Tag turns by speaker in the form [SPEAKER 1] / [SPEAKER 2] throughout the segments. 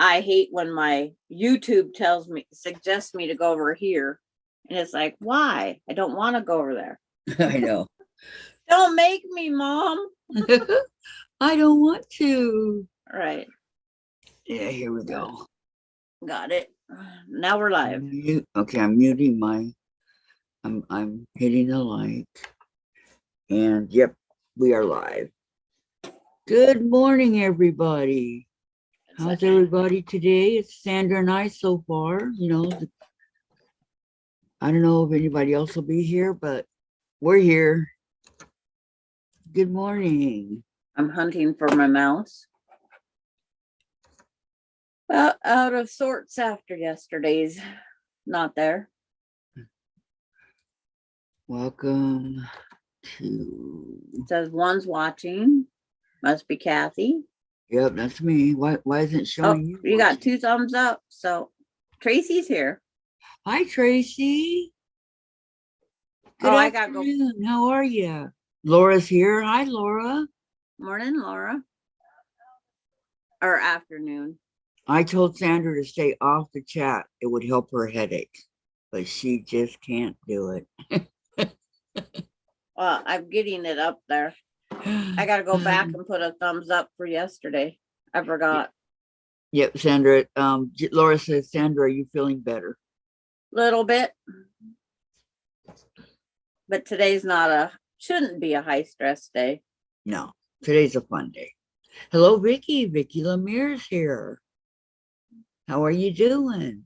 [SPEAKER 1] I hate when my YouTube suggests me to go over here. And it's like, why? I don't want to go over there.
[SPEAKER 2] I know.
[SPEAKER 1] Don't make me, Mom.
[SPEAKER 2] I don't want to.
[SPEAKER 1] All right.
[SPEAKER 2] Yeah, here we go.
[SPEAKER 1] Got it. Now we're live.
[SPEAKER 2] Okay, I'm muting I'm hitting the like. And yep, we are live. Good morning, everybody. How's everybody today? It's Sandra and I so far. I don't know if anybody else will be here, but we're here. Good morning.
[SPEAKER 1] I'm hunting for my mouse. Well, out of sorts after yesterday's not there.
[SPEAKER 2] Welcome to...
[SPEAKER 1] It says one's watching. Must be Kathy.
[SPEAKER 2] Yep, that's me. Why isn't it showing you?
[SPEAKER 1] You got 2 thumbs up. So Tracy's here.
[SPEAKER 2] Hi, Tracy. Good
[SPEAKER 1] afternoon.
[SPEAKER 2] I gotta go. How are you? Laura's here. Hi, Laura.
[SPEAKER 1] Morning, Laura. Or afternoon.
[SPEAKER 2] I told Sandra to stay off the chat. It would help her headache, but she just can't do it.
[SPEAKER 1] Well, I'm getting it up there. I got to go back and put a thumbs up for yesterday. I forgot.
[SPEAKER 2] Yep, Sandra. Laura says, Sandra, are you feeling better?
[SPEAKER 1] Little bit. But today's shouldn't be a high stress day.
[SPEAKER 2] No, today's a fun day. Hello, Vicki. Vicki Lemire's here. How are you doing?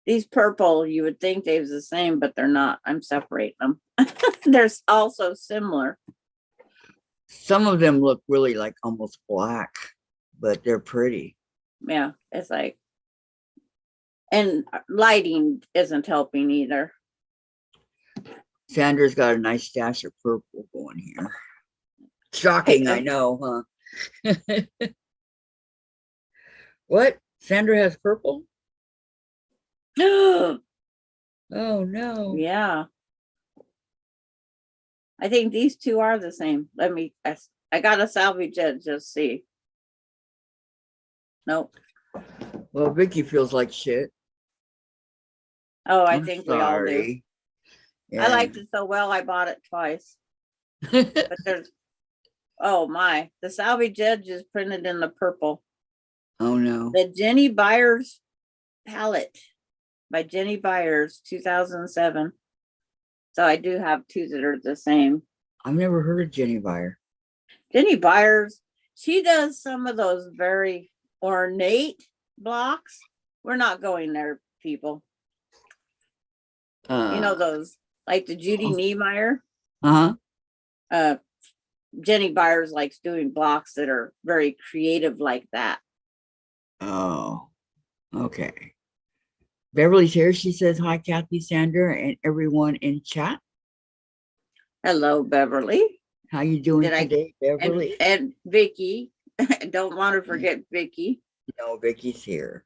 [SPEAKER 1] These purple, you would think they're the same, but they're not. I'm separating them. They're also similar.
[SPEAKER 2] Some of them look really like almost black, but they're pretty.
[SPEAKER 1] Yeah, it's like, and lighting isn't helping either.
[SPEAKER 2] Sandra's got a nice stash of purple going here. Shocking, I know, huh? What? Sandra has purple? Oh no.
[SPEAKER 1] Yeah. I think these two are the same. I got a salvage it, just see. Nope.
[SPEAKER 2] Well, Vicki feels like shit.
[SPEAKER 1] Oh, I think we all do.
[SPEAKER 2] Yeah.
[SPEAKER 1] I liked it so well, I bought it twice. But there's, oh my, the salvage edge is printed in the purple.
[SPEAKER 2] Oh no.
[SPEAKER 1] The Jenny Byers palette by Jenny Byers, 2007. So I do have 2 that are the same.
[SPEAKER 2] I've never heard of Jenny Byers.
[SPEAKER 1] Jenny Byers, she does some of those very ornate blocks. We're not going there, people. You know those, like the Judy Niemeyer. Jenny Byers likes doing blocks that are very creative like that.
[SPEAKER 2] Oh, okay. Beverly's here. She says, hi, Kathy, Sandra, and everyone in chat.
[SPEAKER 1] Hello, Beverly.
[SPEAKER 2] How you doing today, Beverly?
[SPEAKER 1] And Vicki. I don't want to forget Vicki.
[SPEAKER 2] No, Vicki's here.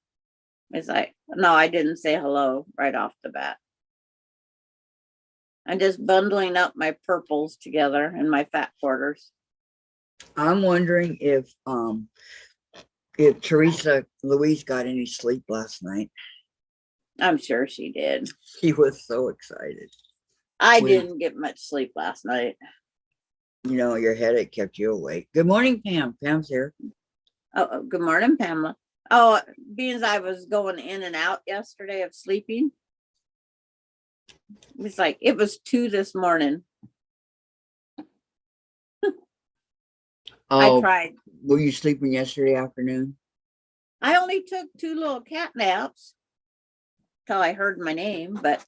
[SPEAKER 1] It's like, no, I didn't say hello right off the bat. I'm just bundling up my purples together in my fat quarters.
[SPEAKER 2] I'm wondering if Teresa Louise got any sleep last night.
[SPEAKER 1] I'm sure she did.
[SPEAKER 2] She was so excited.
[SPEAKER 1] I didn't get much sleep last night.
[SPEAKER 2] You know, your headache kept you awake. Good morning, Pam. Pam's here.
[SPEAKER 1] Oh, good morning, Pamela. Oh, being I was going in and out yesterday of sleeping. It's like, it was 2 this morning.
[SPEAKER 2] Oh,
[SPEAKER 1] I tried.
[SPEAKER 2] Were you sleeping yesterday afternoon?
[SPEAKER 1] I only took 2 little cat naps till I heard my name, but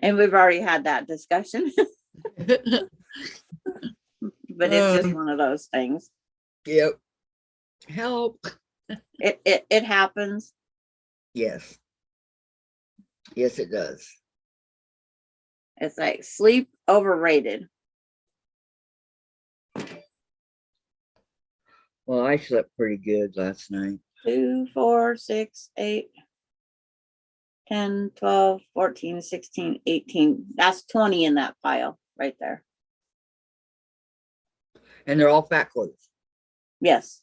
[SPEAKER 1] and we've already had that discussion. But it's just one of those things.
[SPEAKER 2] Yep. Help.
[SPEAKER 1] It happens.
[SPEAKER 2] Yes. Yes, it does.
[SPEAKER 1] It's like sleep overrated.
[SPEAKER 2] Well, I slept pretty good last night.
[SPEAKER 1] 2, 4, 6, 8, 10, 12, 14, 16, 18. That's 20 in that pile right there.
[SPEAKER 2] And they're all fat quarters.
[SPEAKER 1] Yes.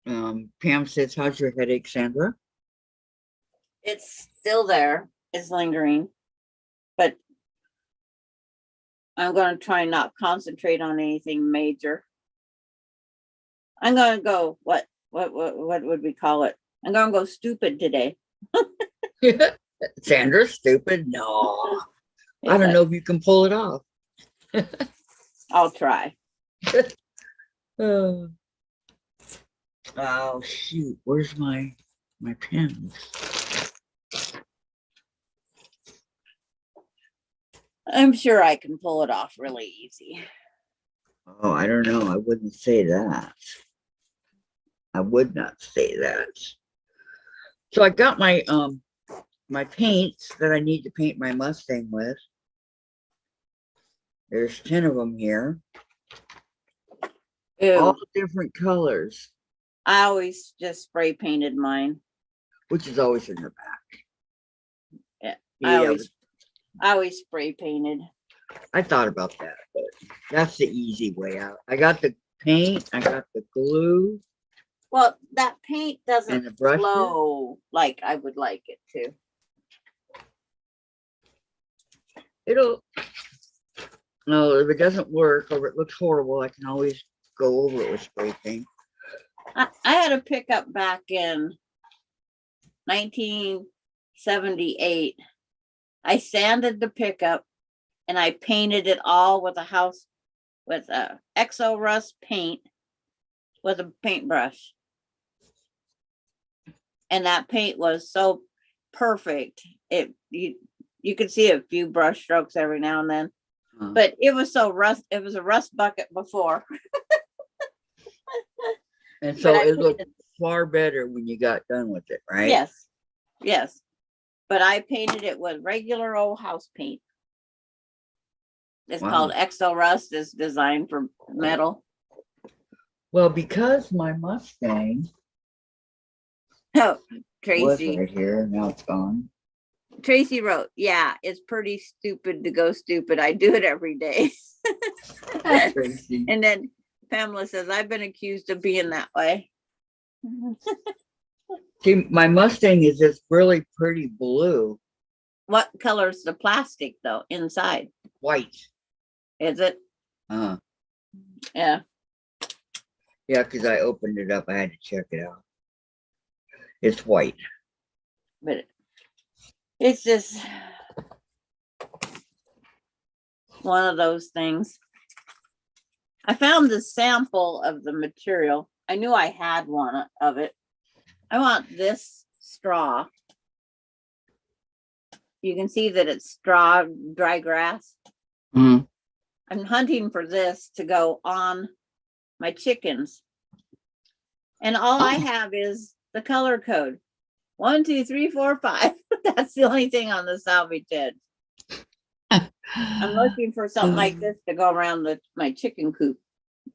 [SPEAKER 2] Pam says, how's your headache, Sandra?
[SPEAKER 1] It's still there. It's lingering. But I'm going to try not concentrate on anything major. I'm going to go, what would we call it? I'm going to go stupid today.
[SPEAKER 2] Sandra's stupid? No. I don't
[SPEAKER 1] It's
[SPEAKER 2] know if you can pull it off.
[SPEAKER 1] I'll try.
[SPEAKER 2] Oh, shoot. Where's my pens?
[SPEAKER 1] I'm sure I can pull it off really easy.
[SPEAKER 2] Oh, I don't know. I wouldn't say that. I would not say that. So I got my my paints that I need to paint my Mustang with. There's 10 of them here.
[SPEAKER 1] Ew.
[SPEAKER 2] All different colors,
[SPEAKER 1] I always just spray painted mine.
[SPEAKER 2] which is always in the back.
[SPEAKER 1] Yeah,
[SPEAKER 2] Yeah,
[SPEAKER 1] I always spray painted.
[SPEAKER 2] I thought about that, but that's the easy way out. I got the paint, I got the glue.
[SPEAKER 1] Well, that paint
[SPEAKER 2] And
[SPEAKER 1] doesn't
[SPEAKER 2] the brushes?
[SPEAKER 1] flow like I would like it to.
[SPEAKER 2] No, if it doesn't work or if it looks horrible, I can always go over it with spray paint.
[SPEAKER 1] I had a pickup back in 1978. I sanded the pickup and I painted it all with a Exo Rust paint with a paintbrush. And that paint was so perfect. You could see a few brush strokes every now and then. But it was so rust. It was a rust bucket before.
[SPEAKER 2] And so it looked far better when you got done with it, right?
[SPEAKER 1] Yes. Yes. But I painted it with regular old house paint. It's called Exo Rust. It's designed for metal.
[SPEAKER 2] Well, because my Mustang
[SPEAKER 1] Oh,
[SPEAKER 2] was
[SPEAKER 1] Tracy.
[SPEAKER 2] right here, now it's gone.
[SPEAKER 1] Tracy wrote, yeah, it's pretty stupid to go stupid. I do it every day.
[SPEAKER 2] Tracy.
[SPEAKER 1] And then Pamela says, I've been accused of being that way.
[SPEAKER 2] See, my Mustang is this really pretty blue.
[SPEAKER 1] What color's the plastic though inside?
[SPEAKER 2] White.
[SPEAKER 1] Is it?
[SPEAKER 2] Yeah.
[SPEAKER 1] Yeah.
[SPEAKER 2] Yeah, because I opened it up. I had to check it out. It's white.
[SPEAKER 1] But it's just one of those things. I found the sample of the material. I knew I had one of it. I want this straw. You can see that it's straw, dry grass.
[SPEAKER 2] Mm-hmm.
[SPEAKER 1] I'm hunting for this to go on my chickens. And all I have is the color code. 1, 2, 3, 4, 5. That's the only thing on the salvage head. I'm looking for something like this to go around my chicken coop,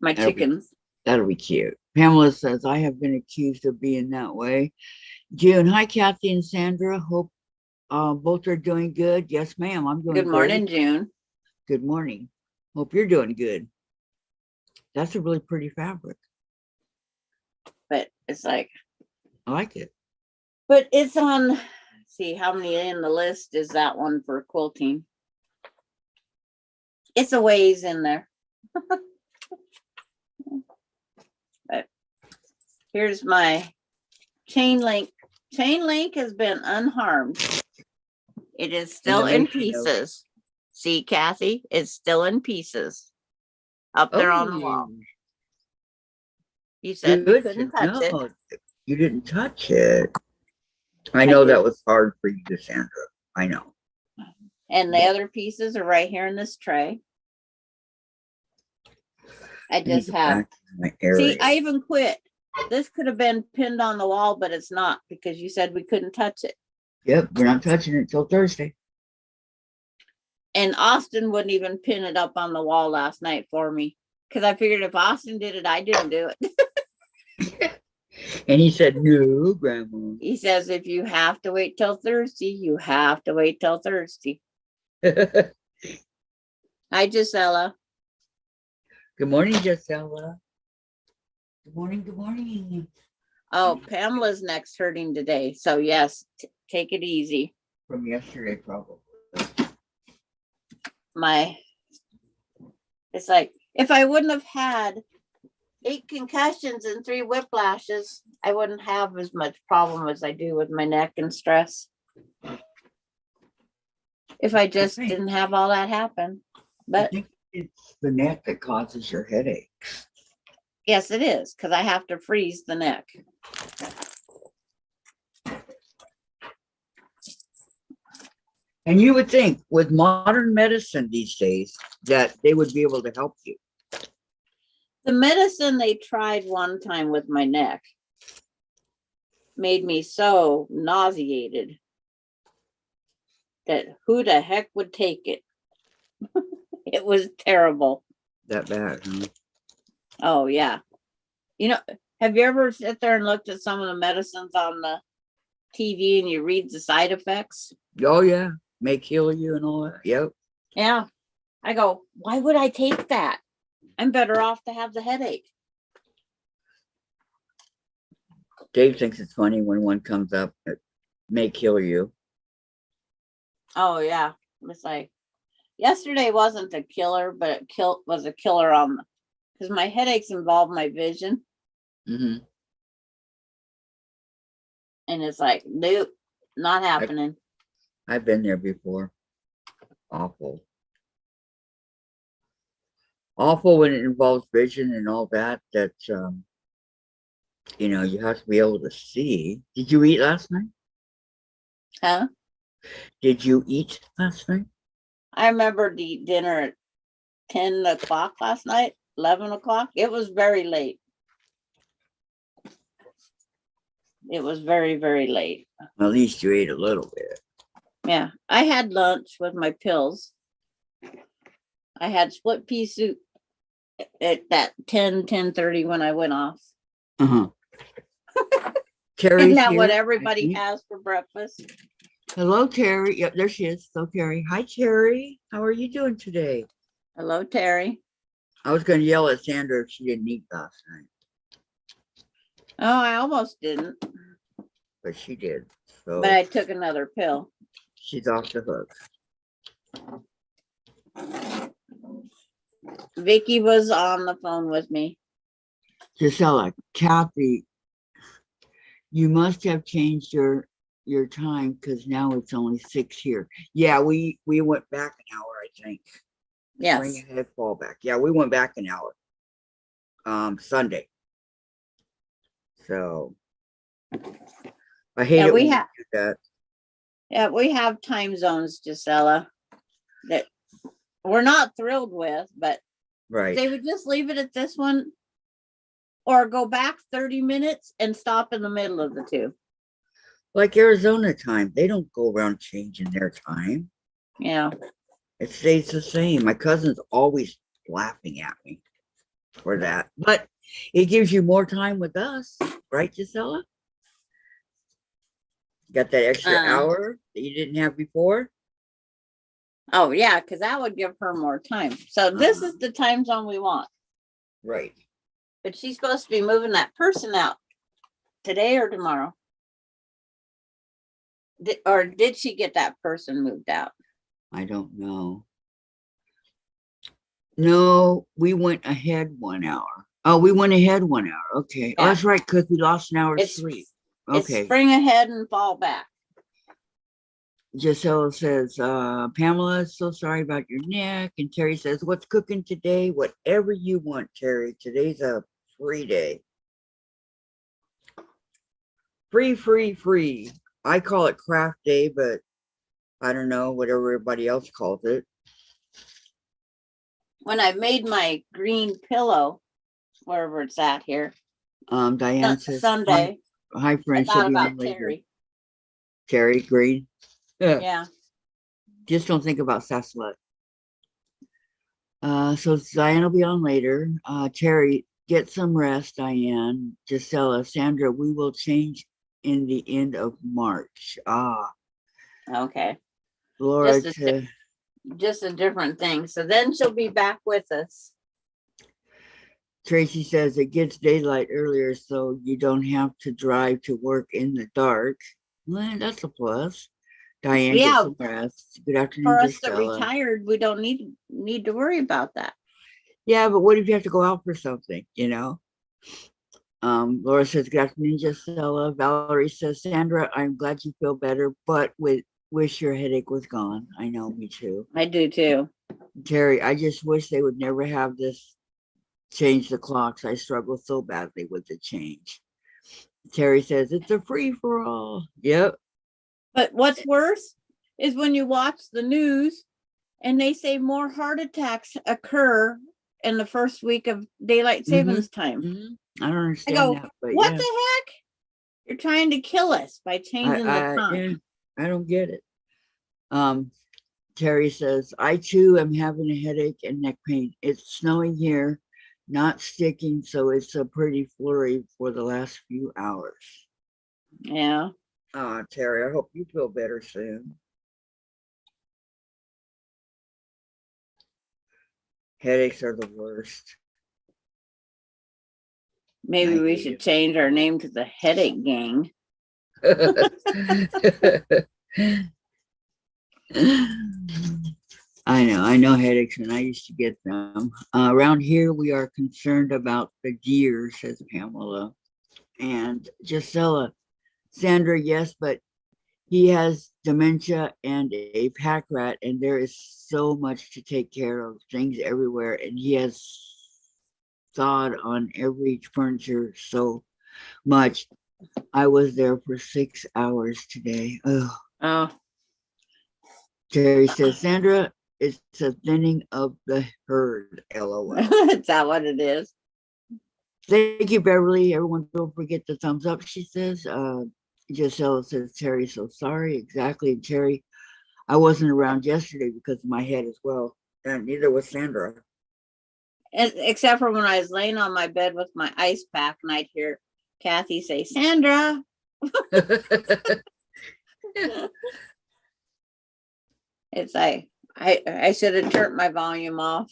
[SPEAKER 1] my chickens.
[SPEAKER 2] That'll be cute. Pamela says, I have been accused of being that way. June, hi, Kathy and Sandra. Hope both are doing good. Yes, ma'am. I'm doing good.
[SPEAKER 1] Good morning, June.
[SPEAKER 2] Good morning. Hope you're doing good. That's a really pretty fabric.
[SPEAKER 1] But it's like,
[SPEAKER 2] I like it.
[SPEAKER 1] but it's on, let's see how many in the list is that one for quilting. It's a ways in there. But here's my chain link. Chain link has been unharmed. It is still in pieces. See, Kathy, it's still in pieces up there on the wall. You said you couldn't touch it.
[SPEAKER 2] You didn't touch it. I know that was hard for you, Sandra. I know.
[SPEAKER 1] And the other pieces are right here in this tray. I just have. See, I even quit. This could have been pinned on the wall, but it's not because you said we couldn't touch it.
[SPEAKER 2] Yep, we're not touching it until Thursday.
[SPEAKER 1] And Austin wouldn't even pin it up on the wall last night for me because I figured if Austin did it, I didn't do it.
[SPEAKER 2] And he said, no, Grandma.
[SPEAKER 1] He says, if you have to wait till Thursday, you have to wait till Thursday.
[SPEAKER 2] Good
[SPEAKER 1] Hi, Gisela.
[SPEAKER 2] morning, Gisela. Good morning, good morning.
[SPEAKER 1] Oh, Pamela's next hurting today. So yes, take it easy.
[SPEAKER 2] From yesterday, probably.
[SPEAKER 1] It's like, if I wouldn't have had 8 concussions and 3 whiplashes, I wouldn't have as much problem as I do with my neck and stress. If I just didn't have all that happen.
[SPEAKER 2] I
[SPEAKER 1] But
[SPEAKER 2] think it's the neck that causes your headache.
[SPEAKER 1] yes, it is, because I have to freeze the neck.
[SPEAKER 2] And you would think with modern medicine these days that they would be able to help you.
[SPEAKER 1] The medicine they tried one time with my neck made me so nauseated that who the heck would take it? It was terrible.
[SPEAKER 2] That bad, huh?
[SPEAKER 1] Oh, yeah. You know, have you ever sit there and looked at some of the medicines on the TV and you read the side effects?
[SPEAKER 2] Oh, yeah. May kill you and all that. Yep.
[SPEAKER 1] Yeah. I go, why would I take that? I'm better off to have the headache.
[SPEAKER 2] Dave thinks it's funny when one comes up that may kill you.
[SPEAKER 1] Oh, yeah. It's like, yesterday wasn't a killer, but it was a killer on because my headaches involve my vision.
[SPEAKER 2] Mm-hmm.
[SPEAKER 1] And it's like, nope, not happening.
[SPEAKER 2] I've been there before. Awful. Awful when it involves vision and all that, you know, you have to be able to see. Did you eat last night?
[SPEAKER 1] Huh?
[SPEAKER 2] Did you eat last night?
[SPEAKER 1] I remember to eat dinner at 10 o'clock last night, 11 o'clock. It was very late. It was very, very late.
[SPEAKER 2] At least you ate a little bit.
[SPEAKER 1] Yeah. I had lunch with my pills. I had split pea soup at that 10:30 when I went off.
[SPEAKER 2] Uh-huh.
[SPEAKER 1] Isn't that what everybody has for breakfast?
[SPEAKER 2] Hello, Terry. Yep, there she is. Hello, Terry. Hi, Terry. How are you doing today?
[SPEAKER 1] Hello, Terry.
[SPEAKER 2] I was going to yell at Sandra if she didn't eat last night.
[SPEAKER 1] Oh, I almost didn't.
[SPEAKER 2] But she did. So
[SPEAKER 1] but I took another pill.
[SPEAKER 2] She's off the hook.
[SPEAKER 1] Vicki was on the phone with me.
[SPEAKER 2] Gisela, Kathy, you must have changed your time because now it's only 6 here. Yeah, we went back an hour, I think.
[SPEAKER 1] Yes.
[SPEAKER 2] Bring ahead, fall back. Yeah, we went back an hour. Sunday. So I hate it when we do that.
[SPEAKER 1] Yeah, we have time zones, Gisela, that we're not thrilled with, but
[SPEAKER 2] right.
[SPEAKER 1] They would just leave it at this one or go back 30 minutes and stop in the middle of the two.
[SPEAKER 2] Like Arizona time, they don't go around changing their time.
[SPEAKER 1] Yeah.
[SPEAKER 2] It stays the same. My cousin's always laughing at me for that, but it gives you more time with us, right, Gisela? Got that extra hour that you didn't have before?
[SPEAKER 1] Oh, yeah, because that would give her more time. So this is the time zone we want.
[SPEAKER 2] Right.
[SPEAKER 1] But she's supposed to be moving that person out today or tomorrow. Or did she get that person moved out?
[SPEAKER 2] I don't know. No, we went ahead 1 hour. Oh, we went ahead 1 hour. Okay. Yeah. Oh, that's right, because we lost an hour's sleep. Okay.
[SPEAKER 1] It's spring ahead and fall back.
[SPEAKER 2] Gisela says, Pamela is so sorry about your neck. And Terry says, what's cooking today? Whatever you want, Terry. Today's a free day. Free. I call it craft day, but I don't know, whatever everybody else calls it.
[SPEAKER 1] When I made my green pillow, wherever it's at here.
[SPEAKER 2] Dianne says,
[SPEAKER 1] Sunday.
[SPEAKER 2] Hi friends.
[SPEAKER 1] I thought about Terry.
[SPEAKER 2] Terry Green.
[SPEAKER 1] Yeah.
[SPEAKER 2] Just don't think about Sassalet. So Diane will be on later. Terry, get some rest, Dianne. Gisela, Sandra, we will change in the end of March. Ah,
[SPEAKER 1] Okay.
[SPEAKER 2] Laura,
[SPEAKER 1] Just a different thing. So then she'll be back with us.
[SPEAKER 2] Tracy says it gets daylight earlier, so you don't have to drive to work in the dark. Well, that's a plus. Dianne gets
[SPEAKER 1] Yeah,
[SPEAKER 2] some rest. Good afternoon,
[SPEAKER 1] for us that
[SPEAKER 2] Gisela.
[SPEAKER 1] retired, we don't need to worry about that.
[SPEAKER 2] Yeah, but what if you have to go out for something, you know? Laura says, good afternoon, Gisela. Valerie says, Sandra, I'm glad you feel better, but wish your headache was gone. I know, me too.
[SPEAKER 1] I do too.
[SPEAKER 2] Terry, I just wish they would never have this change the clocks. I struggle so badly with the change. Terry says, it's a free for all. Yep.
[SPEAKER 1] But what's worse is when you watch the news and they say more heart attacks occur in the first week of daylight savings time.
[SPEAKER 2] I don't
[SPEAKER 1] I
[SPEAKER 2] understand
[SPEAKER 1] go,
[SPEAKER 2] that, but
[SPEAKER 1] what
[SPEAKER 2] yeah.
[SPEAKER 1] the heck? You're trying to kill us by changing the time.
[SPEAKER 2] Yeah, I don't get it. Terry says, I too am having a headache and neck pain. It's snowing here, not sticking, so it's a pretty flurry for the last few hours.
[SPEAKER 1] Yeah.
[SPEAKER 2] Terry, I hope you feel better soon. Headaches are the worst.
[SPEAKER 1] Maybe we should change our name to the Headache Gang.
[SPEAKER 2] I know headaches, and I used to get them. Around here, we are concerned about the deer, says Pamela. And Gisela, Sandra, yes, but he has dementia and a pack rat, and there is so much to take care of, things everywhere, and he has thawed on every furniture so much. I was there for 6 hours today. Oh. Terry says, Sandra, it's a thinning of the herd, LOL.
[SPEAKER 1] Is that what it is?
[SPEAKER 2] Thank you, Beverly. Everyone, don't forget the thumbs up, she says. Gisela says, Terry, so sorry. Exactly, Terry. I wasn't around yesterday because of my head as well. And neither was Sandra.
[SPEAKER 1] Except for when I was laying on my bed with my ice pack and I'd hear Kathy say, Sandra. It's like, I should have turned my volume off.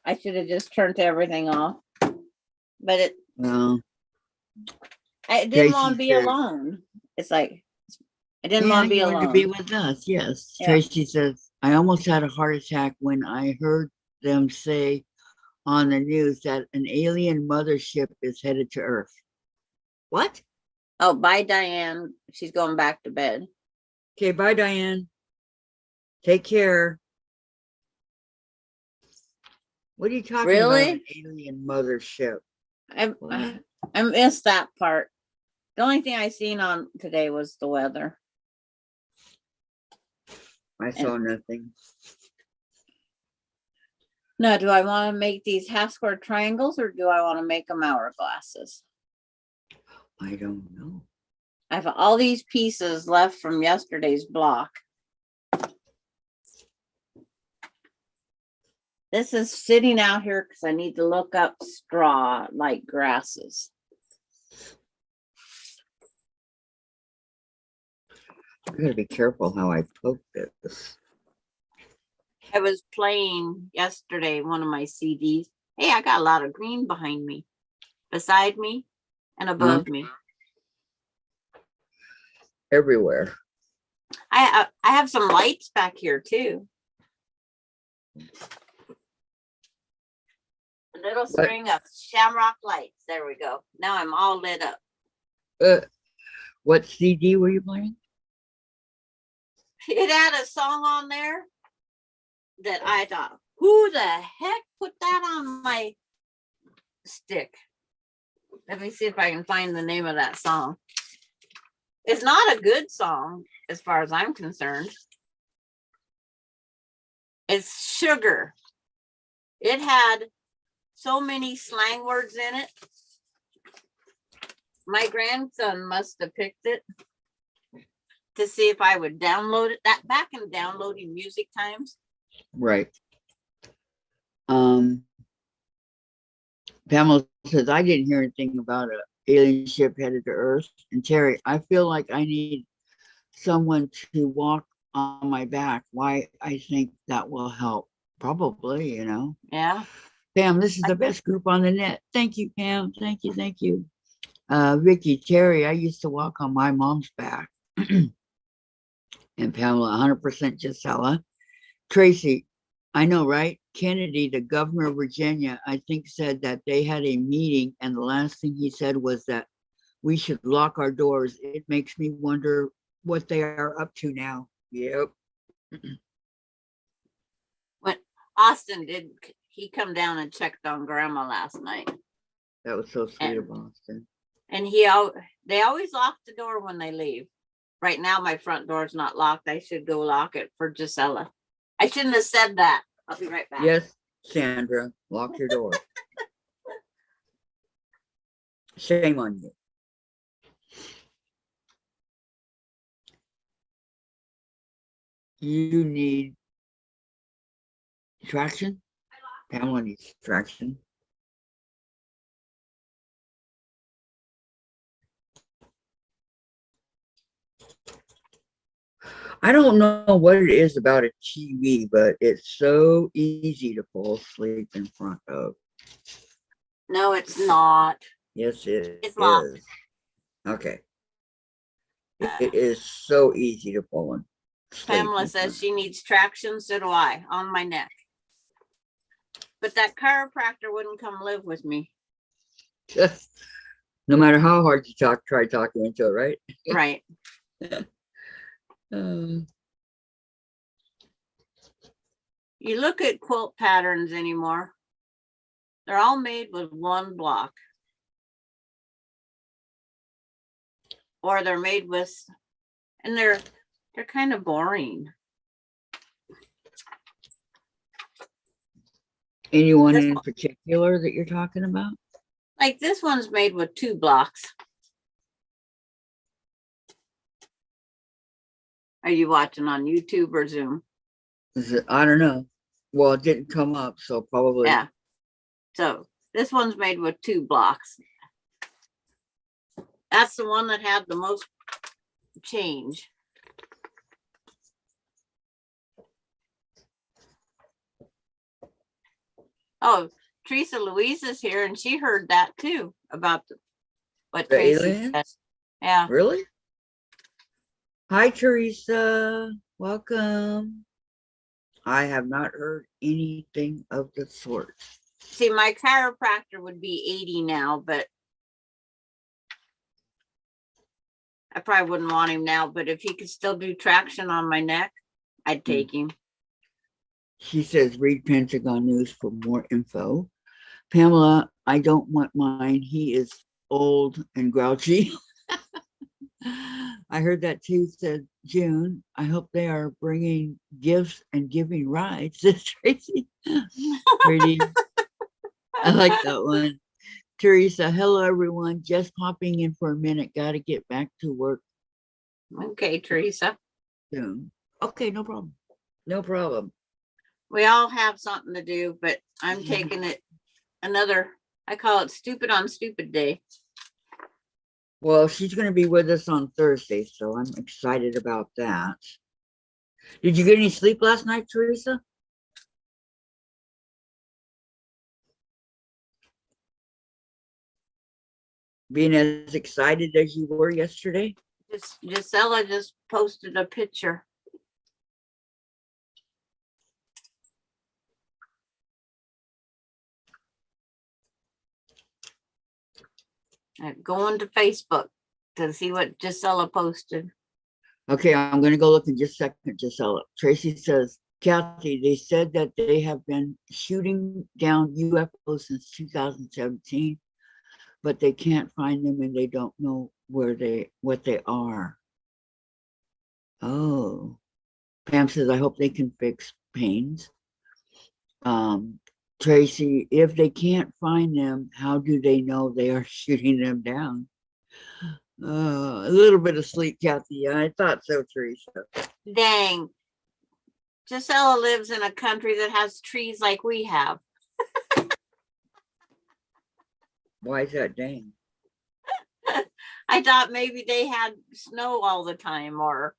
[SPEAKER 1] I should have just turned everything off. But I didn't want to be alone. It's like, I didn't want to be alone.
[SPEAKER 2] To be with us, yes. Yeah. Tracy says, I almost had a heart attack when I heard them say on the news that an alien mothership is headed to Earth. What?
[SPEAKER 1] Oh, bye, Dianne. She's going back to bed.
[SPEAKER 2] Okay, bye, Dianne. Take care. What are you talking about? An alien mothership.
[SPEAKER 1] I missed that part. The only thing I seen on today was the weather.
[SPEAKER 2] I saw nothing.
[SPEAKER 1] Now, do I want to make these half square triangles or do I want to make them hourglasses?
[SPEAKER 2] I don't know.
[SPEAKER 1] I have all these pieces left from yesterday's block. This is sitting out here because I need to look up straw like grasses.
[SPEAKER 2] I gotta be careful how I poke this.
[SPEAKER 1] I was playing yesterday one of my CDs. Hey, I got a lot of green behind me, beside me, and above me.
[SPEAKER 2] Everywhere.
[SPEAKER 1] I have some lights back here too. A little string of shamrock lights. There we go. Now I'm all lit up.
[SPEAKER 2] What CD were you playing?
[SPEAKER 1] It had a song on there that I thought, who the heck put that on my stick? Let me see if I can find the name of that song. It's not a good song as far as I'm concerned. It's Sugar. It had so many slang words in it. My grandson must have picked it to see if I would download it. That back in downloading music times.
[SPEAKER 2] Right. Pamela says, I didn't hear anything about an alien ship headed to Earth. And Terry, I feel like I need someone to walk on my back. Why I think that will help. Probably, you know.
[SPEAKER 1] Yeah.
[SPEAKER 2] Pam, this is the best group on the net. Thank you, Pam. Thank you. Thank you. Vicki, Terry, I used to walk on my mom's back. And Pamela, 100% Gisela. Tracy, I know, right? Kennedy, the governor of Virginia, I think said that they had a meeting, and the last thing he said was that we should lock our doors. It makes me wonder what they are up to now. Yep.
[SPEAKER 1] When Austin did, he come down and checked on Grandma last night.
[SPEAKER 2] That was so sweet of Austin.
[SPEAKER 1] And they always lock the door when they leave. Right now, my front door is not locked. I should go lock it for Gisela. I shouldn't have said that. I'll be right back.
[SPEAKER 2] Yes, Sandra, lock your door. Shame on you. You need traction? Pamela needs traction. I don't know what it is about a TV, but it's so easy to fall asleep in front of.
[SPEAKER 1] No, it's not.
[SPEAKER 2] Yes, it
[SPEAKER 1] It's locked.
[SPEAKER 2] is. Okay. It is so easy to fall in.
[SPEAKER 1] Pamela says she needs traction, so do I, on my neck. But that chiropractor wouldn't come live with me.
[SPEAKER 2] No matter how hard you try talking into it, right?
[SPEAKER 1] Right. You look at quilt patterns anymore, they're all made with one block. Or they're made with, and they're kind of boring.
[SPEAKER 2] Anyone in particular that you're talking about?
[SPEAKER 1] Like this one's made with 2 blocks. Are you watching on YouTube or Zoom?
[SPEAKER 2] I don't know. Well, it didn't come up, so probably.
[SPEAKER 1] Yeah. So this one's made with 2 blocks. That's the one that had the most change. Oh, Teresa Louise is here, and she heard that too about what
[SPEAKER 2] the
[SPEAKER 1] Tracy
[SPEAKER 2] aliens?
[SPEAKER 1] said. Yeah.
[SPEAKER 2] Really? Hi, Teresa. Welcome. I have not heard anything of the sort.
[SPEAKER 1] See, my chiropractor would be 80 now, but I probably wouldn't want him now. But if he could still do traction on my neck, I'd take him.
[SPEAKER 2] She says, read Pentagon News for more info. Pamela, I don't want mine. He is old and grouchy. I heard that too, said June. I hope they are bringing gifts and giving rides, says Tracy. Pretty. I like that one. Teresa, hello everyone. Just popping in for a minute. Got to get back to work.
[SPEAKER 1] Okay, Teresa.
[SPEAKER 2] Soon. Okay, no problem. No problem.
[SPEAKER 1] We all have something to do, but I'm taking it another, I call it stupid on stupid day.
[SPEAKER 2] Well, she's going to be with us on Thursday, so I'm excited about that. Did you get any sleep last night, Teresa? Being as excited as you were yesterday?
[SPEAKER 1] Gisela just posted a picture. Going to Facebook to see what Gisela posted.
[SPEAKER 2] Okay, I'm going to go look in just a second, Gisela. Tracy says, Kathy, they said that they have been shooting down UFOs since 2017, but they can't find them and they don't know what they are. Oh, Pam says, I hope they can fix pains. Tracy, if they can't find them, how do they know they are shooting them down? A little bit of sleep, Kathy. I thought so, Teresa.
[SPEAKER 1] Dang. Gisela lives in a country that has trees like we have.
[SPEAKER 2] Why is that dang?
[SPEAKER 1] I thought maybe they had snow all the time, or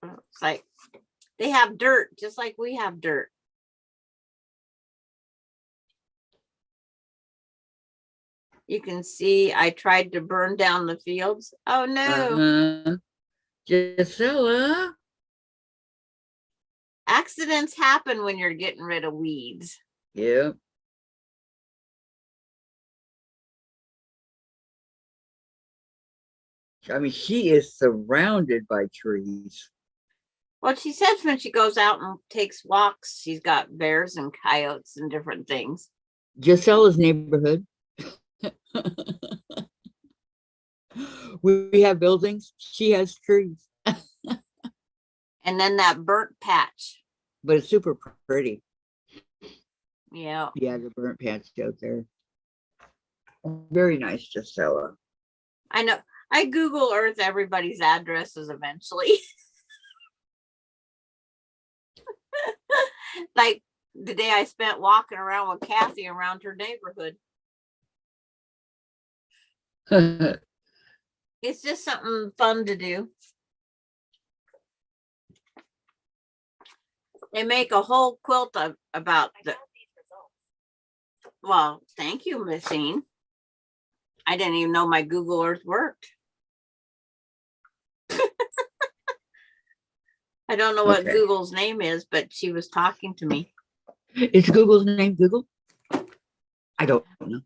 [SPEAKER 1] it's like they have dirt just like we have dirt. You can see I tried to burn down the fields. Oh no.
[SPEAKER 2] Gisela?
[SPEAKER 1] Accidents happen when you're getting rid of weeds.
[SPEAKER 2] Yep. I mean, she is surrounded by trees.
[SPEAKER 1] Well, she says when she goes out and takes walks, she's got bears and coyotes and different things.
[SPEAKER 2] Gisela's neighborhood. We have buildings. She has trees.
[SPEAKER 1] And then that burnt patch.
[SPEAKER 2] But it's super pretty.
[SPEAKER 1] Yeah.
[SPEAKER 2] Yeah, the burnt patch out there. Very nice, Gisela.
[SPEAKER 1] I know. I Google Earth everybody's addresses eventually. Like the day I spent walking around with Kathy around her neighborhood. It's just something fun to do. They make a whole quilt about the. Well, thank you, machine. I didn't even know my Google Earth worked. I don't know what Google's name is, but she was talking to me.
[SPEAKER 2] Is Google's name Google? I don't know.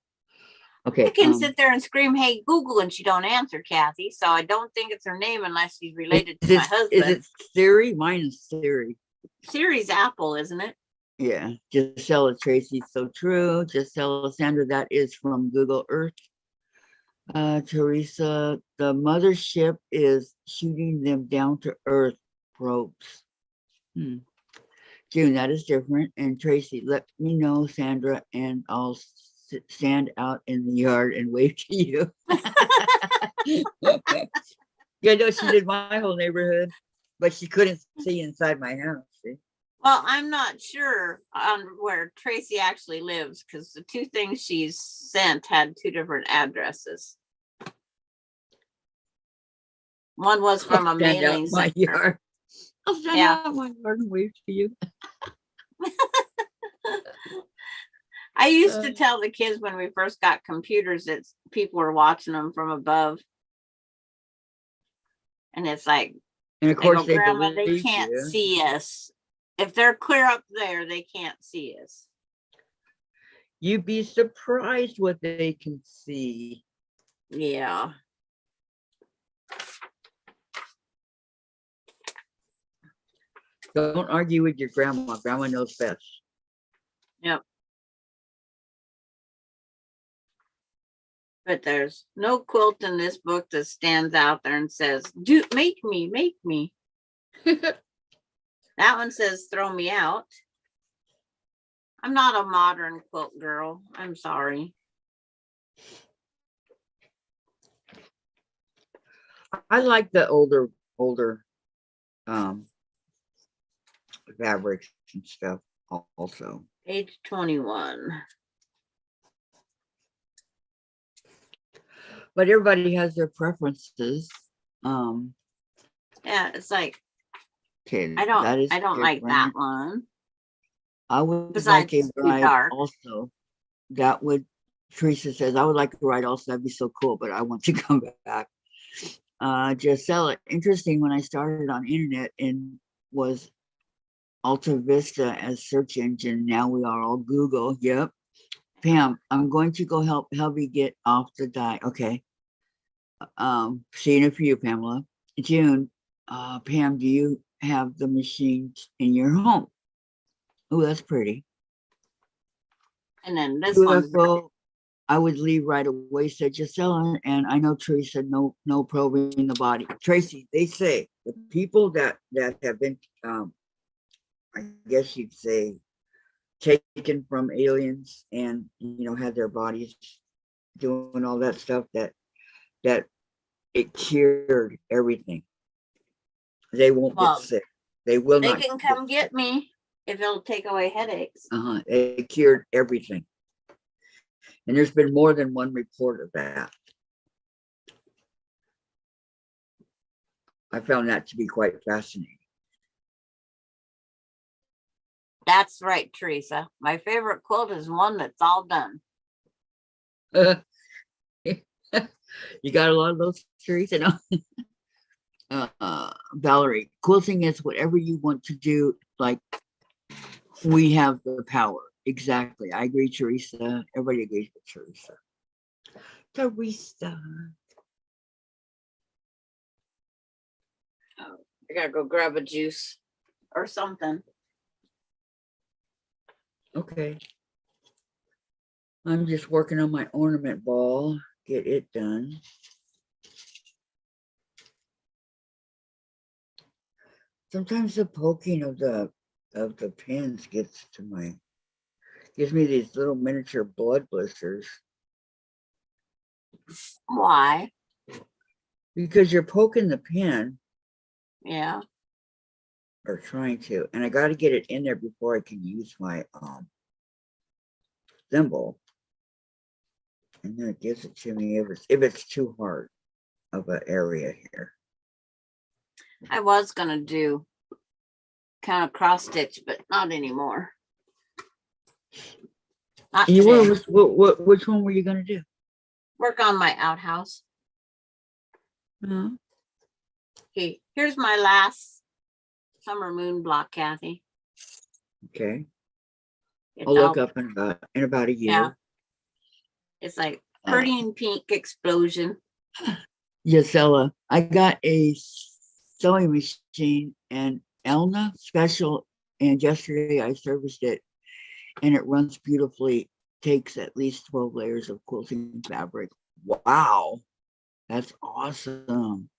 [SPEAKER 2] Okay.
[SPEAKER 1] I can sit there and scream, "Hey, Google," and she don't answer, Kathy. So I don't think it's her name unless she's related to my husband.
[SPEAKER 2] Is it Siri? Mine is Siri.
[SPEAKER 1] Siri's Apple, isn't it?
[SPEAKER 2] Yeah. Gisela Tracy, so true. Gisela Sandra, that is from Google Earth. Teresa, the mothership is shooting them down to earth probes. June, that is different. And Tracy, let me know, Sandra, and I'll stand out in the yard and wave to you. Yeah, no, she did my whole neighborhood, but she couldn't see inside my house. See?
[SPEAKER 1] Well, I'm not sure on where Tracy actually lives because the two things she's sent had two different addresses. One was from a mailing
[SPEAKER 2] my yard. I'll stand out my yard and wave to you.
[SPEAKER 1] I used to tell the kids when we first got computers that people were watching them from above. And it's like,
[SPEAKER 2] and of course,
[SPEAKER 1] Grandma, they can't see us. If they're clear up there, they can't see us.
[SPEAKER 2] You'd be surprised what they can see.
[SPEAKER 1] Yeah.
[SPEAKER 2] Don't argue with your grandma. Grandma knows best.
[SPEAKER 1] Yep. But there's no quilt in this book that stands out there and says, make me, make me. That one says, throw me out. I'm not a modern quilt girl. I'm sorry.
[SPEAKER 2] I like the older fabrics and stuff also.
[SPEAKER 1] Page 21.
[SPEAKER 2] But everybody has their preferences.
[SPEAKER 1] Yeah, it's like,
[SPEAKER 2] okay,
[SPEAKER 1] I don't like that one.
[SPEAKER 2] I would
[SPEAKER 1] Besides,
[SPEAKER 2] like a ride also. That would, Teresa says, I would like to ride also. That'd be so cool, but I want to come back. Gisela, interesting, when I started on internet and was Alta Vista as search engine. Now we are all Google. Yep. Pam, I'm going to go help hubby get off the diet. Okay. Seeing it for you, Pamela. June, Pam, do you have the machines in your home? Oh, that's pretty.
[SPEAKER 1] And then this
[SPEAKER 2] UFO, one, I would leave right away, said Gisela. And I know Teresa, no probing the body. Tracy, they say the people that have been, I guess you'd say, taken from aliens and had their bodies doing all that stuff, that it cured everything. They won't get sick. They will not.
[SPEAKER 1] They can come get me if it'll take away headaches.
[SPEAKER 2] It cured everything. And there's been more than one report of that. I found that to be quite fascinating.
[SPEAKER 1] That's right, Teresa. My favorite quilt is one that's all done.
[SPEAKER 2] You got a lot of those, Teresa? No? Valerie, quilting is whatever you want to do. Like, we have the power. Exactly. I agree, Teresa. Everybody agrees with Teresa. Teresa.
[SPEAKER 1] Oh, I gotta go grab a juice or something.
[SPEAKER 2] Okay. I'm just working on my ornament ball. Get it done. Sometimes the poking of the pins gives me these little miniature blood blisters.
[SPEAKER 1] Why?
[SPEAKER 2] Because you're poking the pin.
[SPEAKER 1] Yeah.
[SPEAKER 2] Or trying to, and I got to get it in there before I can use my thimble. And then it gives it to me if it's too hard of an area here.
[SPEAKER 1] I was gonna do kind of cross stitch, but not anymore. Not
[SPEAKER 2] You
[SPEAKER 1] today.
[SPEAKER 2] were, which one were you gonna do?
[SPEAKER 1] Work on my outhouse. Okay, here's my last summer moon block, Kathy.
[SPEAKER 2] Okay.
[SPEAKER 1] It's
[SPEAKER 2] I'll look
[SPEAKER 1] all,
[SPEAKER 2] up in about a year.
[SPEAKER 1] yeah. It's like pretty and pink explosion.
[SPEAKER 2] Gisela, I got a sewing machine and Elna special, and yesterday I serviced it, and it runs beautifully. Takes at least 12 layers of quilting fabric. Wow, that's awesome.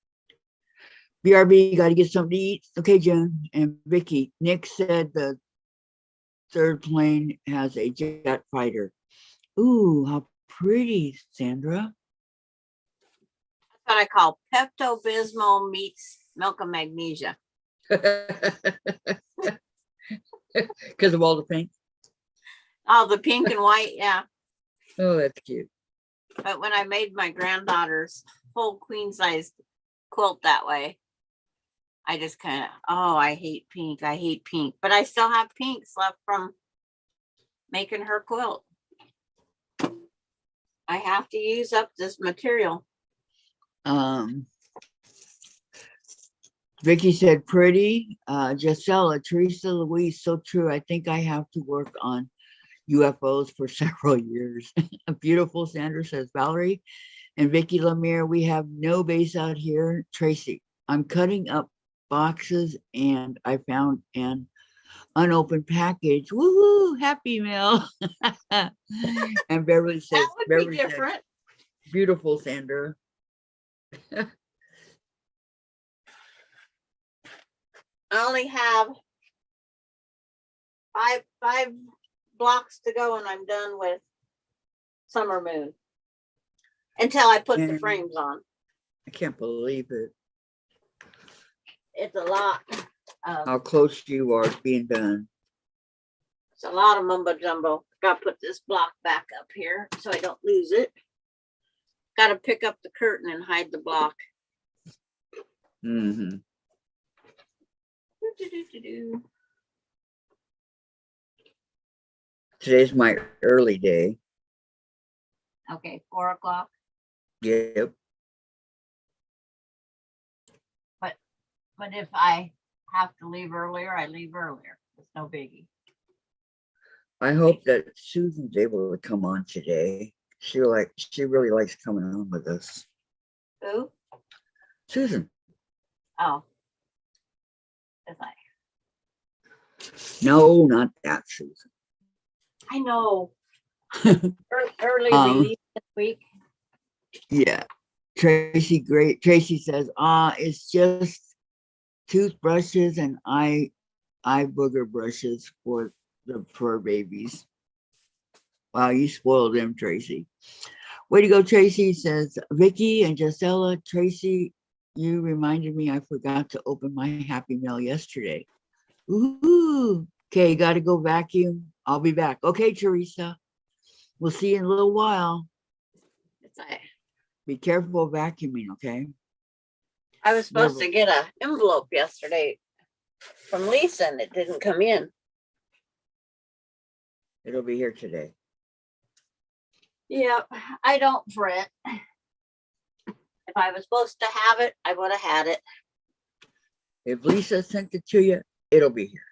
[SPEAKER 2] BRB, got to get something to eat. Okay, Jen and Vicki. Nick said the third plane has a jet fighter. Ooh, how pretty, Sandra.
[SPEAKER 1] That's what I call Pepto-Bismol meets milk of magnesia.
[SPEAKER 2] Because of all the pink.
[SPEAKER 1] Oh, the pink and white, yeah.
[SPEAKER 2] Oh, that's cute.
[SPEAKER 1] But when I made my granddaughter's full queen size quilt that way, I just kind of, oh, I hate pink. I hate pink. But I still have pinks left from making her quilt. I have to use up this material.
[SPEAKER 2] Vicki said pretty. Gisela, Teresa, Louise, so true. I think I have to work on UFOs for several years. Beautiful, Sandra says. Valerie and Vicki Lemire, we have no base out here. Tracy, I'm cutting up boxes and I found an unopened package. Woohoo! Happy mail. And Beverly says,
[SPEAKER 1] That would
[SPEAKER 2] Beverly
[SPEAKER 1] be different.
[SPEAKER 2] Says, beautiful, Sandra.
[SPEAKER 1] I only have five blocks to go and I'm done with Summer Moon until I put the frames on.
[SPEAKER 2] I can't believe it.
[SPEAKER 1] It's a lot.
[SPEAKER 2] How close you are to being done.
[SPEAKER 1] It's a lot of mumbo jumbo. Got to put this block back up here so I don't lose it. Got to pick up the curtain and hide the block.
[SPEAKER 2] Mm-hmm. Today's my early day.
[SPEAKER 1] Okay, 4 o'clock.
[SPEAKER 2] Yep.
[SPEAKER 1] But if I have to leave earlier, I leave earlier. It's no biggie.
[SPEAKER 2] I hope that Susan's able to come on today. She really likes coming on with us.
[SPEAKER 1] Who?
[SPEAKER 2] Susan.
[SPEAKER 1] Oh. Is I?
[SPEAKER 2] No, not that Susan.
[SPEAKER 1] I know. Early release this week.
[SPEAKER 2] Yeah. Tracy, great. Tracy says, it's just toothbrushes and eye booger brushes for the fur babies. Wow, you spoiled them, Tracy. Way to go, Tracy, says Vicki and Gisela. Tracy, you reminded me I forgot to open my Happy Mail yesterday. Ooh. Okay, got to go vacuum. I'll be back. Okay, Teresa. We'll see you in a little while.
[SPEAKER 1] It's like,
[SPEAKER 2] Be careful of vacuuming, okay?
[SPEAKER 1] I was supposed
[SPEAKER 2] Never-
[SPEAKER 1] to get an envelope yesterday from Lisa and it didn't come in.
[SPEAKER 2] It'll be here today.
[SPEAKER 1] Yeah, I don't fret. If I was supposed to have it, I would have had it.
[SPEAKER 2] If Lisa sent it to you, it'll be here.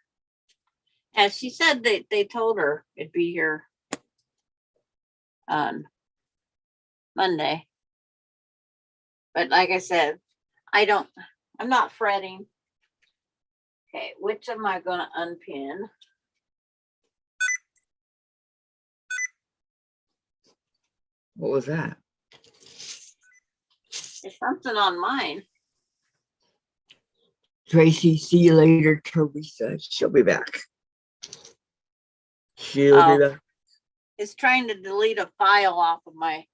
[SPEAKER 1] And she said they told her it'd be here on Monday. But like I said, I'm not fretting. Okay, which am I gonna unpin?
[SPEAKER 2] What was that?
[SPEAKER 1] There's something on mine.
[SPEAKER 2] Tracy, see you later, Teresa. She'll be back. She'll
[SPEAKER 1] Oh.
[SPEAKER 2] be back.
[SPEAKER 1] It's trying to delete a file off of my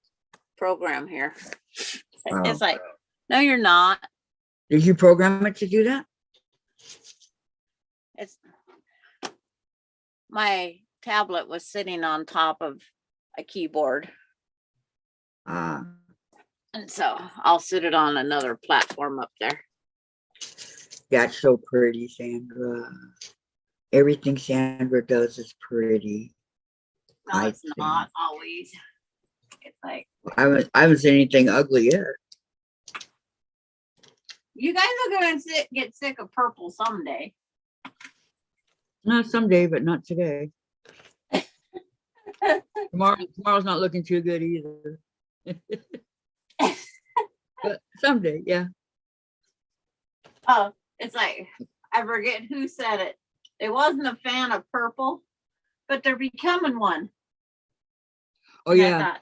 [SPEAKER 1] program here.
[SPEAKER 2] Oh.
[SPEAKER 1] It's like, no, you're not.
[SPEAKER 2] Did you program it to do that?
[SPEAKER 1] It's my tablet was sitting on top of a keyboard. And so I'll sit it on another platform up there.
[SPEAKER 2] That's so pretty, Sandra. Everything Sandra does is pretty.
[SPEAKER 1] No,
[SPEAKER 2] I
[SPEAKER 1] it's not always. It's like,
[SPEAKER 2] I haven't seen anything ugly yet.
[SPEAKER 1] you guys are gonna get sick of purple someday.
[SPEAKER 2] Not someday, but not today. Tomorrow's not looking too good either. But someday, yeah.
[SPEAKER 1] Oh, it's like, I forget who said it. They wasn't a fan of purple, but they're becoming one.
[SPEAKER 2] Oh
[SPEAKER 1] And I
[SPEAKER 2] yeah,
[SPEAKER 1] thought,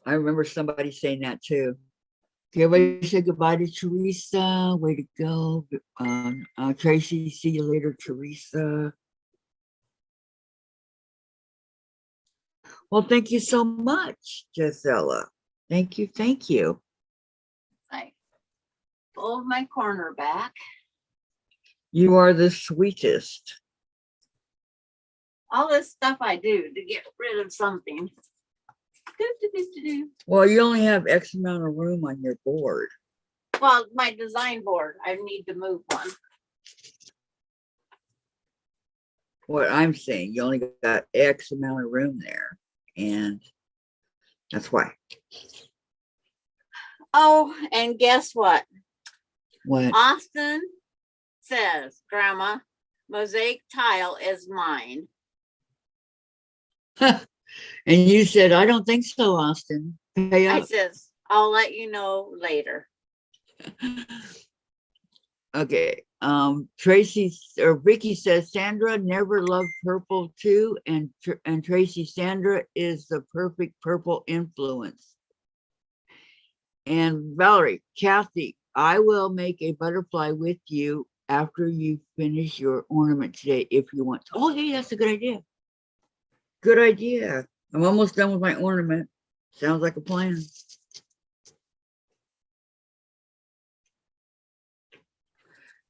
[SPEAKER 2] I remember somebody saying that too. Okay, everybody say goodbye to Teresa. Way to go. Tracy, see you later, Teresa. Well, thank you so much, Gisela. Thank you, thank you.
[SPEAKER 1] like, fold my corner back.
[SPEAKER 2] You are the sweetest.
[SPEAKER 1] All this stuff I do to get rid of something. Do.
[SPEAKER 2] Well, you only have X amount of room on your board.
[SPEAKER 1] Well, my design board, I need to move one.
[SPEAKER 2] What I'm saying, you only got X amount of room there. And that's why.
[SPEAKER 1] Oh, and guess what?
[SPEAKER 2] What?
[SPEAKER 1] Austin says, Grandma, mosaic tile is mine.
[SPEAKER 2] And you said, I don't think so, Austin. Pay
[SPEAKER 1] I
[SPEAKER 2] up.
[SPEAKER 1] says, I'll let you know later.
[SPEAKER 2] Okay. Tracy or Vicki says Sandra never loved purple too, and Tracy, Sandra is the perfect purple influence. And Valerie, Kathy, I will make a butterfly with you after you finish your ornament today if you want to. Oh, hey, that's a good idea. Good idea. I'm almost done with my ornament. Sounds like a plan.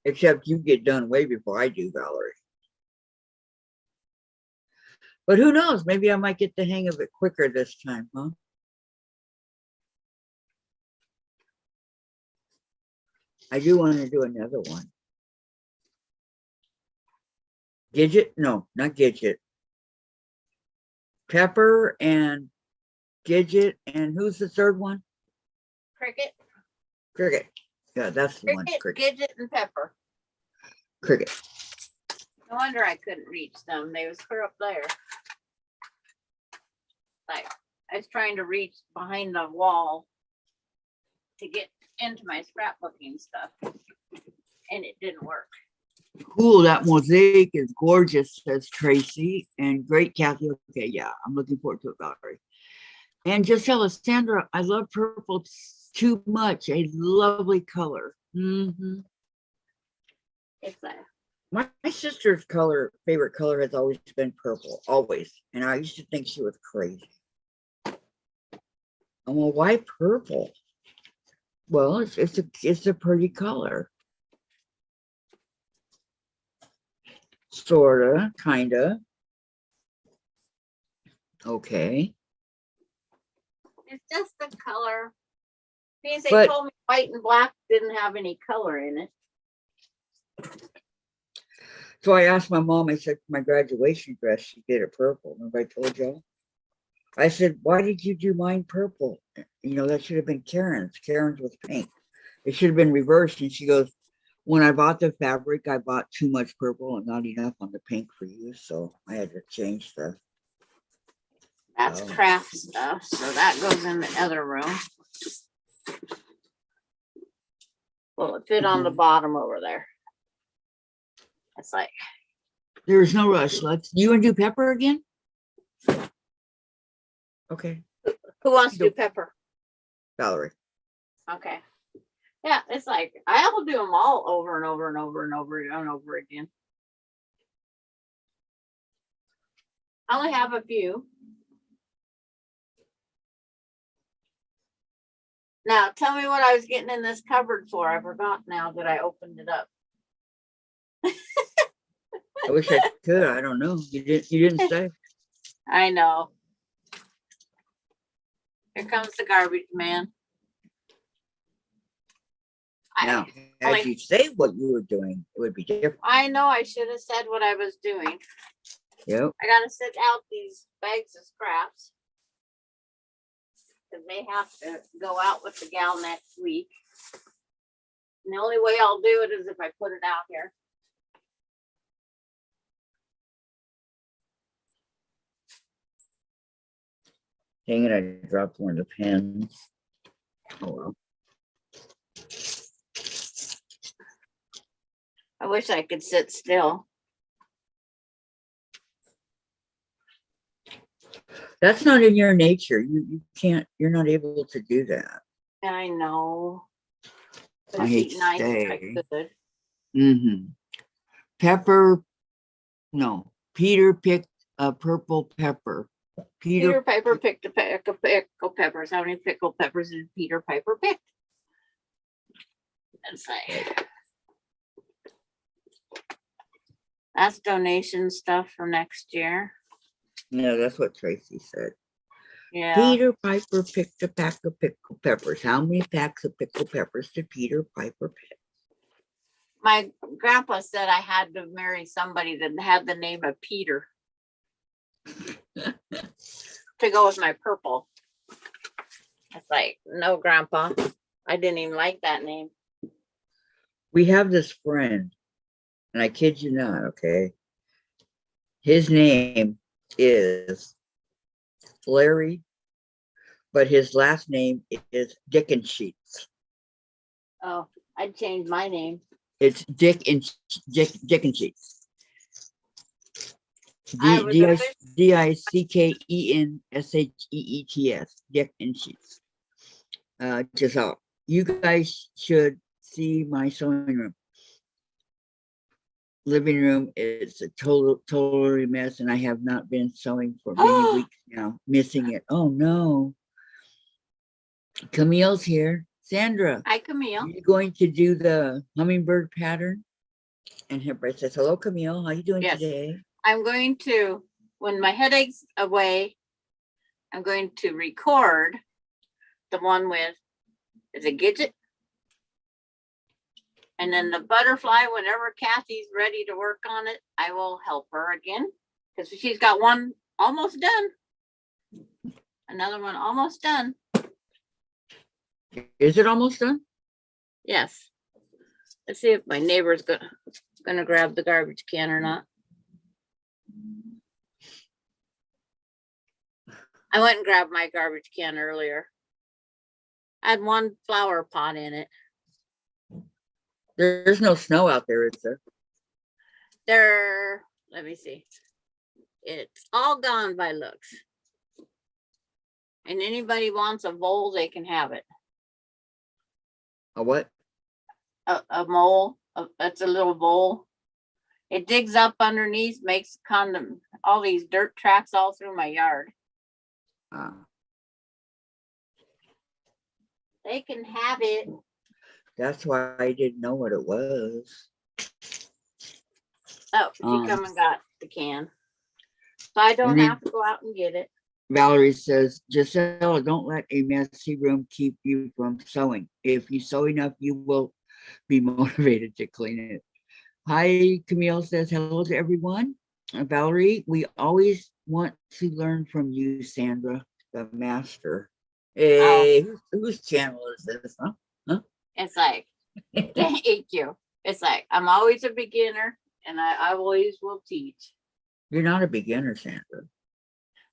[SPEAKER 2] Except you get done way before I do, Valerie. But who knows? Maybe I might get the hang of it quicker this time, huh? I do want to do another one. Gidget? No, not Gidget. Pepper and Gidget. And who's the third one?
[SPEAKER 1] Cricket.
[SPEAKER 2] Cricket. Yeah, that's the one.
[SPEAKER 1] Cricket, Gidget, and Pepper.
[SPEAKER 2] Cricket.
[SPEAKER 1] No wonder I couldn't reach them. They was clear up there. Like, I was trying to reach behind the wall to get into my scrapbooking stuff, and it didn't work.
[SPEAKER 2] Cool, that mosaic is gorgeous, says Tracy. And great, Kathy. Okay, yeah, I'm looking forward to it, Valerie. And just tell us, Sandra, I love purple too much. A lovely color. Mm-hmm.
[SPEAKER 1] It's like,
[SPEAKER 2] My sister's favorite color has always been purple, always. And I used to think she was crazy. Well, why purple? Well, it's a pretty color. Sorta, kinda. Okay.
[SPEAKER 1] It's just the color. Because they
[SPEAKER 2] But-
[SPEAKER 1] told me white and black didn't have any color in it.
[SPEAKER 2] So I asked my mom, I said, for my graduation dress, she did it purple. Remember I told y'all? I said, why did you do mine purple? You know, that should have been Karen's. Karen's was pink. It should have been reversed. And she goes, when I bought the fabric, I bought too much purple and not enough on the pink for you. So I had to change the.
[SPEAKER 1] That's
[SPEAKER 2] Oh.
[SPEAKER 1] craft stuff. So that goes in the other room. Well, it fit on the bottom over there. It's like,
[SPEAKER 2] There's no rush. You want to do pepper again? Okay,
[SPEAKER 1] who wants to do
[SPEAKER 2] Nope.
[SPEAKER 1] pepper?
[SPEAKER 2] Valerie.
[SPEAKER 1] Okay. Yeah, it's like I will do them all over and over and over and over and over again. I only have a few. Now, tell me what I was getting in this cupboard for. I forgot now that I opened it up.
[SPEAKER 2] I wish I could. I don't know. You didn't say.
[SPEAKER 1] I know. Here comes the garbage man.
[SPEAKER 2] Now, as you say what you were doing, it would be different.
[SPEAKER 1] I know I should have said what I was doing.
[SPEAKER 2] Yep.
[SPEAKER 1] I gotta sit out these bags of scraps. Cause they have to go out with the gal next week. And the only way I'll do it is if I put it out here.
[SPEAKER 2] Dang it, I dropped one of the pens. Oh well.
[SPEAKER 1] I wish I could sit still.
[SPEAKER 2] That's not in your nature. You can't, you're not able to do that.
[SPEAKER 1] I know.
[SPEAKER 2] I hate to
[SPEAKER 1] nice if I
[SPEAKER 2] say.
[SPEAKER 1] could.
[SPEAKER 2] Mm-hmm. Pepper, no. Peter picked a purple pepper.
[SPEAKER 1] Peter Piper picked a peck of pickled peppers. How many pickled peppers did Peter Piper pick? Let's say. That's donation stuff for next year.
[SPEAKER 2] No, that's what Tracy said.
[SPEAKER 1] Yeah.
[SPEAKER 2] Peter Piper picked a pack of pickled peppers. How many packs of pickled peppers did Peter Piper pick?
[SPEAKER 1] My grandpa said I had to marry somebody that had the name of Peter to go with my purple. It's like, no, Grandpa. I didn't even like that name.
[SPEAKER 2] We have this friend, and I kid you not, okay? His name is Larry, but his last name is Dickensheets.
[SPEAKER 1] Oh, I'd change my name.
[SPEAKER 2] It's Dickensheets. Dickensheets. Dickensheets. Just out. You guys should see my sewing room. Living room is a totally mess, and I have not been sewing for many weeks now, missing it. Oh no. Camille's here. Sandra,
[SPEAKER 1] Hi, Camille.
[SPEAKER 2] are you going to do the hummingbird pattern? And everybody says, hello, Camille. How you doing
[SPEAKER 1] Yes.
[SPEAKER 2] today?
[SPEAKER 1] I'm going to, when my headache's away, I'm going to record the one with, is it Gidget? And then the butterfly, whenever Kathy's ready to work on it, I will help her again. Because she's got one almost done. Another one almost done.
[SPEAKER 2] Is it almost done?
[SPEAKER 1] Yes. Let's see if my neighbor's gonna grab the garbage can or not. I went and grabbed my garbage can earlier. I had one flower pot in it.
[SPEAKER 2] There's no snow out there, is there?
[SPEAKER 1] Let me see. It's all gone by looks. And anybody wants a bowl, they can have it.
[SPEAKER 2] A what?
[SPEAKER 1] A mole, that's a little bowl. It digs up underneath, makes all these dirt tracks all through my yard. They can have it.
[SPEAKER 2] That's why I didn't know what it was.
[SPEAKER 1] Oh, she come and got the can. So I don't have to go out and get it.
[SPEAKER 2] Valerie says, Gisela, don't let a messy room keep you from sewing. If you sew enough, you will be motivated to clean it. Hi, Camille says, hello to everyone. Valerie, we always want to learn from you, Sandra, the master.
[SPEAKER 1] Oh,
[SPEAKER 2] Hey, whose channel is this? Huh?
[SPEAKER 1] it's like, thank you. It's like, I'm always a beginner and I always will teach.
[SPEAKER 2] You're not a beginner, Sandra.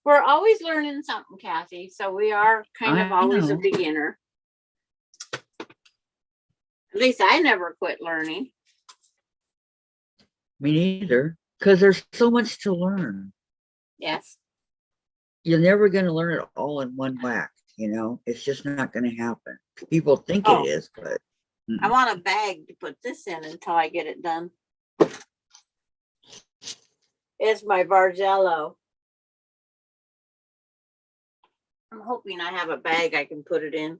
[SPEAKER 1] We're always learning something, Kathy. So we are kind of
[SPEAKER 2] I
[SPEAKER 1] always a
[SPEAKER 2] know.
[SPEAKER 1] beginner. At least I never quit learning.
[SPEAKER 2] Me neither, because there's so much to learn.
[SPEAKER 1] Yes.
[SPEAKER 2] You're never going to learn it all in one whack, you know? It's just not going to happen. People think it
[SPEAKER 1] Oh,
[SPEAKER 2] is, but
[SPEAKER 1] I want a bag to put this in until I get it done. It's my Vargello. I'm hoping I have a bag I can put it in.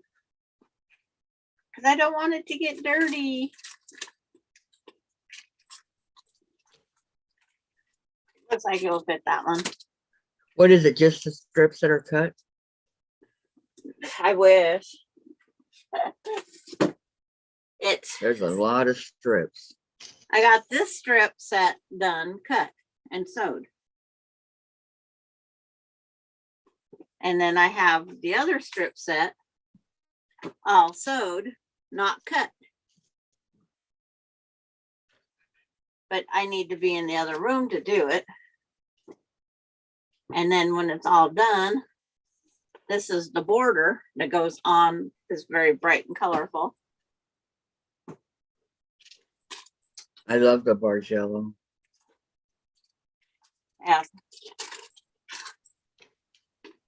[SPEAKER 1] Because I don't want it to get dirty. Looks like it'll fit that one.
[SPEAKER 2] what is it? Just the strips that are cut?
[SPEAKER 1] I wish.
[SPEAKER 2] There's a lot of strips.
[SPEAKER 1] I got this strip set done, cut, and sewed. And then I have the other strip set all sewed, not cut. But I need to be in the other room to do it. And then when it's all done, this is the border that goes on, is very bright and colorful.
[SPEAKER 2] I love the Bargello.
[SPEAKER 1] Yeah.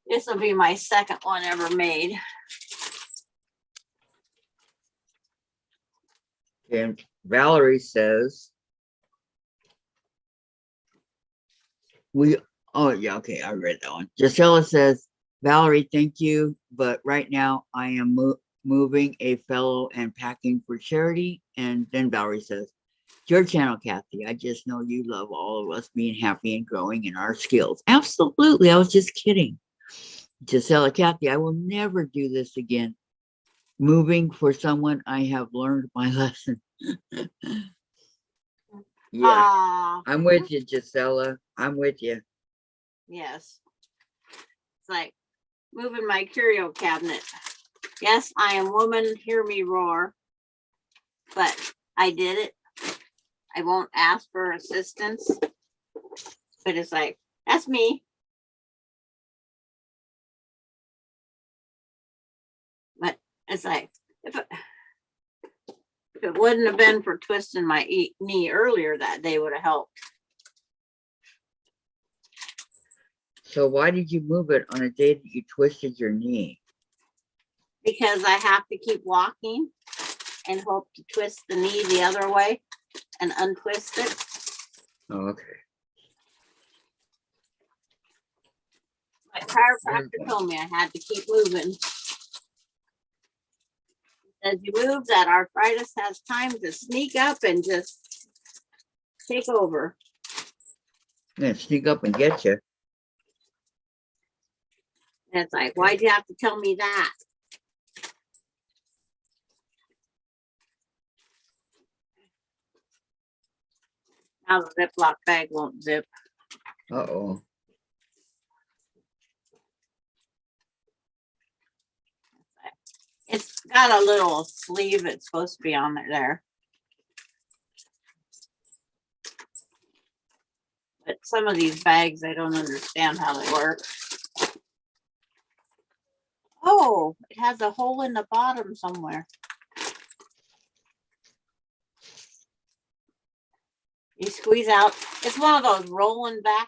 [SPEAKER 1] This will be my second one ever made.
[SPEAKER 2] And Valerie says, oh yeah, okay, I read that one. Gisela says, Valerie, thank you, but right now I am moving a fellow and packing for charity. And then Valerie says, your channel, Kathy. I just know you love all of us being happy and growing in our skills. Absolutely. I was just kidding. Gisela, Kathy, I will never do this again. Moving for someone, I have learned my lesson. Yeah, I'm with you, Gisela. I'm with you.
[SPEAKER 1] Yes. It's like moving my curio cabinet. Yes, I am woman, hear me roar. But I did it. I won't ask for assistance. But it's like, that's me. But it's like, if it wouldn't have been for twisting my knee earlier that day, would have helped.
[SPEAKER 2] So why did you move it on a day that you twisted your knee?
[SPEAKER 1] Because I have to keep walking and hope to twist the knee the other way and untwist it.
[SPEAKER 2] Oh, okay.
[SPEAKER 1] My chiropractor told me I had to keep moving. As you move, that arthritis has time to sneak up and just take over.
[SPEAKER 2] Yeah, sneak up and get you.
[SPEAKER 1] And it's like, why'd you have to tell me that? Now the Ziploc bag won't zip.
[SPEAKER 2] Uh-oh.
[SPEAKER 1] It's got a little sleeve it's supposed to be on there. But some of these bags, I don't understand how they work. Oh, it has a hole in the bottom somewhere. You squeeze out. It's one of those rolling back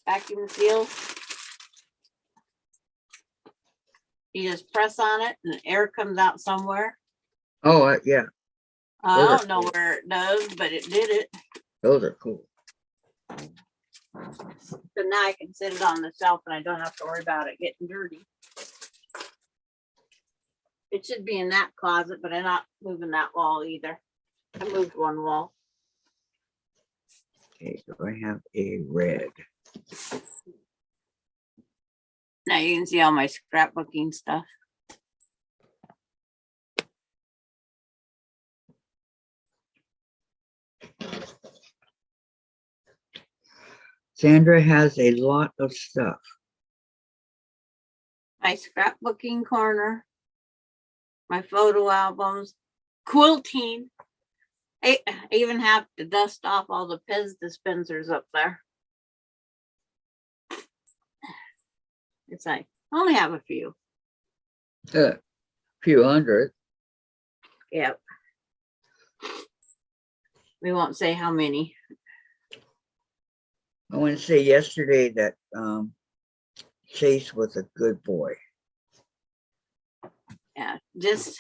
[SPEAKER 1] vacuum seals. You just press on it and air comes out somewhere.
[SPEAKER 2] Oh, yeah.
[SPEAKER 1] I
[SPEAKER 2] Those are
[SPEAKER 1] don't know
[SPEAKER 2] cool.
[SPEAKER 1] where it does, but it did it.
[SPEAKER 2] Those are cool.
[SPEAKER 1] So now I can sit it on the shelf and I don't have to worry about it getting dirty. It should be in that closet, but I'm not moving that wall either. I moved one wall.
[SPEAKER 2] Okay, so I have a red.
[SPEAKER 1] Now you can see all my scrapbooking stuff.
[SPEAKER 2] Sandra has a lot of stuff.
[SPEAKER 1] My scrapbooking corner, my photo albums, quilting. I even have to dust off all the Pez dispensers up there. It's like, I only have a few.
[SPEAKER 2] A few hundred.
[SPEAKER 1] Yep. We won't say how many.
[SPEAKER 2] I want to say yesterday that Chase was a good boy.
[SPEAKER 1] Yeah, just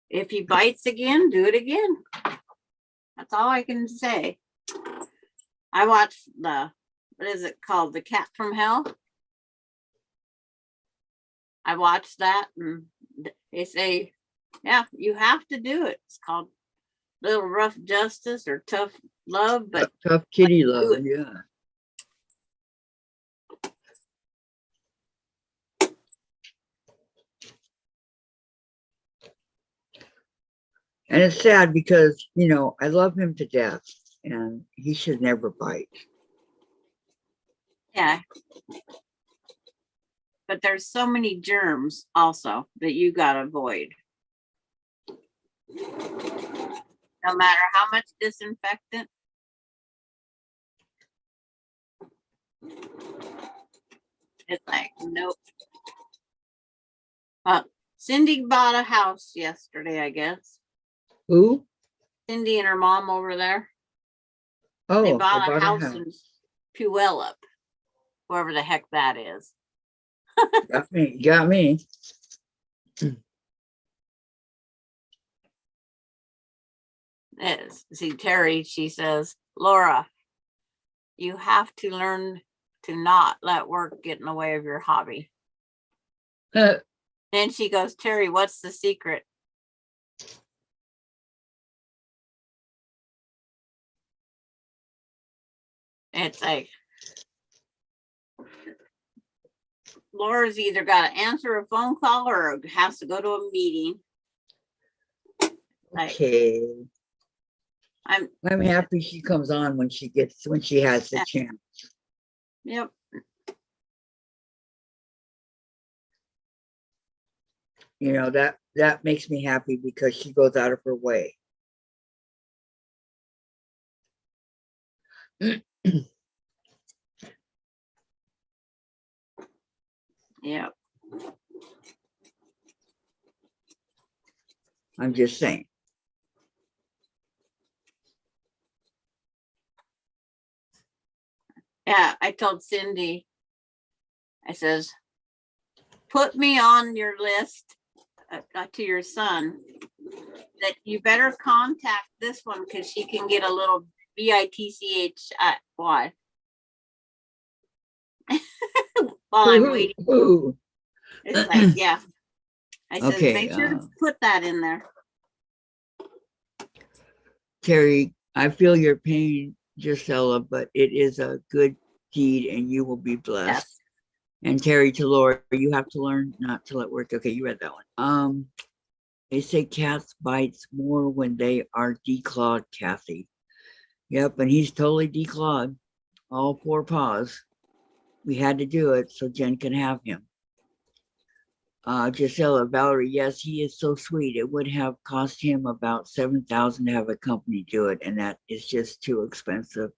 [SPEAKER 1] if he bites again, do it again. That's all I can say. I watched what is it called? The Cat from Hell. I watched that and they say, yeah, you have to do it. It's called Little Rough Justice or Tough Love, but
[SPEAKER 2] Tough kitty love, yeah. And it's sad because, you know, I love him to death and he should never bite.
[SPEAKER 1] yeah. But there's so many germs also that you got to avoid. No matter how much disinfectant. It's like, nope. Cindy bought a house yesterday, I guess.
[SPEAKER 2] Who?
[SPEAKER 1] Cindy and her mom over there.
[SPEAKER 2] Oh,
[SPEAKER 1] they bought a house in Puyallup, wherever the heck that is.
[SPEAKER 2] Got me.
[SPEAKER 1] See, Terry, she says, Laura, you have to learn to not let work get in the way of your hobby. Then she goes, Terry, what's the secret? It's like, Laura's either got to answer a phone call or has to go to a meeting.
[SPEAKER 2] Okay.
[SPEAKER 1] I'm
[SPEAKER 2] happy she comes on when she has the chance.
[SPEAKER 1] Yep.
[SPEAKER 2] You know, that makes me happy because she goes out of her way.
[SPEAKER 1] Yep.
[SPEAKER 2] I'm just saying.
[SPEAKER 1] Yeah, I told Cindy, I says, put me on your list to your son that you better contact this one because she can get a little VITCHY while I'm waiting. It's like, yeah. I said,
[SPEAKER 2] okay,
[SPEAKER 1] make sure to put that in there.
[SPEAKER 2] Terry, I feel your pain, Gisela, but it is a good deed and you will be blessed. Yes. And Terry, to Laura, you have to learn not to let work. Okay, you read that one. They say cats bites more when they are declawed, Kathy. Yep, and he's totally declawed, all 4 paws. We had to do it so Jen can have him. Gisela, Valerie, yes, he is so sweet. It would have cost him about $7,000 to have a company do it, and that is just too expensive.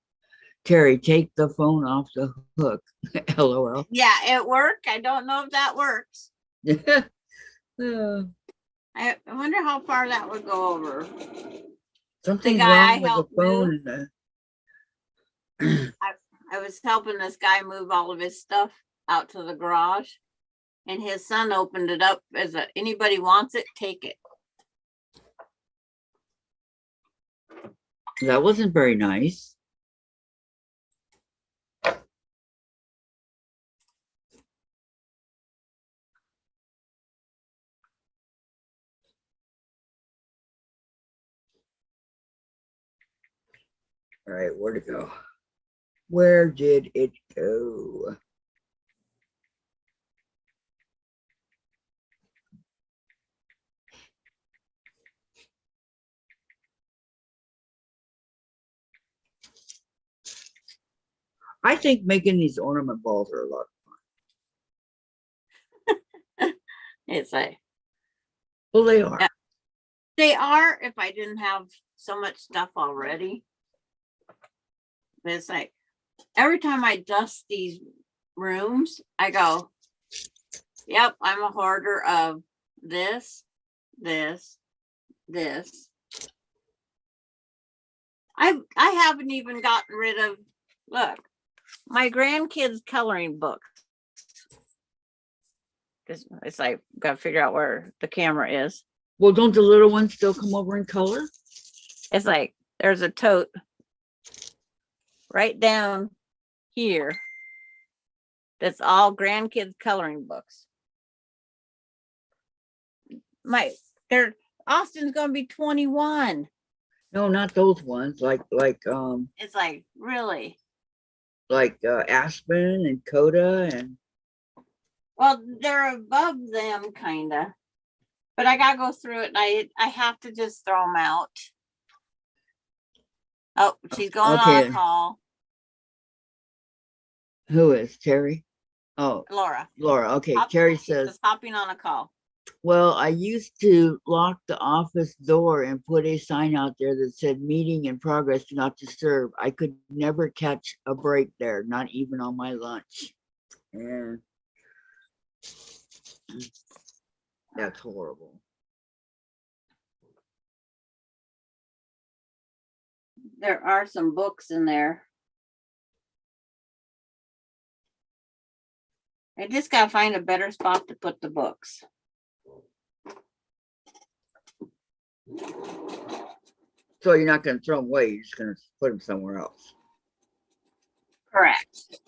[SPEAKER 2] Terry, take the phone off the hook. LOL.
[SPEAKER 1] Yeah, it worked. I don't know if that works. I wonder how far that would go over.
[SPEAKER 2] Something's wrong with the phone.
[SPEAKER 1] I was helping this guy move all of his stuff out to the garage, and his son opened it up as anybody wants it, take it.
[SPEAKER 2] That wasn't very nice. All right, where'd it go? Where did it go? I think making these ornament balls are a lot.
[SPEAKER 1] It's like,
[SPEAKER 2] Well, they are.
[SPEAKER 1] yeah, they are if I didn't have so much stuff already. But it's like every time I dust these rooms, I go, yep, I'm a hoarder of this, this, this. I haven't even gotten rid of, look, my grandkids' coloring book. It's like, gotta figure out where the camera is.
[SPEAKER 2] Well, don't the little ones still come over in color?
[SPEAKER 1] It's like, there's a tote right down here that's all grandkids' coloring books. Austin's gonna be 21.
[SPEAKER 2] No, not those ones.
[SPEAKER 1] It's like, really?
[SPEAKER 2] Aspen and Coda and.
[SPEAKER 1] Well, they're above them, kinda. But I gotta go through it, and I have to just throw them out. Oh, she's going on
[SPEAKER 2] Okay.
[SPEAKER 1] a call.
[SPEAKER 2] Who is Terry? Oh,
[SPEAKER 1] Laura.
[SPEAKER 2] Okay. Terry says,
[SPEAKER 1] She's hopping on a call.
[SPEAKER 2] well, I used to lock the office door and put a sign out there that said meeting in progress, do not disturb. I could never catch a break there, not even on my lunch. And that's horrible.
[SPEAKER 1] There are some books in there. I just gotta find a better spot to put the books.
[SPEAKER 2] So you're not going to throw them away. You're just going to put them somewhere else.
[SPEAKER 1] Correct.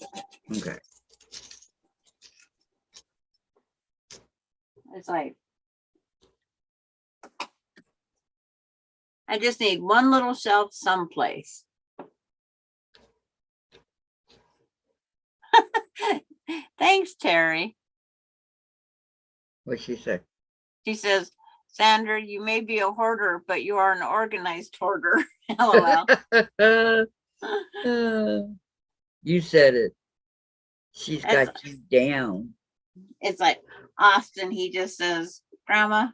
[SPEAKER 2] Okay.
[SPEAKER 1] It's like, I just need one little shelf someplace. Thanks, Terry.
[SPEAKER 2] What'd she say?
[SPEAKER 1] She says, Sandra, you may be a hoarder, but you are an organized hoarder. LOL.
[SPEAKER 2] You said it. She's
[SPEAKER 1] That's-
[SPEAKER 2] got you down.
[SPEAKER 1] It's like Austin, he just says, Grandma,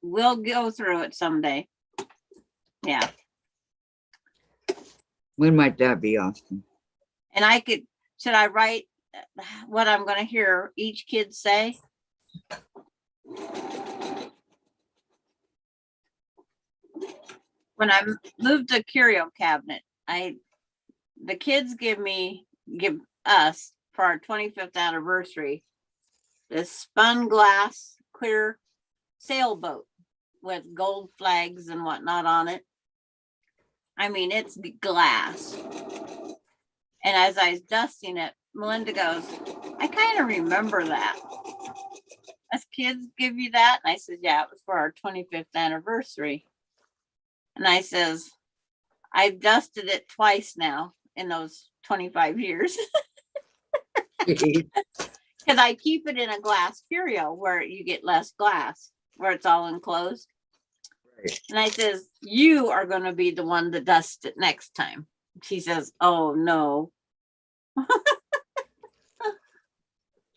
[SPEAKER 1] we'll go through it someday. Yeah.
[SPEAKER 2] When might that be, Austin?
[SPEAKER 1] And should I write what I'm going to hear each kid say? When I moved the curio cabinet, the kids give us for our 25th anniversary this spun glass clear sailboat with gold flags and whatnot on it. I mean, it's glass. And as I was dusting it, Melinda goes, I kind of remember that. Us kids give you that? And I said, yeah, it was for our 25th anniversary. And I says, I've dusted it twice now in those 25 years. Because I keep it in a glass curio where you get less glass, where it's all enclosed. Right. And I says, you are going to be the one to dust it next time. She says, oh, no.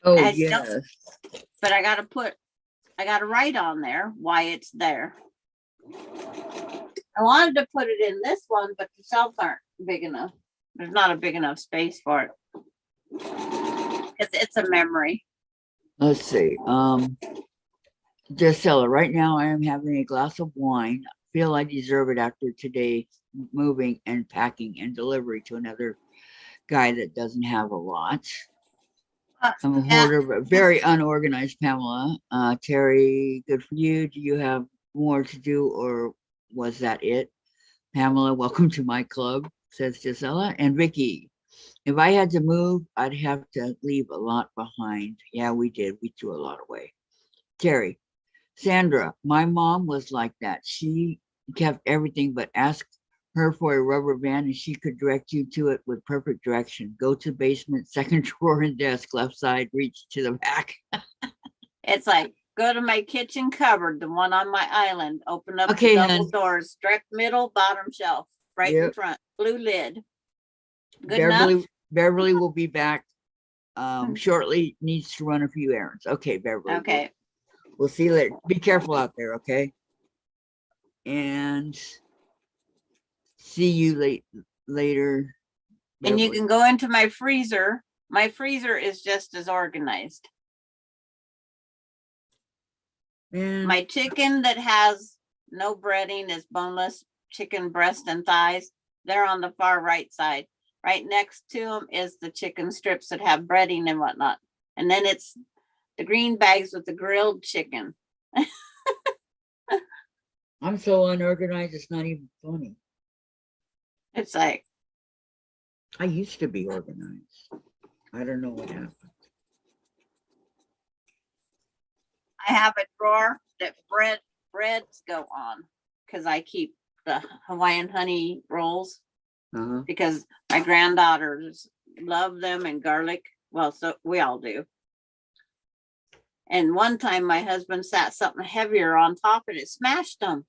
[SPEAKER 2] Oh, yes.
[SPEAKER 1] But I got to write on there why it's there. I wanted to put it in this one, but the shelves aren't big enough. There's not a big enough space for it. It's a memory.
[SPEAKER 2] Let's see. Gisela, right now I am having a glass of wine. I feel I deserve it after today moving and packing and delivery to another guy that doesn't have a lot. I'm a hoarder, but very unorganized, Pamela. Terry, good for you. Do you have more to do, or was that it? Pamela, welcome to my club, says Gisela. And Vicki, if I had to move, I'd have to leave a lot behind. Yeah, we did. We threw a lot away. Terry, Sandra, my mom was like that. She kept everything, but asked her for a rubber band and she could direct you to it with perfect direction. Go to basement, second drawer and desk, left side, reach to the back. It's like, go to my kitchen cupboard, the one on my island, open up the double doors, direct middle, bottom shelf, right in front, blue lid. Good enough? Beverly will be back shortly. Needs to run a few errands. Okay, Beverly.
[SPEAKER 1] Okay.
[SPEAKER 2] We'll see you later. Be careful out there, okay? And see you later.
[SPEAKER 1] And you
[SPEAKER 2] Beverly.
[SPEAKER 1] can go into my freezer. My freezer is just as organized.
[SPEAKER 2] And
[SPEAKER 1] My chicken that has no breading is boneless chicken breast and thighs. They're on the far right side. Right next to them is the chicken strips that have breading and whatnot. And then it's the green bags with the grilled chicken.
[SPEAKER 2] I'm so unorganized, it's not even funny.
[SPEAKER 1] It's like,
[SPEAKER 2] I used to be organized. I don't know what happened.
[SPEAKER 1] I have a drawer that breads go on because I keep the Hawaiian honey rolls because my granddaughters love them and garlic. Well, so we all do. And one time my husband sat something heavier on top and it smashed them.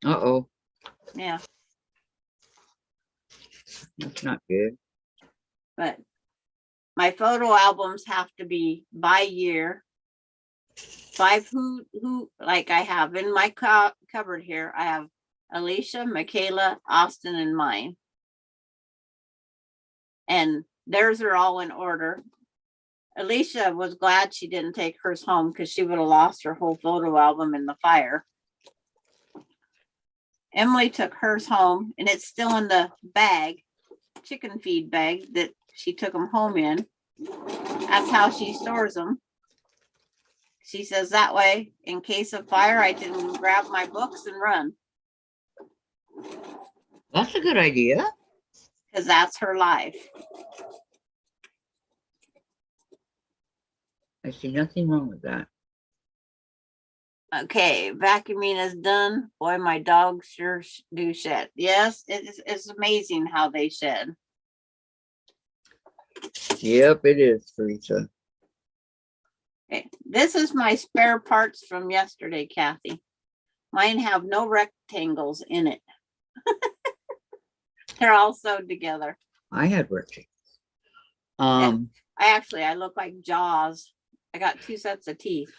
[SPEAKER 2] Uh-oh.
[SPEAKER 1] Yeah.
[SPEAKER 2] That's not good.
[SPEAKER 1] But my photo albums have to be by year. By who like I have in my cupboard here. I have Alicia, Michaela, Austin, and mine. And theirs are all in order. Alicia was glad she didn't take hers home because she would have lost her whole photo album in the fire. Emily took hers home and it's still in the bag, chicken feed bag that she took them home in. That's how she stores them. She says that way, in case of fire, I can grab my books and run.
[SPEAKER 2] That's a good idea.
[SPEAKER 1] Because that's her life.
[SPEAKER 2] I see nothing wrong with that.
[SPEAKER 1] Okay, vacuuming is done. Boy, my dogs sure do shed. Yes, it's amazing how they shed.
[SPEAKER 2] Yep, it is, Teresa.
[SPEAKER 1] Okay. This is my spare parts from yesterday, Kathy. Mine have no rectangles in it. They're all sewed together.
[SPEAKER 2] I had rectangles.
[SPEAKER 1] I look like Jaws. I got 2 sets of teeth.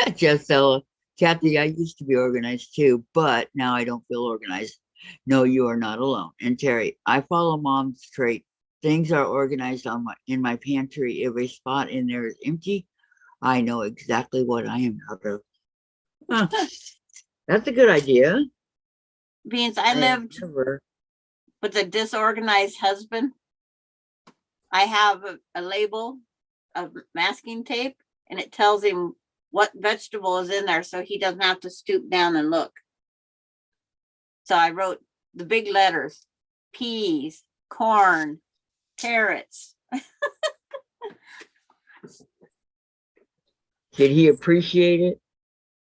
[SPEAKER 2] Jessella, Kathy, I used to be organized too, but now I don't feel organized. No, you are not alone. And Terry, I follow Mom's trait. Things are organized in my pantry. If a spot in there is empty, I know exactly what I am out of. Huh. That's a good idea.
[SPEAKER 1] Beans, I lived with a disorganized husband. I have a label of masking tape and it tells him what vegetable is in there so he doesn't have to stoop down and look. So I wrote the big letters, peas, corn, carrots.
[SPEAKER 2] Did he appreciate it?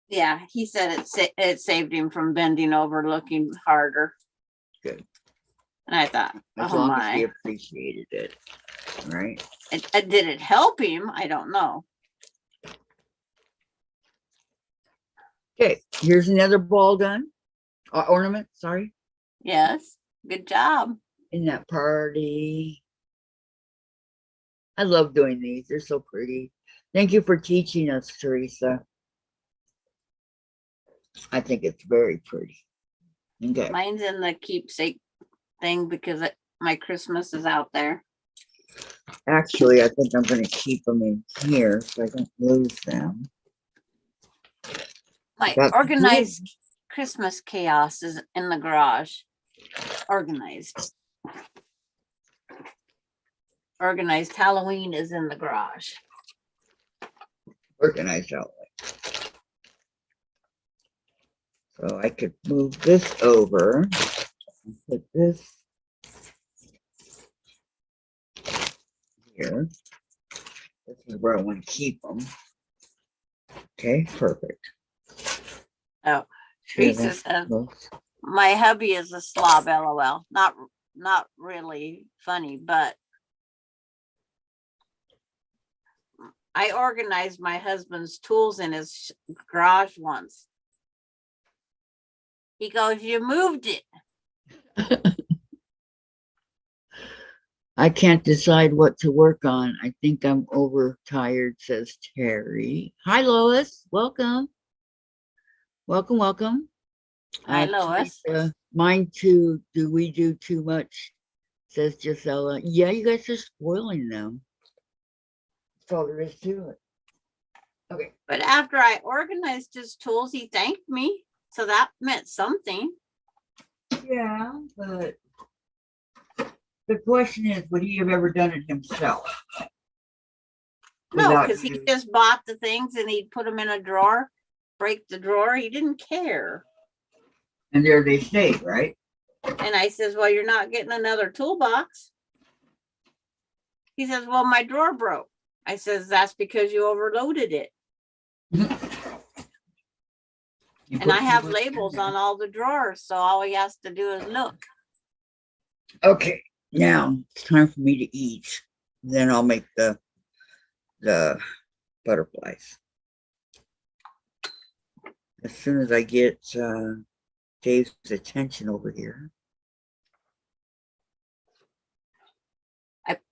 [SPEAKER 1] Yeah, he said it saved him from bending over looking harder.
[SPEAKER 2] Good.
[SPEAKER 1] And I thought,
[SPEAKER 2] as
[SPEAKER 1] oh
[SPEAKER 2] long
[SPEAKER 1] my.
[SPEAKER 2] as he appreciated it, right?
[SPEAKER 1] Did it help him? I don't know.
[SPEAKER 2] Okay, here's another ball done. Ornament, sorry.
[SPEAKER 1] Yes, good job.
[SPEAKER 2] In that party. I love doing these. They're so pretty. Thank you for teaching us, Teresa. I think it's very pretty. Okay.
[SPEAKER 1] Mine's in the keepsake thing because my Christmas is out there.
[SPEAKER 2] Actually, I think I'm going to keep them in here so I don't lose them.
[SPEAKER 1] My organized Christmas chaos is in the garage. Organized Halloween is in the garage.
[SPEAKER 2] Organized outlet. So I could move this over and put this here. This is where I want to keep them. Okay, perfect.
[SPEAKER 1] Oh, Teresa says my hubby is a slob, LOL. Not really funny, but I organized my husband's tools in his garage once. He goes, you moved it.
[SPEAKER 2] I can't decide what to work on. I think I'm overtired, says Terry. Hi, Lois. Welcome. Welcome, welcome. I
[SPEAKER 1] Hi,
[SPEAKER 2] have to make
[SPEAKER 1] Lois.
[SPEAKER 2] mine too. Do we do too much? Says Gisela. Yeah, you guys are spoiling them. That's all there is to it. Okay.
[SPEAKER 1] But after I organized his tools, he thanked me. So that meant something.
[SPEAKER 2] Yeah, but the question is, would he have ever done it himself?
[SPEAKER 1] No,
[SPEAKER 2] Without
[SPEAKER 1] because he
[SPEAKER 2] you?
[SPEAKER 1] just bought the things and he'd put them in a drawer, break the drawer. He didn't care.
[SPEAKER 2] And there they stay, right?
[SPEAKER 1] And I says, well, you're not getting another toolbox. He says, well, my drawer broke. I says, that's because you overloaded it. And I have labels on all the drawers, so all he has to do is look.
[SPEAKER 2] Okay, now it's time for me to eat. Then I'll make the butterflies. As soon as I get Dave's attention over here.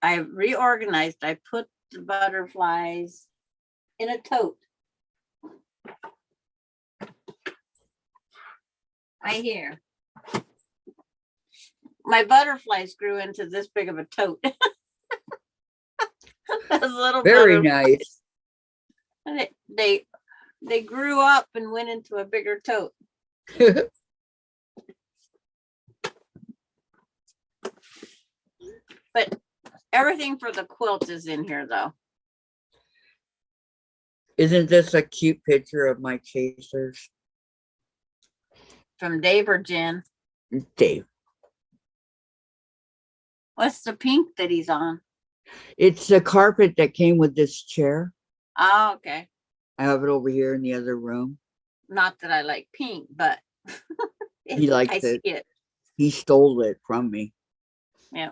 [SPEAKER 1] I reorganized. I put the butterflies in a tote. Right here. My butterflies grew into this big of a tote. Those little
[SPEAKER 2] Very
[SPEAKER 1] butterflies.
[SPEAKER 2] nice.
[SPEAKER 1] They grew up and went into a bigger tote. But everything for the quilt is in here though.
[SPEAKER 2] Isn't this a cute picture of my chasers?
[SPEAKER 1] From Dave or Jen.
[SPEAKER 2] Dave.
[SPEAKER 1] What's the pink that he's on?
[SPEAKER 2] It's a carpet that came with this chair.
[SPEAKER 1] Oh, okay.
[SPEAKER 2] I have it over here in the other room.
[SPEAKER 1] Not that I like pink, but
[SPEAKER 2] He likes
[SPEAKER 1] I see
[SPEAKER 2] it.
[SPEAKER 1] it.
[SPEAKER 2] He stole it from me.
[SPEAKER 1] Yeah.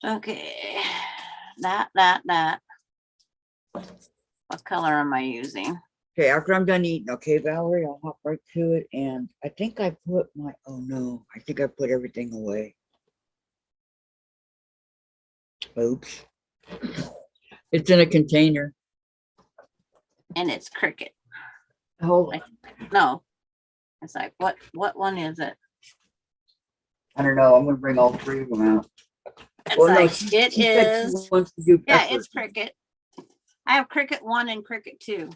[SPEAKER 1] Okay. That. What color am I using?
[SPEAKER 2] Okay, after I'm done eating, okay, Valerie, I'll hop right to it. And I think I put my, oh no, I think I put everything away. Oops. It's in a container.
[SPEAKER 1] And it's cricket.
[SPEAKER 2] Hold on.
[SPEAKER 1] No. It's like, what one is it?
[SPEAKER 2] I don't know. I'm going to bring all three of them out.
[SPEAKER 1] It's
[SPEAKER 2] Well, no,
[SPEAKER 1] like,
[SPEAKER 2] she
[SPEAKER 1] it
[SPEAKER 2] said
[SPEAKER 1] is.
[SPEAKER 2] she wants to do
[SPEAKER 1] Yeah,
[SPEAKER 2] pepper.
[SPEAKER 1] it's cricket. I have cricket 1 and cricket 2.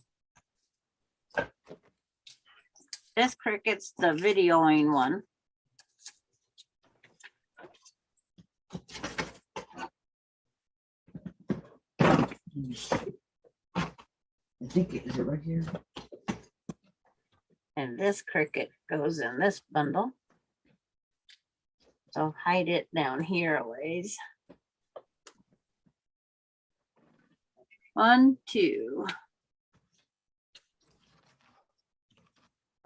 [SPEAKER 1] This cricket's the videoing one.
[SPEAKER 2] I think is it right here?
[SPEAKER 1] And this cricket goes in this bundle. So hide it down here a ways. 1, 2,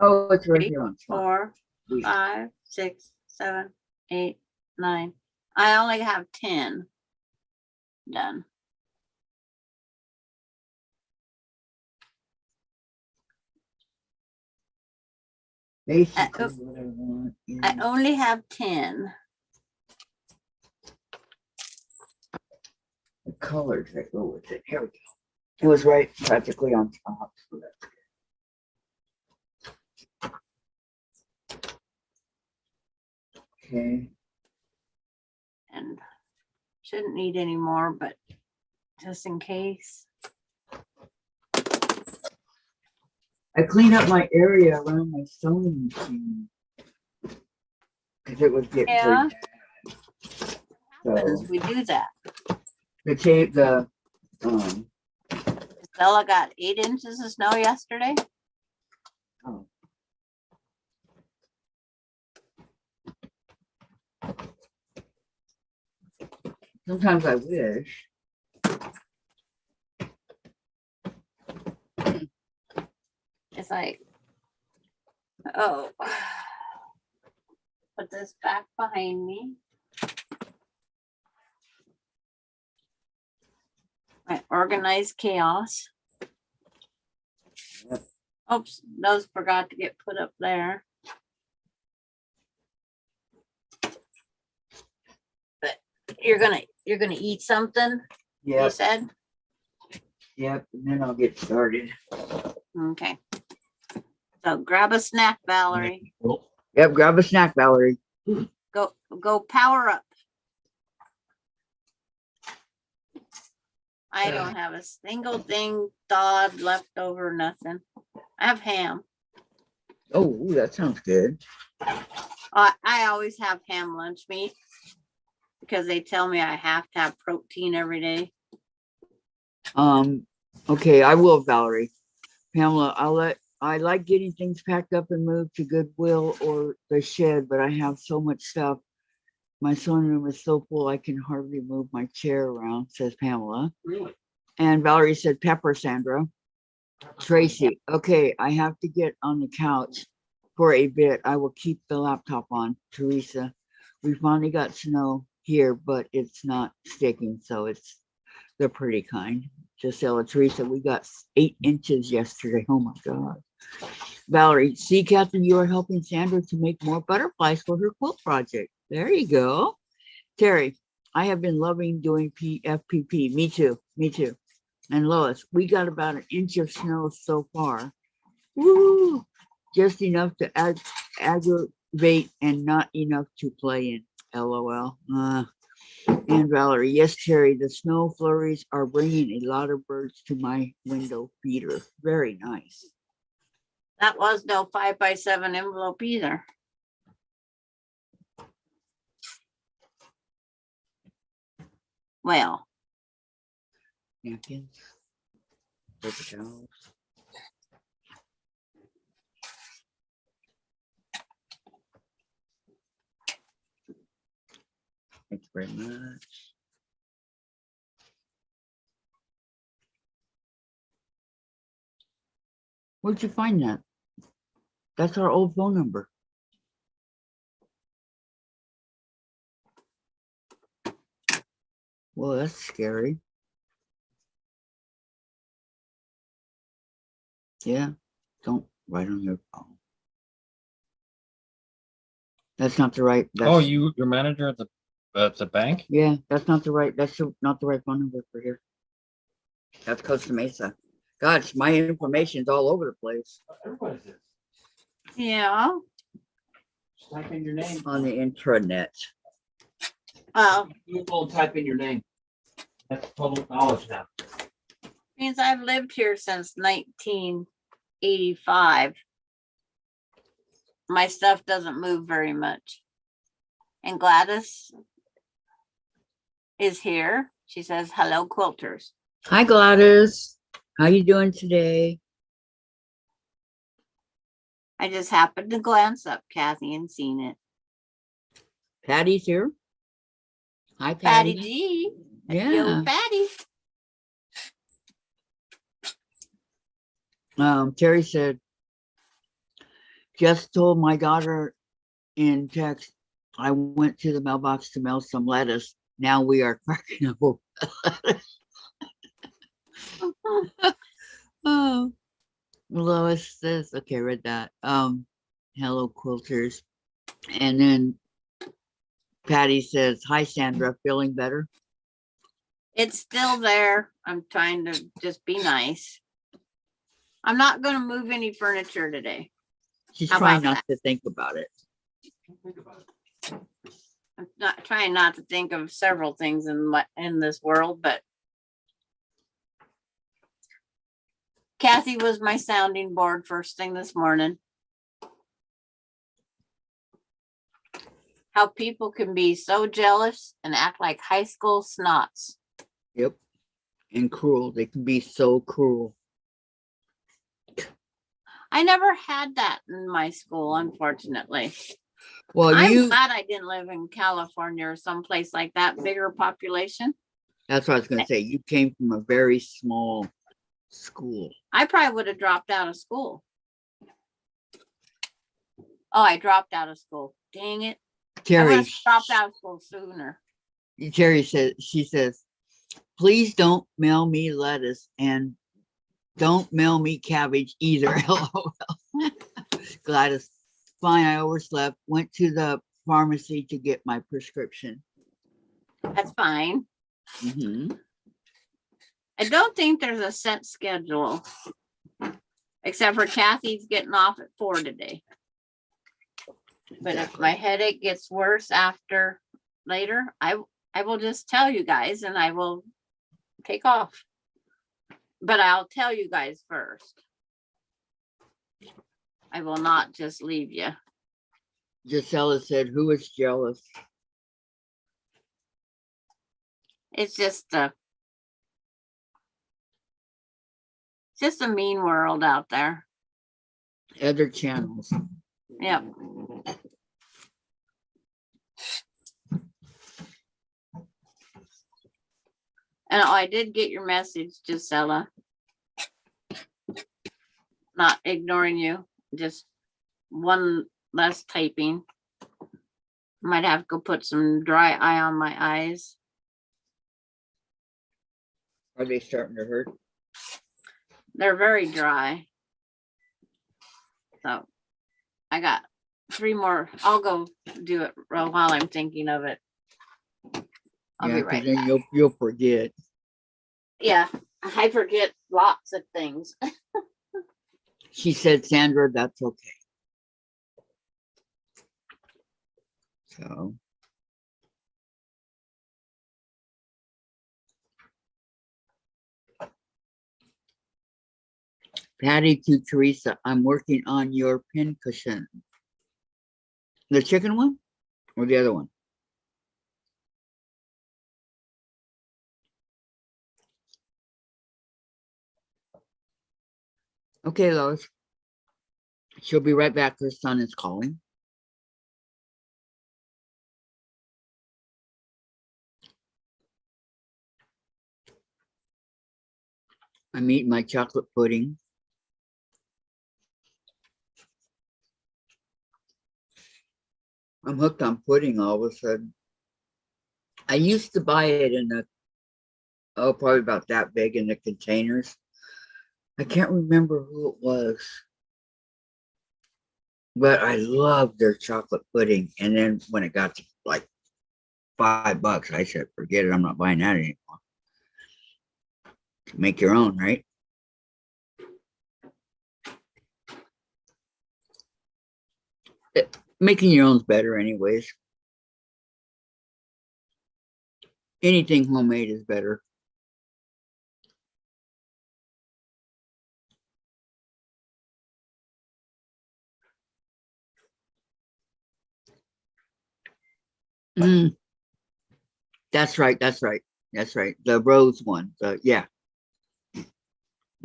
[SPEAKER 2] Oh, it's right
[SPEAKER 1] 3,
[SPEAKER 2] here on top.
[SPEAKER 1] 4, 5, 6, 7, 8, 9. I only have 10 done.
[SPEAKER 2] Basically, what I want is
[SPEAKER 1] I only have 10.
[SPEAKER 2] the colors that go with it. Here we go. It was right practically on top. So that's good. Okay.
[SPEAKER 1] And shouldn't need any more, but just in case.
[SPEAKER 2] I cleaned up my area around my sewing machine because it was getting
[SPEAKER 1] Yeah.
[SPEAKER 2] pretty bad. So
[SPEAKER 1] We do that.
[SPEAKER 2] the tape,
[SPEAKER 1] Stella got 8 inches of snow yesterday.
[SPEAKER 2] oh. Sometimes I wish.
[SPEAKER 1] It's like, oh, put this back behind me. My organized chaos.
[SPEAKER 2] Yep.
[SPEAKER 1] Oops, those forgot to get put up there. You're gonna eat something, you
[SPEAKER 2] Yep,
[SPEAKER 1] said?
[SPEAKER 2] yep, and then I'll get started.
[SPEAKER 1] Okay. So grab a snack, Valerie.
[SPEAKER 2] Yep, grab a snack, Valerie.
[SPEAKER 1] Go power up. I don't have a single thing thawed left over, nothing. I have ham.
[SPEAKER 2] Oh, that sounds good.
[SPEAKER 1] I always have ham lunch meat because they tell me I have to have protein every day.
[SPEAKER 2] Okay, I will, Valerie. Pamela, I like getting things packed up and moved to Goodwill or the shed, but I have so much stuff. My sewing room is so full I can hardly move my chair around, says Pamela.
[SPEAKER 3] Really?
[SPEAKER 2] And Valerie said pepper, Sandra. Tracy, okay, I have to get on the couch for a bit. I will keep the laptop on. Teresa, we finally got snow here, but it's not sticking, so it's the pretty kind. Gisela, Teresa, we got 8 inches yesterday. Oh my God. Valerie, see, Kathy, you are helping Sandra to make more butterflies for her quilt project. There you go. Terry, I have been loving doing FPP. Me too. Me too. And Lois, we got about 1 inch of snow so far. Woo! Just enough to aggravate and not enough to play in. LOL. And Valerie, yes, Terry, the snow flurries are bringing a lot of birds to my window feeder. Very nice.
[SPEAKER 1] That was no 5x7 envelope either. Well,
[SPEAKER 2] Napkins, paper towels. Thank you very much. Where'd you find that? That's our old phone number. Well, that's scary. Yeah, don't write on your phone. That's not the right.
[SPEAKER 3] Oh, you're manager at the bank?
[SPEAKER 2] Yeah, that's not the right. That's not the right phone number for here. That's Costa Mesa. Gosh, my information's all over the place
[SPEAKER 3] Everybody's is.
[SPEAKER 1] yeah.
[SPEAKER 3] Just type in your name.
[SPEAKER 2] on the intranet.
[SPEAKER 1] Well,
[SPEAKER 3] Google and type in your name. That's public knowledge now.
[SPEAKER 1] means I've lived here since 1985. My stuff doesn't move very much. And Gladys is here. She says, hello, quilters.
[SPEAKER 2] Hi, Gladys. How you doing today?
[SPEAKER 1] I just happened to glance up, Kathy, and seen it.
[SPEAKER 2] Patty's here. Hi,
[SPEAKER 1] Patty
[SPEAKER 2] Patty.
[SPEAKER 1] G.
[SPEAKER 2] Yeah.
[SPEAKER 1] Yo, Patty.
[SPEAKER 2] Terry said, just told my daughter in text, I went to the mailbox to mail some lettuce. Now we are cracking up. Oh, Lois says, okay, read that. Hello, quilters. And then Patty says, hi, Sandra, feeling better?
[SPEAKER 1] It's still there. I'm trying to just be nice. I'm not going to move any furniture today.
[SPEAKER 2] She's
[SPEAKER 1] How
[SPEAKER 2] trying
[SPEAKER 1] about
[SPEAKER 2] not to think about it.
[SPEAKER 3] Think about it.
[SPEAKER 1] I'm not trying not to think of several things in this world, but Kathy was my sounding board first thing this morning. How people can be so jealous and act like high school snots.
[SPEAKER 2] Yep. And cruel. They can be so cruel.
[SPEAKER 1] I never had that in my school, unfortunately.
[SPEAKER 2] Well,
[SPEAKER 1] I'm glad I didn't live in California or someplace like that, bigger population.
[SPEAKER 2] that's what I was going to say. You came from a very small school.
[SPEAKER 1] I probably would have dropped out of school. Oh, I dropped out of school. Dang it. I would
[SPEAKER 2] Terry,
[SPEAKER 1] have dropped out of school sooner.
[SPEAKER 2] Terry says, she says, please don't mail me lettuce and don't mail me cabbage either. LOL. Gladys, fine, I overslept, went to the pharmacy to get my prescription.
[SPEAKER 1] That's fine.
[SPEAKER 2] Mm-hmm.
[SPEAKER 1] I don't think there's a set schedule. Except for Kathy's getting off at 4 today. But if my headache gets worse after later, I will just tell you guys and I will take off. But I'll tell you guys first. I will not just leave you.
[SPEAKER 2] Gisela said, who is jealous?
[SPEAKER 1] It's just a mean world out there.
[SPEAKER 2] Other channels.
[SPEAKER 1] Yep. And I did get your message, Gisela. Not ignoring you, just one less typing. Might have to go put some dry eye on my eyes.
[SPEAKER 2] Are they starting to hurt?
[SPEAKER 1] They're very dry. So I got 3 more. I'll go do it while I'm thinking of it. I'll
[SPEAKER 2] Yeah,
[SPEAKER 1] be
[SPEAKER 2] because
[SPEAKER 1] right
[SPEAKER 2] then
[SPEAKER 1] back.
[SPEAKER 2] you'll forget.
[SPEAKER 1] Yeah, I forget lots of things.
[SPEAKER 2] She said, Sandra, that's okay. So. Patty to Teresa, I'm working on your pin cushion. The chicken one or the other one? Okay, Lois. She'll be right back. Her son is calling. I'm eating my chocolate pudding. I'm hooked on pudding all of a sudden. I used to buy it in the, probably about that big in the containers. I can't remember who it was. But I loved their chocolate pudding. And then when it got to like $5, I said, forget it. I'm not buying that anymore. Make your own, right? Making your own's better anyways. Anything homemade is better. Mm, that's right. That's right. That's right. The rose one. Yeah.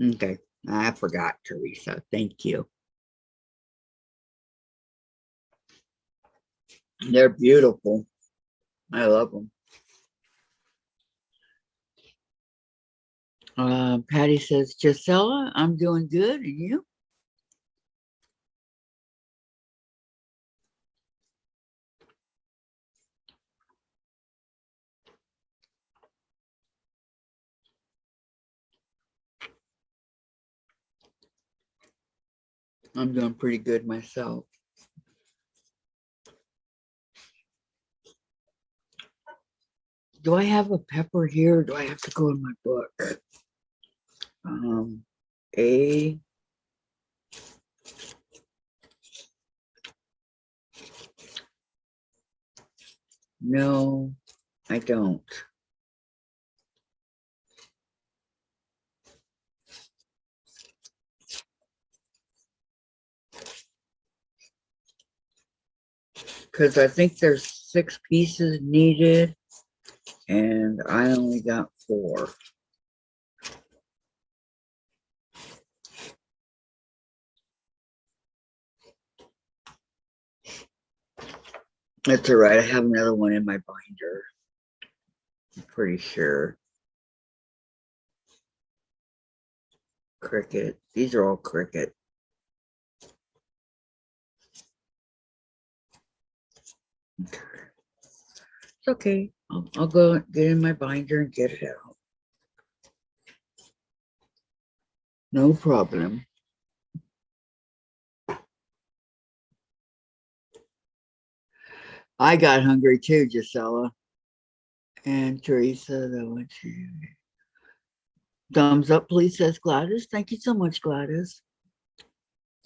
[SPEAKER 2] Okay. I forgot, Teresa. Thank you. They're beautiful. I love them. Patty says, Gisela, I'm doing good. And you? I'm doing pretty good myself. Do I have a pepper here? Or do I have to go in my book? A. No, I don't. Because I think there's 6 pieces needed, and I only got 4. That's all right. I have another one in my binder. I'm pretty sure. Cricket. These are all cricket. Okay. It's okay. I'll go get in my binder and get it out. No problem. I got hungry too, Gisela. And Teresa, that one too. Thumbs up, please, says Gladys. Thank you so much, Gladys.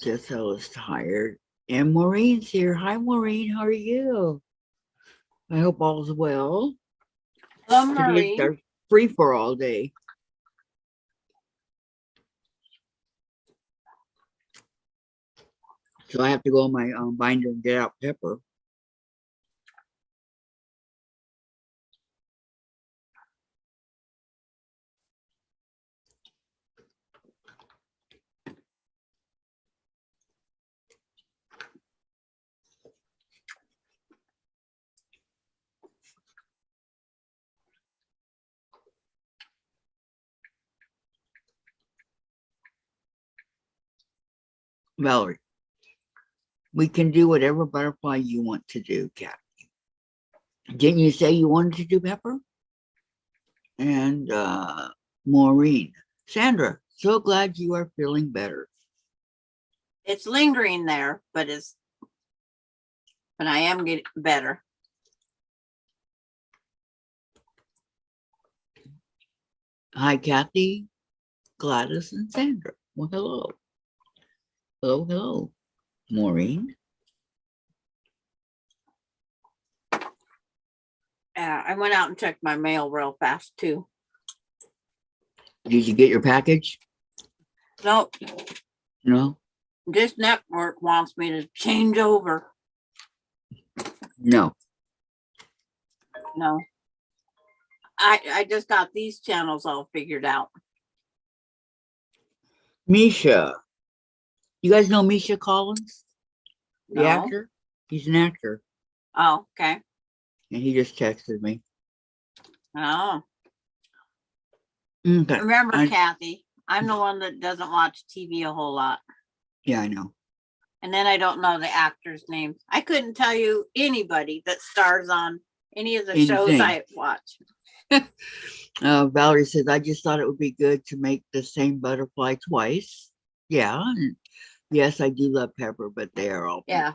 [SPEAKER 2] Jessel is tired. And Maureen's here. Hi, Maureen. How are you? I hope all's well.
[SPEAKER 1] Hello,
[SPEAKER 2] Today's
[SPEAKER 1] Marie.
[SPEAKER 2] our free for all day. So I have to go on my binder and get out pepper. Valerie, we can do whatever butterfly you want to do, Kat. Didn't you say you wanted to do pepper? And Maureen, Sandra, so glad you are feeling better.
[SPEAKER 1] It's lingering there, but I am getting better.
[SPEAKER 2] Hi, Kathy, Gladys, and Sandra. Well, hello. Hello, hello. Maureen.
[SPEAKER 1] I went out and checked my mail real fast too.
[SPEAKER 2] Did you get your package?
[SPEAKER 1] No,
[SPEAKER 2] No?
[SPEAKER 1] this network wants me to change over.
[SPEAKER 2] No.
[SPEAKER 1] No. I just got these channels all figured out.
[SPEAKER 2] Misha. You guys know Misha Collins? The
[SPEAKER 1] No.
[SPEAKER 2] actor? He's an actor.
[SPEAKER 1] Oh, okay.
[SPEAKER 2] And he just texted me.
[SPEAKER 1] Oh.
[SPEAKER 2] Okay.
[SPEAKER 1] Remember, Kathy, I'm the one that doesn't watch TV a whole lot.
[SPEAKER 2] Yeah, I know.
[SPEAKER 1] And then I don't know the actors' names. I couldn't tell you anybody that stars on any of the shows
[SPEAKER 2] Anything.
[SPEAKER 1] I watch.
[SPEAKER 2] Valerie says, I just thought it would be good to make the same butterfly twice. Yeah. And yes, I do love pepper, but they are all.
[SPEAKER 1] Yeah.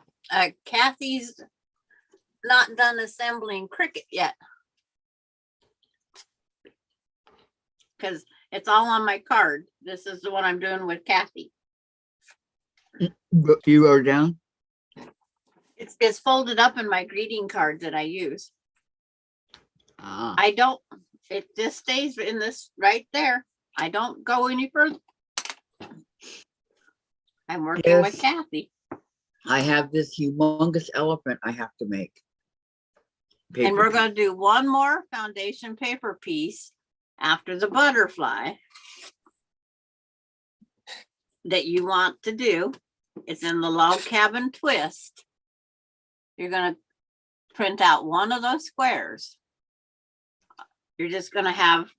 [SPEAKER 1] Kathy's not done assembling cricket yet. Because it's all on my card. This is the one I'm doing with Kathy.
[SPEAKER 2] You wrote it down?
[SPEAKER 1] It's folded up in my greeting card that I use.
[SPEAKER 2] Ah.
[SPEAKER 1] It just stays in this right there. I don't go any further. I'm working with Kathy.
[SPEAKER 2] I have this humongous elephant I have to make.
[SPEAKER 1] And we're going to do one more foundation paper piece after the butterfly that you want to do. It's in the log cabin twist. You're going to print out one of those squares. You're just going to have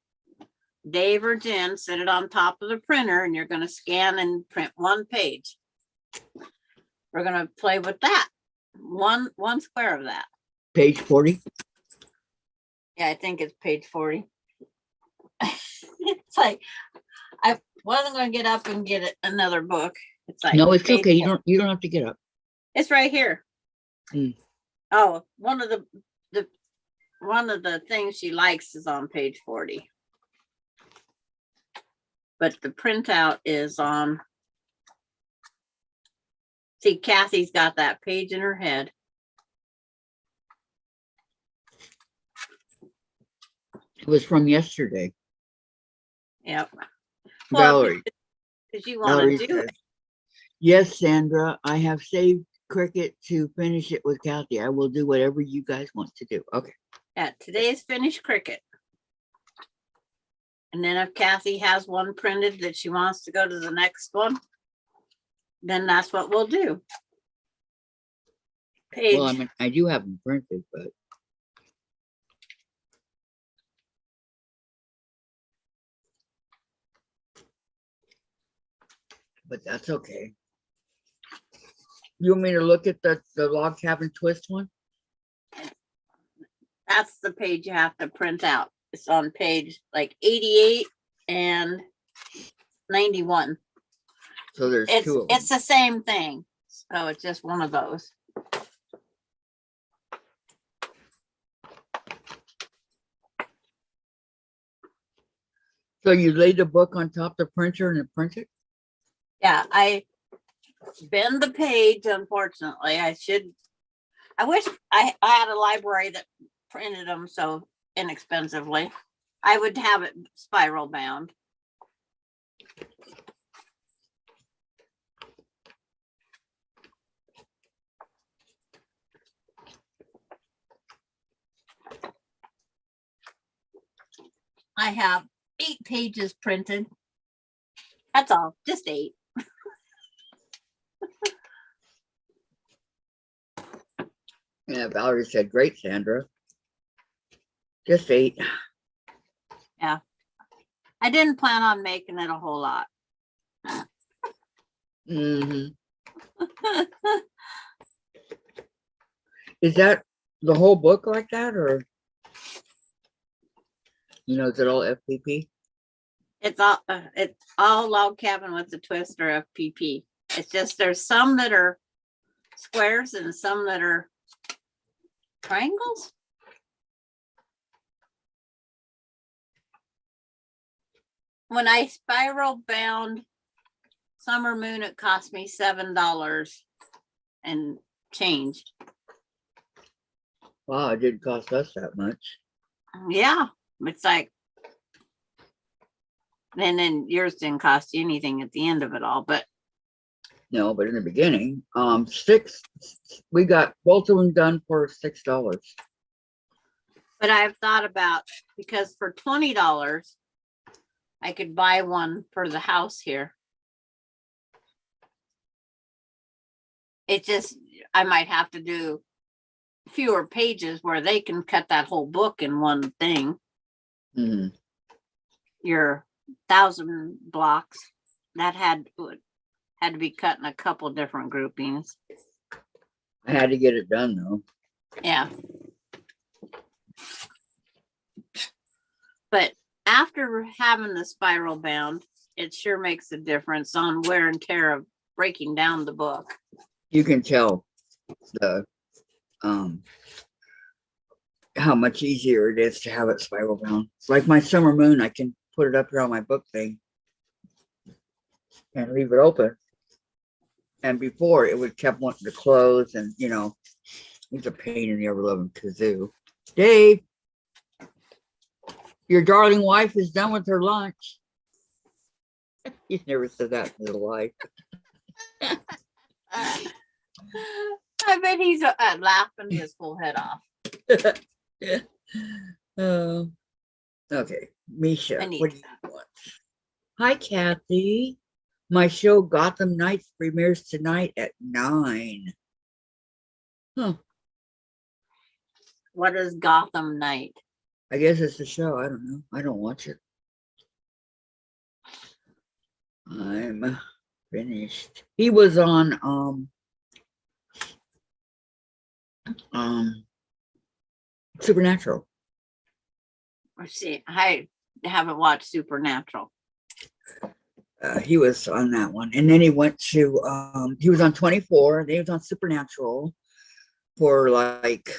[SPEAKER 1] Dave or Jen set it on top of the printer, and you're going to scan and print one page. We're going to play with that. One square of that.
[SPEAKER 2] Page 40?
[SPEAKER 1] Yeah, I think it's page 40. It's like, I wasn't going to get up and get another book. It's like,
[SPEAKER 2] no, it's okay. You don't have to get up.
[SPEAKER 1] It's right here.
[SPEAKER 2] Mm.
[SPEAKER 1] Oh, one of the things she likes is on page 40. But the printout is on. See, Kathy's got that page in her head.
[SPEAKER 2] It was from yesterday.
[SPEAKER 1] Yep.
[SPEAKER 2] Valerie.
[SPEAKER 1] Because you want to do it.
[SPEAKER 2] Yes, Sandra, I have saved Cricket to finish it with Kathy. I will do whatever you guys want to do. Okay.
[SPEAKER 1] Yeah, today's finished Cricket. And then if Kathy has one printed that she wants to go to the next one, then that's what we'll do. Page.
[SPEAKER 2] Well, I mean, I do have them printed, but that's okay. You want me to look at the log cabin twist one?
[SPEAKER 1] That's the page you have to print out. It's on page like 88 and 91.
[SPEAKER 2] So there's two of them.
[SPEAKER 1] It's the same thing. So it's just one of those.
[SPEAKER 2] So you laid the book on top of the printer and it printed?
[SPEAKER 1] Yeah, I bend the page, unfortunately. I wish I had a library that printed them so inexpensively. I would have it spiral bound. I have 8 pages printed. That's all, just 8.
[SPEAKER 2] Yeah, Valerie said, great, Sandra. Just 8.
[SPEAKER 1] Yeah. I didn't plan on making it a whole lot.
[SPEAKER 2] Mm-hmm. Is that the whole book like that, or is it all FPP?
[SPEAKER 1] It's all log cabin with the twist or FPP. It's just there's some that are squares and some that are triangles. When I spiral bound Summer Moon, it cost me $7 and change.
[SPEAKER 2] Wow, it didn't cost us that much.
[SPEAKER 1] Yeah, it's like, and then yours didn't cost you anything at the end of it all, but
[SPEAKER 2] No, but in the beginning, we got both of them done for $6.
[SPEAKER 1] but I've thought about, because for $20 I could buy one for the house here. It just, I might have to do fewer pages where they can cut that whole book in one thing.
[SPEAKER 2] Mm-hmm.
[SPEAKER 1] Your 1,000 blocks that had to be cut in a couple different groupings.
[SPEAKER 2] I had to get it done though.
[SPEAKER 1] Yeah. But after having the spiral bound, it sure makes a difference on wear and tear of breaking down the book.
[SPEAKER 2] You can tell the how much easier it is to have it spiral bound. It's like my Summer Moon, I can put it up here on my book thing and leave it open. And before it would kept wanting to close, and it's a pain in the ever loving kazoo. Dave, your darling wife is done with her lunch. He's never said that in his life.
[SPEAKER 1] I bet he's laughing his full head off.
[SPEAKER 2] Oh, okay. Misha,
[SPEAKER 1] I need
[SPEAKER 2] what do you want? Hi, Kathy. My show Gotham Knights premieres tonight at 9. Huh.
[SPEAKER 1] What is Gotham Knight?
[SPEAKER 2] I guess it's the show. I don't know. I don't watch it. I'm finished. He was on Supernatural.
[SPEAKER 1] Let's see. I haven't watched Supernatural.
[SPEAKER 2] He was on that one, and then he went to he was on 24. Then he was on Supernatural for like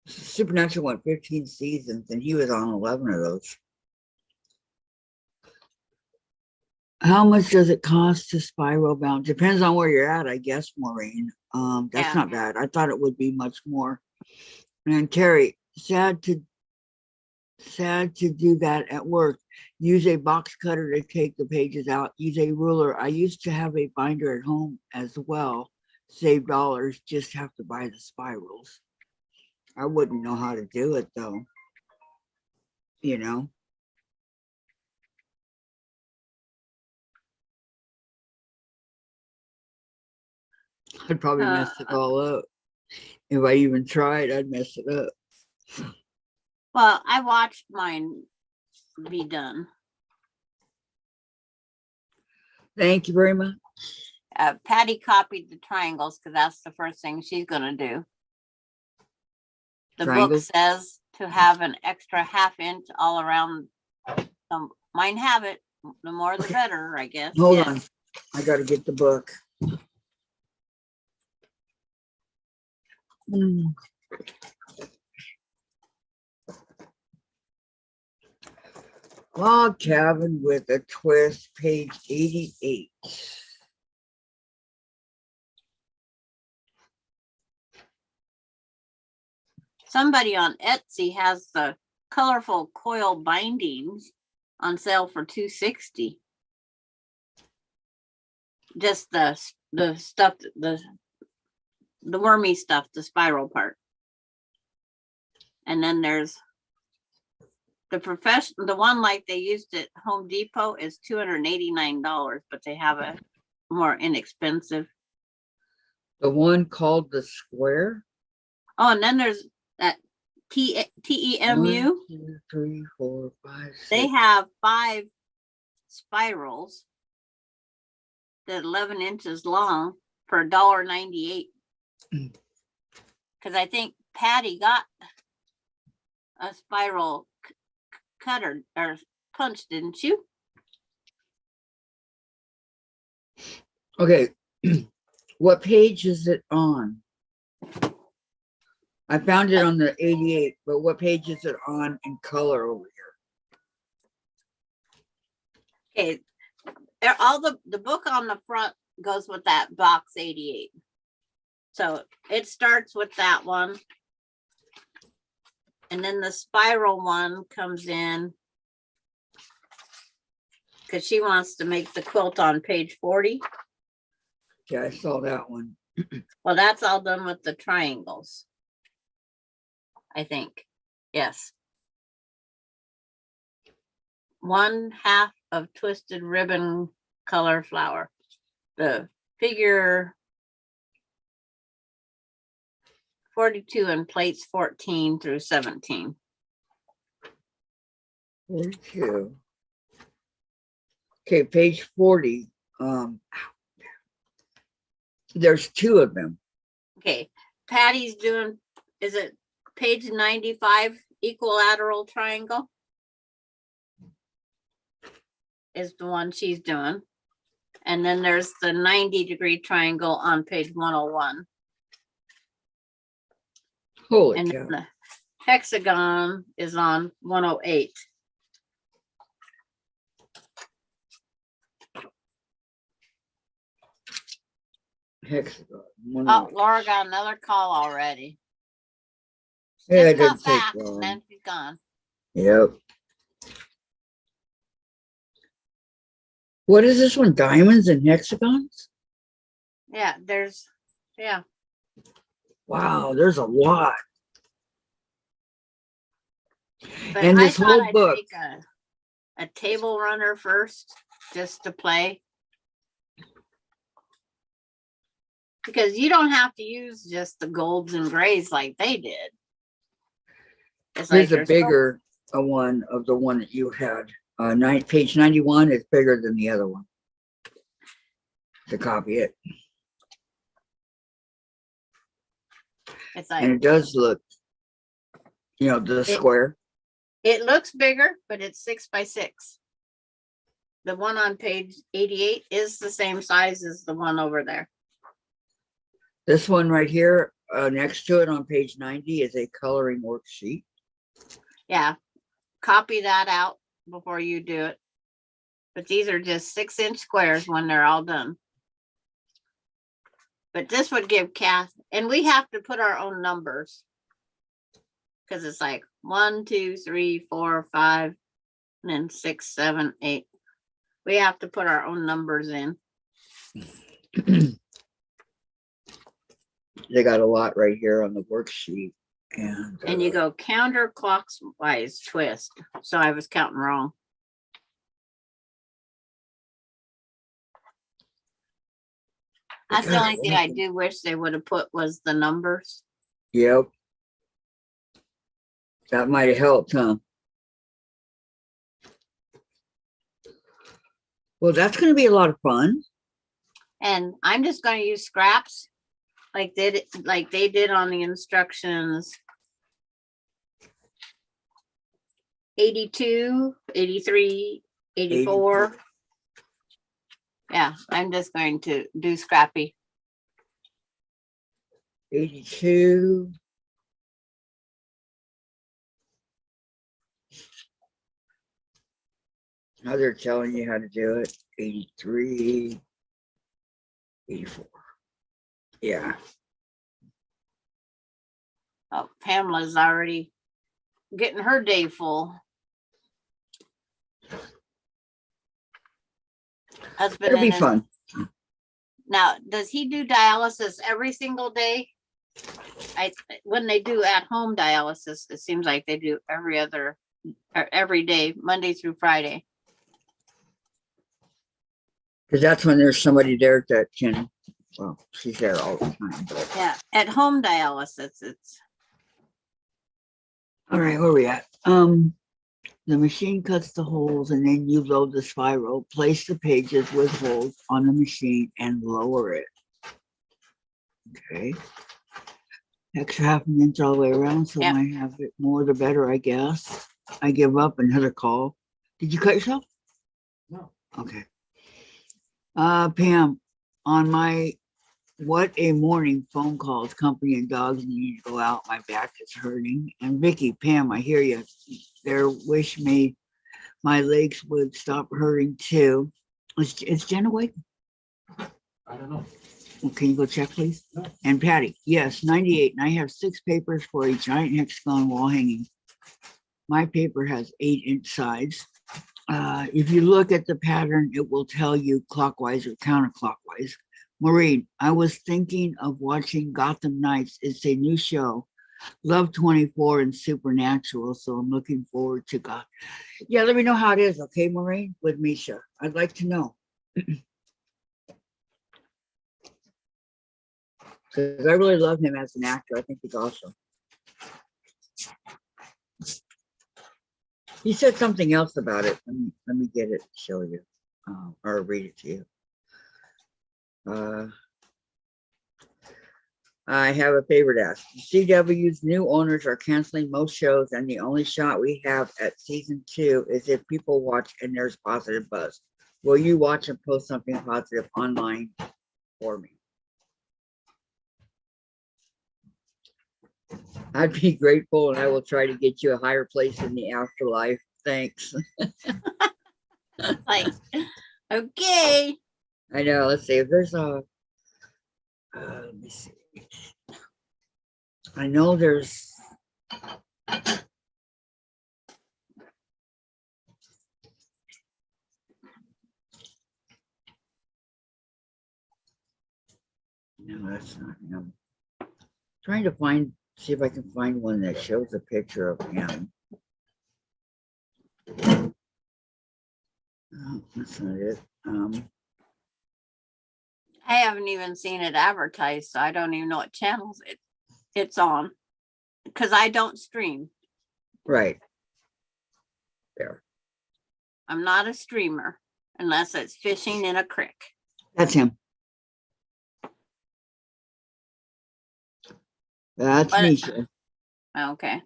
[SPEAKER 2] Supernatural went 15 seasons, and he was on 11 of those. How much does it cost to spiral bound? Depends on where you're at, I guess, Maureen. That's not bad. I thought it would be much more. And Terry, sad to do that at work. Use a box cutter to take the pages out. Use a ruler. I used to have a binder at home as well. Save dollars. Just have to buy the spirals. I wouldn't know how to do it though. I'd probably mess it all up. If I even tried, I'd mess it up.
[SPEAKER 1] Well, I watched mine be done.
[SPEAKER 2] Thank you very much.
[SPEAKER 1] Patty copied the triangles because that's the first thing she's going to do. The
[SPEAKER 2] Triangles?
[SPEAKER 1] book says to have an extra ½ inch all around. Mine have it. The more the better, I guess.
[SPEAKER 2] Hold on. I got to get the book. Log cabin with a twist, page 88.
[SPEAKER 1] Somebody on Etsy has the colorful coil bindings on sale for $260. Just the stuff, the wormy stuff, the spiral part. And then there's the the one like they used at Home Depot is $289, but they have a more inexpensive.
[SPEAKER 2] The one called the square.
[SPEAKER 1] Oh, and then there's that TEMU.
[SPEAKER 2] 1, 2, 3, 4, 5, 6.
[SPEAKER 1] They have 5 spirals that 11 inches long for $1.98. Because I think Patty got a spiral cutter or punch, didn't you?
[SPEAKER 2] Okay, what page is it on? I found it on the 88, but what page is it on in color over here?
[SPEAKER 1] Okay, all the book on the front goes with that box 88. So it starts with that one. And then the spiral one comes in because she wants to make the quilt on page 40.
[SPEAKER 2] Yeah, I saw that one.
[SPEAKER 1] Well, that's all done with the triangles, I think. Yes. 1/2 of twisted ribbon color flower. The figure 42 and plates 14 through 17.
[SPEAKER 2] 42. Okay, page 40. There's 2 of them.
[SPEAKER 1] Okay, Patty's doing, is it page 95, equilateral triangle? Is the one she's doing. And then there's the 90-degree triangle on page 101.
[SPEAKER 2] Holy
[SPEAKER 1] And
[SPEAKER 2] cow.
[SPEAKER 1] then the hexagon is on 108.
[SPEAKER 2] Hexagon.
[SPEAKER 1] Oh, Laura got another call already.
[SPEAKER 2] Yeah, it
[SPEAKER 1] Just
[SPEAKER 2] didn't
[SPEAKER 1] got
[SPEAKER 2] take
[SPEAKER 1] back
[SPEAKER 2] long.
[SPEAKER 1] and then she's gone.
[SPEAKER 2] Yep. What is this one? Diamonds and hexagons?
[SPEAKER 1] Yeah, there's, yeah.
[SPEAKER 2] Wow, there's a lot.
[SPEAKER 1] But
[SPEAKER 2] And
[SPEAKER 1] I
[SPEAKER 2] this
[SPEAKER 1] thought
[SPEAKER 2] whole
[SPEAKER 1] I'd
[SPEAKER 2] book.
[SPEAKER 1] take a table runner first, just to play. Because you don't have to use just the golds and grays like they did. It's like
[SPEAKER 2] Here's a
[SPEAKER 1] there's
[SPEAKER 2] bigger one of the one that you had. Page 91 is bigger than the other one. To copy it.
[SPEAKER 1] It's like,
[SPEAKER 2] And it does look, the square.
[SPEAKER 1] it looks bigger, but it's 6 by 6. The one on page 88 is the same size as the one over there.
[SPEAKER 2] This one right here, next to it on page 90 is a coloring worksheet.
[SPEAKER 1] Yeah, copy that out before you do it. But these are just 6-inch squares when they're all done. But this would give Kath, and we have to put our own numbers. Because it's like 1, 2, 3, 4, 5, and then 6, 7, 8. We have to put our own numbers in.
[SPEAKER 2] They got a lot right here on the worksheet.
[SPEAKER 1] And you go counterclockwise twist. So I was counting wrong. That's the only thing I do wish they would have put was the numbers.
[SPEAKER 2] Yep. That might have helped, huh? Well, that's going to be a lot of fun.
[SPEAKER 1] And I'm just going to use scraps like they did on the instructions. 82, 83, 84. Yeah, I'm just going to do scrappy.
[SPEAKER 2] 82. Now they're telling you how to do it. 83, 84. Yeah.
[SPEAKER 1] Oh, Pamela's already getting her day full. Husband
[SPEAKER 2] It'll be
[SPEAKER 1] and his,
[SPEAKER 2] fun.
[SPEAKER 1] now, does he do dialysis every single day? When they do at home dialysis, it seems like they do every day, Monday through Friday.
[SPEAKER 2] Because that's when there's somebody there that can, well, she's there all the time. But.
[SPEAKER 1] Yeah, at home dialysis, it's.
[SPEAKER 2] All right, where are we at? The machine cuts the holes and then you load the spiral, place the pages with holes on the machine and lower it. Okay. Extra half an inch all the way around, so
[SPEAKER 1] Yep.
[SPEAKER 2] I have it more the better, I guess. I give up and another call. Did you cut yourself?
[SPEAKER 3] No.
[SPEAKER 2] Okay. Pam, on my what a morning phone calls, company and dogs need to go out. My back is hurting. And Vicki, Pam, I hear you. There wish me my legs would stop hurting too. Is Jen awake?
[SPEAKER 3] I don't know.
[SPEAKER 2] Well, can you go check, please?
[SPEAKER 3] No.
[SPEAKER 2] And Patty, yes, 98. And I have 6 papers for a giant hexagon wall hanging. My paper has 8-inch sides. If you look at the pattern, it will tell you clockwise or counterclockwise. Maureen, I was thinking of watching Gotham Knights. It's a new show. Love 24 and Supernatural, so I'm looking forward to God. Yeah, let me know how it is, okay, Maureen, with Misha. I'd like to know. Because I really love him as an actor. I think he's awesome. He said something else about it. Let me get it to show you, or read it to you. I have a favor to ask. CW's new owners are canceling most shows, and the only shot we have at season 2 is if people watch and there's positive buzz. Will you watch and post something positive online for me? I'd be grateful, and I will try to get you a higher place in the afterlife. Thanks.
[SPEAKER 1] Like, okay.
[SPEAKER 2] I know. Let's see if there's a. Let me see. I know there's. No, that's not him. Trying to see if I can find one that shows a picture of him. Oh, that's not it.
[SPEAKER 1] I haven't even seen it advertised, so I don't even know what channels it's on. Because I don't stream.
[SPEAKER 2] Right. There.
[SPEAKER 1] I'm not a streamer unless it's fishing in a creek.
[SPEAKER 2] That's him. That's
[SPEAKER 1] But-
[SPEAKER 2] Misha.
[SPEAKER 1] Okay.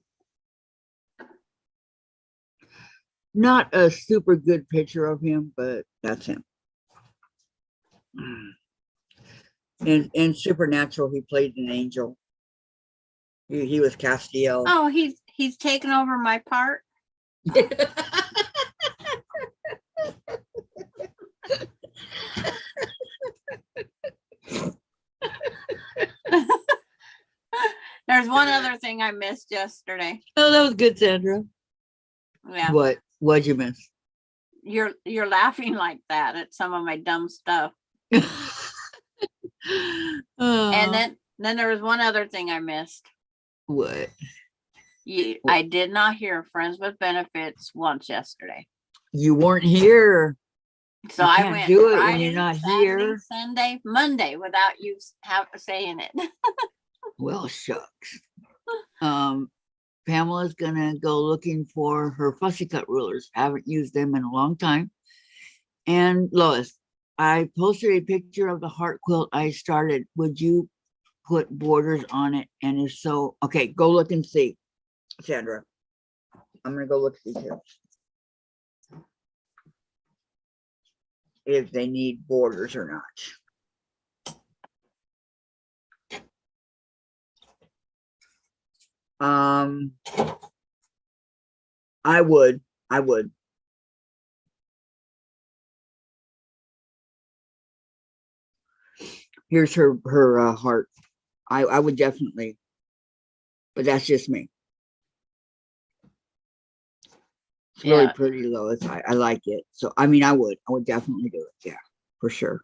[SPEAKER 2] Not a super good picture of him, but that's him. In Supernatural, he played an angel. He was Castiel.
[SPEAKER 1] Oh, he's taken over my part. There's one other thing I missed yesterday.
[SPEAKER 2] Oh, that was good, Sandra.
[SPEAKER 1] Yeah.
[SPEAKER 2] What'd you miss?
[SPEAKER 1] You're laughing like that at some of my dumb stuff. And then there was one other thing I missed.
[SPEAKER 2] What?
[SPEAKER 1] I did not hear Friends with Benefits once yesterday.
[SPEAKER 2] You weren't here.
[SPEAKER 1] So
[SPEAKER 2] You
[SPEAKER 1] I
[SPEAKER 2] can't
[SPEAKER 1] went
[SPEAKER 2] do it when
[SPEAKER 1] Friday,
[SPEAKER 2] you're not
[SPEAKER 1] Saturday,
[SPEAKER 2] here.
[SPEAKER 1] Sunday, Monday without you saying it.
[SPEAKER 2] Well, shucks. Pamela's gonna go looking for her fussy cut rulers. Haven't used them in a long time. And Lois, I posted a picture of the heart quilt I started. Would you put borders on it? And if so, okay, go look and see, Sandra. I'm gonna go look and see too. If they need borders or not. I would. Here's her heart. I would definitely, but that's just me. It's really
[SPEAKER 1] Yeah.
[SPEAKER 2] pretty, Lois. I like it. So I mean, I would definitely do it. Yeah, for sure.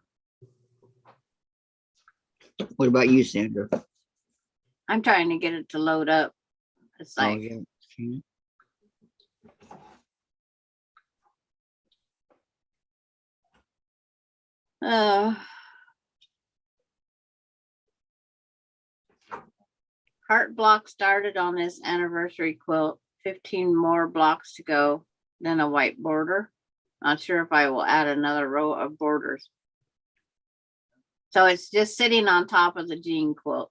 [SPEAKER 2] What about you, Sandra?
[SPEAKER 1] I'm trying to get it to load up. It's
[SPEAKER 2] Oh
[SPEAKER 1] like,
[SPEAKER 2] yeah. Okay.
[SPEAKER 1] uh, heart block started on this anniversary quilt. 15 more blocks to go, then a white border. Not sure if I will add another row of borders. So it's just sitting on top of the jean quilt.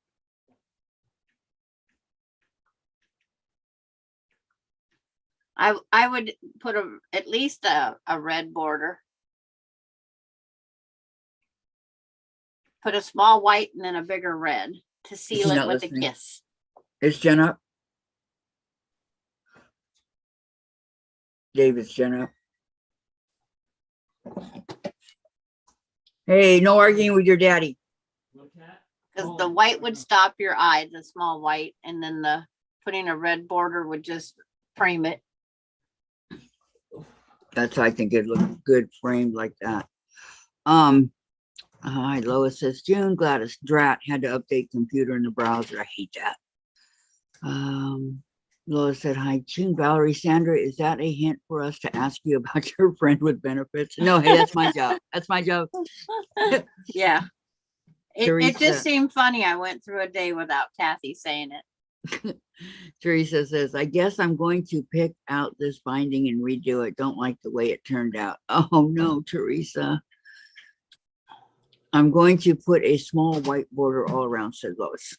[SPEAKER 1] I would put at least a red border. Put a small white and then a bigger red to seal
[SPEAKER 2] she
[SPEAKER 1] it
[SPEAKER 2] not
[SPEAKER 1] with
[SPEAKER 2] listening?
[SPEAKER 1] a kiss.
[SPEAKER 2] Is Jen up? David's Jen up. Hey, no arguing with your daddy.
[SPEAKER 1] Because the white would stop your eye, the small white, and then the putting a red border would just frame it.
[SPEAKER 2] That's I think it looks good framed like that. Hi, Lois says June. Gladys Drat had to update computer in the browser. I hate that. Lois said hi, June. Valerie, Sandra, is that a hint for us to ask you about your friend with benefits? No, hey, that's my job. That's my job.
[SPEAKER 1] Yeah. It
[SPEAKER 2] Teresa.
[SPEAKER 1] just seemed funny. I went through a day without Kathy saying it.
[SPEAKER 2] Teresa says, I guess I'm going to pick out this binding and redo it. Don't like the way it turned out. Oh no, Teresa. I'm going to put a small white border all around, said Lois.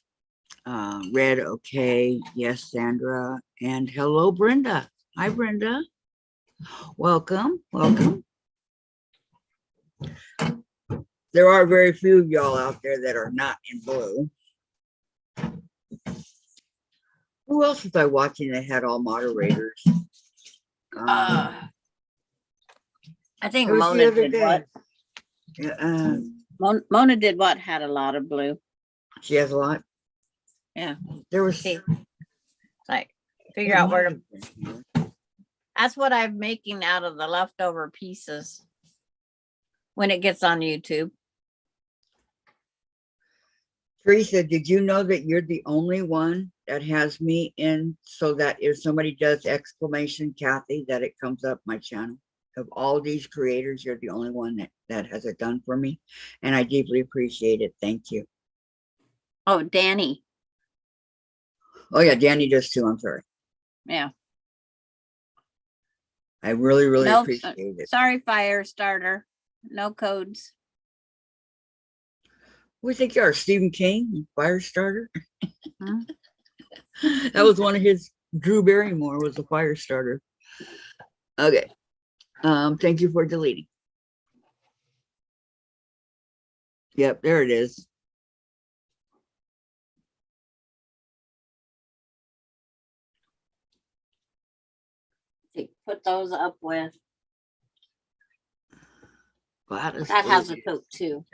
[SPEAKER 2] Red, okay. Yes, Sandra. And hello, Brenda. Hi, Brenda. Welcome. Welcome. There are very few of y'all out there that are not in blue. Who else was I watching that had all moderators?
[SPEAKER 1] I think
[SPEAKER 2] It was the
[SPEAKER 1] Mona
[SPEAKER 2] other
[SPEAKER 1] did
[SPEAKER 2] day.
[SPEAKER 1] what? Mona did what? Had a lot of blue.
[SPEAKER 2] She has a lot.
[SPEAKER 1] Yeah.
[SPEAKER 2] There was.
[SPEAKER 1] See, like figure out where to. That's what I'm making out of the leftover pieces when it gets on YouTube.
[SPEAKER 2] Teresa, did you know that you're the only one that has me in so that if somebody does exclamation Kathy, that it comes up my channel? Of all these creators, you're the only one that has it done for me. And I deeply appreciate it. Thank you.
[SPEAKER 1] Oh, Danny.
[SPEAKER 2] Oh yeah, Danny does too. I'm sorry.
[SPEAKER 1] Yeah.
[SPEAKER 2] I really, really
[SPEAKER 1] No,
[SPEAKER 2] appreciate it.
[SPEAKER 1] sorry, fire starter. No codes.
[SPEAKER 2] We think you are Stephen King, Firestarter.
[SPEAKER 1] Hmm?
[SPEAKER 2] That was one of his. Drew Barrymore was a Firestarter. Okay. Thank you for deleting. Yep, there it is.
[SPEAKER 1] Put those up with.
[SPEAKER 2] Gladys
[SPEAKER 1] That has a
[SPEAKER 2] Davis.
[SPEAKER 1] coat too.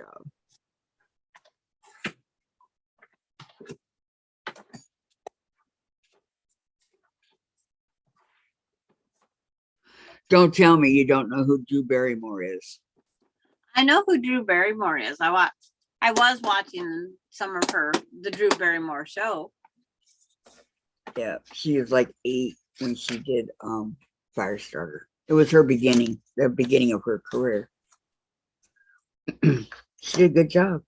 [SPEAKER 2] Don't tell me you don't know who Drew Barrymore is.
[SPEAKER 1] I know who Drew Barrymore is. I was watching some of the Drew Barrymore show.
[SPEAKER 2] Yeah, she was like 8 when she did Firestarter. It was her beginning, the beginning of her career. She did a good job.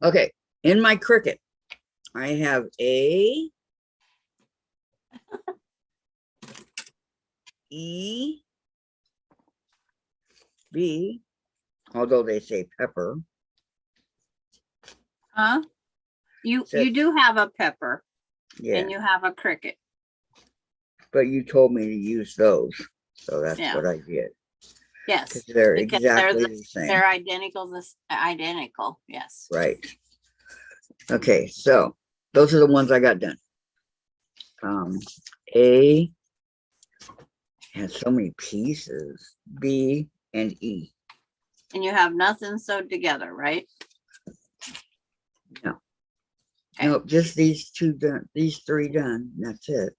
[SPEAKER 2] Okay, in my Cricut, I have a E B, although they say pepper.
[SPEAKER 1] Huh? You
[SPEAKER 2] Says-
[SPEAKER 1] do have a pepper,
[SPEAKER 2] Yeah,
[SPEAKER 1] and you have a cricket.
[SPEAKER 2] but you told me to use those, so that's
[SPEAKER 1] Yeah.
[SPEAKER 2] what I did.
[SPEAKER 1] Yes,
[SPEAKER 2] Because they're
[SPEAKER 1] because
[SPEAKER 2] exactly the same.
[SPEAKER 1] they're identical. Identical. Yes.
[SPEAKER 2] Right. Okay, so those are the ones I got done. A has so many pieces. B and E.
[SPEAKER 1] And you have nothing sewed together, right?
[SPEAKER 2] No.
[SPEAKER 1] Okay.
[SPEAKER 2] Nope, just these two done, these three done. That's it.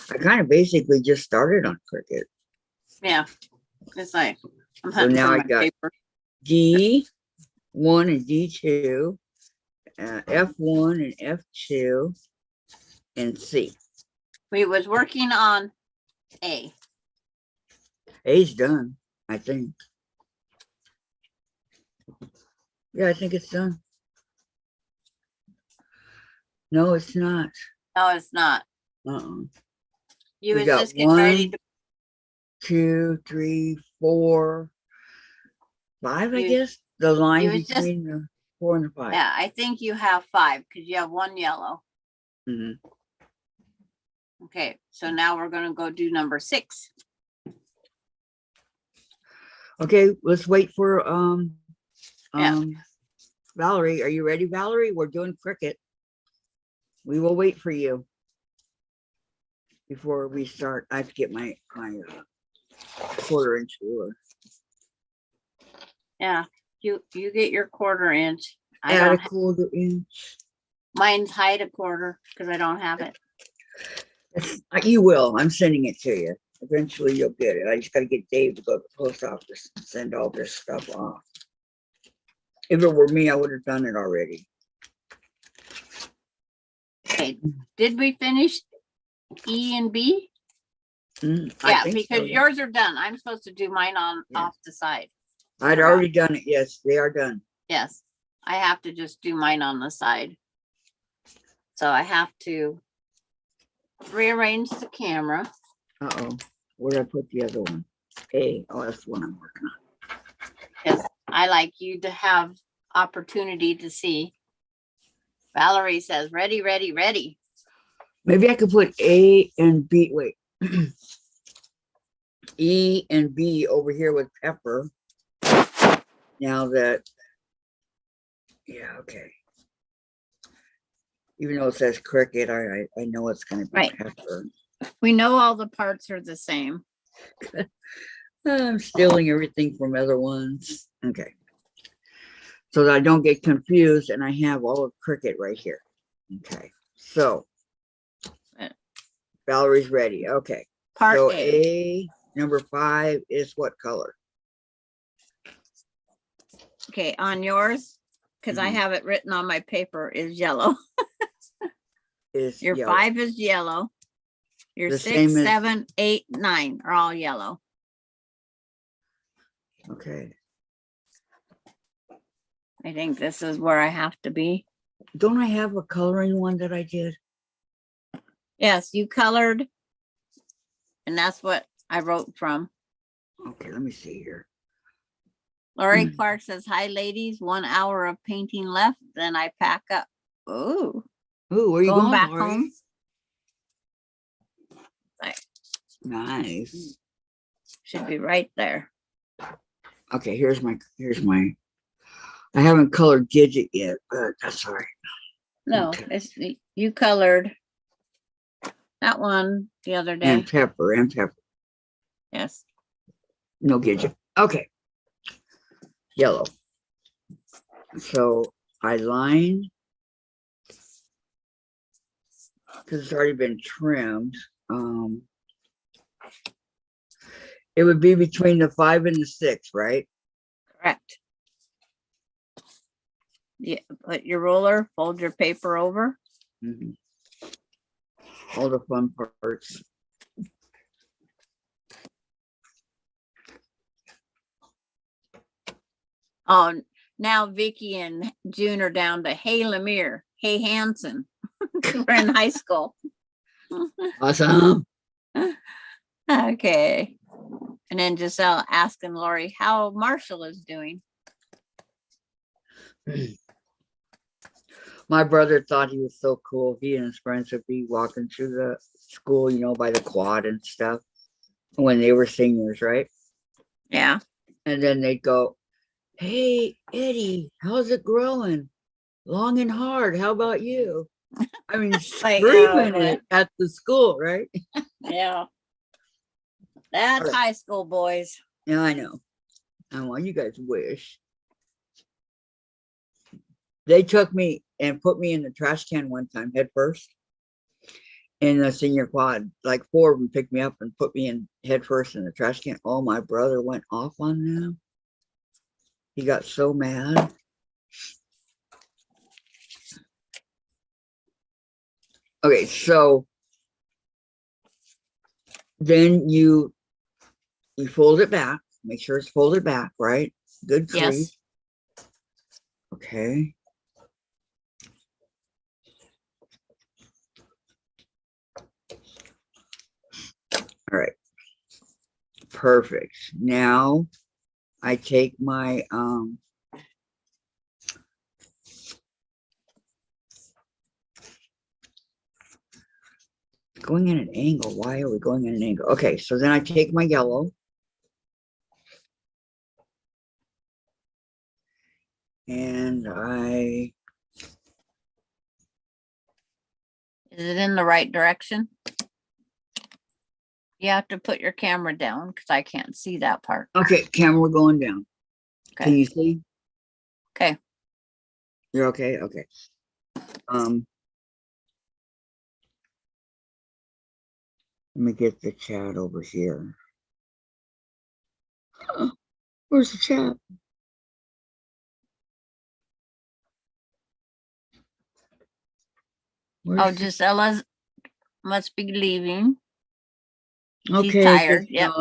[SPEAKER 2] I kind of basically just started on Cricut.
[SPEAKER 1] Yeah. It's like, I'm
[SPEAKER 2] So
[SPEAKER 1] hunting
[SPEAKER 2] now
[SPEAKER 1] for
[SPEAKER 2] I
[SPEAKER 1] my
[SPEAKER 2] got
[SPEAKER 1] paper.
[SPEAKER 2] D1 and D2, F1 and F2, and C.
[SPEAKER 1] We was working on A.
[SPEAKER 2] A's done, I think. Yeah, I think it's done. No, it's not.
[SPEAKER 1] No, it's not.
[SPEAKER 2] Uh-uh.
[SPEAKER 1] You
[SPEAKER 2] We
[SPEAKER 1] was
[SPEAKER 2] got
[SPEAKER 1] just getting ready
[SPEAKER 2] 1,
[SPEAKER 1] to,
[SPEAKER 2] 2, 3, 4, 5, I
[SPEAKER 1] You-
[SPEAKER 2] guess. The line
[SPEAKER 1] was just-
[SPEAKER 2] between the 4 and the 5.
[SPEAKER 1] yeah, I think you have 5 because you have 1 yellow.
[SPEAKER 2] Mhm.
[SPEAKER 1] Okay, so now we're gonna go do number 6.
[SPEAKER 2] Okay, let's wait for
[SPEAKER 1] Yeah.
[SPEAKER 2] Valerie. Are you ready, Valerie? We're doing Cricut. We will wait for you before we start. I have to get my quarter-inch ruler.
[SPEAKER 1] Yeah, you get your 1/4 inch. I
[SPEAKER 2] Add a
[SPEAKER 1] don't have,
[SPEAKER 2] 1/4 inch.
[SPEAKER 1] mine's height a 1/4 because I don't have it.
[SPEAKER 2] You will. I'm sending it to you. Eventually you'll get it. I just got to get Dave to go to the post office and send all this stuff off. If it were me, I would have done it already.
[SPEAKER 1] Okay, did we finish E and B?
[SPEAKER 2] I
[SPEAKER 1] Yeah,
[SPEAKER 2] think
[SPEAKER 1] because
[SPEAKER 2] so.
[SPEAKER 1] yours are done. I'm supposed to do mine on
[SPEAKER 2] Yeah.
[SPEAKER 1] off the side.
[SPEAKER 2] I'd already done it. Yes, they are done.
[SPEAKER 1] Yes, I have to just do mine on the side. So I have to rearrange the camera.
[SPEAKER 2] Uh-oh. Where did I put the other one? A. Oh, that's the one I'm working on.
[SPEAKER 1] Because I like you to have opportunity to see. Valerie says, ready, ready, ready.
[SPEAKER 2] Maybe I could put A and B. Wait. E and B over here with Pepper. Now that, yeah, okay. Even though it says Cricut, I know it's going to be
[SPEAKER 1] Right.
[SPEAKER 2] Pepper.
[SPEAKER 1] We know all the parts are the same.
[SPEAKER 2] I'm stealing everything from other ones. Okay. So that I don't get confused and I have all of Cricut right here. Okay. So Valerie's ready. Okay.
[SPEAKER 1] Part
[SPEAKER 2] So
[SPEAKER 1] A.
[SPEAKER 2] number 5 is what color?
[SPEAKER 1] Okay, on yours, because I
[SPEAKER 2] Mhm.
[SPEAKER 1] have it written on my paper, is yellow.
[SPEAKER 2] Is
[SPEAKER 1] Your
[SPEAKER 2] yellow.
[SPEAKER 1] 5 is yellow. Your
[SPEAKER 2] The
[SPEAKER 1] 6,
[SPEAKER 2] same as-
[SPEAKER 1] 7, 8, 9 are all yellow.
[SPEAKER 2] Okay.
[SPEAKER 1] I think this is where I have to be.
[SPEAKER 2] Don't I have a coloring one that I did?
[SPEAKER 1] Yes, you colored. And that's what I wrote from.
[SPEAKER 2] Okay, let me see here.
[SPEAKER 1] Lori Clark says, hi, ladies. 1 hour of painting left. Then I pack up. Oh,
[SPEAKER 2] Ooh, where are you
[SPEAKER 1] going
[SPEAKER 2] going,
[SPEAKER 1] back
[SPEAKER 2] Lori?
[SPEAKER 1] home.
[SPEAKER 2] Nice.
[SPEAKER 1] Should be right there.
[SPEAKER 2] Okay, here's my I haven't colored Gidget yet, but that's all right.
[SPEAKER 1] No,
[SPEAKER 2] Okay.
[SPEAKER 1] it's you colored that one the other day.
[SPEAKER 2] And Pepper.
[SPEAKER 1] Yes.
[SPEAKER 2] No Gidget. Okay. Yellow. So I line because it's already been trimmed. It would be between the 5 and the 6, right?
[SPEAKER 1] Correct. Yeah, put your ruler, fold your paper over.
[SPEAKER 2] Mhm. All the fun parts.
[SPEAKER 1] Oh, now Vicki and June are down to hey Lemire, hey Hanson. We're in high school.
[SPEAKER 2] Awesome.
[SPEAKER 1] Okay. And then Giselle asking Lori how Marshall is doing.
[SPEAKER 2] My brother thought he was so cool. He and his friends would be walking through the school, you know, by the quad and stuff when they were seniors, right?
[SPEAKER 1] Yeah.
[SPEAKER 2] And then they'd go, hey, Eddie, how's it growing? Long and hard. How about you? I mean,
[SPEAKER 1] Like,
[SPEAKER 2] screaming
[SPEAKER 1] boy.
[SPEAKER 2] it at the school, right?
[SPEAKER 1] Yeah. That's
[SPEAKER 2] Alright.
[SPEAKER 1] high school boys.
[SPEAKER 2] Yeah, I know. Well, you guys wish. They took me and put me in the trash can one time, head first, in the senior quad. Like 4 of them picked me up and put me in head first in the trash can. Oh, my brother went off on them. He got so mad. Okay, so then you fold it back. Make sure it's folded back, right? Good crease.
[SPEAKER 1] Yes.
[SPEAKER 2] Okay. All right. Perfect. Now I take my going in an angle. Why are we going in an angle? Okay, so then I take my yellow and I
[SPEAKER 1] Is it in the right direction? You have to put your camera down because I can't see that part.
[SPEAKER 2] okay, camera going down. Can
[SPEAKER 1] Okay.
[SPEAKER 2] you see?
[SPEAKER 1] Okay.
[SPEAKER 2] You're okay? Okay. Let me get the chat over here. Where's the chat?
[SPEAKER 1] Oh, Gisella's must be leaving. She's
[SPEAKER 2] okay,
[SPEAKER 1] tired. Yep.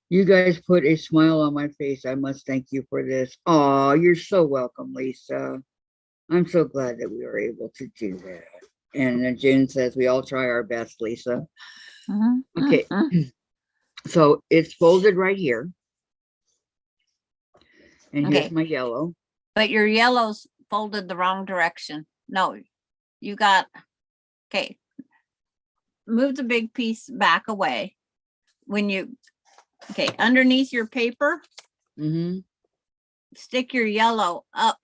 [SPEAKER 2] You guys put a smile on my face. I must thank you for this. Oh, you're so welcome, Lisa. I'm so glad that we were able to do that. And then Jen says we all try our best, Lisa. Okay. So it's folded right here. And here's
[SPEAKER 1] Okay.
[SPEAKER 2] my yellow.
[SPEAKER 1] But your yellow's folded the wrong direction. No, you got, okay. Move the big piece back away. When you, okay, underneath your paper,
[SPEAKER 2] Mm-hmm.
[SPEAKER 1] stick your yellow up.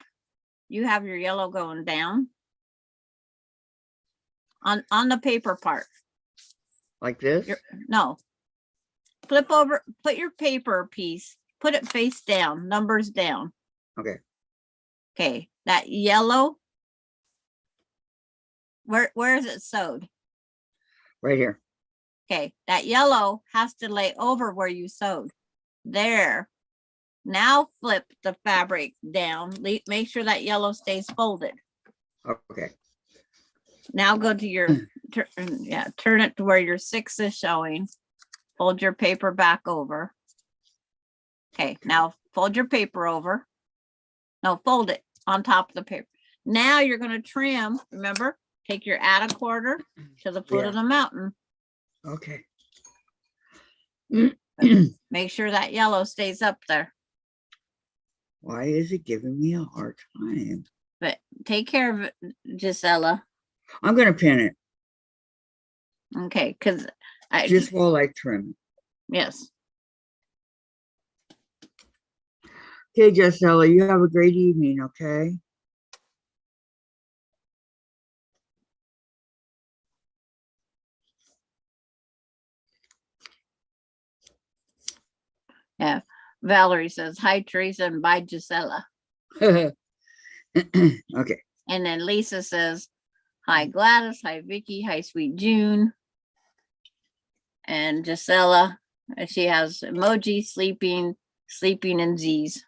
[SPEAKER 1] You have your yellow going down on the paper part.
[SPEAKER 2] Like this?
[SPEAKER 1] No. Flip over, put your paper piece, put it face down, numbers down.
[SPEAKER 2] Okay.
[SPEAKER 1] Okay, that yellow, where is it sewed?
[SPEAKER 2] Right here.
[SPEAKER 1] Okay, that yellow has to lay over where you sewed. There. Now flip the fabric down. Make sure that yellow stays folded.
[SPEAKER 2] Okay.
[SPEAKER 1] Now go to your, turn it to where your 6 is showing. Fold your paper back over. Okay, now fold your paper over. No, fold it on top of the paper. Now you're going to trim, remember, take your add a quarter to the foot of the mountain.
[SPEAKER 2] Okay.
[SPEAKER 1] Make sure that yellow stays up there.
[SPEAKER 2] Why is it giving me a hard time?
[SPEAKER 1] But take care of it, Gisela.
[SPEAKER 2] I'm going to pin it.
[SPEAKER 1] Okay, because I
[SPEAKER 2] just while I trim.
[SPEAKER 1] Yes.
[SPEAKER 2] Okay, Gisela, you have a great evening, okay?
[SPEAKER 1] Yeah. Valerie says, hi, Teresa, and bye, Gisela.
[SPEAKER 2] Okay.
[SPEAKER 1] And then Lisa says, hi, Gladys. Hi, Vicki. Hi, sweet June. And Gisela, she has emoji, sleeping, and Z's.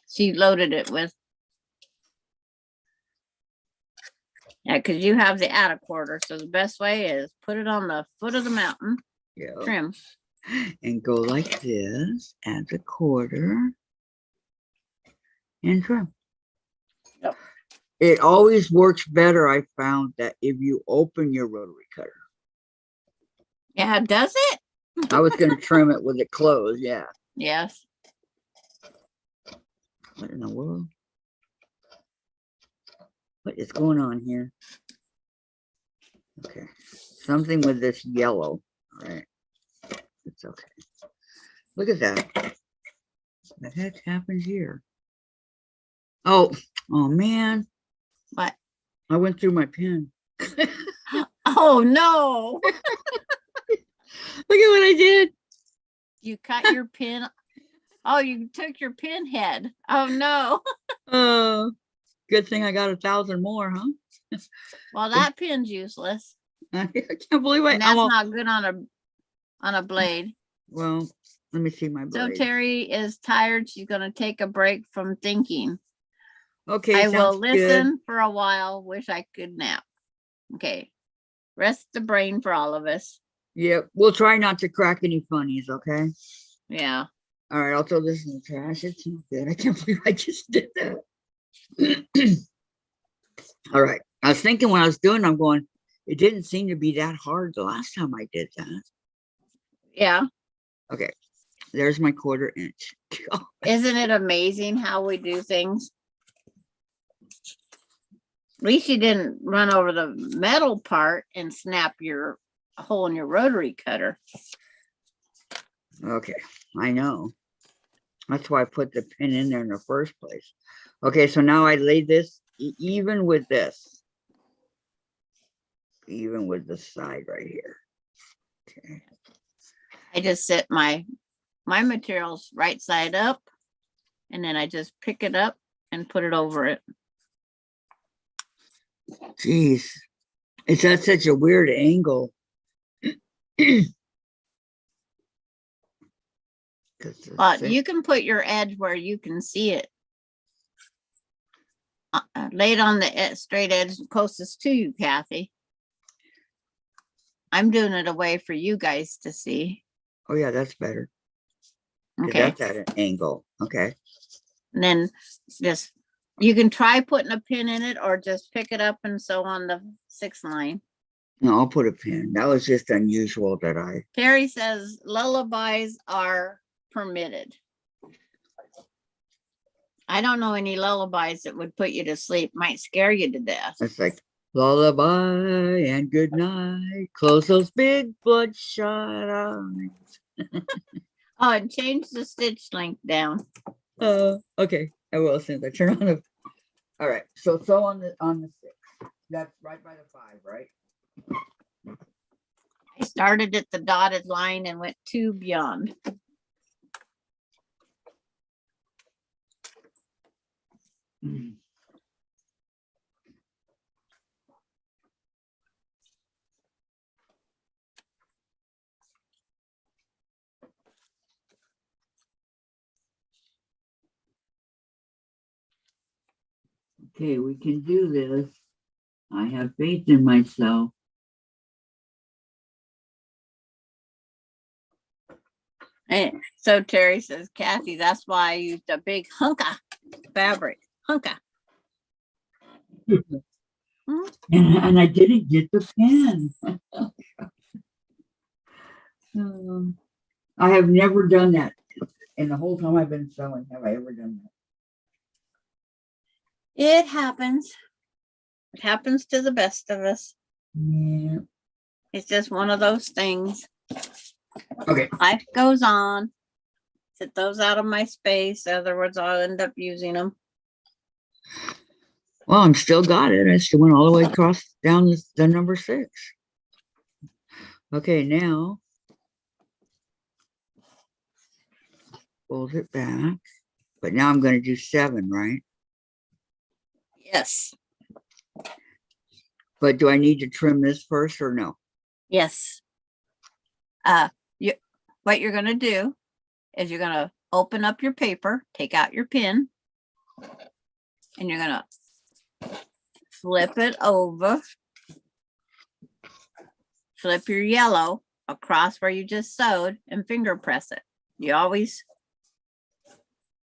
[SPEAKER 1] She loaded it with. Yeah, because you have the add a quarter. So the best way is put it on the foot of the mountain.
[SPEAKER 2] Yeah.
[SPEAKER 1] Trim.
[SPEAKER 2] And go like this, add a quarter, and trim.
[SPEAKER 1] Yep.
[SPEAKER 2] It always works better, I found, that if you open your rotary cutter.
[SPEAKER 1] Yeah, does it?
[SPEAKER 2] I was going to trim it with it closed, yeah.
[SPEAKER 1] Yes.
[SPEAKER 2] What in the world? What is going on here? Okay. Something with this yellow. All right. It's okay. Look at that. What the heck happened here? Oh man.
[SPEAKER 1] What?
[SPEAKER 2] I went through my pen.
[SPEAKER 1] Oh no.
[SPEAKER 2] Look at what I did.
[SPEAKER 1] You cut your pin. Oh, you took your pin head. Oh no.
[SPEAKER 2] Oh, good thing I got 1,000 more, huh?
[SPEAKER 1] Well, that pin's useless.
[SPEAKER 2] I can't believe
[SPEAKER 1] And
[SPEAKER 2] I'm
[SPEAKER 1] that's
[SPEAKER 2] all,
[SPEAKER 1] not good on a blade.
[SPEAKER 2] well, let me see my
[SPEAKER 1] So
[SPEAKER 2] blade.
[SPEAKER 1] Terry is tired. She's gonna take a break from thinking.
[SPEAKER 2] Okay,
[SPEAKER 1] I will
[SPEAKER 2] sounds
[SPEAKER 1] listen
[SPEAKER 2] good.
[SPEAKER 1] for a while. Wish I could nap. Okay. Rest the brain for all of us.
[SPEAKER 2] Yep, we'll try not to crack any funnies, okay?
[SPEAKER 1] Yeah.
[SPEAKER 2] All right, I'll throw this in the trash. It's not good. I can't believe I just did that. All right. I was thinking when I was doing, I'm going, it didn't seem to be that hard the last time I did that.
[SPEAKER 1] Yeah.
[SPEAKER 2] Okay. There's my 1/4 inch.
[SPEAKER 1] Isn't it amazing how we do things? At least you didn't run over the metal part and snap your hole in your rotary cutter.
[SPEAKER 2] Okay, I know. That's why I put the pin in there in the first place. Okay, so now I laid this even with this. Even with the side right here. Okay.
[SPEAKER 1] I just set my materials right side up, and then I just pick it up and put it over it.
[SPEAKER 2] Jeez. It's at such a weird angle.
[SPEAKER 1] But you can put your edge where you can see it. Lay it on the straight edge closest to you, Kathy. I'm doing it away for you guys to see.
[SPEAKER 2] Oh yeah, that's better.
[SPEAKER 1] Okay.
[SPEAKER 2] That's at an angle. Okay.
[SPEAKER 1] And then just, you can try putting a pin in it or just pick it up and sew on the 6th line.
[SPEAKER 2] No, I'll put a pin. That was just unusual that I.
[SPEAKER 1] Terry says lullabies are permitted. I don't know any lullabies that would put you to sleep. Might scare you to death.
[SPEAKER 2] It's like lullaby and good night. Close those big bloodshot eyes.
[SPEAKER 1] Oh, and change the stitch length down.
[SPEAKER 2] Okay. I will since I turn on the. All right. So on the 6. That's right by the 5, right?
[SPEAKER 1] I started at the dotted line and went 2 beyond.
[SPEAKER 2] Okay, we can do this. I have faith in myself.
[SPEAKER 1] And so Terry says, Kathy, that's why I used a big hunka fabric. Hunka.
[SPEAKER 2] And I didn't get the pen. I have never done that. In the whole time I've been sewing, have I ever done that?
[SPEAKER 1] It happens. It happens to the best of us.
[SPEAKER 2] Yeah.
[SPEAKER 1] It's just one of those things.
[SPEAKER 2] Okay.
[SPEAKER 1] Life goes on. Set those out of my space. Otherwise, I'll end up using them.
[SPEAKER 2] Well, I'm still got it. I still went all the way across down the number 6. Okay, now fold it back. But now I'm going to do 7, right?
[SPEAKER 1] Yes.
[SPEAKER 2] But do I need to trim this first or no?
[SPEAKER 1] Yes. What you're going to do is you're going to open up your paper, take out your pin, and you're going to flip it over. Flip your yellow across where you just sewed and finger press it. You always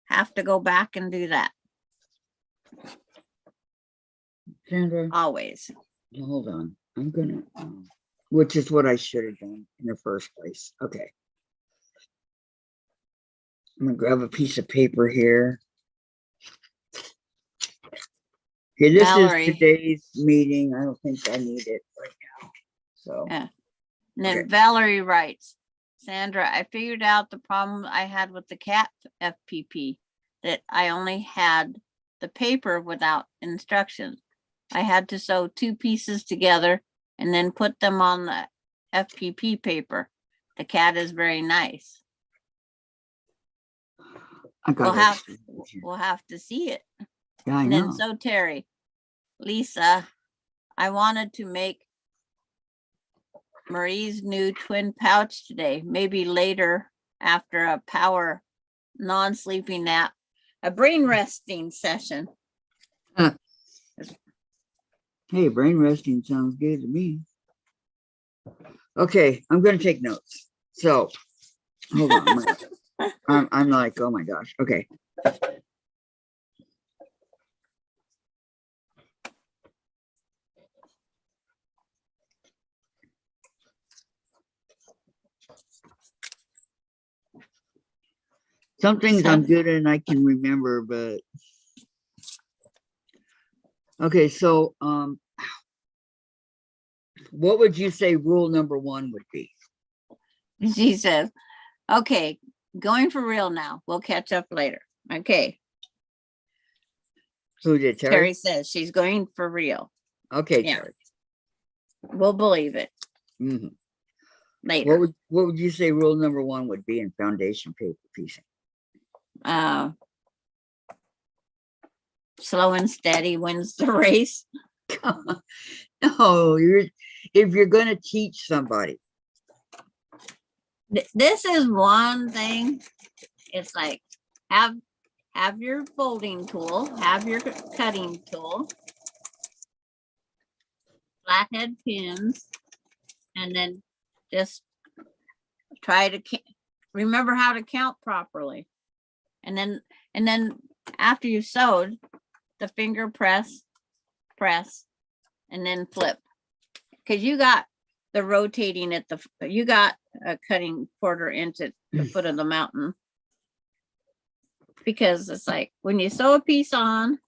[SPEAKER 1] have to go back and do that.
[SPEAKER 2] Sandra,
[SPEAKER 1] Always.
[SPEAKER 2] hold on. I'm going to, which is what I should have done in the first place. Okay. I'm going to grab a piece of paper here. Okay, this
[SPEAKER 1] Valerie.
[SPEAKER 2] is today's meeting. I don't think I need it right now. So,
[SPEAKER 1] Yeah. And then
[SPEAKER 2] okay.
[SPEAKER 1] Valerie writes, Sandra, I figured out the problem I had with the cat FPP, that I only had the paper without instructions. I had to sew 2 pieces together and then put them on the FPP paper. The cat is very nice.
[SPEAKER 2] I got
[SPEAKER 1] We'll have to see it.
[SPEAKER 2] Yeah, I
[SPEAKER 1] And
[SPEAKER 2] know.
[SPEAKER 1] then so Terry, Lisa, I wanted to make Marie's new twin pouch today, maybe later after a power non-sleeping nap, a brain resting session.
[SPEAKER 2] Hey, brain resting sounds good to me. Okay, I'm going to take notes. So, hold on. I'm like, oh my gosh. Okay. Some things I'm good and I can remember, but okay, so what would you say rule number 1 would be?
[SPEAKER 1] She says, okay, going for real now. We'll catch up later. Okay.
[SPEAKER 2] Who did Terry?
[SPEAKER 1] Terry says she's going for real.
[SPEAKER 2] Okay,
[SPEAKER 1] Yeah.
[SPEAKER 2] Terry.
[SPEAKER 1] We'll believe it later.
[SPEAKER 2] What would you say rule number 1 would be in foundation paper piecing?
[SPEAKER 1] Slow and steady wins the race.
[SPEAKER 2] No, if you're going to teach somebody.
[SPEAKER 1] This is one thing. It's like have your folding tool, have your cutting tool, flathead pins, and then just try to remember how to count properly. And then after you've sewed, the finger press, and then flip. Because you got the rotating at you got a cutting 1/4 inch at the foot of the mountain. Because it's like when you sew a piece on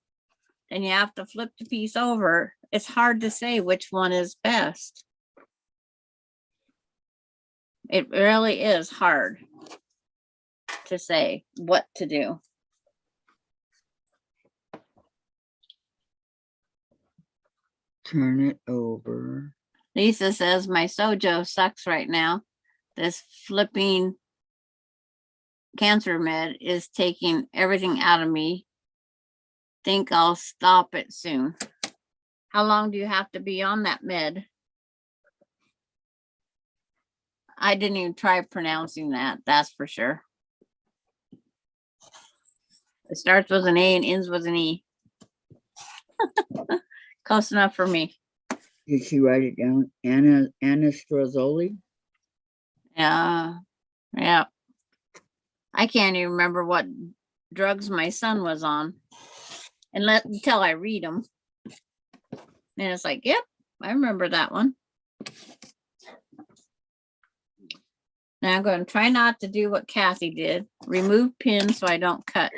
[SPEAKER 1] and you have to flip the piece over, it's hard to say which one is best. It really is hard to say what to do.
[SPEAKER 2] Turn it over.
[SPEAKER 1] Lisa says my sojo sucks right now. This flipping cancer med is taking everything out of me. Think I'll stop it soon. How long do you have to be on that med? I didn't even try pronouncing that, that's for sure. It starts with an A and ends with an E. Close enough for me.
[SPEAKER 2] Did she write it down? Anastrozole?
[SPEAKER 1] Yeah. I can't even remember what drugs my son was on. Until I read them. And it's like, yep, I remember that one. Now I'm going to try not to do what Kathy did. Remove pins so I don't cut.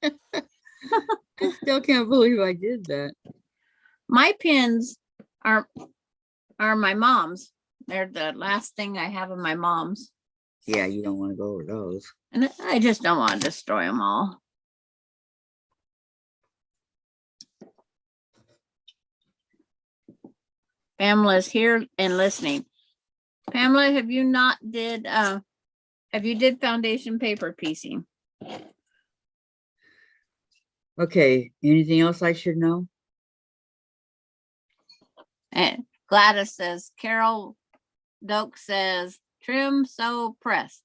[SPEAKER 2] I still can't believe I did that.
[SPEAKER 1] My pins are my mom's. They're the last thing I have of my mom's.
[SPEAKER 2] Yeah, you don't want to go over those.
[SPEAKER 1] And I just don't want to destroy them all. Pamela's here and listening. Pamela, have you did foundation paper piecing?
[SPEAKER 2] Okay, anything else I should know?
[SPEAKER 1] And Gladys says, Carol Doak says, trim, sew, press.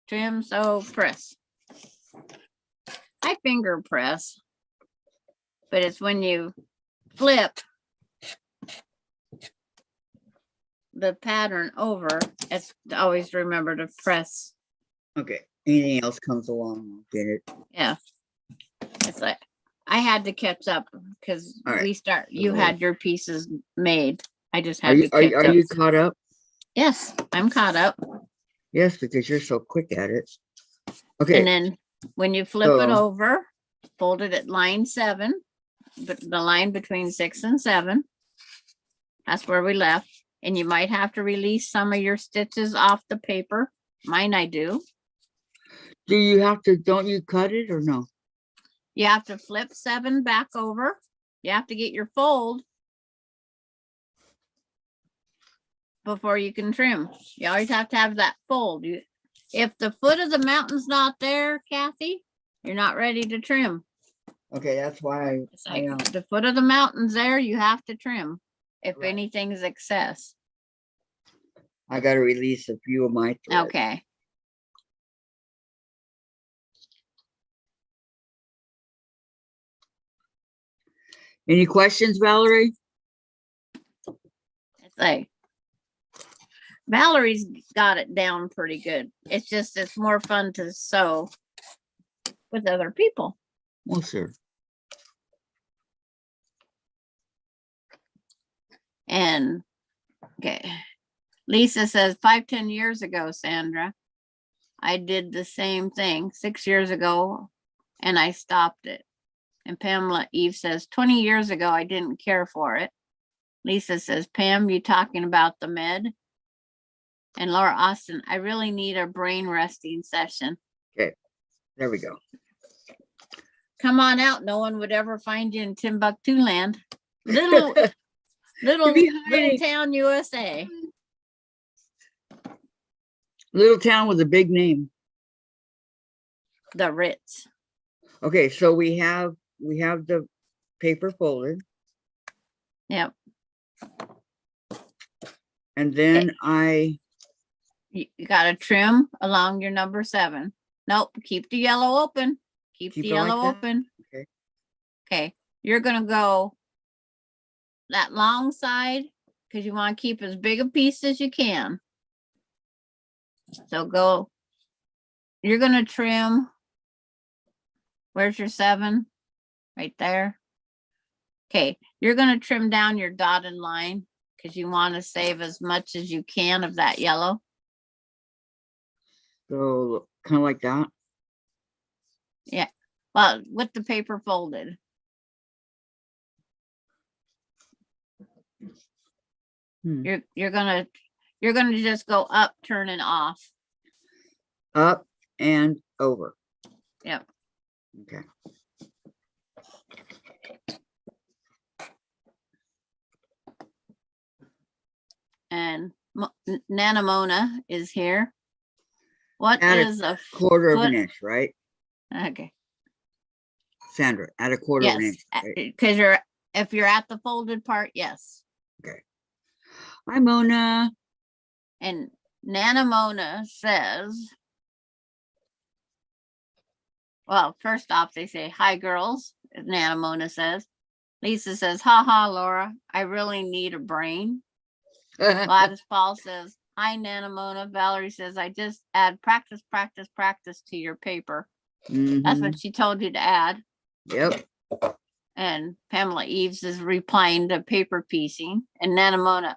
[SPEAKER 1] Trim, sew, press. I finger press, but it's when you flip the pattern over, it's always remember to press.
[SPEAKER 2] Okay, anything else comes along, I'll get it.
[SPEAKER 1] Yeah. It's like, I had to catch up because
[SPEAKER 2] right.
[SPEAKER 1] You had your pieces made. I just
[SPEAKER 2] Are
[SPEAKER 1] had to catch up.
[SPEAKER 2] Are you caught up?
[SPEAKER 1] Yes, I'm caught up.
[SPEAKER 2] Yes, because you're so quick at it. Okay.
[SPEAKER 1] And then when you flip it over, fold it at line 7, but the line between 6 and 7. That's where we left. And you might have to release some of your stitches off the paper. Mine I do.
[SPEAKER 2] Do you have to, don't you cut it or no?
[SPEAKER 1] You have to flip 7 back over. You have to get your fold. before you can trim. You always have to have that fold. If the foot of the mountain's not there, Kathy, you're not ready to trim.
[SPEAKER 2] Okay, that's why
[SPEAKER 1] It's like the foot of the mountain's there, you have to trim if
[SPEAKER 2] Right.
[SPEAKER 1] anything's excess.
[SPEAKER 2] I got to release a few of my threads.
[SPEAKER 1] Okay.
[SPEAKER 2] Any questions, Valerie?
[SPEAKER 1] It's like Valerie's got it down pretty good. It's just it's more fun to sew with other people.
[SPEAKER 2] Well, sir.
[SPEAKER 1] And okay. Lisa says 5-10 years ago, Sandra, I did the same thing 6 years ago and I stopped it. And Pamela Eve says 20 years ago, I didn't care for it. Lisa says, Pam, you talking about the med? And Laura Austin, I really need a brain resting session.
[SPEAKER 2] Okay, there we go.
[SPEAKER 1] Come on out. No one would ever find you in Timbuktu land. Little town USA.
[SPEAKER 2] Little town with a big name.
[SPEAKER 1] The Ritz.
[SPEAKER 2] Okay, so we have the paper folded,
[SPEAKER 1] Yep.
[SPEAKER 2] and then
[SPEAKER 1] You gotta trim along your number 7. Nope, keep the yellow open. Keep the
[SPEAKER 2] Keep it like
[SPEAKER 1] yellow
[SPEAKER 2] that?
[SPEAKER 1] open.
[SPEAKER 2] Okay.
[SPEAKER 1] Okay, you're gonna go that long side because you want to keep as big a piece as you can. So you're gonna trim. Where's your 7? Right there. Okay, you're gonna trim down your dotted line because you want to save as much as you can of that yellow.
[SPEAKER 2] so kind of like that.
[SPEAKER 1] Yeah, well, with the paper folded. You're gonna just go up, turn and off.
[SPEAKER 2] Up and over.
[SPEAKER 1] Yep.
[SPEAKER 2] Okay.
[SPEAKER 1] And Nanamona is here. What
[SPEAKER 2] Add
[SPEAKER 1] is a
[SPEAKER 2] quarter of an
[SPEAKER 1] foot?
[SPEAKER 2] inch, right?
[SPEAKER 1] Okay.
[SPEAKER 2] Sandra, add a quarter of an
[SPEAKER 1] Yes,
[SPEAKER 2] inch. Right?
[SPEAKER 1] because if you're at the folded part, yes.
[SPEAKER 2] Okay. Hi, Mona.
[SPEAKER 1] And Nanamona says, well, first off, they say, hi, girls. Nanamona says. Lisa says, haha, Laura, I really need a brain. Gladys Paul says, hi, Nanamona. Valerie says, I just add practice, practice, practice to your paper. That's what she told you to add.
[SPEAKER 2] Yep.
[SPEAKER 1] And Pamela Eves is replying to paper piecing. And Nanamona,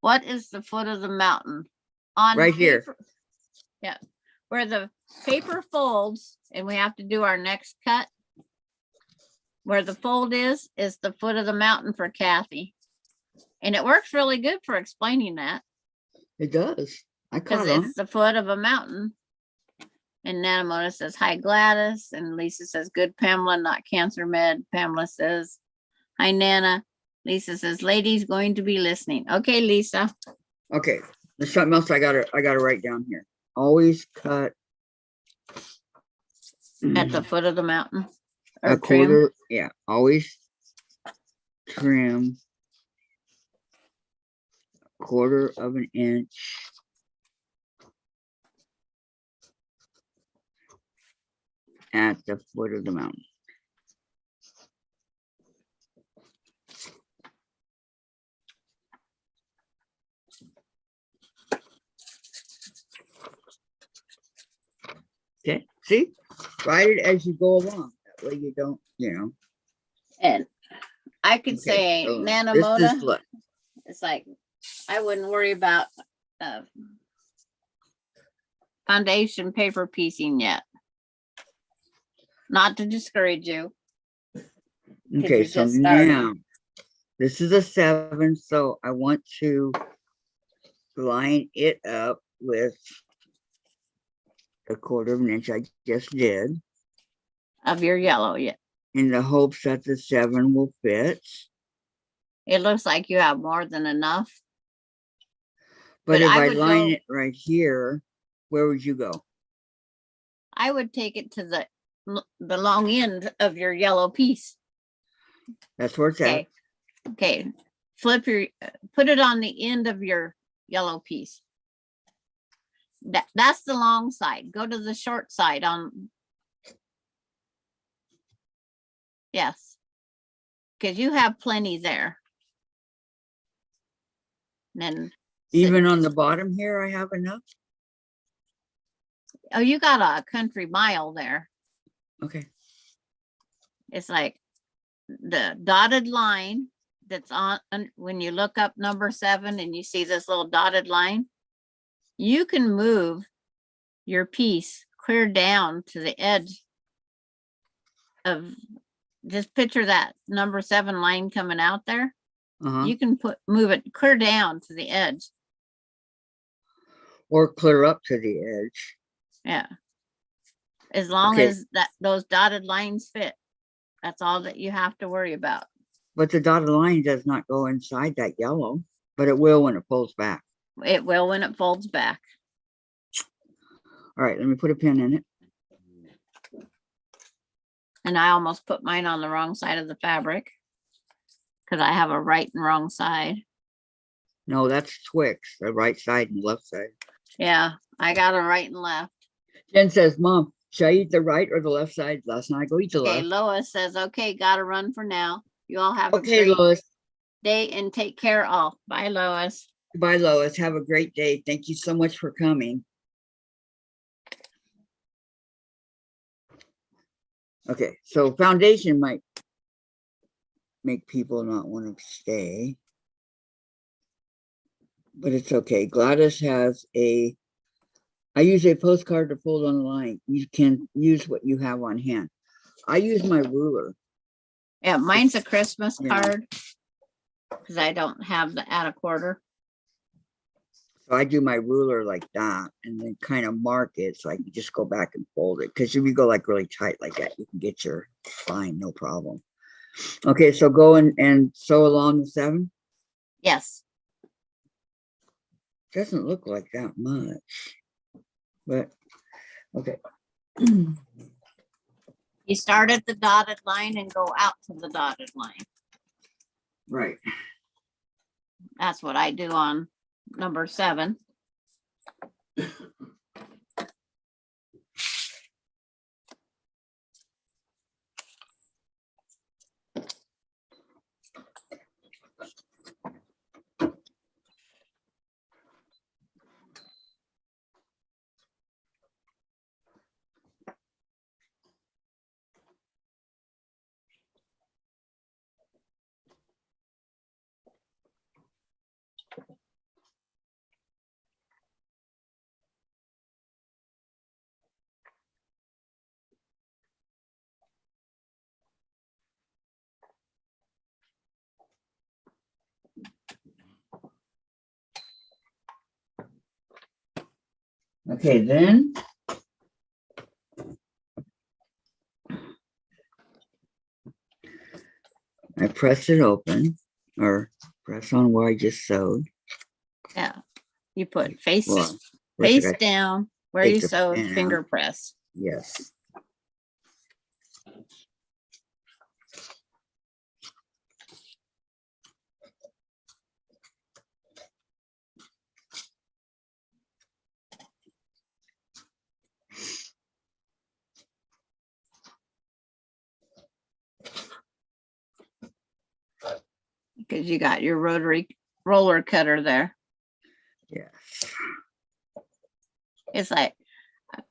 [SPEAKER 1] what is the foot of the mountain? On
[SPEAKER 2] Right here.
[SPEAKER 1] paper, yeah, where the paper folds, and we have to do our next cut. Where the fold is the foot of the mountain for Kathy. And it works really good for explaining that.
[SPEAKER 2] It does. I
[SPEAKER 1] Because
[SPEAKER 2] caught on.
[SPEAKER 1] it's the foot of a mountain. And Nanamona says, hi, Gladys. And Lisa says, good, Pamela, not cancer med. Pamela says, hi, Nana. Lisa says, ladies going to be listening. Okay, Lisa.
[SPEAKER 2] Okay. There's something else I gotta write down here. Always cut
[SPEAKER 1] At the foot of the mountain.
[SPEAKER 2] a
[SPEAKER 1] Or trim.
[SPEAKER 2] quarter. Yeah. Always trim a quarter of an inch at the foot of the mountain. Okay, see, write it as you go along. That way you don't,
[SPEAKER 1] And I could
[SPEAKER 2] Okay,
[SPEAKER 1] say
[SPEAKER 2] so
[SPEAKER 1] Nanamona.
[SPEAKER 2] this is what-
[SPEAKER 1] It's like, I wouldn't worry about foundation paper piecing yet. Not to discourage you.
[SPEAKER 2] Okay,
[SPEAKER 1] you're
[SPEAKER 2] so
[SPEAKER 1] just starting.
[SPEAKER 2] now this is a 7, so I want to line it up with a quarter of an inch I just did
[SPEAKER 1] Of your yellow, yeah.
[SPEAKER 2] in the hopes that the 7 will fit.
[SPEAKER 1] It looks like you have more than enough.
[SPEAKER 2] But if
[SPEAKER 1] I
[SPEAKER 2] I
[SPEAKER 1] would
[SPEAKER 2] line
[SPEAKER 1] go-
[SPEAKER 2] it right here, where would you go?
[SPEAKER 1] I would take it to the long end of your yellow piece.
[SPEAKER 2] That's where it's at.
[SPEAKER 1] Okay. Okay. Put it on the end of your yellow piece. That's the long side. Go to the short side on. Yes. Because you have plenty there. Then.
[SPEAKER 2] Even on the bottom here, I have enough.
[SPEAKER 1] Oh, you got a country mile there.
[SPEAKER 2] Okay.
[SPEAKER 1] It's like the dotted line that's on, when you look up number 7 and you see this little dotted line, you can move your piece clear down to the edge of, just picture that number 7 line coming out there.
[SPEAKER 2] Uh-huh.
[SPEAKER 1] You can move it clear down to the edge.
[SPEAKER 2] Or clear up to the edge.
[SPEAKER 1] Yeah. As long
[SPEAKER 2] Okay.
[SPEAKER 1] as those dotted lines fit. That's all that you have to worry about.
[SPEAKER 2] But the dotted line does not go inside that yellow, but it will when it folds back.
[SPEAKER 1] It will when it folds back.
[SPEAKER 2] All right, let me put a pin in it.
[SPEAKER 1] And I almost put mine on the wrong side of the fabric because I have a right and wrong side.
[SPEAKER 2] No, that's Twix, the right side and left side.
[SPEAKER 1] Yeah, I got a right and left.
[SPEAKER 2] Jen says, Mom, should I eat the right or the left side? Last night I go eat the
[SPEAKER 1] Okay,
[SPEAKER 2] left.
[SPEAKER 1] Lois says, okay, gotta run for now. You all have a
[SPEAKER 2] Okay,
[SPEAKER 1] great
[SPEAKER 2] Lois.
[SPEAKER 1] day and take care all. Bye, Lois.
[SPEAKER 2] Bye, Lois. Have a great day. Thank you so much for coming. Okay, so foundation might make people not want to stay. But it's okay. Gladys has I use a postcard to fold on the line. You can use what you have on hand. I use my ruler.
[SPEAKER 1] Yeah, mine's a Christmas
[SPEAKER 2] Yeah.
[SPEAKER 1] card because I don't have the add a quarter.
[SPEAKER 2] So I do my ruler like that and then kind of mark it so I can just go back and fold it. Because if you go like really tight like that, you can get your fine, no problem. Okay, so go and sew along the 7.
[SPEAKER 1] Yes.
[SPEAKER 2] Doesn't look like that much, but okay.
[SPEAKER 1] You start at the dotted line and go out to the dotted line.
[SPEAKER 2] Right.
[SPEAKER 1] That's what I do on number 7.
[SPEAKER 2] Okay, then I press it open or press on where I just sewed.
[SPEAKER 1] Yeah. You put face
[SPEAKER 2] Well, first I
[SPEAKER 1] face
[SPEAKER 2] gotta
[SPEAKER 1] down where
[SPEAKER 2] take
[SPEAKER 1] you
[SPEAKER 2] the
[SPEAKER 1] sewed,
[SPEAKER 2] pin out.
[SPEAKER 1] finger press.
[SPEAKER 2] Yes.
[SPEAKER 1] Because you got your rotary roller cutter there.
[SPEAKER 2] Yes.
[SPEAKER 1] It's like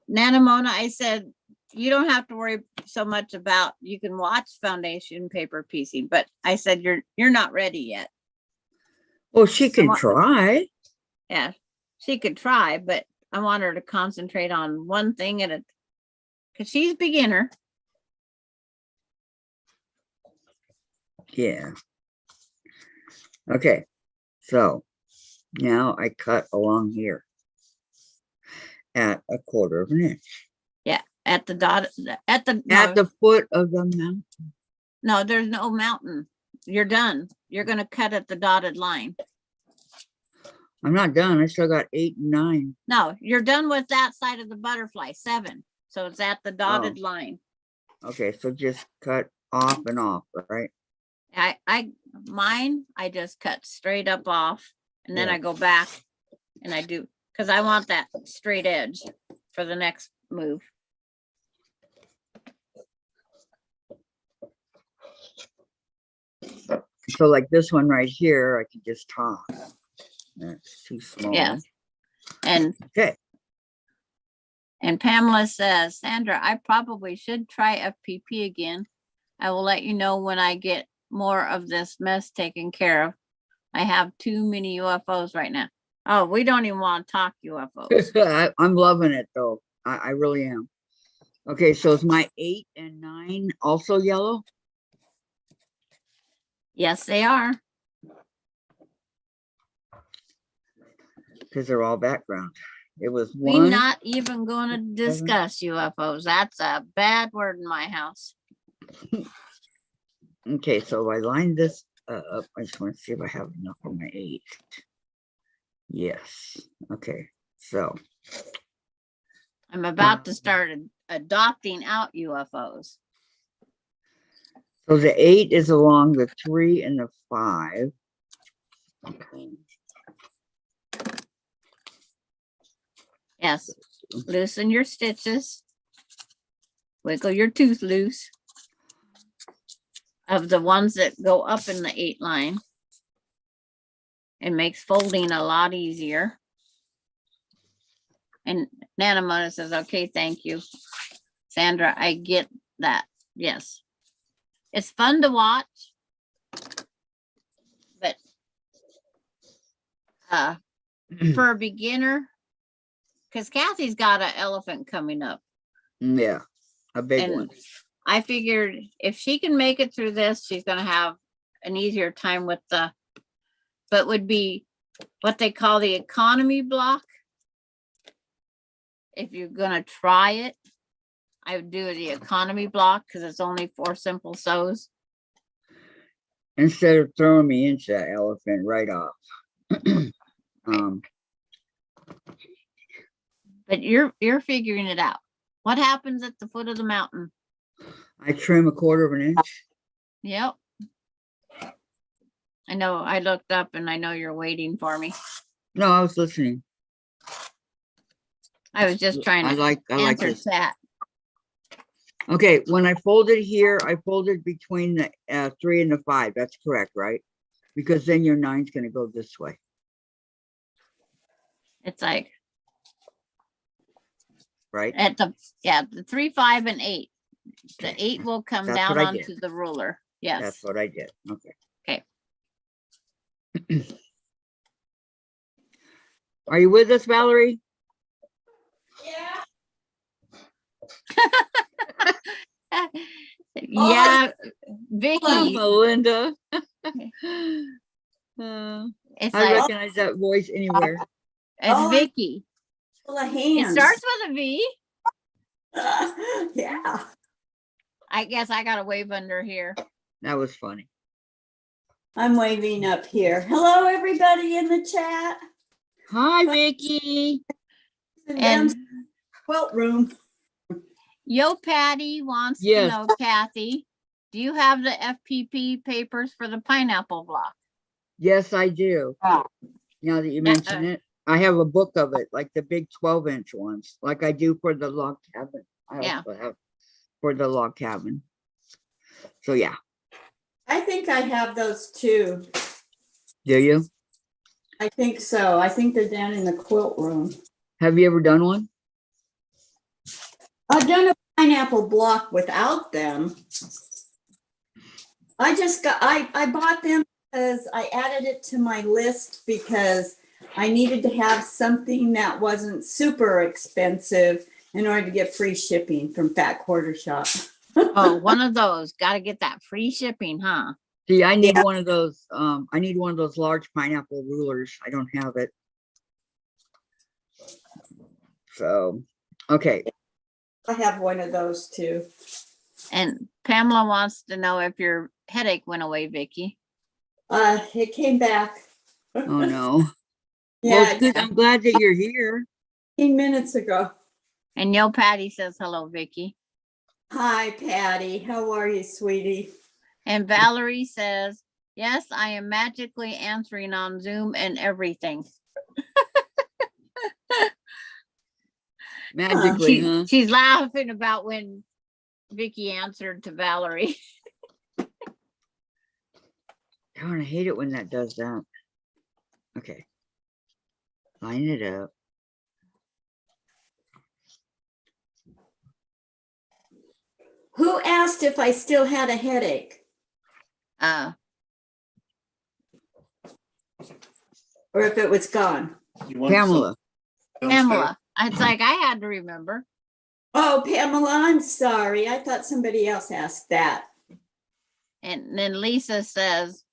[SPEAKER 1] Nana Mona, I said, you don't have to worry so much about, you can watch foundation paper piecing, but I said, you're not ready yet.
[SPEAKER 2] Well, she can
[SPEAKER 1] want-
[SPEAKER 2] try.
[SPEAKER 1] Yeah, she could try, but I want her to concentrate on one thing at a, because she's beginner.
[SPEAKER 2] Yeah. Okay. So now I cut along here at 1/4 of an inch.
[SPEAKER 1] Yeah, at the dot,
[SPEAKER 2] At the foot of the mountain.
[SPEAKER 1] no, there's no mountain. You're done. You're going to cut at the dotted line.
[SPEAKER 2] I'm not done. I still got 8 and 9.
[SPEAKER 1] No, you're done with that side of the butterfly, 7. So it's at the dotted line.
[SPEAKER 2] Okay, so just cut off and off, right?
[SPEAKER 1] Mine, I just cut straight up off and then
[SPEAKER 2] Yeah.
[SPEAKER 1] I go back and I do, because I want that straight edge for the next move.
[SPEAKER 2] So like this one right here, I can just top. That's too small.
[SPEAKER 1] Yeah. And
[SPEAKER 2] Okay.
[SPEAKER 1] And Pamela says, Sandra, I probably should try FPP again. I will let you know when I get more of this mess taken care of. I have too many UFOs right now. Oh, we don't even want to talk UFOs.
[SPEAKER 2] I'm loving it though. I really am. Okay, so is my 8 and 9 also yellow?
[SPEAKER 1] Yes, they are.
[SPEAKER 2] Because they're all background. It was
[SPEAKER 1] We're
[SPEAKER 2] 1.
[SPEAKER 1] not even going to discuss UFOs. That's a bad word in my house.
[SPEAKER 2] Okay, so I lined this up. I just want to see if I have enough for my 8. Yes. Okay, so.
[SPEAKER 1] I'm about to start adopting out UFOs.
[SPEAKER 2] So the 8 is along the 3 and the 5. Okay.
[SPEAKER 1] Yes, loosen your stitches. Wiggle your tooth loose of the ones that go up in the 8 line. It makes folding a lot easier. And Nana Mona says, okay, thank you. Sandra, I get that. Yes. It's fun to watch. But for a beginner, because Kathy's got an elephant coming up.
[SPEAKER 2] Yeah, a big
[SPEAKER 1] And
[SPEAKER 2] one.
[SPEAKER 1] I figured if she can make it through this, she's going to have an easier time with but would be what they call the economy block. If you're going to try it, I would do the economy block because it's only 4 simple sews.
[SPEAKER 2] Instead of throwing me into that elephant right off.
[SPEAKER 1] But you're figuring it out. What happens at the foot of the mountain?
[SPEAKER 2] I trim 1/4 of an inch.
[SPEAKER 1] Yep. I know I looked up and I know you're waiting for me.
[SPEAKER 2] No, I was listening.
[SPEAKER 1] I was just trying to
[SPEAKER 2] I like
[SPEAKER 1] answer
[SPEAKER 2] this.
[SPEAKER 1] that.
[SPEAKER 2] Okay, when I folded here, I folded between the 3 and the 5. That's correct, right? Because then your 9's going to go this way.
[SPEAKER 1] It's like
[SPEAKER 2] Right?
[SPEAKER 1] at the 3, 5, and 8. The
[SPEAKER 2] Okay.
[SPEAKER 1] 8 will come
[SPEAKER 2] That's
[SPEAKER 1] down
[SPEAKER 2] what I
[SPEAKER 1] onto
[SPEAKER 2] did.
[SPEAKER 1] the ruler. Yes.
[SPEAKER 2] That's what I did. Okay.
[SPEAKER 1] Okay.
[SPEAKER 2] Are you with us, Valerie?
[SPEAKER 1] Yeah,
[SPEAKER 2] Hello,
[SPEAKER 1] Vicki.
[SPEAKER 2] Melinda.
[SPEAKER 1] It's
[SPEAKER 2] I
[SPEAKER 1] like
[SPEAKER 2] recognize that voice anywhere.
[SPEAKER 1] it's Vicki.
[SPEAKER 4] Full of
[SPEAKER 1] It
[SPEAKER 4] hands.
[SPEAKER 1] starts with a V.
[SPEAKER 4] Yeah.
[SPEAKER 1] I guess I gotta wave under here.
[SPEAKER 2] That was funny.
[SPEAKER 4] I'm waving up here. Hello, everybody in the chat.
[SPEAKER 2] Hi, Vicki.
[SPEAKER 4] And
[SPEAKER 1] And
[SPEAKER 4] quilt room.
[SPEAKER 1] Yo Patty wants
[SPEAKER 2] Yes.
[SPEAKER 1] to know, Kathy, do you have the FPP papers for the pineapple block?
[SPEAKER 2] Yes, I do.
[SPEAKER 4] Oh.
[SPEAKER 2] Now that you mention it, I have a book of it, like the big 12-inch ones, like I do for the log cabin. I
[SPEAKER 1] Yeah.
[SPEAKER 2] also have for the log cabin. So yeah.
[SPEAKER 4] I think I have those too.
[SPEAKER 2] Do you?
[SPEAKER 4] I think so. I think they're down in the quilt room.
[SPEAKER 2] Have you ever done one?
[SPEAKER 4] I've done a pineapple block without them. I bought them because I added it to my list because I needed to have something that wasn't super expensive in order to get free shipping from Fat Quarter Shop.
[SPEAKER 1] Oh, one of those. Gotta get that free shipping, huh?
[SPEAKER 2] See, I need one of those. I need one of those large pineapple rulers. I don't have it. So, okay.
[SPEAKER 4] I have one of those too.
[SPEAKER 1] And Pamela wants to know if your headache went away, Vicki.
[SPEAKER 4] It came back.
[SPEAKER 2] Oh no. Well,
[SPEAKER 4] Yeah,
[SPEAKER 2] it's good. I'm glad that you're here.
[SPEAKER 4] 15 minutes ago.
[SPEAKER 1] And Yo Patty says hello, Vicki.
[SPEAKER 4] Hi, Patty. How are you, sweetie?
[SPEAKER 1] And Valerie says, yes, I am magically answering on Zoom and everything.
[SPEAKER 2] Magically, huh?
[SPEAKER 1] She's laughing about when Vicki answered to Valerie.
[SPEAKER 2] Darn, I hate it when that does that. Okay. Line it up.
[SPEAKER 4] Who asked if I still had a headache
[SPEAKER 1] Uh,
[SPEAKER 4] or if it was gone?
[SPEAKER 3] You want
[SPEAKER 2] Pamela.
[SPEAKER 3] some
[SPEAKER 1] Pamela. It's like I had to remember.
[SPEAKER 4] Oh, Pamela, I'm sorry. I thought somebody else asked that.
[SPEAKER 1] And then Lisa says,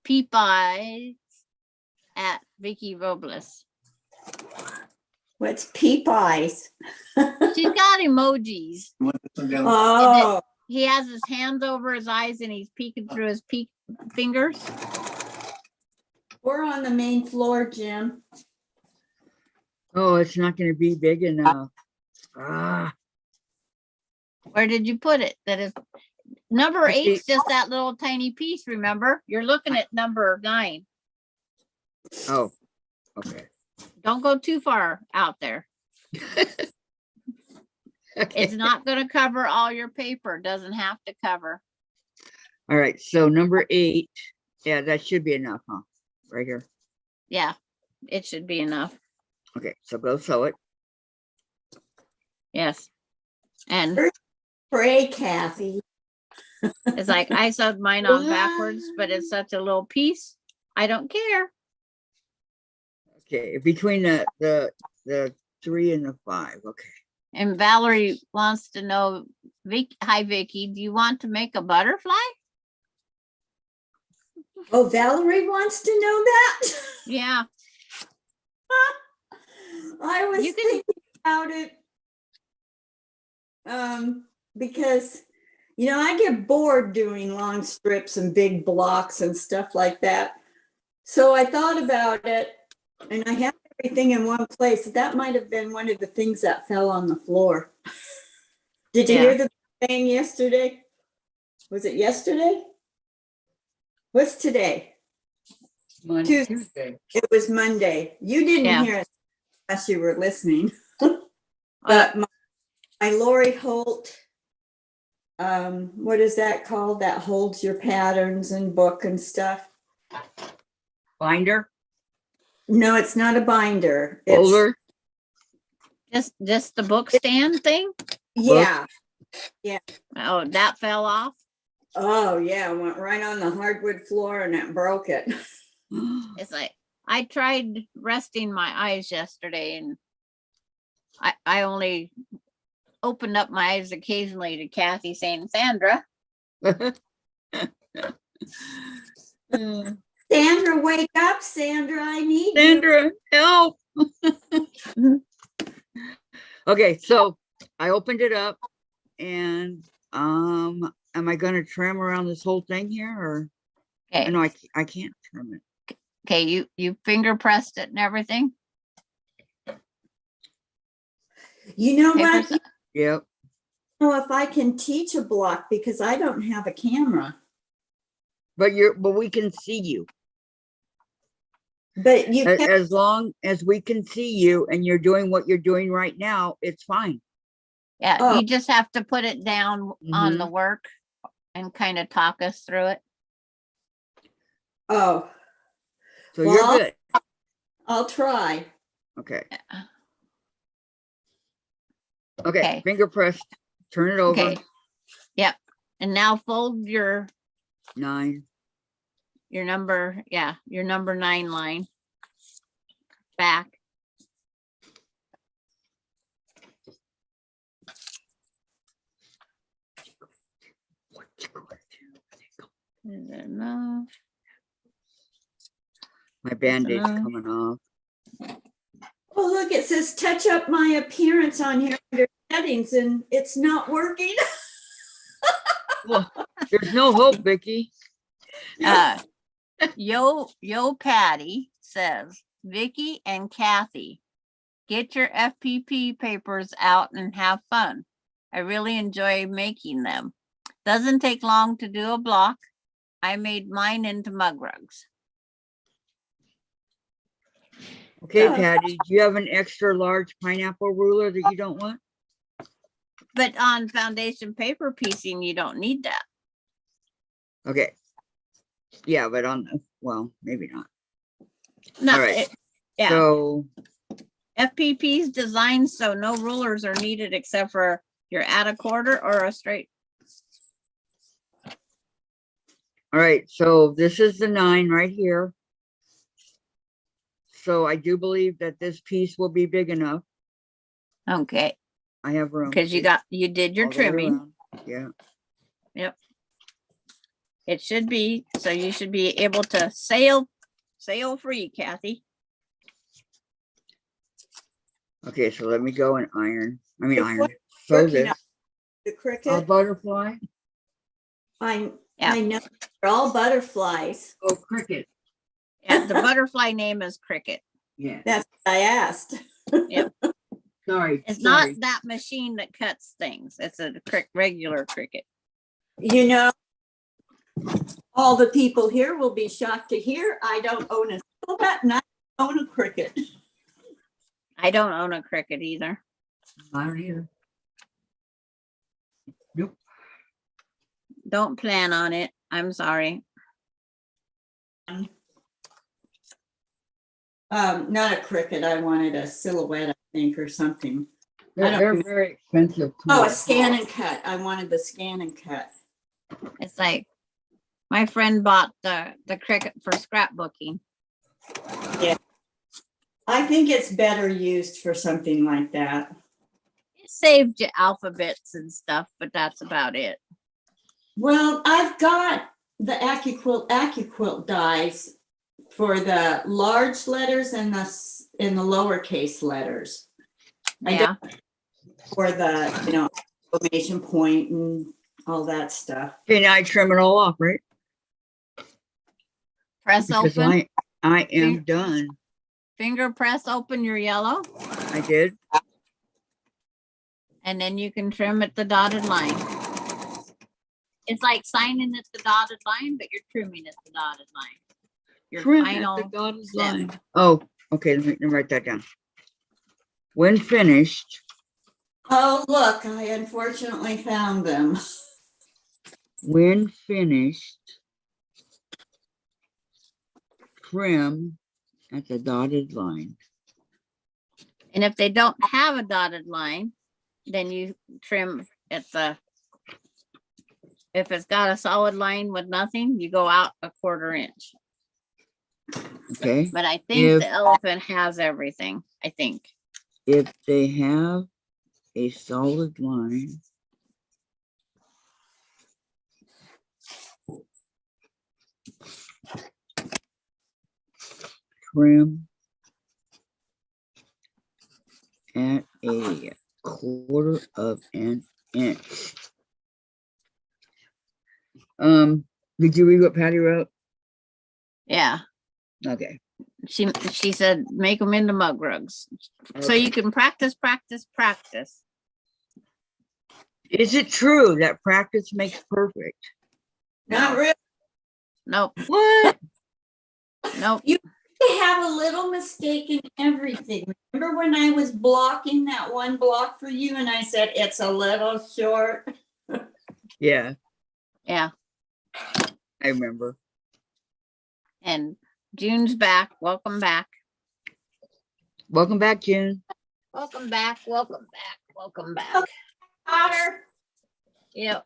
[SPEAKER 1] peep eyes at Vicki Robles.
[SPEAKER 4] What's peep eyes?
[SPEAKER 1] She's got emojis.
[SPEAKER 3] You want some down?
[SPEAKER 4] Oh,
[SPEAKER 1] He has his hands over his eyes and he's peeking through his fingers.
[SPEAKER 4] we're on the main floor, Jim.
[SPEAKER 2] Oh, it's not going to be big enough. Ah,
[SPEAKER 1] Where did you put it? That is number
[SPEAKER 2] I see.
[SPEAKER 1] 8's just that little tiny piece, remember? You're looking at number 9.
[SPEAKER 2] oh, okay.
[SPEAKER 1] Don't go too far out there.
[SPEAKER 2] Okay.
[SPEAKER 1] It's not going to cover all your paper. Doesn't have to cover.
[SPEAKER 2] All right. So number 8. Yeah, that should be enough, huh? Right here.
[SPEAKER 1] Yeah, it should be enough.
[SPEAKER 2] Okay. So go sew it.
[SPEAKER 1] Yes. And
[SPEAKER 4] Pray, Kathy.
[SPEAKER 1] it's like I sewed mine on backwards, but it's such a little piece. I don't care.
[SPEAKER 2] Okay. Between the 3 and the 5. Okay.
[SPEAKER 1] And Valerie wants to know, hi Vicki, do you want to make a butterfly?
[SPEAKER 4] Oh, Valerie wants to know that?
[SPEAKER 1] Yeah.
[SPEAKER 4] I was
[SPEAKER 1] You can-
[SPEAKER 4] thinking about it because, you know, I get bored doing long strips and big blocks and stuff like that. So I thought about it and I have everything in one place. That might have been one of the things that fell on the floor. Did you
[SPEAKER 1] Yeah.
[SPEAKER 4] hear the bang yesterday? Was it yesterday? What's today?
[SPEAKER 2] Monday.
[SPEAKER 3] Tuesday.
[SPEAKER 4] It was Monday. You didn't
[SPEAKER 1] Yeah.
[SPEAKER 4] hear it unless you were listening. But my Lori Holt, what is that called? That holds your patterns and book and stuff.
[SPEAKER 2] Binder.
[SPEAKER 4] No, it's not a binder. It's,
[SPEAKER 2] Folder.
[SPEAKER 1] just the book stand thing?
[SPEAKER 4] yeah.
[SPEAKER 1] Oh, that fell off.
[SPEAKER 4] Oh, yeah. It went right on the hardwood floor and it broke it.
[SPEAKER 1] It's like I tried resting my eyes yesterday and I only opened up my eyes occasionally to Kathy saying, Sandra.
[SPEAKER 4] Sandra, wake up, Sandra. I need you.
[SPEAKER 2] Sandra, help. Okay, so I opened it up and am I gonna trim around this whole thing here or
[SPEAKER 1] Okay.
[SPEAKER 2] no, I can't trim it.
[SPEAKER 1] Okay, you finger pressed it and everything.
[SPEAKER 4] You know
[SPEAKER 1] Paper
[SPEAKER 4] what?
[SPEAKER 1] si-
[SPEAKER 2] Yep.
[SPEAKER 4] I don't know if I can teach a block because I don't have a camera.
[SPEAKER 2] But we can see you.
[SPEAKER 4] But you can,
[SPEAKER 2] As long as we can see you and you're doing what you're doing right now, it's fine.
[SPEAKER 1] Yeah,
[SPEAKER 4] Oh.
[SPEAKER 1] you just have to put it down on the work and kind of talk us through it.
[SPEAKER 4] oh,
[SPEAKER 2] So
[SPEAKER 4] Well,
[SPEAKER 2] you're good.
[SPEAKER 4] I'll try.
[SPEAKER 2] Okay.
[SPEAKER 1] Okay.
[SPEAKER 2] Okay. Finger pressed. Turn it over.
[SPEAKER 1] Okay. Yep. And now fold your
[SPEAKER 2] 9.
[SPEAKER 1] number, your number 9 line back. Is it enough?
[SPEAKER 2] My band-aid's
[SPEAKER 1] enough.
[SPEAKER 2] coming off.
[SPEAKER 4] Oh, look, it says touch up my appearance on here under settings and it's not working.
[SPEAKER 2] Well, there's no hope, Vicki.
[SPEAKER 1] Yo Patty says, Vicki and Kathy, get your FPP papers out and have fun. I really enjoy making them. Doesn't take long to do a block. I made mine into mug rugs.
[SPEAKER 2] Okay,
[SPEAKER 4] Oh.
[SPEAKER 2] Patty, do you have an extra large pineapple ruler that you don't want?
[SPEAKER 1] But on foundation paper piecing, you don't need that.
[SPEAKER 2] Okay. Yeah, but well, maybe not.
[SPEAKER 1] No,
[SPEAKER 2] All right.
[SPEAKER 1] yeah.
[SPEAKER 2] So,
[SPEAKER 1] FPP's designed so no rulers are needed except for your add a quarter or a straight.
[SPEAKER 2] all right, so this is the 9 right here. So I do believe that this piece will be big enough.
[SPEAKER 1] Okay,
[SPEAKER 2] I have room.
[SPEAKER 1] because you did your
[SPEAKER 2] all the way
[SPEAKER 1] trimming.
[SPEAKER 2] around. Yeah.
[SPEAKER 1] Yep. It should be, so you should be able to sail free, Kathy.
[SPEAKER 2] Okay, so let me go and iron. I mean,
[SPEAKER 4] It's
[SPEAKER 2] iron.
[SPEAKER 4] what-
[SPEAKER 2] Sew
[SPEAKER 4] working
[SPEAKER 2] this.
[SPEAKER 4] out the
[SPEAKER 2] A
[SPEAKER 4] cricket.
[SPEAKER 2] butterfly.
[SPEAKER 4] I
[SPEAKER 1] Yeah.
[SPEAKER 4] know they're all butterflies.
[SPEAKER 2] Oh, cricket.
[SPEAKER 1] Yeah, the butterfly name is Cricket.
[SPEAKER 2] Yeah.
[SPEAKER 4] That's what I asked.
[SPEAKER 2] Sorry.
[SPEAKER 1] It's
[SPEAKER 2] sorry.
[SPEAKER 1] not that machine that cuts things. It's a regular Cricket.
[SPEAKER 4] You know, all the people here will be shocked to hear I don't own a single bat and I don't own a cricket.
[SPEAKER 1] I don't own a Cricket either.
[SPEAKER 2] I don't either. Nope.
[SPEAKER 1] Don't plan on it. I'm sorry.
[SPEAKER 4] Not a cricket. I wanted a silhouette, I think, or something.
[SPEAKER 2] They're very expensive.
[SPEAKER 4] Oh, a
[SPEAKER 2] tools.
[SPEAKER 4] scan and cut. I wanted the scan and cut.
[SPEAKER 1] It's like my friend bought the Cricket for scrapbooking.
[SPEAKER 4] I think it's better used for something like that.
[SPEAKER 1] It saved you alphabets and stuff, but that's about it.
[SPEAKER 4] Well, I've got the AccuQuilt dies for the large letters and in the lowercase letters. I
[SPEAKER 1] Yeah.
[SPEAKER 4] for the, exclamation point and all that stuff.
[SPEAKER 2] Okay, now I trim it all off, right?
[SPEAKER 1] Press
[SPEAKER 2] Because
[SPEAKER 1] open.
[SPEAKER 2] I am done.
[SPEAKER 1] Finger press open your yellow,
[SPEAKER 2] I did.
[SPEAKER 1] and then you can trim at the dotted line. It's like signing at the dotted line, but you're trimming at the dotted line. Your
[SPEAKER 2] Trim at
[SPEAKER 1] final
[SPEAKER 2] the dotted
[SPEAKER 1] step.
[SPEAKER 2] line. Oh, okay, let me write that down. When finished,
[SPEAKER 4] Oh, look, I unfortunately found them.
[SPEAKER 2] when finished, trim at the dotted line.
[SPEAKER 1] And if they don't have a dotted line, then you trim at the, if it's got a solid line with nothing, you go out a 1/4 inch.
[SPEAKER 2] Okay,
[SPEAKER 1] But I think the elephant has everything, I think.
[SPEAKER 2] if they have a solid line, trim at a 1/4 of an inch. Did you read what Patty wrote?
[SPEAKER 1] Yeah.
[SPEAKER 2] Okay.
[SPEAKER 1] She said, make them into mug rugs. So
[SPEAKER 2] Okay.
[SPEAKER 1] you can practice.
[SPEAKER 2] Is it true that practice makes perfect?
[SPEAKER 4] Not really.
[SPEAKER 1] Nope,
[SPEAKER 2] What?
[SPEAKER 1] nope.
[SPEAKER 4] They have a little mistake in everything. Remember when I was blocking that one block for you and I said it's a little short?
[SPEAKER 2] Yeah,
[SPEAKER 1] Yeah.
[SPEAKER 2] I remember.
[SPEAKER 1] And June's back. Welcome back.
[SPEAKER 2] Welcome back, June.
[SPEAKER 1] Welcome back. Welcome back. Welcome back.
[SPEAKER 4] Otter.
[SPEAKER 1] Yep.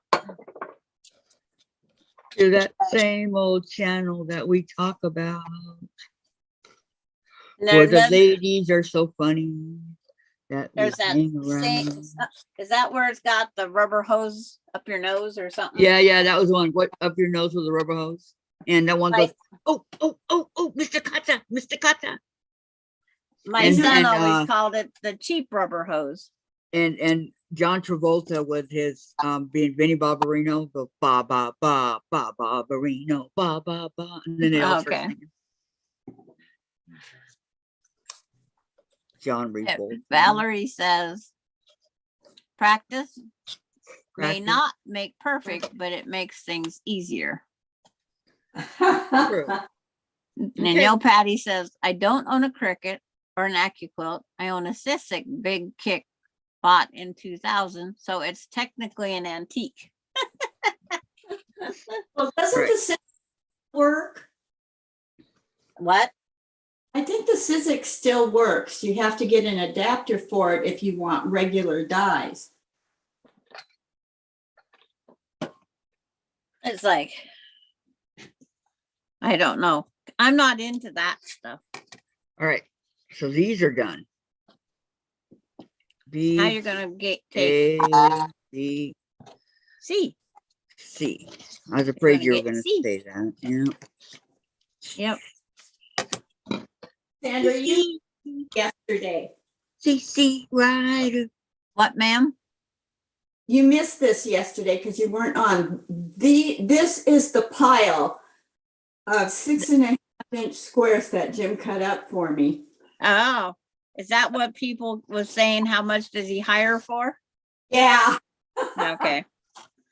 [SPEAKER 2] To that same old channel that we talk about. Where the ladies are so funny that we
[SPEAKER 1] There's that
[SPEAKER 2] hang
[SPEAKER 1] same,
[SPEAKER 2] around.
[SPEAKER 1] is that where it's got the rubber hose up your nose or something?
[SPEAKER 2] Yeah, that was one. What, up your nose with a rubber hose? And that one goes, oh, Mr. Kata, Mr. Kata.
[SPEAKER 1] My
[SPEAKER 2] And-
[SPEAKER 1] son
[SPEAKER 2] and,
[SPEAKER 1] always called it the cheap rubber hose.
[SPEAKER 2] And John Travolta with his being Vinnie Barbarino, go ba ba ba ba Barbarino, ba ba ba, and then they all start
[SPEAKER 1] Okay.
[SPEAKER 2] singing. John refolds.
[SPEAKER 1] Valerie says, practice may
[SPEAKER 2] Practice.
[SPEAKER 1] not make perfect, but it makes things easier.
[SPEAKER 2] True.
[SPEAKER 1] And
[SPEAKER 2] Okay.
[SPEAKER 1] Neil Patty says, I don't own a Cricut or an AccuQuilt. I own a Sissick Big Kick bought in 2000, so it's technically an antique.
[SPEAKER 4] Well, doesn't
[SPEAKER 2] Right.
[SPEAKER 4] the scissors work?
[SPEAKER 1] What?
[SPEAKER 4] I think the Sizzix still works. You have to get an adapter for it if you want regular dies.
[SPEAKER 1] It's like, I don't know. I'm not into that stuff.
[SPEAKER 2] All right. So these are done. B,
[SPEAKER 1] Now you're gonna take
[SPEAKER 2] A, B,
[SPEAKER 1] C.
[SPEAKER 2] C. I was afraid
[SPEAKER 1] gonna
[SPEAKER 2] you were
[SPEAKER 1] get
[SPEAKER 2] going to
[SPEAKER 1] C.
[SPEAKER 2] say that. Yeah.
[SPEAKER 1] Yep.
[SPEAKER 4] Sandra, you yesterday.
[SPEAKER 2] C rider.
[SPEAKER 1] What, ma'am?
[SPEAKER 4] You missed this yesterday because you weren't on. This is the pile of 6.5-inch squares that Jim cut up for me.
[SPEAKER 1] Oh, is that what people was saying? How much does he hire for?
[SPEAKER 4] Yeah.
[SPEAKER 1] Okay.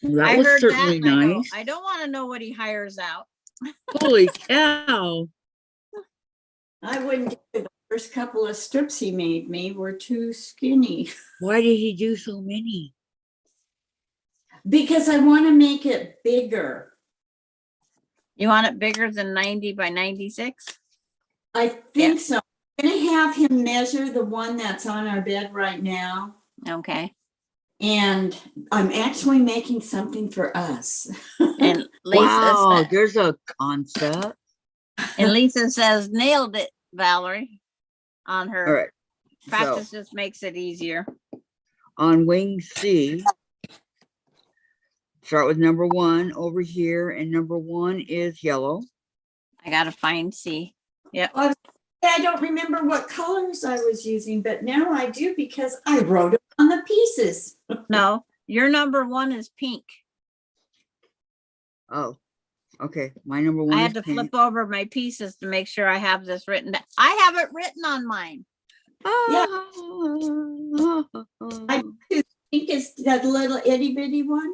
[SPEAKER 2] That
[SPEAKER 1] I
[SPEAKER 2] was
[SPEAKER 1] heard
[SPEAKER 2] certainly
[SPEAKER 1] that and I go,
[SPEAKER 2] nice.
[SPEAKER 1] I don't want to know what he hires out.
[SPEAKER 2] Holy cow.
[SPEAKER 4] I wouldn't get it. The first couple of strips he made me were too skinny
[SPEAKER 2] Why did he do so many?
[SPEAKER 4] because I want to make it bigger.
[SPEAKER 1] You want it bigger than 90 by 96?
[SPEAKER 4] I think so. I'm going to have him measure the one that's on our bed right now.
[SPEAKER 1] Okay.
[SPEAKER 4] And I'm actually making something for us.
[SPEAKER 1] And Lisa
[SPEAKER 2] Wow,
[SPEAKER 1] said,
[SPEAKER 2] there's a concept.
[SPEAKER 1] and Lisa says, nailed it, Valerie, on her.
[SPEAKER 2] All right.
[SPEAKER 1] Practice
[SPEAKER 2] So
[SPEAKER 1] just makes it easier.
[SPEAKER 2] on wing C, start with number 1 over here, and number 1 is yellow.
[SPEAKER 1] I gotta find C. Yep.
[SPEAKER 4] I don't remember what colors I was using, but now I do because I wrote it on the pieces.
[SPEAKER 1] No, your number 1 is pink.
[SPEAKER 2] Oh, okay. My number 1
[SPEAKER 1] I
[SPEAKER 2] is
[SPEAKER 1] had to
[SPEAKER 2] pink.
[SPEAKER 1] flip over my pieces to make sure I have this written down. I have it written on mine.
[SPEAKER 4] I think it's that little itty bitty one.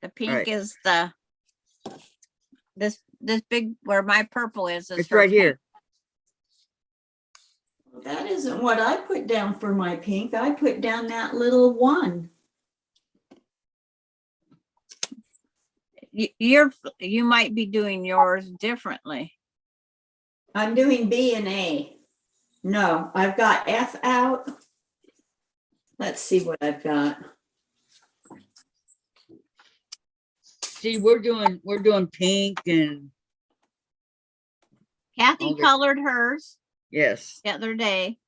[SPEAKER 1] The pink
[SPEAKER 2] right.
[SPEAKER 1] is the this big where my purple is
[SPEAKER 2] It's
[SPEAKER 1] her
[SPEAKER 2] right
[SPEAKER 1] pink.
[SPEAKER 2] here.
[SPEAKER 4] That isn't what I put down for my pink. I put down that little one.
[SPEAKER 1] You might be doing yours differently.
[SPEAKER 4] I'm doing B and A. No, I've got F out. Let's see what I've got.
[SPEAKER 2] See, we're doing pink and
[SPEAKER 1] Kathy
[SPEAKER 2] Okay.
[SPEAKER 1] colored hers
[SPEAKER 2] yes.
[SPEAKER 1] the other day.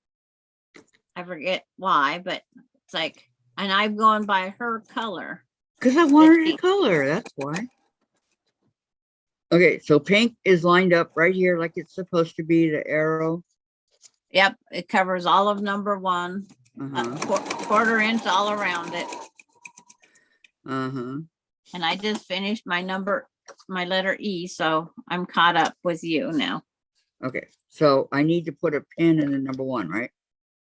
[SPEAKER 1] I forget why, but it's like, and I'm going by her color.
[SPEAKER 2] Because I wanted a color, that's why. Okay, so pink is lined up right here like it's supposed to be, the arrow.
[SPEAKER 1] Yep, it covers all of number 1,
[SPEAKER 2] Uh-huh.
[SPEAKER 1] quarter inch all around it.
[SPEAKER 2] Uh-huh.
[SPEAKER 1] And I just finished my letter E, so I'm caught up with you now.
[SPEAKER 2] Okay, so I need to put a pin in the number 1, right?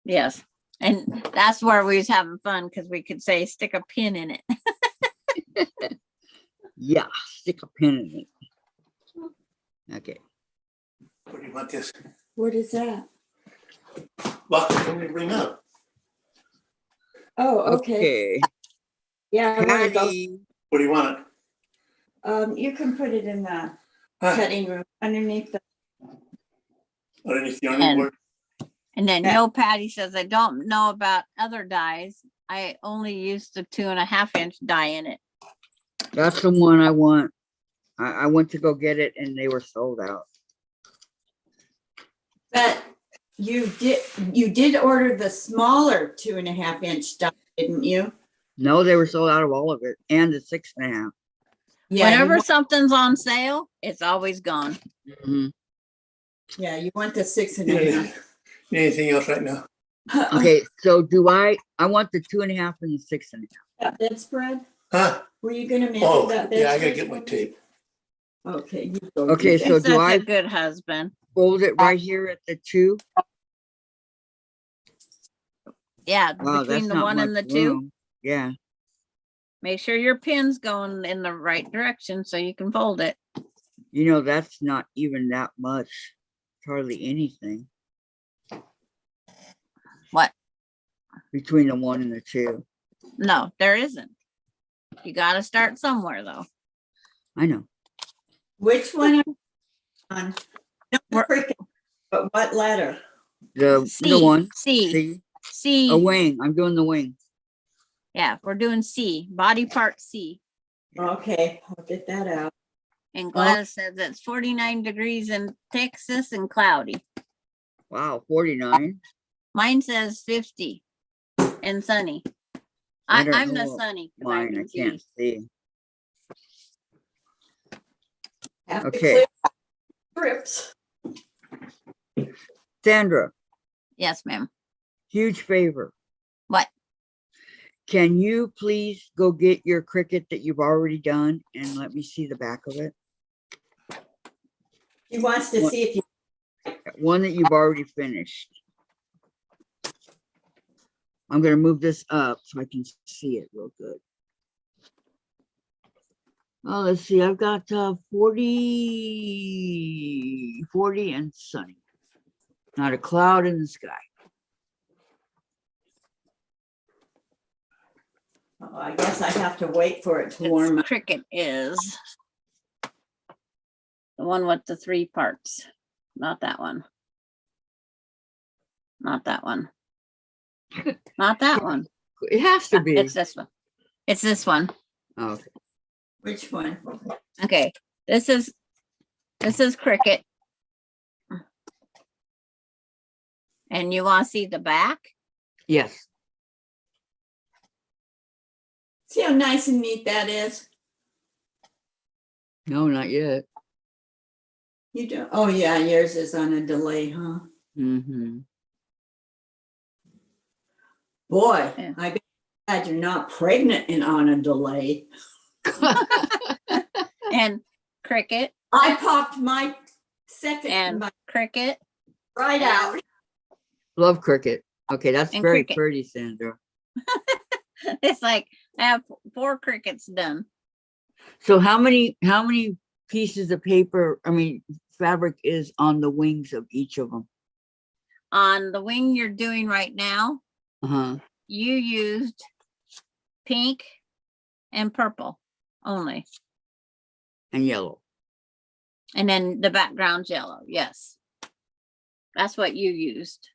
[SPEAKER 1] Yes. And that's where we was having fun because we could say stick a pin in it.
[SPEAKER 2] Yeah, stick a pin in it. Okay.
[SPEAKER 5] What do you want this?
[SPEAKER 4] What is that?
[SPEAKER 5] Lock it when we bring up.
[SPEAKER 4] Oh, okay.
[SPEAKER 2] Okay.
[SPEAKER 4] Yeah, one of those.
[SPEAKER 2] Patty.
[SPEAKER 5] What do you want?
[SPEAKER 4] You can put it in the
[SPEAKER 5] Huh?
[SPEAKER 4] cutting room underneath the.
[SPEAKER 5] Underneath the onion board?
[SPEAKER 1] And then
[SPEAKER 4] Yeah.
[SPEAKER 1] no, Patty says, I don't know about other dies. I only used the 2.5-inch die in it.
[SPEAKER 2] That's the one I want. I went to go get it and they were sold out.
[SPEAKER 4] But you did order the smaller 2.5-inch die, didn't you?
[SPEAKER 2] No, they were sold out of all of it and the 6.5.
[SPEAKER 4] Yeah.
[SPEAKER 1] Whenever something's on sale, it's always gone.
[SPEAKER 2] Mhm.
[SPEAKER 4] You want the 6.5.
[SPEAKER 5] Need anything else right now?
[SPEAKER 2] Okay, so do I want the 2.5 and the 6.5.
[SPEAKER 4] That bedspread?
[SPEAKER 5] Huh?
[SPEAKER 4] Were you gonna measure
[SPEAKER 5] Oh,
[SPEAKER 4] that
[SPEAKER 5] yeah, I
[SPEAKER 4] bedspread
[SPEAKER 5] gotta get my
[SPEAKER 4] for me?
[SPEAKER 5] tape.
[SPEAKER 4] Okay. You go
[SPEAKER 2] Okay,
[SPEAKER 4] do
[SPEAKER 2] so
[SPEAKER 1] You're
[SPEAKER 2] do
[SPEAKER 1] such
[SPEAKER 2] I
[SPEAKER 1] a good husband.
[SPEAKER 2] fold it right here at the 2?
[SPEAKER 1] Yeah,
[SPEAKER 2] Wow, that's
[SPEAKER 1] between the
[SPEAKER 2] not
[SPEAKER 1] one and
[SPEAKER 2] much
[SPEAKER 1] the two.
[SPEAKER 2] room. Yeah,
[SPEAKER 1] Make sure your pin's going in the right direction so you can fold it.
[SPEAKER 2] you know, that's not even that much, hardly anything
[SPEAKER 1] What?
[SPEAKER 2] between the one and the two.
[SPEAKER 1] No, there isn't. You got to start somewhere though.
[SPEAKER 2] I know.
[SPEAKER 4] Which one are you on? No,
[SPEAKER 1] We're-
[SPEAKER 4] cricket, but what letter?
[SPEAKER 2] The
[SPEAKER 1] C,
[SPEAKER 2] one,
[SPEAKER 1] C,
[SPEAKER 2] C,
[SPEAKER 1] C.
[SPEAKER 2] a wing. I'm doing the wing.
[SPEAKER 1] Yeah, we're doing C, body part C.
[SPEAKER 4] Okay, I'll get that out.
[SPEAKER 1] And Gladys says it's 49 degrees in Texas and cloudy.
[SPEAKER 2] Wow, 49.
[SPEAKER 1] Mine says 50 and sunny.
[SPEAKER 2] I don't
[SPEAKER 1] I'm the
[SPEAKER 2] know
[SPEAKER 1] sunny. 'Cause
[SPEAKER 2] Mine, I
[SPEAKER 1] can
[SPEAKER 2] can't
[SPEAKER 1] see.
[SPEAKER 2] see.
[SPEAKER 4] Have to
[SPEAKER 2] Okay.
[SPEAKER 4] clear scripts.
[SPEAKER 2] Sandra,
[SPEAKER 1] Yes, ma'am.
[SPEAKER 2] huge favor.
[SPEAKER 1] What?
[SPEAKER 2] Can you please go get your cricket that you've already done and let me see the back of it?
[SPEAKER 4] He wants to
[SPEAKER 2] What?
[SPEAKER 4] see if you,
[SPEAKER 2] One that you've already finished. I'm going to move this up so I can see it real good. Oh, let's see. I've got 40 and sunny. Not a cloud in the sky.
[SPEAKER 4] oh, I guess I have to wait for it to warm up.
[SPEAKER 1] Cricket is the one with the 3 parts. Not that one. Not that one. Not that one.
[SPEAKER 2] It has to be.
[SPEAKER 1] It's this one. It's this one.
[SPEAKER 2] Oh, okay.
[SPEAKER 4] Which one?
[SPEAKER 1] Okay. This is cricket. And you want to see the back?
[SPEAKER 2] Yes.
[SPEAKER 4] See how nice and neat that is?
[SPEAKER 2] No, not yet.
[SPEAKER 4] You do, oh yeah, yours is on a delay, huh?
[SPEAKER 2] Mm-hmm.
[SPEAKER 4] Boy,
[SPEAKER 1] Yeah.
[SPEAKER 4] I bet glad you're not pregnant and on a delay.
[SPEAKER 1] And cricket
[SPEAKER 4] I popped my second
[SPEAKER 1] and
[SPEAKER 4] my
[SPEAKER 1] cricket.
[SPEAKER 4] right out.
[SPEAKER 2] Love cricket. Okay, that's
[SPEAKER 1] And
[SPEAKER 2] very
[SPEAKER 1] cricket.
[SPEAKER 2] pretty, Sandra.
[SPEAKER 1] It's like I have 4 crickets done.
[SPEAKER 2] So how many pieces of paper, I mean, fabric is on the wings of each of them?
[SPEAKER 1] On the wing you're doing right now,
[SPEAKER 2] Uh-huh.
[SPEAKER 1] you used pink and purple only.
[SPEAKER 2] And yellow.
[SPEAKER 1] And then the background's yellow. Yes. That's what you used.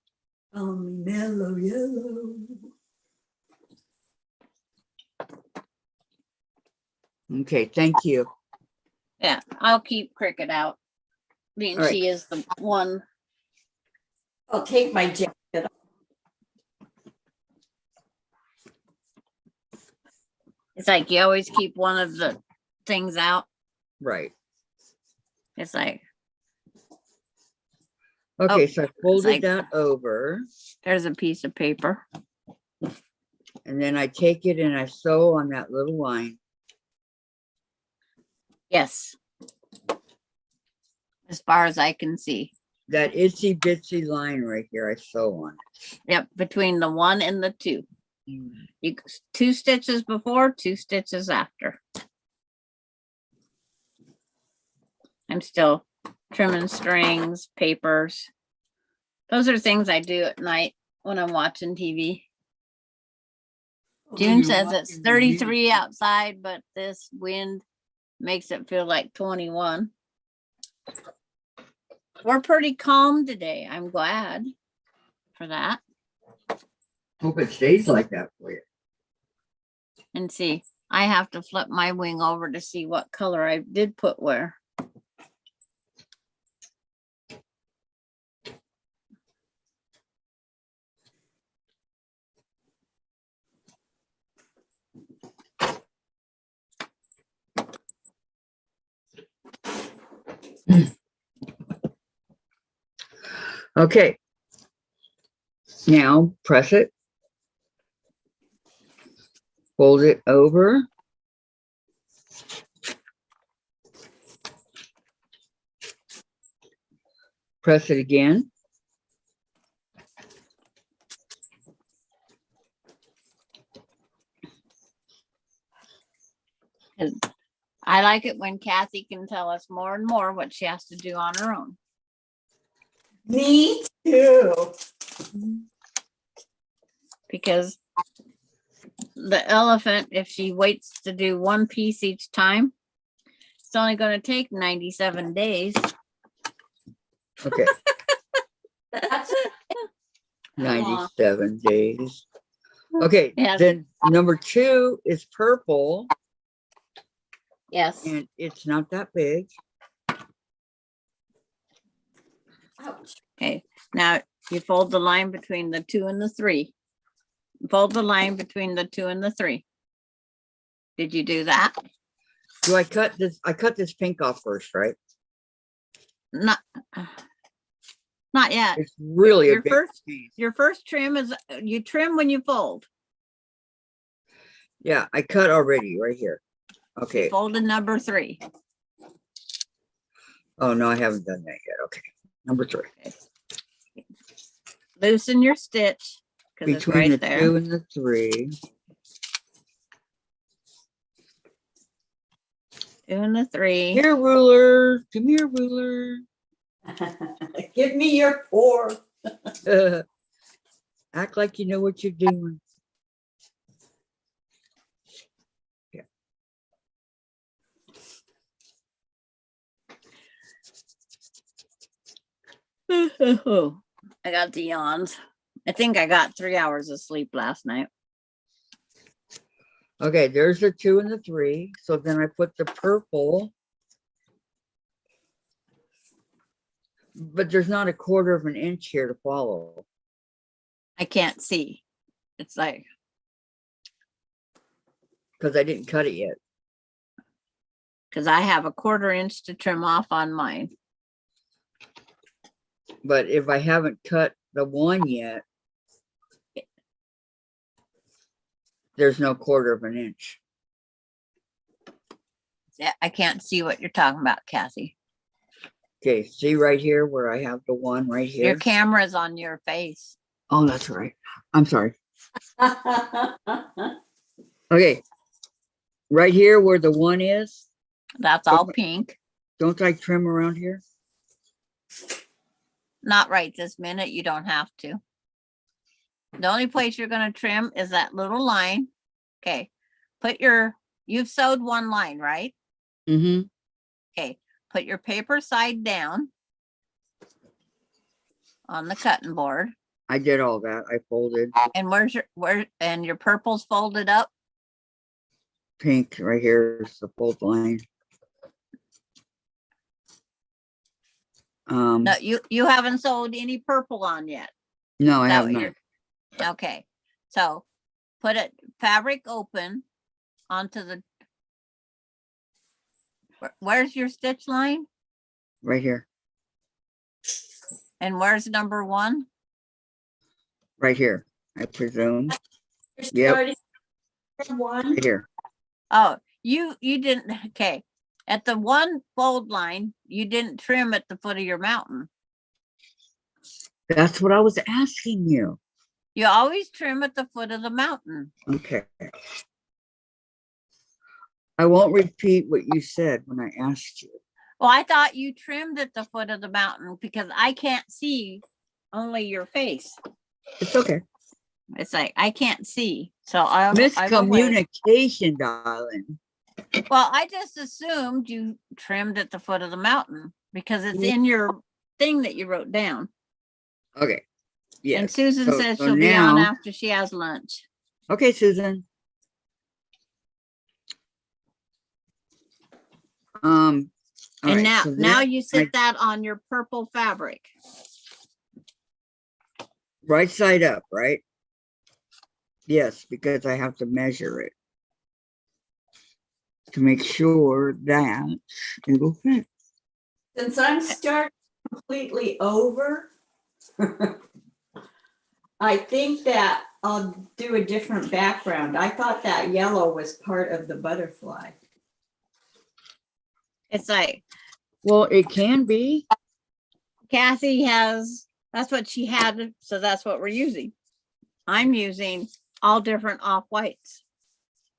[SPEAKER 4] Mellow yellow.
[SPEAKER 2] Okay, thank you.
[SPEAKER 1] Yeah, I'll keep cricket out. Being
[SPEAKER 2] All right.
[SPEAKER 1] she is the one.
[SPEAKER 4] I'll take my jacket off.
[SPEAKER 1] It's like you always keep one of the things out.
[SPEAKER 2] Right.
[SPEAKER 1] It's like
[SPEAKER 2] Okay, so I folded
[SPEAKER 1] like-
[SPEAKER 2] that over
[SPEAKER 1] there's a piece of paper.
[SPEAKER 2] and then I take it and I sew on that little line.
[SPEAKER 1] Yes. As far as I can see.
[SPEAKER 2] That itsy bitsy line right here, I sew on
[SPEAKER 1] Yep, between the 1 and the 2.
[SPEAKER 2] it.
[SPEAKER 1] You 2 stitches before, 2 stitches after. I'm still trimming strings, papers. Those are things I do at night when I'm watching TV. June says it's 33 outside, but this wind makes it feel like 21. We're pretty calm today. I'm glad for that.
[SPEAKER 2] Hope it stays like that for you.
[SPEAKER 1] And see, I have to flip my wing over to see what color I did put where.
[SPEAKER 2] Okay. Now press it. Fold it over. Press it again.
[SPEAKER 1] like it when Kathy can tell us more and more what she has to do on her own.
[SPEAKER 4] Me too.
[SPEAKER 1] Because the elephant, if she waits to do one piece each time, it's only going to take 97 days.
[SPEAKER 2] Okay,
[SPEAKER 4] That's
[SPEAKER 2] 97 days. Okay,
[SPEAKER 1] Yeah.
[SPEAKER 2] then number 2 is purple,
[SPEAKER 1] Yes.
[SPEAKER 2] and it's not that big.
[SPEAKER 4] ouch.
[SPEAKER 1] Okay. Now you fold the line between the 2 and the 3. Fold the line between the 2 and the 3. Did you do that?
[SPEAKER 2] Do I cut this? I cut this pink off first, right?
[SPEAKER 1] Not yet.
[SPEAKER 2] It's really a
[SPEAKER 1] Your
[SPEAKER 2] big
[SPEAKER 1] first-
[SPEAKER 2] piece.
[SPEAKER 1] Your first trim is you trim when you fold.
[SPEAKER 2] Yeah, I cut already right here.
[SPEAKER 1] You
[SPEAKER 2] Okay.
[SPEAKER 1] folded number 3.
[SPEAKER 2] Oh, no, I haven't done that yet. Okay. Number 3.
[SPEAKER 1] Loosen your stitch because it's
[SPEAKER 2] Between the
[SPEAKER 1] right there.
[SPEAKER 2] 2 and the 3.
[SPEAKER 1] 2 and the 3.
[SPEAKER 2] Here, ruler. Give me a ruler.
[SPEAKER 4] Give me your 4.
[SPEAKER 2] Act like you know what you're doing. Yeah.
[SPEAKER 1] I got the yawns. I think I got 3 hours of sleep last night.
[SPEAKER 2] Okay, there's the 2 and the 3. So then I put the purple. But there's not a 1/4 of an inch here to follow.
[SPEAKER 1] I can't see. It's like,
[SPEAKER 2] Because I didn't cut it yet.
[SPEAKER 1] because I have a 1/4 inch to trim off on mine.
[SPEAKER 2] But if I haven't cut the 1 yet, there's no 1/4 of an inch.
[SPEAKER 1] Yeah, I can't see what you're talking about, Kathy.
[SPEAKER 2] Okay, see right here where I have the 1 right
[SPEAKER 1] Your
[SPEAKER 2] here?
[SPEAKER 1] camera's on your face.
[SPEAKER 2] Oh, that's right. I'm sorry. Okay. Right here where the 1 is,
[SPEAKER 1] That's all pink.
[SPEAKER 2] don't I trim around here?
[SPEAKER 1] Not right this minute. You don't have to. The only place you're going to trim is that little line. Okay. You've sewed 1 line, right?
[SPEAKER 2] Mm-hmm.
[SPEAKER 1] Okay. Put your paper side down on the cutting board.
[SPEAKER 2] I did all that. I folded
[SPEAKER 1] And and your purple's folded up.
[SPEAKER 2] pink right here is the fold line.
[SPEAKER 1] No, you haven't sewed any purple on yet.
[SPEAKER 2] No, I
[SPEAKER 1] Is that
[SPEAKER 2] have
[SPEAKER 1] what
[SPEAKER 2] not.
[SPEAKER 1] you're- Okay. So put it fabric open onto the, where's your stitch line?
[SPEAKER 2] Right here.
[SPEAKER 1] And where's number 1?
[SPEAKER 2] Right here, I presume.
[SPEAKER 4] You're
[SPEAKER 2] Yep.
[SPEAKER 4] starting 1.
[SPEAKER 2] Right here.
[SPEAKER 1] Oh, you didn't, okay. At the 1 fold line, you didn't trim at the foot of your mountain.
[SPEAKER 2] That's what I was asking you.
[SPEAKER 1] You always trim at the foot of the mountain.
[SPEAKER 2] Okay. I won't repeat what you said when I asked you.
[SPEAKER 1] Well, I thought you trimmed at the foot of the mountain because I can't see only your face.
[SPEAKER 2] It's okay.
[SPEAKER 1] It's like, I can't see. So I'm
[SPEAKER 2] Miscommunication, darling.
[SPEAKER 1] Well, I just assumed you trimmed at the foot of the mountain because it's in your thing that you wrote down.
[SPEAKER 2] Okay.
[SPEAKER 1] And
[SPEAKER 2] Yes.
[SPEAKER 1] Susan
[SPEAKER 2] So-
[SPEAKER 1] says
[SPEAKER 2] so
[SPEAKER 1] she'll be on
[SPEAKER 2] now-
[SPEAKER 1] after she has lunch.
[SPEAKER 2] Okay, Susan. All
[SPEAKER 1] And
[SPEAKER 2] right,
[SPEAKER 1] now,
[SPEAKER 2] so
[SPEAKER 1] now
[SPEAKER 2] then
[SPEAKER 1] you sit that on your purple fabric.
[SPEAKER 2] right side up, right? Yes, because I have to measure it to make sure that it'll fit.
[SPEAKER 4] Since I'm starting completely over, I think that I'll do a different background. I thought that yellow was part of the butterfly.
[SPEAKER 1] It's like
[SPEAKER 2] Well, it can be.
[SPEAKER 1] Kathy that's what she had. So that's what we're using. I'm using all different off whites.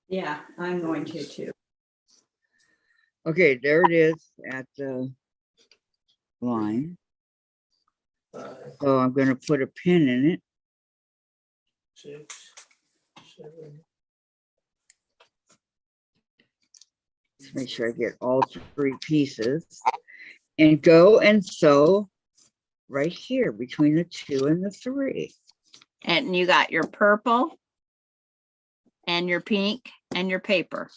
[SPEAKER 4] Yeah, I'm going to too.
[SPEAKER 2] Okay, there it is at the line.
[SPEAKER 5] 5,
[SPEAKER 2] So I'm gonna put a pin in it.
[SPEAKER 5] 6, 7.
[SPEAKER 2] Let's make sure I get all 3 pieces. And go and sew right here between the 2 and the 3.
[SPEAKER 1] And you got your purple and your pink and your paper.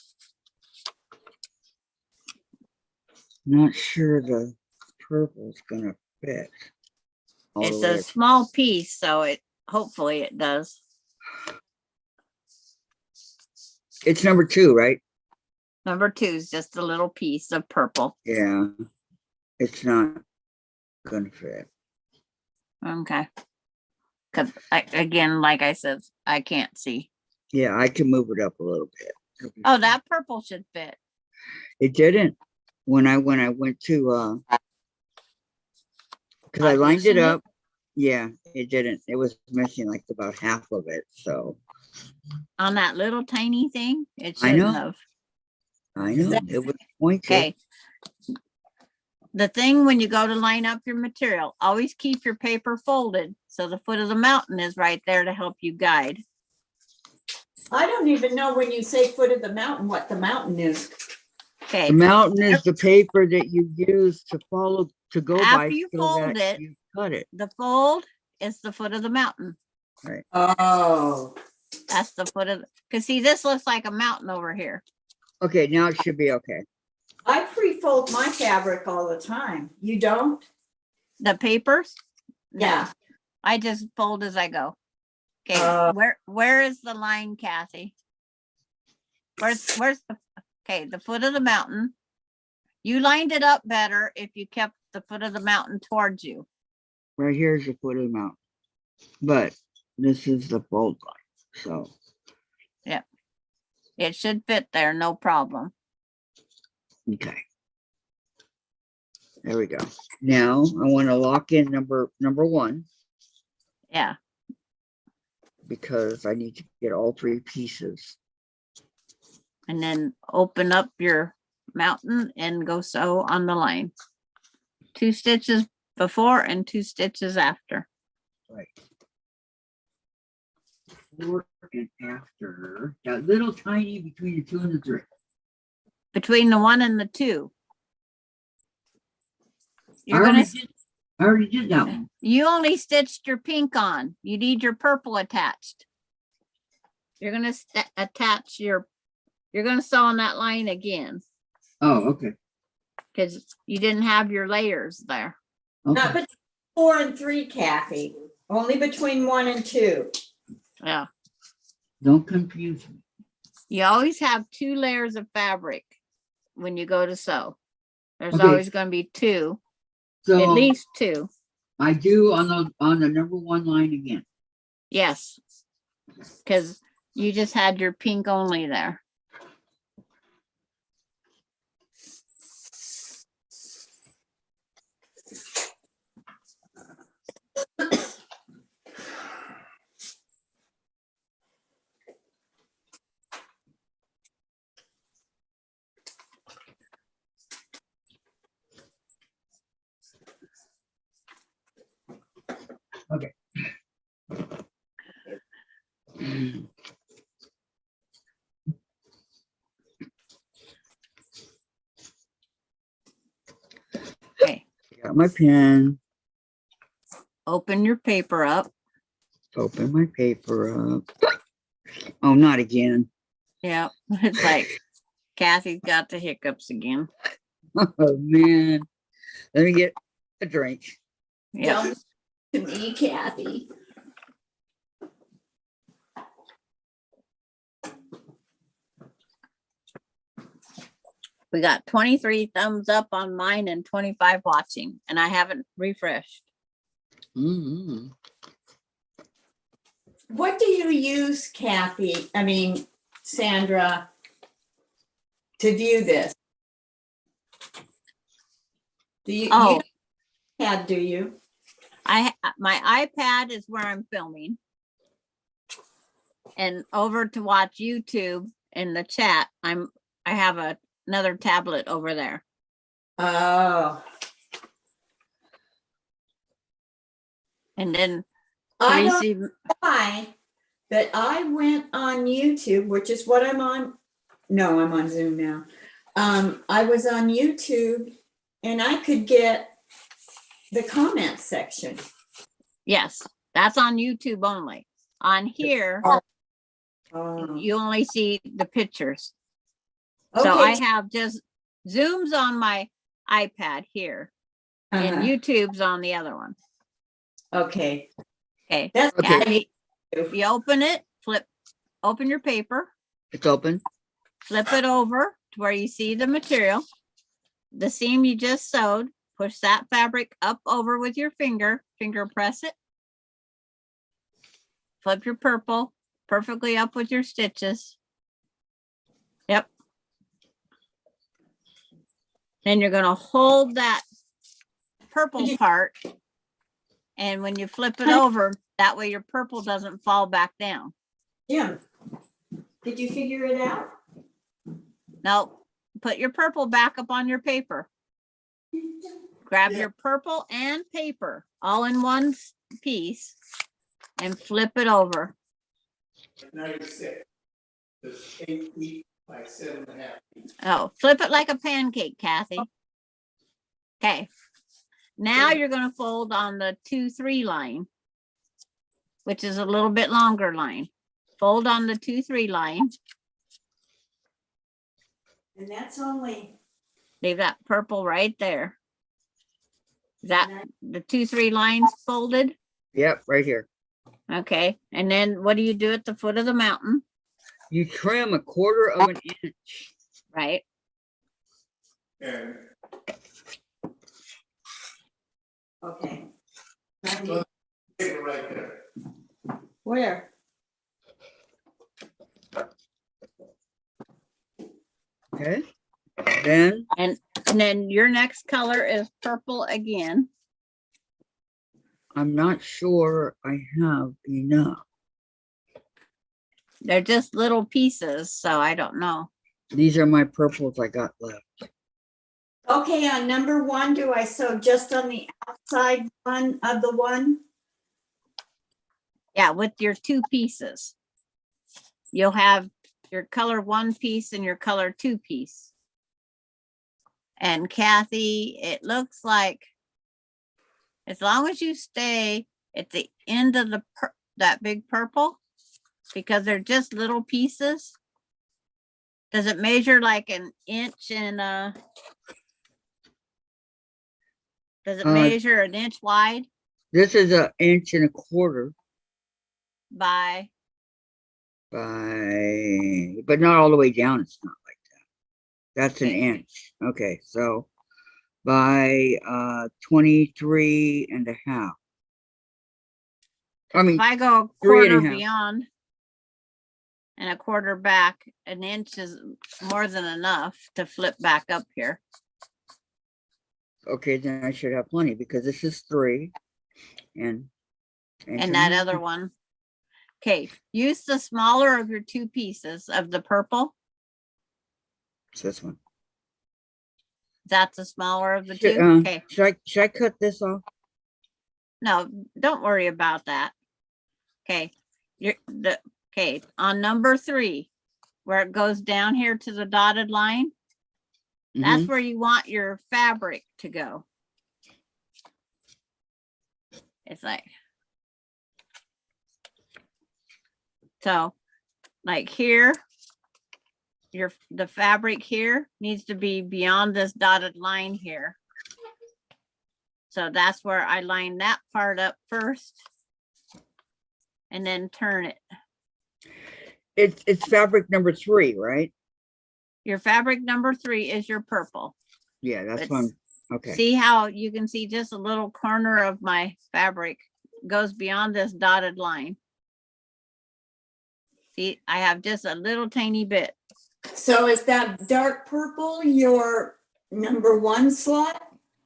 [SPEAKER 2] Not sure the purple's gonna fit. all the
[SPEAKER 1] It's
[SPEAKER 2] way
[SPEAKER 1] a small piece, so hopefully it does.
[SPEAKER 2] It's number 2, right?
[SPEAKER 1] Number 2 is just a little piece of purple.
[SPEAKER 2] Yeah. It's not gonna fit.
[SPEAKER 1] Okay. Because again, like I said, I can't see.
[SPEAKER 2] Yeah, I can move it up a little bit. It'll be
[SPEAKER 1] Oh,
[SPEAKER 2] fine.
[SPEAKER 1] that purple should fit.
[SPEAKER 2] It didn't when I went to because I lined it
[SPEAKER 1] Audition it?
[SPEAKER 2] up. Yeah, it didn't. It was missing like about half of it. So
[SPEAKER 1] On that little tiny thing, it
[SPEAKER 2] I
[SPEAKER 1] shouldn't
[SPEAKER 2] know.
[SPEAKER 1] have.
[SPEAKER 2] I know it was pointed.
[SPEAKER 1] Okay. The thing when you go to line up your material, always keep your paper folded so the foot of the mountain is right there to help you guide.
[SPEAKER 4] I don't even know when you say foot of the mountain, what the mountain is.
[SPEAKER 1] Okay.
[SPEAKER 2] The mountain is the paper that you use to follow to go by.
[SPEAKER 1] After you
[SPEAKER 2] so
[SPEAKER 1] fold
[SPEAKER 2] that
[SPEAKER 1] it,
[SPEAKER 2] you cut it.
[SPEAKER 1] the fold is the foot of the mountain.
[SPEAKER 4] Oh,
[SPEAKER 1] That's the foot of, because see, this looks like a mountain over here.
[SPEAKER 2] Okay, now it should be okay.
[SPEAKER 4] I pre-fold my fabric all the time. You don't?
[SPEAKER 1] The papers? No,
[SPEAKER 4] Yeah.
[SPEAKER 1] I just fold as I go. Okay,
[SPEAKER 4] Uh,
[SPEAKER 1] where is the line, Kathy? Where's the, okay, the foot of the mountain. You lined it up better if you kept the foot of the mountain towards you.
[SPEAKER 2] Right here is the foot of the mountain, but this is the fold line. So
[SPEAKER 1] It should fit there, no problem.
[SPEAKER 2] okay. There we go. Now I want to lock in number 1
[SPEAKER 1] Yeah,
[SPEAKER 2] because I need to get all 3 pieces.
[SPEAKER 1] and then open up your mountain and go sew on the line. 2 stitches before and 2 stitches after.
[SPEAKER 2] Right. Before and after that little tiny between the 2 and the 3.
[SPEAKER 1] Between the 1 and the 2. You're
[SPEAKER 2] I
[SPEAKER 1] gonna,
[SPEAKER 2] already did that one.
[SPEAKER 1] you only stitched your pink on. You need your purple attached. You're gonna attach you're gonna sew on that line again
[SPEAKER 2] Oh, okay.
[SPEAKER 1] because you didn't have your layers there.
[SPEAKER 4] not
[SPEAKER 2] Okay.
[SPEAKER 4] between 4 and 3, Kathy. Only between 1 and 2.
[SPEAKER 1] Yeah.
[SPEAKER 2] Don't confuse me.
[SPEAKER 1] You always have 2 layers of fabric when you go to sew. There's
[SPEAKER 2] Okay.
[SPEAKER 1] always going to be 2,
[SPEAKER 2] So
[SPEAKER 1] at least 2.
[SPEAKER 2] I do on the number 1 line again.
[SPEAKER 1] Yes. Because you just had your pink only there. Okay.
[SPEAKER 2] Got my pen.
[SPEAKER 1] Open your paper up.
[SPEAKER 2] Open my paper up. Oh, not again.
[SPEAKER 1] Yeah. It's like Kathy's got the hiccups again.
[SPEAKER 2] Oh man. Let me get a drink.
[SPEAKER 1] Yeah.
[SPEAKER 4] To me, Kathy.
[SPEAKER 1] We got 23 thumbs up on mine and 25 watching, and I haven't refreshed.
[SPEAKER 2] Mm-hmm.
[SPEAKER 4] What do you use, Kathy? I mean, Sandra, to view this? Do you,
[SPEAKER 1] Oh,
[SPEAKER 4] you had, do you?
[SPEAKER 1] my iPad is where I'm filming. And over to watch YouTube in the chat, I have a another tablet over there.
[SPEAKER 4] Oh,
[SPEAKER 1] And then
[SPEAKER 4] I don't
[SPEAKER 1] Teresa,
[SPEAKER 4] know why, but I went on YouTube, which is what I'm on. No, I'm on Zoom now. I was on YouTube and I could get the comment section.
[SPEAKER 1] yes, that's on YouTube only. On here,
[SPEAKER 4] Oh,
[SPEAKER 1] you only see the pictures. So I have just Zoom's on my iPad here and
[SPEAKER 4] uh-huh.
[SPEAKER 1] YouTube's on the other one.
[SPEAKER 4] Okay.
[SPEAKER 1] Okay.
[SPEAKER 4] That's
[SPEAKER 2] Okay.
[SPEAKER 4] what I need to
[SPEAKER 1] If
[SPEAKER 4] do.
[SPEAKER 1] you open it, open your paper,
[SPEAKER 2] It's open.
[SPEAKER 1] flip it over to where you see the material. The seam you just sewed, push that fabric up over with your finger press it. Flip your purple perfectly up with your stitches. Yep. Then you're going to hold that purple part. And when you flip it over, that way your purple doesn't fall back down.
[SPEAKER 4] Jim, did you figure it out?
[SPEAKER 1] No, put your purple back up on your paper. Grab your purple and paper all in one piece and flip it over.
[SPEAKER 5] 96. It's 8 feet by 7.5 feet.
[SPEAKER 1] Oh, flip it like a pancake, Kathy. Okay. Now you're going to fold on the 2-3 line, which is a little bit longer line. Fold on the 2-3 line.
[SPEAKER 4] And that's only.
[SPEAKER 1] Leave that purple right there. Is that the 2-3 lines folded?
[SPEAKER 2] Yep, right here.
[SPEAKER 1] Okay. And then what do you do at the foot of the mountain?
[SPEAKER 2] You trim 1/4 of an inch.
[SPEAKER 1] Right.
[SPEAKER 5] And
[SPEAKER 4] Okay.
[SPEAKER 5] paper right there.
[SPEAKER 4] Where?
[SPEAKER 2] Okay. Then
[SPEAKER 1] And then your next color is purple again.
[SPEAKER 2] I'm not sure I have enough.
[SPEAKER 1] They're just little pieces, so I don't know.
[SPEAKER 2] These are my purples I got left.
[SPEAKER 4] Okay, on number 1, do I sew just on the outside one of the one?
[SPEAKER 1] Yeah, with your 2 pieces. You'll have your color 1 piece and your color 2 piece. And Kathy, it looks like as long as you stay at the end of the that big purple, because they're just little pieces. Does it measure like an inch and does it measure an inch wide
[SPEAKER 2] This is 1 1/4
[SPEAKER 1] by?
[SPEAKER 2] but not all the way down. It's not like that. That's an inch. Okay, so by 23.5. I mean,
[SPEAKER 1] If I go 1/4
[SPEAKER 2] 3.5.
[SPEAKER 1] beyond and 1/4 back, an inch is more than enough to flip back up here.
[SPEAKER 2] Okay, then I should have plenty because this is 3 and
[SPEAKER 1] That other one. Okay, use the smaller of your 2 pieces of the purple.
[SPEAKER 2] It's this one.
[SPEAKER 1] That's the smaller of the
[SPEAKER 2] Should,
[SPEAKER 1] 2. Okay,
[SPEAKER 2] should I cut this off?
[SPEAKER 1] no, don't worry about that. Okay, okay, on number 3, where it goes down here to the dotted line, that's
[SPEAKER 2] Mhm.
[SPEAKER 1] where you want your fabric to go. It's like, so like here, the fabric here needs to be beyond this dotted line here. So that's where I line that part up first and then turn it.
[SPEAKER 2] It's fabric number 3, right?
[SPEAKER 1] Your fabric number 3 is your purple.
[SPEAKER 2] Yeah, that's
[SPEAKER 1] It's-
[SPEAKER 2] one. Okay.
[SPEAKER 1] See how you can see just a little corner of my fabric goes beyond this dotted line. See, I have just a little tiny bit.
[SPEAKER 4] So is that dark purple your number 1 slot?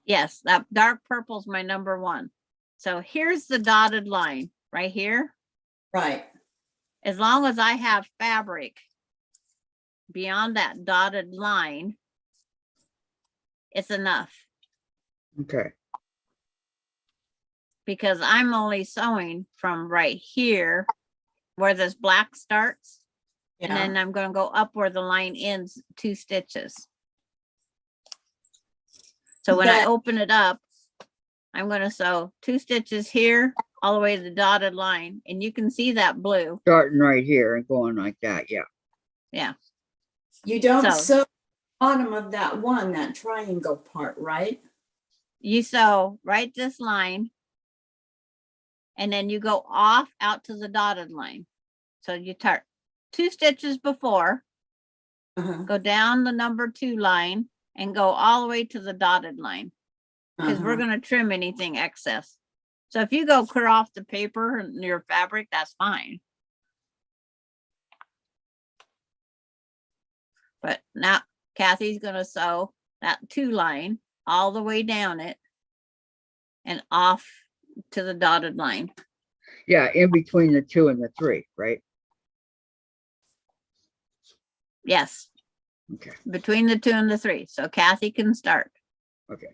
[SPEAKER 1] Yes, that dark purple is my number 1. So here's the dotted line right here.
[SPEAKER 4] Right.
[SPEAKER 1] As long as I have fabric beyond that dotted line, it's enough
[SPEAKER 2] Okay.
[SPEAKER 1] because I'm only sewing from right here where this black starts. And
[SPEAKER 4] Yeah.
[SPEAKER 1] then I'm going to go up where the line ends 2 stitches. So when I
[SPEAKER 4] But-
[SPEAKER 1] open it up, I'm going to sew 2 stitches here all the way to the dotted line. And you can see that blue.
[SPEAKER 2] Starting right here and going like that. Yeah.
[SPEAKER 1] Yeah.
[SPEAKER 4] You don't
[SPEAKER 1] So-
[SPEAKER 4] sew the bottom of that triangle part, right?
[SPEAKER 1] You sew right this line. And then you go off out to the dotted line. So you start 2 stitches before,
[SPEAKER 4] Uh-huh.
[SPEAKER 1] go down the number 2 line and go all the way to the dotted line. Because we're
[SPEAKER 4] Uh-huh.
[SPEAKER 1] going to trim anything excess. So if you go clear off the paper and your fabric, that's fine. But now Kathy's going to sew that 2 line all the way down it and off to the dotted line.
[SPEAKER 2] Yeah. In between the 2 and the 3, right?
[SPEAKER 1] Yes,
[SPEAKER 2] Okay.
[SPEAKER 1] between the 2 and the 3. So Kathy can start.
[SPEAKER 2] Okay.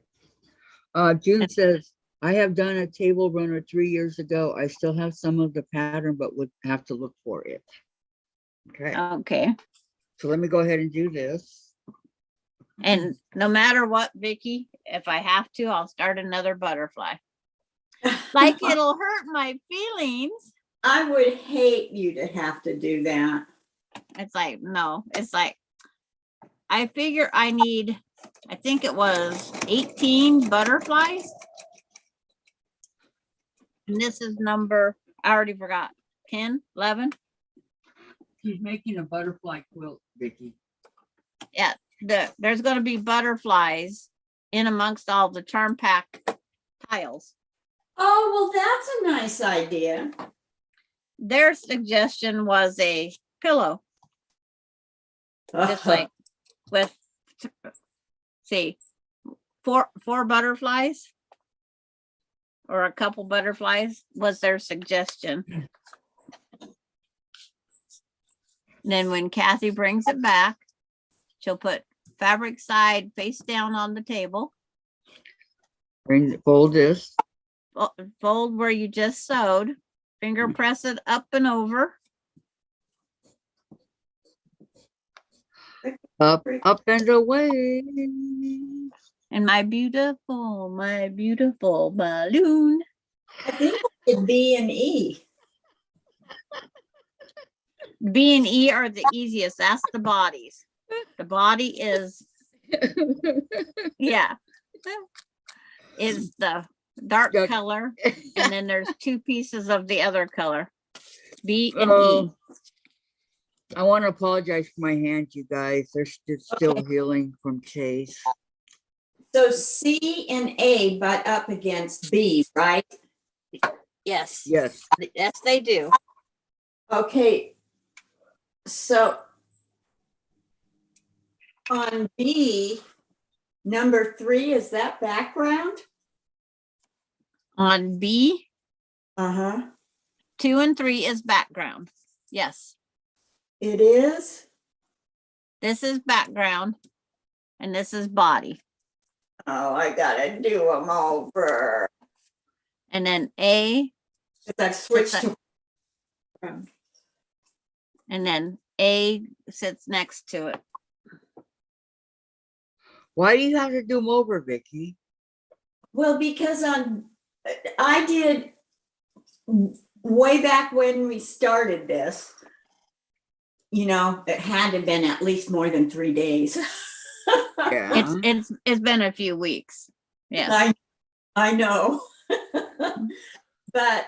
[SPEAKER 2] June says, I have done a table runner 3 years ago. I still have some of the pattern, but would have to look for it. Okay.
[SPEAKER 1] Okay.
[SPEAKER 2] So let me go ahead and do this.
[SPEAKER 1] And no matter what, Vicki, if I have to, I'll start another butterfly. Like it'll hurt my feelings.
[SPEAKER 4] I would hate you to have to do that.
[SPEAKER 1] It's like, no, it's like, I figure I need, I think it was 18 butterflies. And this is number, I already forgot, 10, 11.
[SPEAKER 2] She's making a butterfly quilt, Vicki.
[SPEAKER 1] There's going to be butterflies in amongst all the charm pack tiles.
[SPEAKER 4] Oh, well, that's a nice idea.
[SPEAKER 1] Their suggestion was a pillow, just like with, see, four butterflies or a couple butterflies was their suggestion. And then when Kathy brings it back, she'll put fabric side face down on the table,
[SPEAKER 2] Fold this.
[SPEAKER 1] fold where you just sewed, finger press it up and over.
[SPEAKER 2] Up and away.
[SPEAKER 1] And my beautiful balloon.
[SPEAKER 4] I think it's B and E.
[SPEAKER 1] B and E are the easiest. That's the bodies. The body is, yeah, is the dark
[SPEAKER 2] Dark.
[SPEAKER 1] color. And then there's 2 pieces of the other color, B and E.
[SPEAKER 2] Oh, I want to apologize for my hands, you guys. They're still healing from Chase.
[SPEAKER 4] So C and A butt up against B, right?
[SPEAKER 1] Yes,
[SPEAKER 2] Yes.
[SPEAKER 1] yes, they do.
[SPEAKER 4] Okay. So on B, number 3, is that background?
[SPEAKER 1] On B,
[SPEAKER 4] Uh-huh.
[SPEAKER 1] 2 and 3 is background. Yes,
[SPEAKER 4] It is?
[SPEAKER 1] this is background and this is body.
[SPEAKER 4] Oh, I gotta do them over.
[SPEAKER 1] And then A,
[SPEAKER 4] I've switched to.
[SPEAKER 1] and then A sits next to it.
[SPEAKER 2] Why do you have to do them over, Vicki?
[SPEAKER 4] Well, because I did way back when we started this, it had to have been at least more than 3 days.
[SPEAKER 2] Yeah.
[SPEAKER 1] It's been a few weeks. Yes.
[SPEAKER 4] I know. But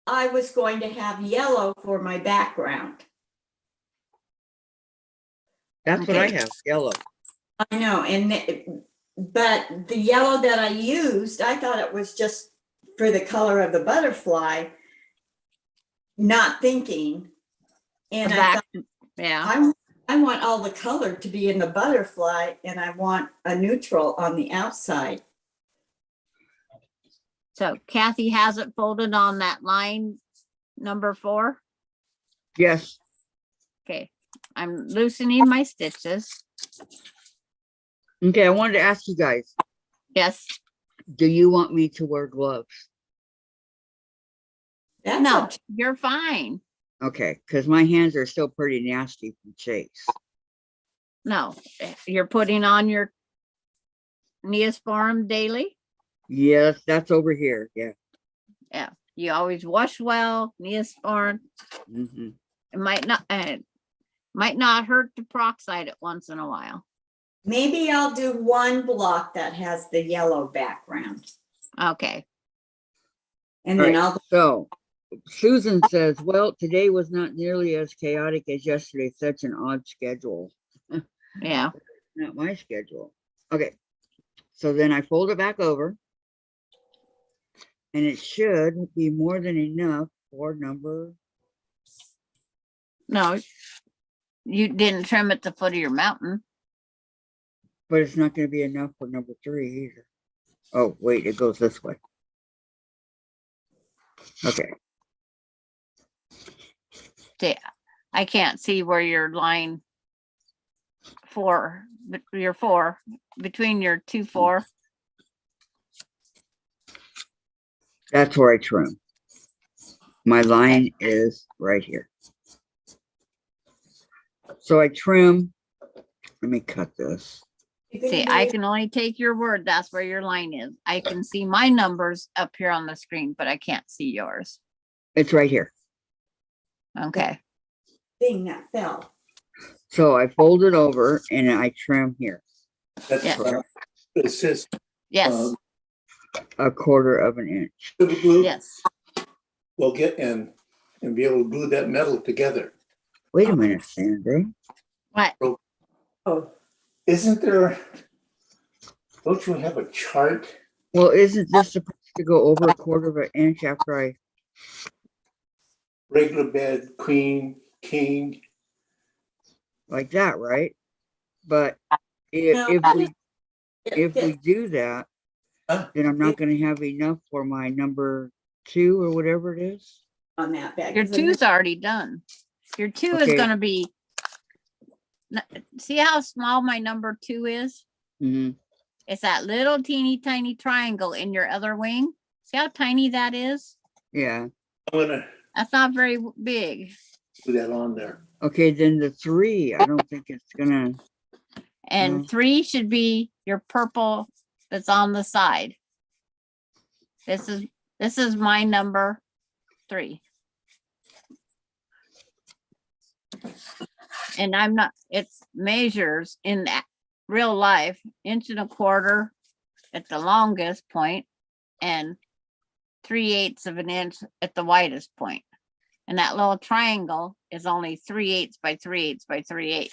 [SPEAKER 4] I was going to have yellow for my background.
[SPEAKER 2] That's what I
[SPEAKER 1] Okay.
[SPEAKER 2] have, yellow.
[SPEAKER 4] I know, but the yellow that I used, I thought it was just for the color of the butterfly, not thinking. And I
[SPEAKER 1] Back,
[SPEAKER 4] thought,
[SPEAKER 1] yeah.
[SPEAKER 4] I want all the color to be in the butterfly, and I want a neutral on the outside.
[SPEAKER 1] So Kathy has it folded on that line number 4.
[SPEAKER 2] Yes.
[SPEAKER 1] Okay, I'm loosening my stitches.
[SPEAKER 2] Okay, I wanted to ask you guys,
[SPEAKER 1] Yes.
[SPEAKER 2] do you want me to wear gloves?
[SPEAKER 4] That's
[SPEAKER 1] No,
[SPEAKER 4] up to-
[SPEAKER 1] you're fine.
[SPEAKER 2] Okay, because my hands are still pretty nasty from Chase.
[SPEAKER 1] No, you're putting on your Neosporin daily.
[SPEAKER 2] Yes, that's over here. Yeah.
[SPEAKER 1] Yeah. You always wash well, Neosporin.
[SPEAKER 2] Hmm.
[SPEAKER 1] It might not hurt to peroxide it once in a while.
[SPEAKER 4] Maybe I'll do one block that has the yellow background.
[SPEAKER 1] Okay.
[SPEAKER 4] And
[SPEAKER 2] All
[SPEAKER 4] then
[SPEAKER 2] right,
[SPEAKER 4] I'll,
[SPEAKER 2] so Susan says, well, today was not nearly as chaotic as yesterday. Such an odd schedule.
[SPEAKER 1] Yeah.
[SPEAKER 2] Not my schedule. Okay. So then I fold it back over. And it should be more than enough for number.
[SPEAKER 1] No, you didn't trim at the foot of your mountain.
[SPEAKER 2] But it's not going to be enough for number 3 either. Oh, wait, it goes this way. Okay.
[SPEAKER 1] See, I can't see where your line 4, but your 4 between your 2, 4.
[SPEAKER 2] That's where I trim. My line is right here. So I trim. Let me cut this.
[SPEAKER 1] See, I can only take your word. That's where your line is. I can see my numbers up here on the screen, but I can't see yours.
[SPEAKER 2] It's right here.
[SPEAKER 1] Okay.
[SPEAKER 4] thing that fell.
[SPEAKER 2] So I fold it over and I trim here.
[SPEAKER 5] That's
[SPEAKER 1] Yeah.
[SPEAKER 5] correct. It says,
[SPEAKER 1] Yes.
[SPEAKER 2] A 1/4 of an inch.
[SPEAKER 5] super glue
[SPEAKER 1] Yes.
[SPEAKER 5] will get in and be able to glue that metal together.
[SPEAKER 2] Wait a minute, Sandra.
[SPEAKER 1] What?
[SPEAKER 4] Oh,
[SPEAKER 5] Isn't there, don't you have a chart?
[SPEAKER 2] Well, isn't this supposed to go over a 1/4 of an inch after I?
[SPEAKER 5] Regular bed, queen, king.
[SPEAKER 2] Like that, right? But if,
[SPEAKER 4] No,
[SPEAKER 2] if we do that,
[SPEAKER 5] Huh?
[SPEAKER 2] then I'm not going to have enough for my number 2 or whatever it is.
[SPEAKER 4] on that bag.
[SPEAKER 1] Your 2's already done. Your 2 is
[SPEAKER 2] Okay.
[SPEAKER 1] going to be, see how small my number 2 is?
[SPEAKER 2] Hmm.
[SPEAKER 1] It's that little teeny tiny triangle in your other wing. See how tiny that is?
[SPEAKER 2] Yeah.
[SPEAKER 5] I'm gonna
[SPEAKER 1] That's not very big.
[SPEAKER 5] put that on there.
[SPEAKER 2] Okay, then the 3, I don't think it's gonna.
[SPEAKER 1] And
[SPEAKER 2] No.
[SPEAKER 1] 3 should be your purple that's on the side. This is my number 3. And I'm not, it's measures in that real life, 1.25 inches at the longest point and 3/8 of an inch at the widest point. And that little triangle is only 3/8 by 3/8 by 3/8.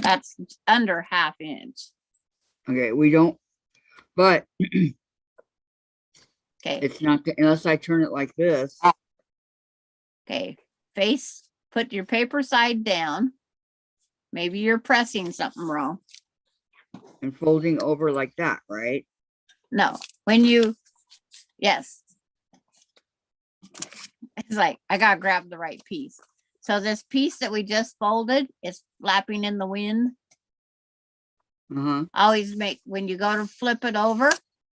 [SPEAKER 1] That's under 1/2 inch.
[SPEAKER 2] Okay, we don't. But
[SPEAKER 1] Okay.
[SPEAKER 2] it's not unless I turn it like this.
[SPEAKER 1] Okay. Face, put your paper side down. Maybe you're pressing something wrong.
[SPEAKER 2] And folding over like that, right?
[SPEAKER 1] No, when you, yes. It's like, I gotta grab the right piece. So this piece that we just folded is flapping in the wind.
[SPEAKER 2] Uh-huh.
[SPEAKER 1] Always make, when you go to flip it over,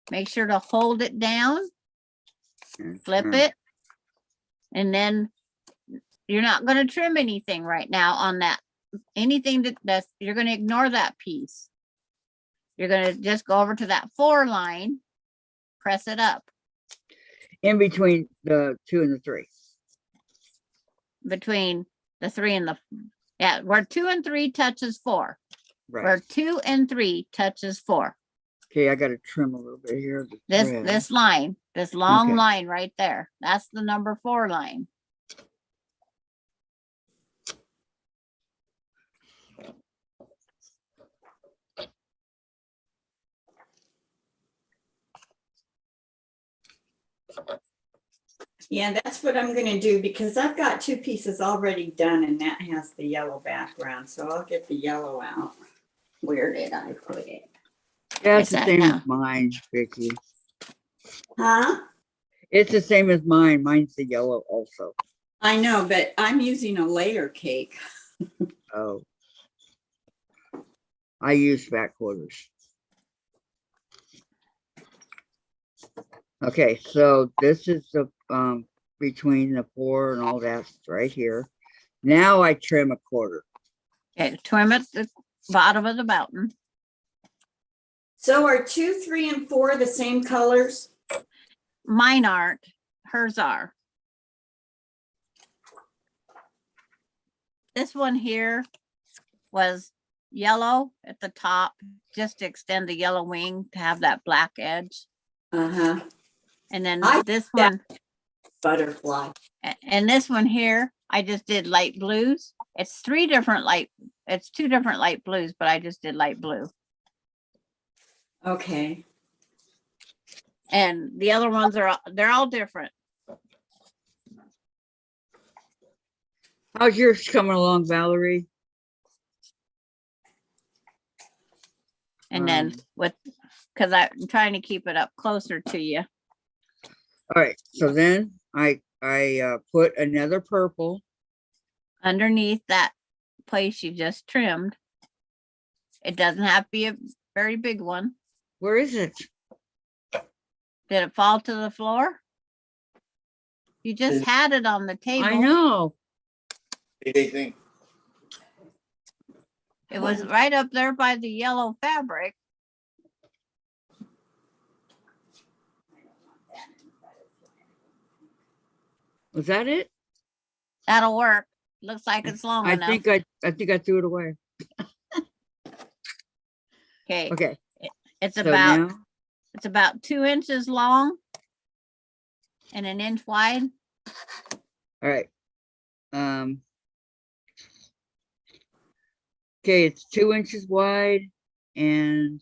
[SPEAKER 1] make sure to hold it down, flip it. And then you're not gonna trim anything right now on that. Anything that's, you're gonna ignore that piece. You're gonna just go over to that 4 line, press it up
[SPEAKER 2] In between the 2 and the 3.
[SPEAKER 1] between the 3 and the, yeah, where 2 and 3 touches 4.
[SPEAKER 2] Right.
[SPEAKER 1] Where 2 and 3 touches 4.
[SPEAKER 2] Okay, I gotta trim a little bit here. Of the thread.
[SPEAKER 1] This line, this long
[SPEAKER 2] Okay.
[SPEAKER 1] line right there. That's the number 4 line.
[SPEAKER 4] Yeah, that's what I'm gonna do because I've got 2 pieces already done and that has the yellow background. So I'll get the yellow out. Where did I put it?
[SPEAKER 2] Yeah,
[SPEAKER 1] Where's
[SPEAKER 2] it's the
[SPEAKER 1] that
[SPEAKER 2] same
[SPEAKER 1] now?
[SPEAKER 2] as mine, Vicki.
[SPEAKER 4] Huh?
[SPEAKER 2] It's the same as mine. Mine's the yellow also.
[SPEAKER 4] I know, but I'm using a layer cake.
[SPEAKER 2] Oh. I use fat quarters. Okay, so this is the between the 4 and all that's right here. Now I trim a quarter.
[SPEAKER 1] Okay, trim at the bottom of the mountain.
[SPEAKER 4] So are 2, 3, and 4 the same colors?
[SPEAKER 1] Mine aren't, hers are. This one here was yellow at the top, just to extend the yellow wing to have that black edge.
[SPEAKER 4] Uh-huh.
[SPEAKER 1] And then
[SPEAKER 4] I-
[SPEAKER 1] this
[SPEAKER 4] yeah.
[SPEAKER 1] one,
[SPEAKER 4] Butterfly.
[SPEAKER 1] and this one here, I just did light blues. It's two different light blues, but I just did light blue.
[SPEAKER 4] Okay.
[SPEAKER 1] And the other ones they're all different.
[SPEAKER 2] How's yours coming along, Valerie?
[SPEAKER 1] And then because I'm trying to keep it up closer to you.
[SPEAKER 2] All right, so then I put another purple.
[SPEAKER 1] Underneath that place you just trimmed. It doesn't have to be a very big one.
[SPEAKER 2] Where is it?
[SPEAKER 1] Did it fall to the floor? You just had it on the table.
[SPEAKER 2] I know.
[SPEAKER 5] Anything?
[SPEAKER 1] It was right up there by the yellow fabric.
[SPEAKER 2] Was that it?
[SPEAKER 1] That'll work. Looks like it's long
[SPEAKER 2] I
[SPEAKER 1] enough.
[SPEAKER 2] think I threw it away.
[SPEAKER 1] Okay.
[SPEAKER 2] Okay.
[SPEAKER 1] It's
[SPEAKER 2] So
[SPEAKER 1] about
[SPEAKER 2] now,
[SPEAKER 1] it's about 2 inches long and 1 inch wide.
[SPEAKER 2] all right. Okay, it's 2 inches wide and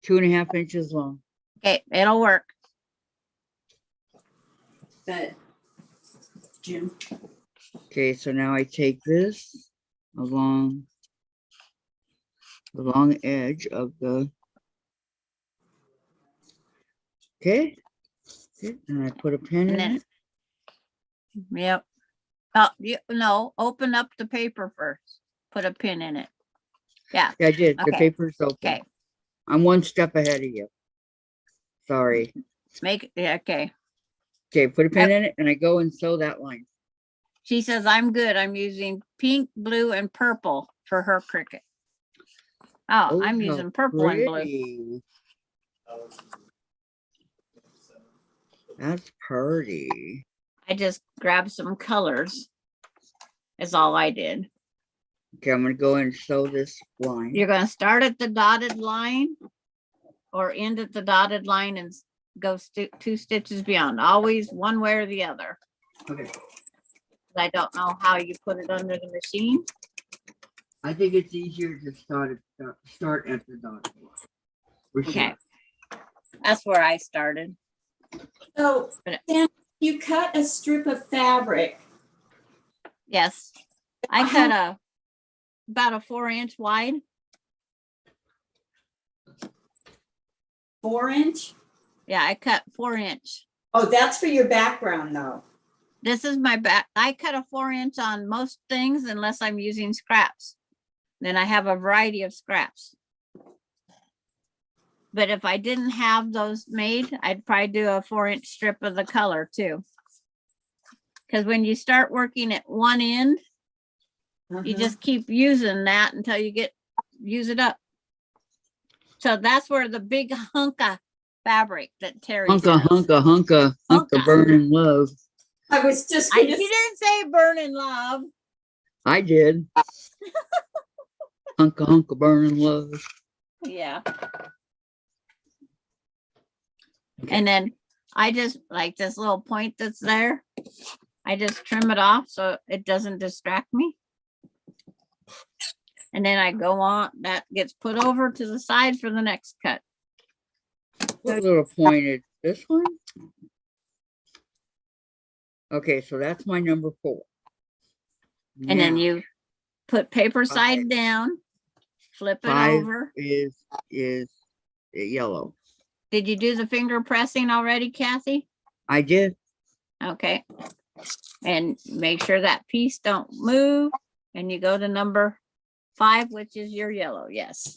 [SPEAKER 2] 2.5 inches long.
[SPEAKER 1] Okay, it'll work.
[SPEAKER 4] But Jim.
[SPEAKER 2] Okay, so now I take this along the long edge of the. Okay, and I put a pin
[SPEAKER 1] And
[SPEAKER 2] in
[SPEAKER 1] then,
[SPEAKER 2] it.
[SPEAKER 1] yep. Oh, no, open up the paper first. Put a pin in it. Yeah,
[SPEAKER 2] Yeah, I did. The
[SPEAKER 1] okay.
[SPEAKER 2] paper's open.
[SPEAKER 1] Okay.
[SPEAKER 2] I'm one step ahead of you. Sorry.
[SPEAKER 1] Okay.
[SPEAKER 2] Okay, put a pin in it and I go and sew that line.
[SPEAKER 1] She says, I'm good. I'm using pink, blue, and purple for her cricket. Oh, I'm
[SPEAKER 2] how
[SPEAKER 1] using purple and blue.
[SPEAKER 2] pretty. That's pretty.
[SPEAKER 1] I just grabbed some colors. Is all I did.
[SPEAKER 2] Okay, I'm gonna go and sew this line.
[SPEAKER 1] You're going to start at the dotted line or end at the dotted line and go 2 stitches beyond. Always one way or the other.
[SPEAKER 2] Okay.
[SPEAKER 1] I don't know how you put it under the machine.
[SPEAKER 2] I think it's easier to start at the dotted line. For sure.
[SPEAKER 1] Okay. That's where I started.
[SPEAKER 4] So
[SPEAKER 1] But-
[SPEAKER 4] then you cut a strip of fabric.
[SPEAKER 1] Yes. I cut about a 4 inch wide.
[SPEAKER 4] 4 inch?
[SPEAKER 1] Yeah, I cut 4 inch.
[SPEAKER 4] Oh, that's for your background though.
[SPEAKER 1] This is my back. I cut a 4 inch on most things unless I'm using scraps. Then I have a variety of scraps. But if I didn't have those made, I'd probably do a 4 inch strip of the color too. Because when you start working at one end, you just keep using that until you use it up. So that's where the big hunk of fabric that Terry says.
[SPEAKER 2] Hunka, burning love.
[SPEAKER 4] I was just
[SPEAKER 1] He
[SPEAKER 4] gonna
[SPEAKER 1] didn't say burning love.
[SPEAKER 2] I did. Hunka, burning love.
[SPEAKER 1] Yeah. And then I just like this little point that's there. I just trim it off so it doesn't distract me. And then I go on, that gets put over to the side for the next cut.
[SPEAKER 2] What little pointed this one? Okay, so that's my number 4.
[SPEAKER 1] And then
[SPEAKER 2] Now,
[SPEAKER 1] you put paper
[SPEAKER 2] 5
[SPEAKER 1] side down, flip it
[SPEAKER 2] 5
[SPEAKER 1] over.
[SPEAKER 2] is yellow.
[SPEAKER 1] Did you do the finger pressing already, Kathy?
[SPEAKER 2] I did.
[SPEAKER 1] Okay. And make sure that piece don't move. And you go to number 5, which is your yellow. Yes.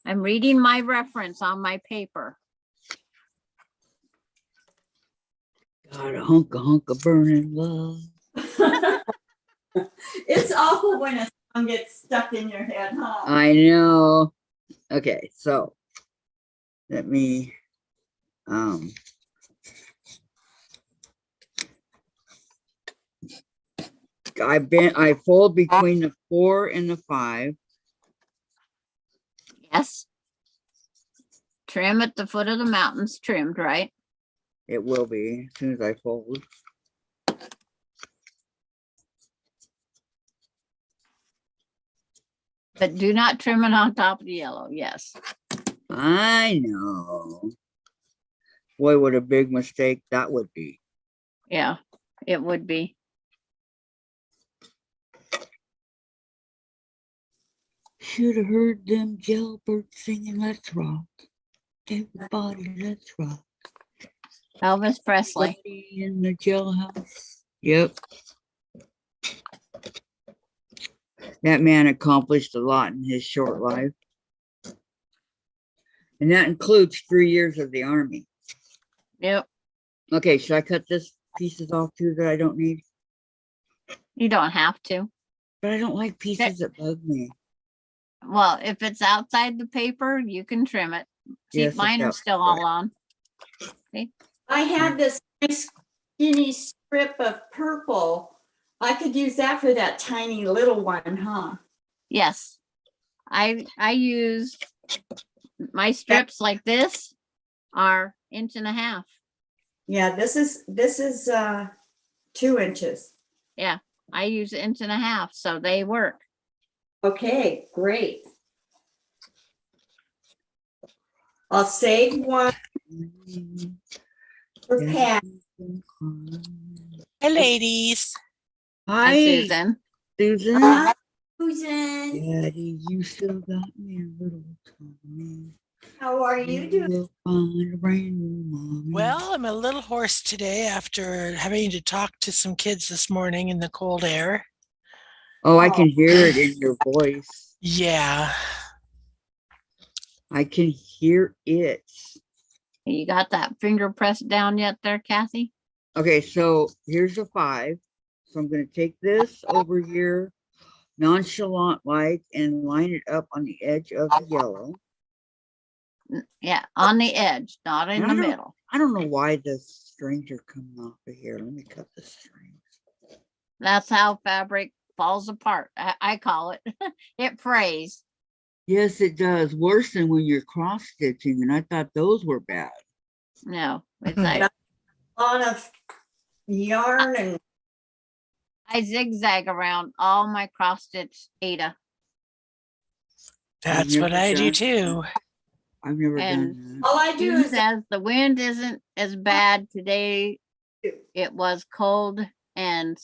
[SPEAKER 1] I'm reading my reference on my paper.
[SPEAKER 2] Got a hunk of burning love.
[SPEAKER 4] It's awful when a song gets stuck in your head, huh?
[SPEAKER 2] I know. Okay, so let me I fold between the 4 and the 5.
[SPEAKER 1] Yes. Trim at the foot of the mountains trimmed, right?
[SPEAKER 2] It will be as soon as I fold.
[SPEAKER 1] But do not trim it on top of the yellow. Yes.
[SPEAKER 2] I know. Boy, what a big mistake that would be.
[SPEAKER 1] Yeah, it would be.
[SPEAKER 2] Should have heard them jailbirds singing, "Let's rock, everybody, let's rock."
[SPEAKER 1] Elvis Presley.
[SPEAKER 2] Buddy in the jailhouse. Yep. That man accomplished a lot in his short life. And that includes 3 years of the army.
[SPEAKER 1] Yep.
[SPEAKER 2] Okay, should I cut this pieces off too that I don't need?
[SPEAKER 1] You don't have to.
[SPEAKER 2] But I don't like pieces that bug me.
[SPEAKER 1] Well, if it's outside the paper, you can trim it. See,
[SPEAKER 2] Yes, it's
[SPEAKER 1] mine are still all on.
[SPEAKER 4] I had this nice skinny strip of purple. I could use that for that tiny little one, huh?
[SPEAKER 1] Yes. I use my strips like this are 1.5 inches.
[SPEAKER 4] Yeah, this is 2 inches.
[SPEAKER 1] Yeah, I use 1.5 inches, so they work.
[SPEAKER 4] Okay, great. I'll save one for Pat.
[SPEAKER 6] Hi, ladies.
[SPEAKER 1] Hi,
[SPEAKER 2] Hi,
[SPEAKER 1] Susan.
[SPEAKER 2] Susan.
[SPEAKER 4] Hi, Susan.
[SPEAKER 2] Daddy, you still got me a little Tommy.
[SPEAKER 4] How are you doing?
[SPEAKER 2] You'll find a brand new mommy.
[SPEAKER 6] Well, I'm a little hoarse today after having to talk to some kids this morning in the cold air.
[SPEAKER 2] Oh, I can hear it in your voice.
[SPEAKER 6] Yeah.
[SPEAKER 2] I can hear it.
[SPEAKER 1] You got that finger pressed down yet there, Kathy?
[SPEAKER 2] Okay, so here's a 5. So I'm going to take this over here, nonchalant like, and line it up on the edge of the yellow.
[SPEAKER 1] Yeah, on the edge, not in
[SPEAKER 2] And
[SPEAKER 1] the middle.
[SPEAKER 2] I don't know why the strings are coming off of here. Let me cut the strings.
[SPEAKER 1] That's how fabric falls apart. I call it. It frays.
[SPEAKER 2] Yes, it does. Worse than when you're cross stitching, and I thought those were bad.
[SPEAKER 1] No, it's like
[SPEAKER 4] A lot of yarn and
[SPEAKER 1] I zigzag around all my cross stitch Ada.
[SPEAKER 6] That's
[SPEAKER 2] never
[SPEAKER 6] what I do
[SPEAKER 2] done
[SPEAKER 6] too.
[SPEAKER 2] I've never
[SPEAKER 1] And
[SPEAKER 2] done that.
[SPEAKER 4] all I do
[SPEAKER 1] Susan
[SPEAKER 4] is
[SPEAKER 1] says the wind isn't as bad today. It was cold and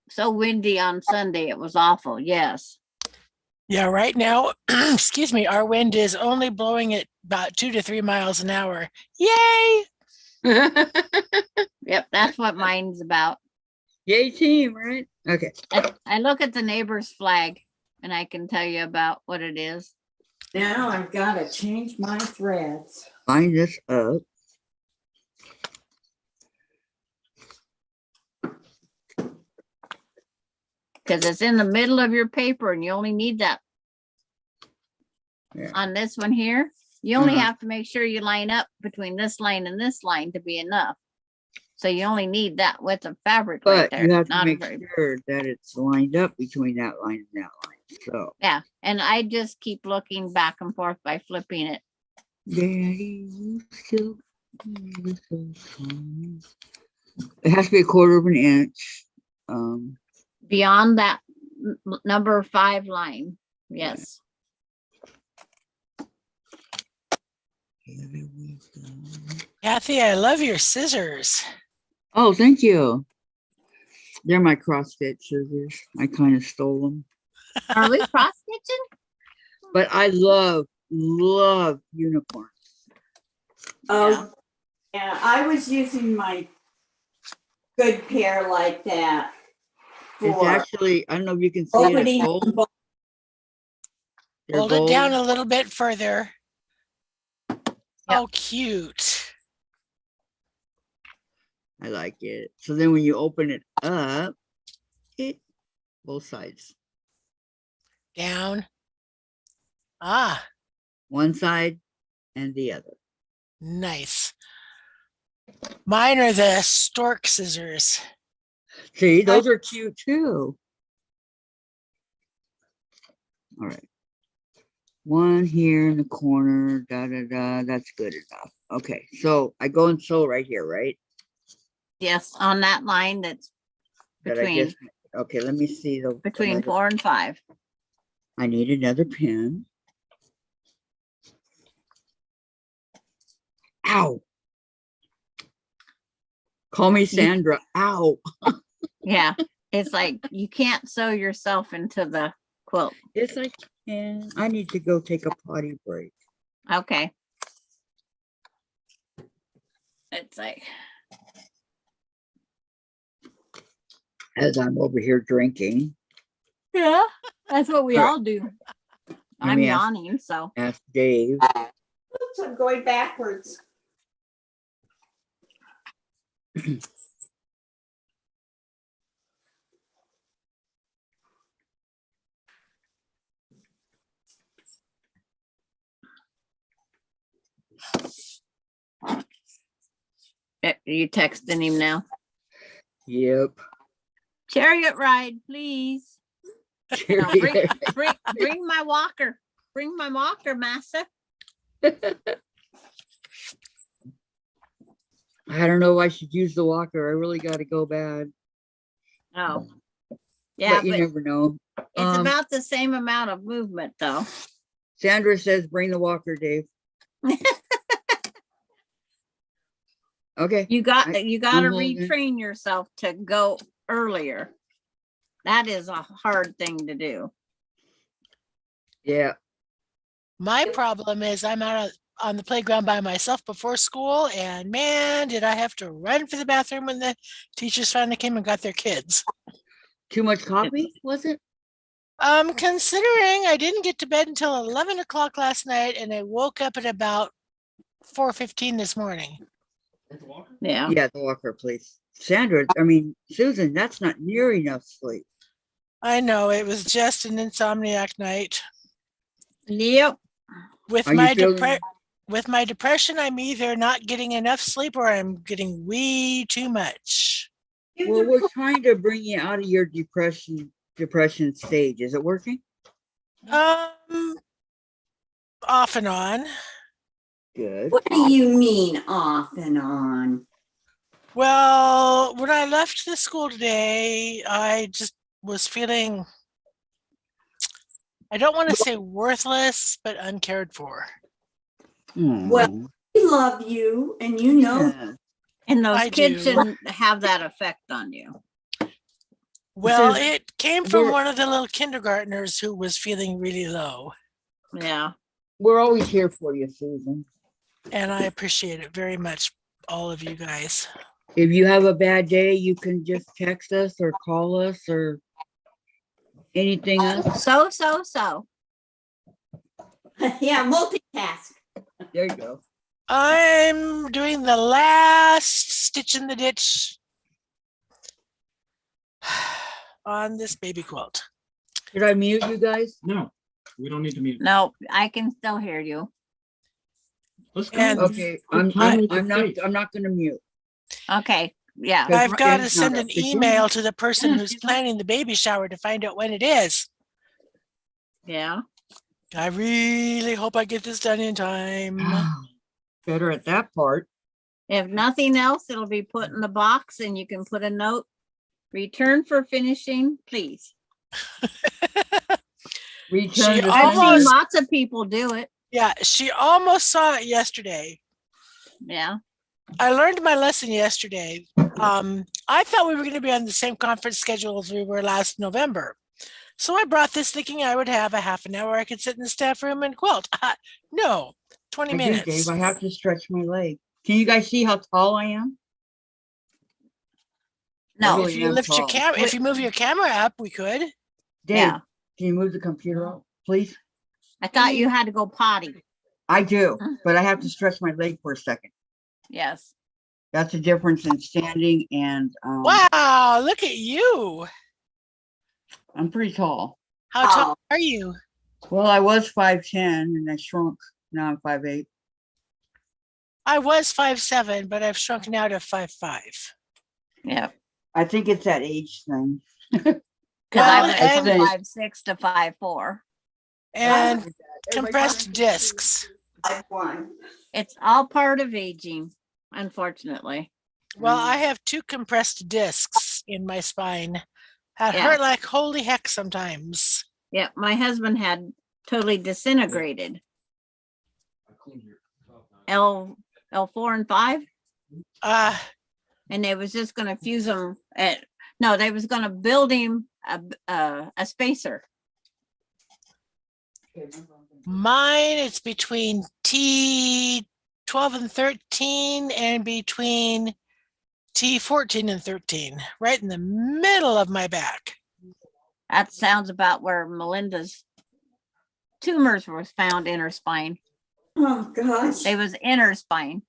[SPEAKER 1] so windy on Sunday. It was awful. Yes.
[SPEAKER 6] Yeah, right now, excuse me, our wind is only blowing at about 2 to 3 miles an hour. Yay!
[SPEAKER 1] Yep. That's what mine's about.
[SPEAKER 2] Yay team, right? Okay.
[SPEAKER 1] I look at the neighbor's flag and I can tell you about what it is.
[SPEAKER 4] now I've got to change my threads.
[SPEAKER 2] Line this up.
[SPEAKER 1] Because it's in the middle of your paper and you only need that.
[SPEAKER 2] Yeah.
[SPEAKER 1] On this one here, you only
[SPEAKER 2] Uh-huh.
[SPEAKER 1] have to make sure you line up between this line and this line to be enough. So you only need that width of fabric right
[SPEAKER 2] But
[SPEAKER 1] there.
[SPEAKER 2] you have to
[SPEAKER 1] Not a
[SPEAKER 2] make
[SPEAKER 1] very,
[SPEAKER 2] sure that it's lined up between that line and that line. So,
[SPEAKER 1] yeah. And I just keep looking back and forth by flipping it.
[SPEAKER 2] Daddy, you still got me a little Tommy. It has to be 1/4 of an inch.
[SPEAKER 1] Beyond that number 5 line. Yes.
[SPEAKER 2] Here we go.
[SPEAKER 6] Kathy, I love your scissors.
[SPEAKER 2] Oh, thank you. They're my cross stitch scissors. I kind of stole them.
[SPEAKER 1] Are we cross stitching?
[SPEAKER 2] But I love unicorns.
[SPEAKER 4] Oh, yeah, I was using my good pair like that
[SPEAKER 2] It's
[SPEAKER 4] for
[SPEAKER 2] actually, I don't know if you can see it.
[SPEAKER 4] opening.
[SPEAKER 2] It's gold. They're
[SPEAKER 6] Hold it down
[SPEAKER 2] gold.
[SPEAKER 6] a little bit further.
[SPEAKER 1] Yep.
[SPEAKER 6] Oh, cute.
[SPEAKER 2] I like it. So then when you open it up, both sides.
[SPEAKER 6] Down. Ah,
[SPEAKER 2] One side and the other.
[SPEAKER 6] nice. Mine are the stork scissors.
[SPEAKER 2] See, those are cute too. All right. One here in the corner, da da da. That's good enough. Okay, so I go and sew right here, right?
[SPEAKER 1] Yes, on that line that's
[SPEAKER 2] That I
[SPEAKER 1] between,
[SPEAKER 2] just okay. Let me see the
[SPEAKER 1] between
[SPEAKER 2] another-
[SPEAKER 1] 4 and 5.
[SPEAKER 2] I need another pin. Ow! Call me Sandra. Ow!
[SPEAKER 1] Yeah, it's like you can't sew yourself into the quilt.
[SPEAKER 2] Yes, I can. I need to go take a potty break.
[SPEAKER 1] Okay. It's like,
[SPEAKER 2] As I'm over here drinking,
[SPEAKER 1] yeah, that's what we
[SPEAKER 2] All right.
[SPEAKER 1] all do.
[SPEAKER 2] Let
[SPEAKER 1] I'm
[SPEAKER 2] me ask-
[SPEAKER 1] yawning, so.
[SPEAKER 2] ask Dave.
[SPEAKER 4] Oops, I'm going backwards.
[SPEAKER 1] You texting him now?
[SPEAKER 2] Yep.
[SPEAKER 1] Chariot ride, please. No, bring my walker. Bring my walker, master.
[SPEAKER 2] I don't know if I should use the walker. I really got to go bad.
[SPEAKER 1] Oh. Yeah,
[SPEAKER 2] But you
[SPEAKER 1] but
[SPEAKER 2] never know.
[SPEAKER 1] it's about the same amount of movement though.
[SPEAKER 2] Sandra says, bring the walker, Dave. Okay.
[SPEAKER 1] You got to
[SPEAKER 2] I'm holding.
[SPEAKER 1] retrain yourself to go earlier. That is a hard thing to do.
[SPEAKER 2] Yeah.
[SPEAKER 6] My problem is I'm out on the playground by myself before school, and man, did I have to run for the bathroom when the teachers finally came and got their kids.
[SPEAKER 2] Too much coffee, was it?
[SPEAKER 6] Considering I didn't get to bed until 11 o'clock last night, and I woke up at about 4:15 this morning.
[SPEAKER 1] Yeah.
[SPEAKER 2] Yeah, the walker, please. Sandra, Susan, that's not near enough sleep.
[SPEAKER 6] I know it was just an insomniac night.
[SPEAKER 1] Yep.
[SPEAKER 6] With
[SPEAKER 2] Are you
[SPEAKER 6] my
[SPEAKER 2] feeling-
[SPEAKER 6] with my depression, I'm either not getting enough sleep or I'm getting way too much.
[SPEAKER 2] Well, we're trying to bring you out of your depression stage. Is it working?
[SPEAKER 6] Off and on.
[SPEAKER 2] Good.
[SPEAKER 4] What do you mean off and on?
[SPEAKER 6] Well, when I left the school today, I just was feeling, I don't want to say worthless, but uncared for.
[SPEAKER 4] Well, we love you, and you know
[SPEAKER 2] Yeah.
[SPEAKER 1] And those
[SPEAKER 6] I
[SPEAKER 1] kids
[SPEAKER 6] do.
[SPEAKER 1] shouldn't have that effect on you.
[SPEAKER 6] Well,
[SPEAKER 2] Because
[SPEAKER 6] it came from
[SPEAKER 2] we're-
[SPEAKER 6] one of the little kindergartners who was feeling really low,
[SPEAKER 1] Yeah.
[SPEAKER 2] We're always here for you, Susan.
[SPEAKER 6] and I appreciate it very much, all of you guys.
[SPEAKER 2] If you have a bad day, you can just text us or call us or anything else.
[SPEAKER 1] So.
[SPEAKER 4] yeah, multitask.
[SPEAKER 2] There you go.
[SPEAKER 6] I'm doing the last stitch in the ditch on this baby quilt.
[SPEAKER 2] Did I mute you guys?
[SPEAKER 3] No, we don't need to mute.
[SPEAKER 1] No, I can still hear you.
[SPEAKER 3] Let's go.
[SPEAKER 6] And-
[SPEAKER 2] Okay, I'm not gonna mute.
[SPEAKER 1] Okay. Yeah.
[SPEAKER 2] Good.
[SPEAKER 6] I've got to
[SPEAKER 2] Ryan's not
[SPEAKER 6] send
[SPEAKER 2] up.
[SPEAKER 6] an
[SPEAKER 2] Did you?
[SPEAKER 6] email to the person
[SPEAKER 2] Yeah,
[SPEAKER 6] who's
[SPEAKER 2] she's not.
[SPEAKER 6] planning the baby shower to find out when it is.
[SPEAKER 1] Yeah.
[SPEAKER 6] I really hope I get this done in time.
[SPEAKER 2] Better at that part.
[SPEAKER 1] If nothing else, it'll be put in the box and you can put a note. Return for finishing, please.
[SPEAKER 2] Return to
[SPEAKER 1] I've seen
[SPEAKER 6] Almost-
[SPEAKER 1] lots of people do it.
[SPEAKER 6] Yeah, she almost saw it yesterday.
[SPEAKER 1] Yeah.
[SPEAKER 6] I learned my lesson yesterday. I thought we were going to be on the same conference schedule as we were last November. So I brought this thinking I would have a half an hour I could sit in the staff room and quilt. No, 20
[SPEAKER 2] I do,
[SPEAKER 6] minutes.
[SPEAKER 2] Dave. I have to stretch my leg. Can you guys see how tall I am?
[SPEAKER 1] No.
[SPEAKER 2] really
[SPEAKER 6] If you
[SPEAKER 2] am
[SPEAKER 6] lift your
[SPEAKER 2] tall.
[SPEAKER 6] if you move your camera up, we could.
[SPEAKER 2] Dave,
[SPEAKER 1] Yeah.
[SPEAKER 2] can you move the computer up, please?
[SPEAKER 1] I thought you had to go potty.
[SPEAKER 2] I do, but I have to stretch my leg for a second.
[SPEAKER 1] Yes.
[SPEAKER 2] That's the difference in standing and
[SPEAKER 6] Wow, look at you.
[SPEAKER 2] I'm pretty tall.
[SPEAKER 6] How tall are you?
[SPEAKER 2] Well, I was 5'10" and I shrunk. Now I'm 5'8".
[SPEAKER 6] I was 5'7", but I've shrunk now to 5'5".
[SPEAKER 1] Yeah.
[SPEAKER 2] I think it's that age thing.
[SPEAKER 1] Cause
[SPEAKER 6] Well,
[SPEAKER 1] I went
[SPEAKER 6] and-
[SPEAKER 1] from 5'6" to 5'4".
[SPEAKER 6] And compressed discs.
[SPEAKER 4] 5'1".
[SPEAKER 1] It's all part of aging, unfortunately.
[SPEAKER 6] Well, I have 2 compressed discs in my spine. That
[SPEAKER 1] Yeah.
[SPEAKER 6] hurt like holy heck sometimes.
[SPEAKER 1] Yeah, my husband had totally disintegrated. L4 and 5,
[SPEAKER 6] Uh,
[SPEAKER 1] and they was just gonna fuse them no, they was gonna build him a spacer.
[SPEAKER 6] Mine, it's between T12 and 13 and between T14 and 13, right in the middle of my back.
[SPEAKER 1] That sounds about where Melinda's tumors was found in her spine.
[SPEAKER 4] Oh, gosh.
[SPEAKER 1] They was in her spine.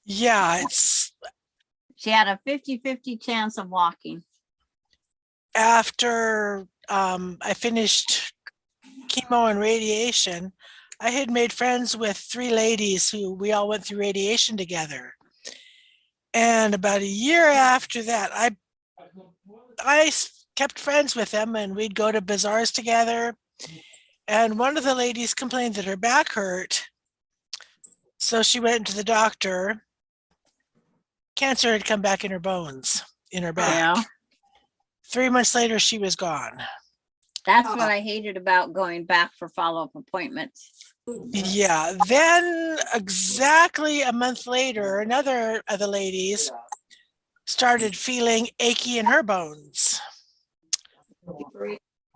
[SPEAKER 6] Yeah, it's
[SPEAKER 1] She had a 50-50 chance of walking.
[SPEAKER 6] after I finished chemo and radiation, I had made friends with 3 ladies who we all went through radiation together. And about a year after that, I kept friends with them and we'd go to bazaars together. And one of the ladies complained that her back hurt. So she went to the doctor. Cancer had come back in her bones, in her back.
[SPEAKER 1] Yeah.
[SPEAKER 6] 3 months later, she was gone.
[SPEAKER 1] That's what I hated about going back for follow-up appointments.
[SPEAKER 6] Yeah. Then exactly a month later, another of the ladies started feeling achy in her bones.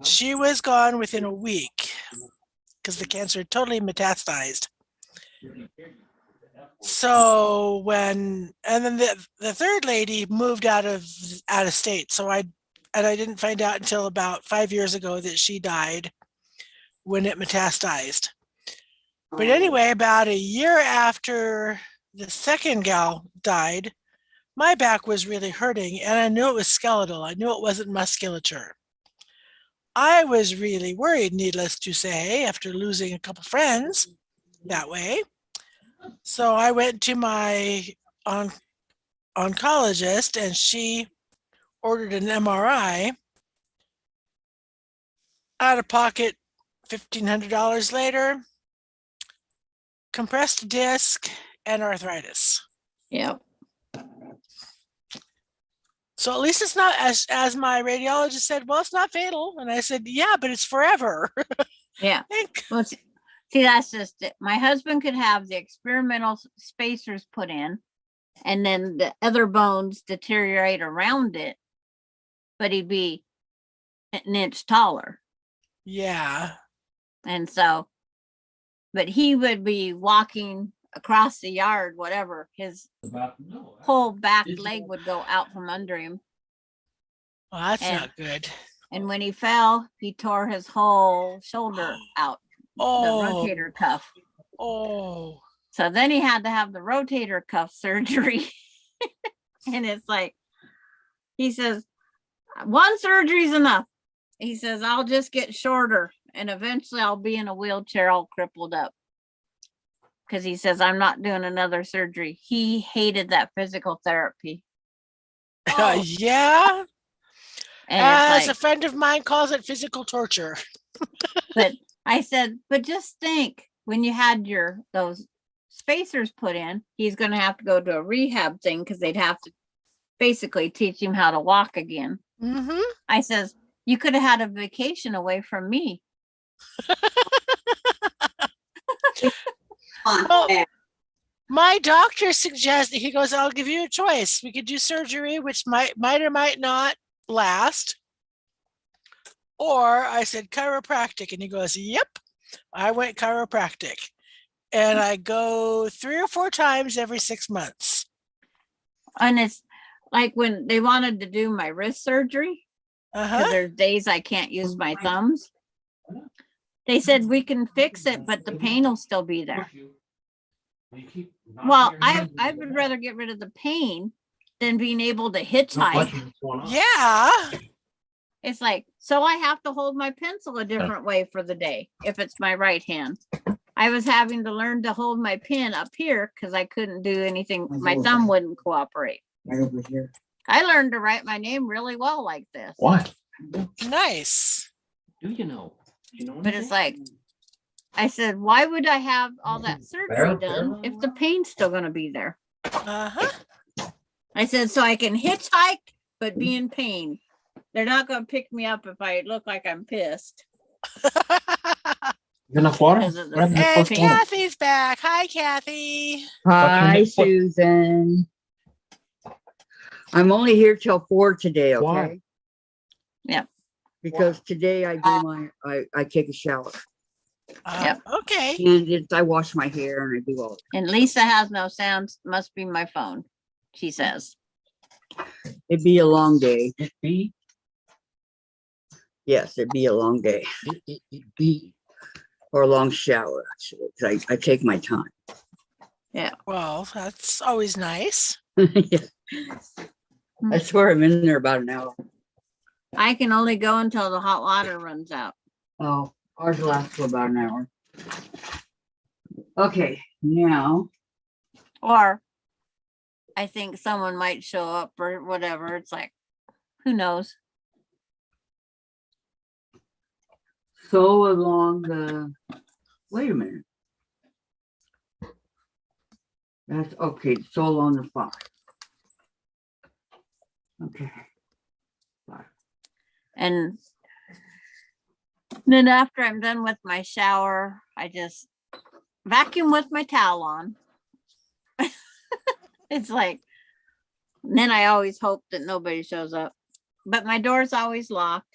[SPEAKER 6] She was gone within a week because the cancer totally metastasized. So and then the third lady moved out of state. So I didn't find out until about 5 years ago that she died when it metastasized. But anyway, about a year after the second gal died, my back was really hurting and I knew it was skeletal. I knew it wasn't musculature. I was really worried, needless to say, after losing a couple friends that way. So I went to my oncologist and she ordered an MRI. Out of pocket, $1,500 later, compressed disc and arthritis.
[SPEAKER 1] Yep.
[SPEAKER 6] So at least it's not, as my radiologist said, well, it's not fatal. And I said, yeah, but it's forever.
[SPEAKER 1] Yeah. Well, see, that's just it. My husband could have the experimental spacers put in, and then the other bones deteriorate around it, but he'd be an inch taller.
[SPEAKER 6] Yeah.
[SPEAKER 1] And so, but he would be walking across the yard, whatever, his whole back leg would go out from under him.
[SPEAKER 6] Well, that's
[SPEAKER 1] And-
[SPEAKER 6] not good.
[SPEAKER 1] And when he fell, he tore his whole shoulder out, the
[SPEAKER 6] Oh,
[SPEAKER 1] rotator cuff.
[SPEAKER 6] oh,
[SPEAKER 1] So then he had to have the rotator cuff surgery. And it's like, he says, one surgery is enough. He says, I'll just get shorter and eventually I'll be in a wheelchair all crippled up. Because he says, I'm not doing another surgery. He hated that physical therapy.
[SPEAKER 6] yeah.
[SPEAKER 1] And
[SPEAKER 6] As
[SPEAKER 1] it's
[SPEAKER 6] a
[SPEAKER 1] like,
[SPEAKER 6] friend of mine calls it, physical torture.
[SPEAKER 1] but I said, but just think, when you had those spacers put in, he's going to have to go to a rehab thing because they'd have to basically teach him how to walk again.
[SPEAKER 6] Mm-hmm.
[SPEAKER 1] I says, you could have had a vacation away from me.
[SPEAKER 6] Well, my doctor suggested, he goes, I'll give you a choice. We could do surgery, which might or might not last. Or I said chiropractic. And he goes, yep. I went chiropractic. And I go 3 or 4 times every 6 months.
[SPEAKER 1] And it's like when they wanted to do my wrist surgery, because
[SPEAKER 6] Uh-huh.
[SPEAKER 1] there's days I can't use my thumbs. They said, we can fix it, but the pain will still be there.
[SPEAKER 3] You keep knocking
[SPEAKER 1] Well,
[SPEAKER 3] your
[SPEAKER 1] I
[SPEAKER 3] hands
[SPEAKER 1] I
[SPEAKER 3] into
[SPEAKER 1] would
[SPEAKER 3] the
[SPEAKER 1] rather get rid of the pain than being able to
[SPEAKER 3] Not
[SPEAKER 1] hitchhike.
[SPEAKER 3] watching what's going on.
[SPEAKER 6] Yeah.
[SPEAKER 1] It's like, so I have to hold my pencil a different way for the day if it's my right hand. I was having to learn to hold my pen up here because I couldn't do anything. My thumb wouldn't cooperate.
[SPEAKER 2] Right over here.
[SPEAKER 1] I learned to write my name really well like this.
[SPEAKER 3] Why?
[SPEAKER 6] Nice.
[SPEAKER 3] Do you know? Do you know
[SPEAKER 1] But
[SPEAKER 3] anything?
[SPEAKER 1] it's like, I said, why would I have all that surgery done if the pain's still going to be there?
[SPEAKER 6] Uh-huh.
[SPEAKER 1] I said, so I can hitchhike, but be in pain. They're not going to pick me up if I look like I'm pissed.
[SPEAKER 3] Enough water?
[SPEAKER 1] Because of the
[SPEAKER 3] Grab the
[SPEAKER 6] And
[SPEAKER 3] first water.
[SPEAKER 6] Kathy's back. Hi, Kathy.
[SPEAKER 2] Hi,
[SPEAKER 3] what-
[SPEAKER 2] Susan. I'm only here till 4 today, okay?
[SPEAKER 3] Why?
[SPEAKER 1] Yeah.
[SPEAKER 2] Because today I do I take a shower.
[SPEAKER 1] Yep.
[SPEAKER 6] Okay.
[SPEAKER 2] And I wash my hair and I do all
[SPEAKER 1] And Lisa has no sound. Must be my phone, she says.
[SPEAKER 2] It'd be a long day.
[SPEAKER 3] It be,
[SPEAKER 2] Yes, it'd be a long day.
[SPEAKER 3] it be.
[SPEAKER 2] Or a long shower, actually. 'Cause I take my time.
[SPEAKER 6] Well, that's always nice.
[SPEAKER 2] Yeah. I swear I'm in there about an hour.
[SPEAKER 1] I can only go until the hot water runs out.
[SPEAKER 2] Oh, ours lasts for about an hour. Okay, now,
[SPEAKER 1] Or I think someone might show up or whatever. It's like, who knows?
[SPEAKER 2] so along the, wait a minute. That's okay, so along the 5. Okay.
[SPEAKER 1] And then after I'm done with my shower, I just vacuum with my towel on. It's like, then I always hope that nobody shows up. But my door's always locked.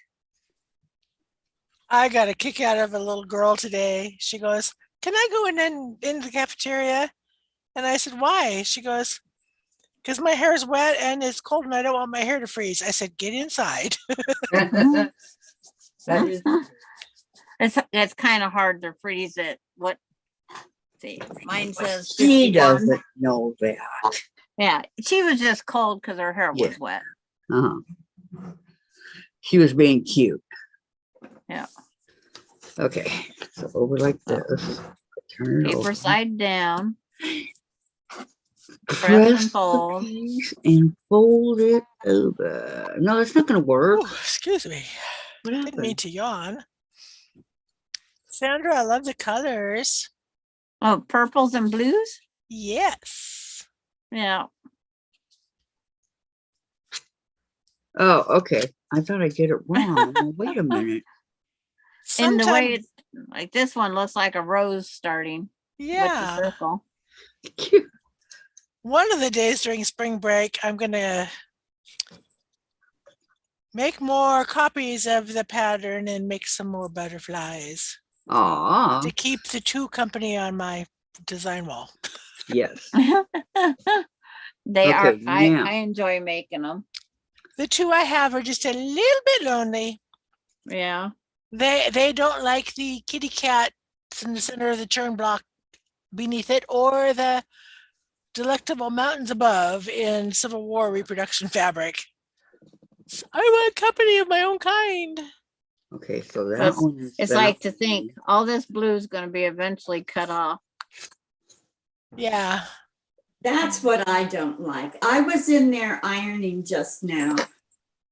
[SPEAKER 6] I got a kick out of a little girl today. She goes, "Can I go in the cafeteria?" And I said, "Why?" She goes, "Because my hair is wet and it's cold and I don't want my hair to freeze." I said, "Get inside."
[SPEAKER 2] That is,
[SPEAKER 1] It's kind of hard to freeze it. What? See, mine says
[SPEAKER 2] she
[SPEAKER 1] 51.
[SPEAKER 2] doesn't know that.
[SPEAKER 1] Yeah, she was just cold because her hair
[SPEAKER 2] Yeah.
[SPEAKER 1] was wet.
[SPEAKER 2] Uh-huh. She was being cute.
[SPEAKER 1] Yeah.
[SPEAKER 2] Okay, so over like this. Turn it
[SPEAKER 1] Paper
[SPEAKER 2] over.
[SPEAKER 1] side down.
[SPEAKER 2] Press
[SPEAKER 1] and
[SPEAKER 2] the
[SPEAKER 1] fold.
[SPEAKER 2] piece and fold it over. No, that's not gonna work.
[SPEAKER 6] Ooh, excuse me.
[SPEAKER 2] What
[SPEAKER 6] Didn't mean
[SPEAKER 2] happened?
[SPEAKER 6] to yawn. Sandra, I love the colors.
[SPEAKER 1] Oh, purples and blues?
[SPEAKER 6] Yes.
[SPEAKER 1] Yeah.
[SPEAKER 2] Oh, okay. I thought I did it wrong. Well, wait a minute.
[SPEAKER 1] And the way
[SPEAKER 6] Sometimes,
[SPEAKER 1] it's like this one looks like a rose starting with the
[SPEAKER 6] yeah.
[SPEAKER 1] circle.
[SPEAKER 6] One of the days during spring break, I'm going to make more copies of the pattern and make some more butterflies
[SPEAKER 2] Aw,
[SPEAKER 6] to keep the two company on my design wall.
[SPEAKER 2] yes.
[SPEAKER 1] They are,
[SPEAKER 2] Okay, now.
[SPEAKER 1] I enjoy making them.
[SPEAKER 6] The two I have are just a little bit lonely.
[SPEAKER 1] Yeah.
[SPEAKER 6] They don't like the kitty cat in the center of the churn block beneath it, or the delectable mountains above in Civil War reproduction fabric. I want company of my own kind.
[SPEAKER 2] Okay, so that
[SPEAKER 1] It's-
[SPEAKER 2] one is.
[SPEAKER 1] It's
[SPEAKER 2] set
[SPEAKER 1] like
[SPEAKER 2] up.
[SPEAKER 1] to think all this blue is going to be eventually cut off.
[SPEAKER 6] Yeah.
[SPEAKER 4] That's what I don't like. I was in there ironing just now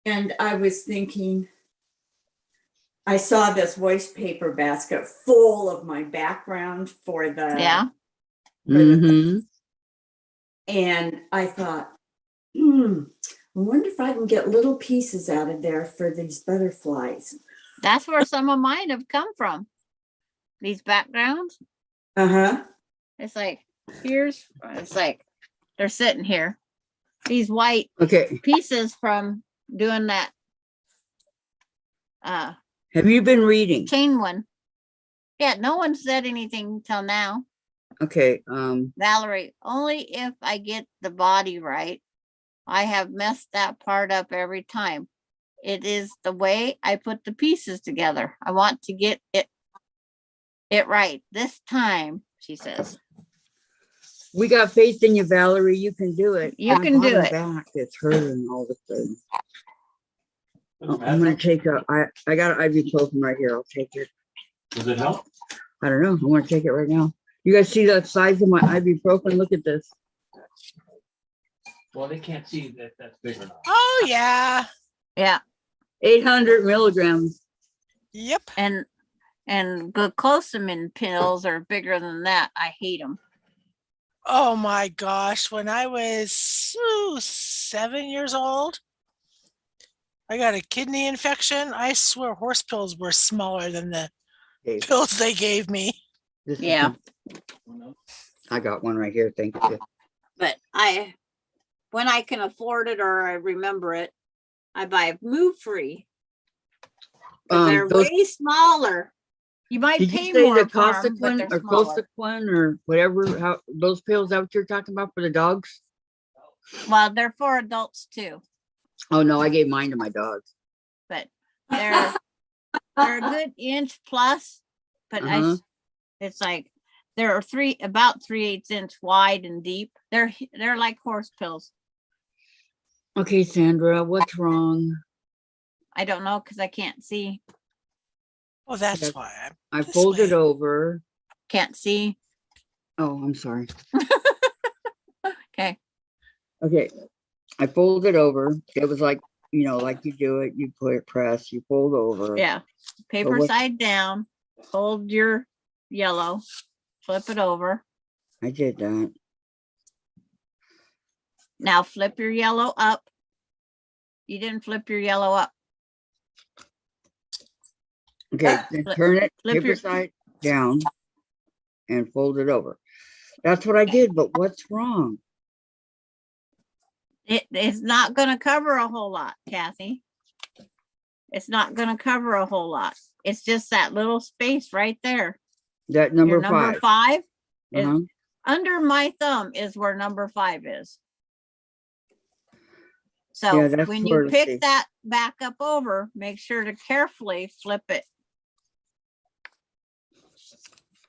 [SPEAKER 4] and I was thinking, I saw this waste paper basket full of my background for the,
[SPEAKER 1] Yeah.
[SPEAKER 2] Mhm.
[SPEAKER 4] and I thought, I wonder if I can get little pieces out of there for these butterflies.
[SPEAKER 1] That's where some of mine have come from. These backgrounds.
[SPEAKER 4] Uh-huh.
[SPEAKER 1] It's like, it's like they're sitting here. These white
[SPEAKER 2] Okay,
[SPEAKER 1] pieces from doing that
[SPEAKER 2] have you been reading?
[SPEAKER 1] chain one. Yeah, no one said anything till now.
[SPEAKER 2] Okay,
[SPEAKER 1] Valerie, only if I get the body right. I have messed that part up every time. It is the way I put the pieces together. I want to get it right this time, she says.
[SPEAKER 2] We got faith in you, Valerie. You can do it.
[SPEAKER 1] You
[SPEAKER 2] My
[SPEAKER 1] can do
[SPEAKER 2] bottom
[SPEAKER 1] it.
[SPEAKER 2] back is hurting all of a sudden. I'm gonna take I got an ibuprofen right here. I'll take it.
[SPEAKER 3] Does it help?
[SPEAKER 2] I don't know. I want to take it right now. You guys see the size of my ibuprofen? Look at this.
[SPEAKER 3] Well, they can't see that that's big or not.
[SPEAKER 6] Oh, yeah.
[SPEAKER 1] Yeah.
[SPEAKER 2] 800 milligrams.
[SPEAKER 6] Yep.
[SPEAKER 1] And glucosamine pills are bigger than that. I hate them.
[SPEAKER 6] Oh my gosh. When I was 7 years old, I got a kidney infection. I swear horse pills were smaller than the
[SPEAKER 2] Okay,
[SPEAKER 6] pills they gave me.
[SPEAKER 2] this is
[SPEAKER 1] Yeah.
[SPEAKER 2] I got one right here. Thank you.
[SPEAKER 1] But when I can afford it or I remember it, I buy Move Free. They're
[SPEAKER 2] Those,
[SPEAKER 1] way smaller. You might
[SPEAKER 2] did
[SPEAKER 1] pay
[SPEAKER 2] you say
[SPEAKER 1] more
[SPEAKER 2] the
[SPEAKER 1] for 'em, but
[SPEAKER 2] Cosequin
[SPEAKER 1] they're
[SPEAKER 2] or
[SPEAKER 1] smaller.
[SPEAKER 2] Cosequin or whatever? How those pills? Is that what you're talking about for the dogs?
[SPEAKER 1] Well, they're for adults too,
[SPEAKER 2] Oh no, I gave mine to my dogs.
[SPEAKER 1] but they're a good inch plus. But
[SPEAKER 2] Uh-huh.
[SPEAKER 1] it's like they're about 3/8 inch wide and deep. They're like horse pills.
[SPEAKER 2] Okay, Sandra, what's wrong?
[SPEAKER 1] I don't know because I can't see.
[SPEAKER 6] Oh, that's
[SPEAKER 2] Yes.
[SPEAKER 6] why
[SPEAKER 2] I
[SPEAKER 6] this
[SPEAKER 2] folded
[SPEAKER 6] way.
[SPEAKER 2] over.
[SPEAKER 1] Can't see.
[SPEAKER 2] Oh, I'm sorry.
[SPEAKER 1] Okay.
[SPEAKER 2] Okay, I folded over. It was like, like you do it, you put it, press, you fold over.
[SPEAKER 1] Yeah. Paper
[SPEAKER 2] what-
[SPEAKER 1] side down. Hold your yellow. Flip it over.
[SPEAKER 2] I did that.
[SPEAKER 1] Now flip your yellow up. You didn't flip your yellow up.
[SPEAKER 2] Okay, then turn it
[SPEAKER 1] flip
[SPEAKER 2] paper
[SPEAKER 1] your-
[SPEAKER 2] side down and fold it over. That's what I did, but what's wrong?
[SPEAKER 1] It's not going to cover a whole lot, Kathy. It's not going to cover a whole lot. It's just that little space right there.
[SPEAKER 2] That
[SPEAKER 1] Your
[SPEAKER 2] number
[SPEAKER 1] number
[SPEAKER 2] 5.
[SPEAKER 1] 5 is
[SPEAKER 2] Uh-huh.
[SPEAKER 1] under my thumb is where number 5 is. So
[SPEAKER 2] Yeah, that's
[SPEAKER 1] when
[SPEAKER 2] where
[SPEAKER 1] you
[SPEAKER 2] it
[SPEAKER 1] pick
[SPEAKER 2] is.
[SPEAKER 1] that back up over, make sure to carefully flip it.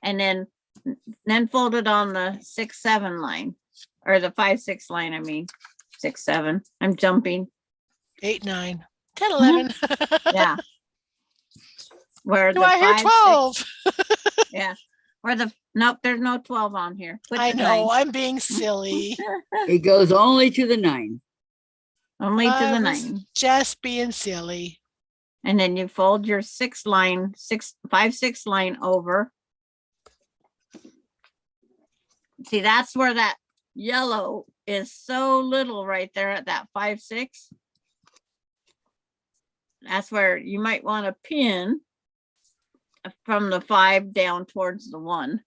[SPEAKER 1] And then fold it on the 6-7 line or the 5-6 line. I mean, 6-7. I'm jumping.
[SPEAKER 6] 8, 9, 10, 11.
[SPEAKER 1] Yeah. Where
[SPEAKER 6] Do
[SPEAKER 1] the
[SPEAKER 6] I hear
[SPEAKER 1] 5,
[SPEAKER 6] 12?
[SPEAKER 1] 6, yeah. Nope, there's no 12 on here. Put
[SPEAKER 6] I
[SPEAKER 1] the
[SPEAKER 6] know,
[SPEAKER 1] 9.
[SPEAKER 6] I'm being silly.
[SPEAKER 2] It goes only to the 9.
[SPEAKER 1] Only to
[SPEAKER 6] I
[SPEAKER 1] the
[SPEAKER 6] was
[SPEAKER 1] 9.
[SPEAKER 6] just being silly.
[SPEAKER 1] And then you fold your 5-6 line over. See, that's where that yellow is so little right there at that 5-6. That's where you might want to pin from the 5 down towards the 1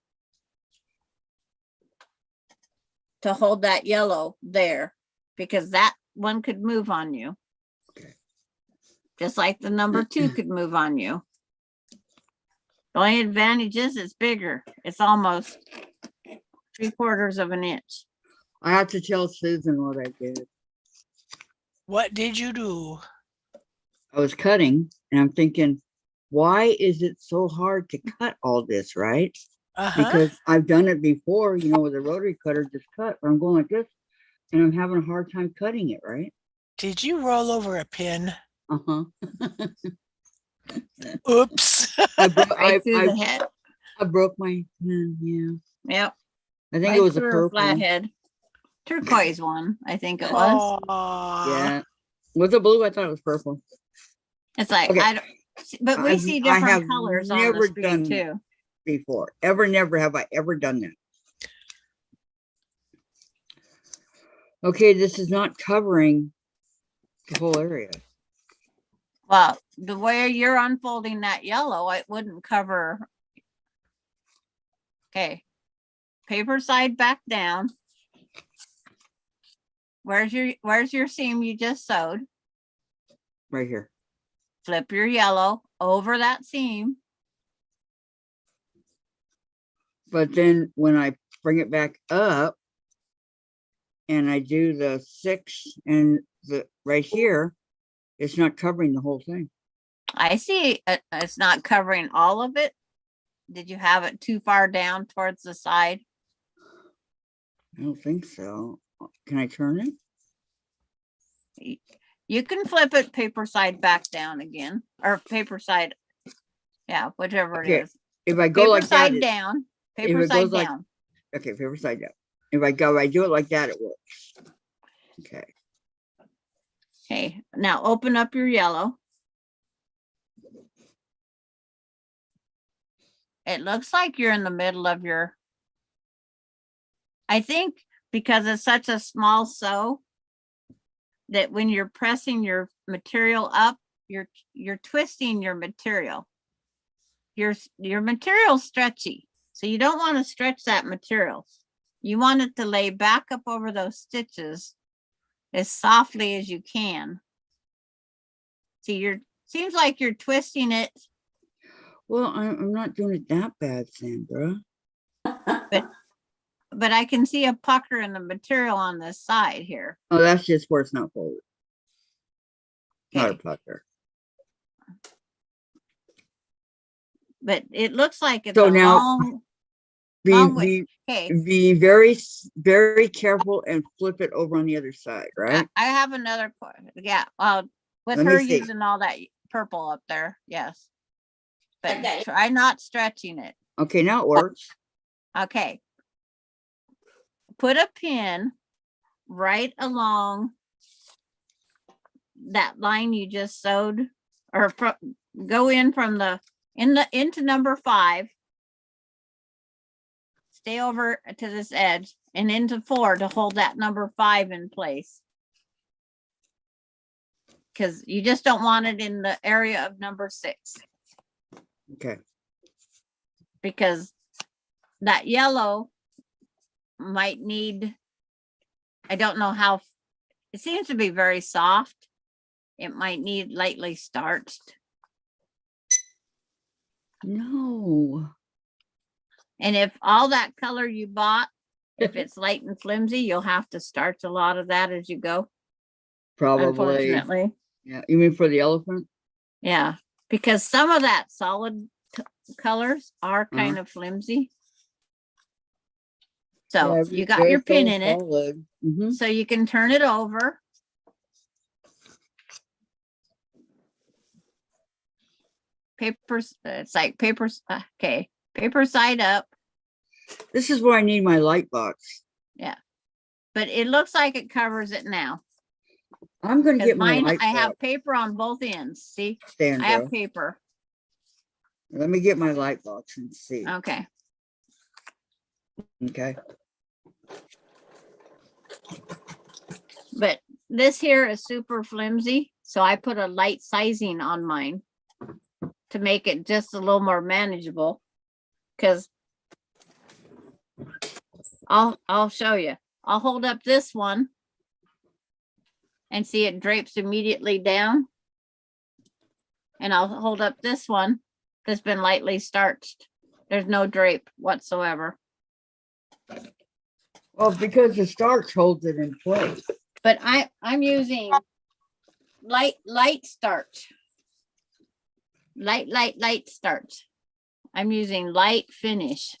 [SPEAKER 1] to hold that yellow there, because that one could move on you. Just like the number 2 could move on you. The only advantage is it's bigger. It's almost 3/4 of an inch.
[SPEAKER 2] I have to tell Susan what I did.
[SPEAKER 6] What did you do?
[SPEAKER 2] I was cutting and I'm thinking, why is it so hard to cut all this, right?
[SPEAKER 6] Uh-huh.
[SPEAKER 2] Because I've done it before, with a rotary cutter, just cut, but I'm going like this and I'm having a hard time cutting it, right?
[SPEAKER 6] Did you roll over a pin?
[SPEAKER 2] Uh-huh.
[SPEAKER 6] Oops.
[SPEAKER 1] Right through the head.
[SPEAKER 2] I broke my pen, yeah.
[SPEAKER 1] Yep.
[SPEAKER 2] I think
[SPEAKER 1] Right
[SPEAKER 2] it was a
[SPEAKER 1] through her
[SPEAKER 2] purple.
[SPEAKER 1] flathead. Turquoise one, I think it was.
[SPEAKER 6] Aw.
[SPEAKER 2] Yeah. Was it blue? I thought it was purple.
[SPEAKER 1] It's like,
[SPEAKER 2] Okay.
[SPEAKER 1] I don't, but we see
[SPEAKER 2] I have
[SPEAKER 1] different colors on the
[SPEAKER 2] never
[SPEAKER 1] screen
[SPEAKER 2] done
[SPEAKER 1] too.
[SPEAKER 2] Before. Never have I ever done that. Okay, this is not covering the whole area.
[SPEAKER 1] Well, the way you're unfolding that yellow, it wouldn't cover. Okay. Paper side back down. Where's your seam you just sewed?
[SPEAKER 2] Right here.
[SPEAKER 1] Flip your yellow over that seam.
[SPEAKER 2] But then when I bring it back up and I do the 6 and the right here, it's not covering the whole thing.
[SPEAKER 1] I see it's not covering all of it. Did you have it too far down towards the side?
[SPEAKER 2] I don't think so. Can I turn it?
[SPEAKER 1] You can flip it paper side back down again, or paper side. Yeah, whichever it
[SPEAKER 2] Okay,
[SPEAKER 1] is.
[SPEAKER 2] If I go
[SPEAKER 1] Paper
[SPEAKER 2] like that,
[SPEAKER 1] side
[SPEAKER 2] it-
[SPEAKER 1] down,
[SPEAKER 2] if
[SPEAKER 1] paper
[SPEAKER 2] it
[SPEAKER 1] side
[SPEAKER 2] goes like-
[SPEAKER 1] down.
[SPEAKER 2] okay, paper side down. If I do it like that, it works. Okay.
[SPEAKER 1] Okay, now open up your yellow. It looks like you're in the middle of your, I think because it's such a small sew that when you're pressing your material up, you're twisting your material. Your material's stretchy, so you don't want to stretch that material. You want it to lay back up over those stitches as softly as you can. See, seems like you're twisting it,
[SPEAKER 2] Well, I'm not doing it that bad, Sandra.
[SPEAKER 1] but I can see a pucker in the material on this side here.
[SPEAKER 2] Oh, that's just where it's not folded. Not a
[SPEAKER 1] Okay.
[SPEAKER 2] pucker.
[SPEAKER 1] But it looks like it's
[SPEAKER 2] So
[SPEAKER 1] a
[SPEAKER 2] now-
[SPEAKER 1] long
[SPEAKER 2] Be,
[SPEAKER 1] Long way.
[SPEAKER 2] be,
[SPEAKER 1] okay.
[SPEAKER 2] be very careful and flip it over on the other side, right?
[SPEAKER 1] I have another yeah, with
[SPEAKER 2] Let me
[SPEAKER 1] her
[SPEAKER 2] see.
[SPEAKER 1] using all that purple up there, yes. But
[SPEAKER 4] Okay.
[SPEAKER 1] try not stretching it.
[SPEAKER 2] Okay, now it works.
[SPEAKER 1] Okay. Put a pin right along that line you just sewed, or go in from into number 5. Stay over to this edge and into 4 to hold that number 5 in place. Because you just don't want it in the area of number 6.
[SPEAKER 2] Okay.
[SPEAKER 1] Because that yellow might need, I don't know how, it seems to be very soft. It might need lightly starched.
[SPEAKER 2] No.
[SPEAKER 1] And if all that color you bought, if it's light and flimsy, you'll have to starch a lot of that as you go,
[SPEAKER 2] Probably.
[SPEAKER 1] unfortunately.
[SPEAKER 2] Yeah. You mean for the elephant?
[SPEAKER 1] Yeah, because some of that solid colors are kind of flimsy. So
[SPEAKER 2] Yeah,
[SPEAKER 1] you got your pin in it,
[SPEAKER 2] Mm-hmm.
[SPEAKER 1] so you can turn it over. Papers, it's like papers, okay, paper side up,
[SPEAKER 2] This is where I need my light box.
[SPEAKER 1] but it looks like it covers it now.
[SPEAKER 2] I'm gonna
[SPEAKER 1] 'Cause
[SPEAKER 2] get my
[SPEAKER 1] mine,
[SPEAKER 2] light
[SPEAKER 1] I have
[SPEAKER 2] box,
[SPEAKER 1] paper on both ends, see? I
[SPEAKER 2] Sandra.
[SPEAKER 1] have paper,
[SPEAKER 2] Let me get my light box and see.
[SPEAKER 1] okay.
[SPEAKER 2] Okay.
[SPEAKER 1] But this here is super flimsy, so I put a light sizing on mine to make it just a little more manageable. Cause I'll show you. I'll hold up this one and see it drapes immediately down. And I'll hold up this one that's been lightly starched. There's no drape whatsoever.
[SPEAKER 2] Well, because the starch holds it in place.
[SPEAKER 1] But I'm using light starch. Light starch. I'm using light finish.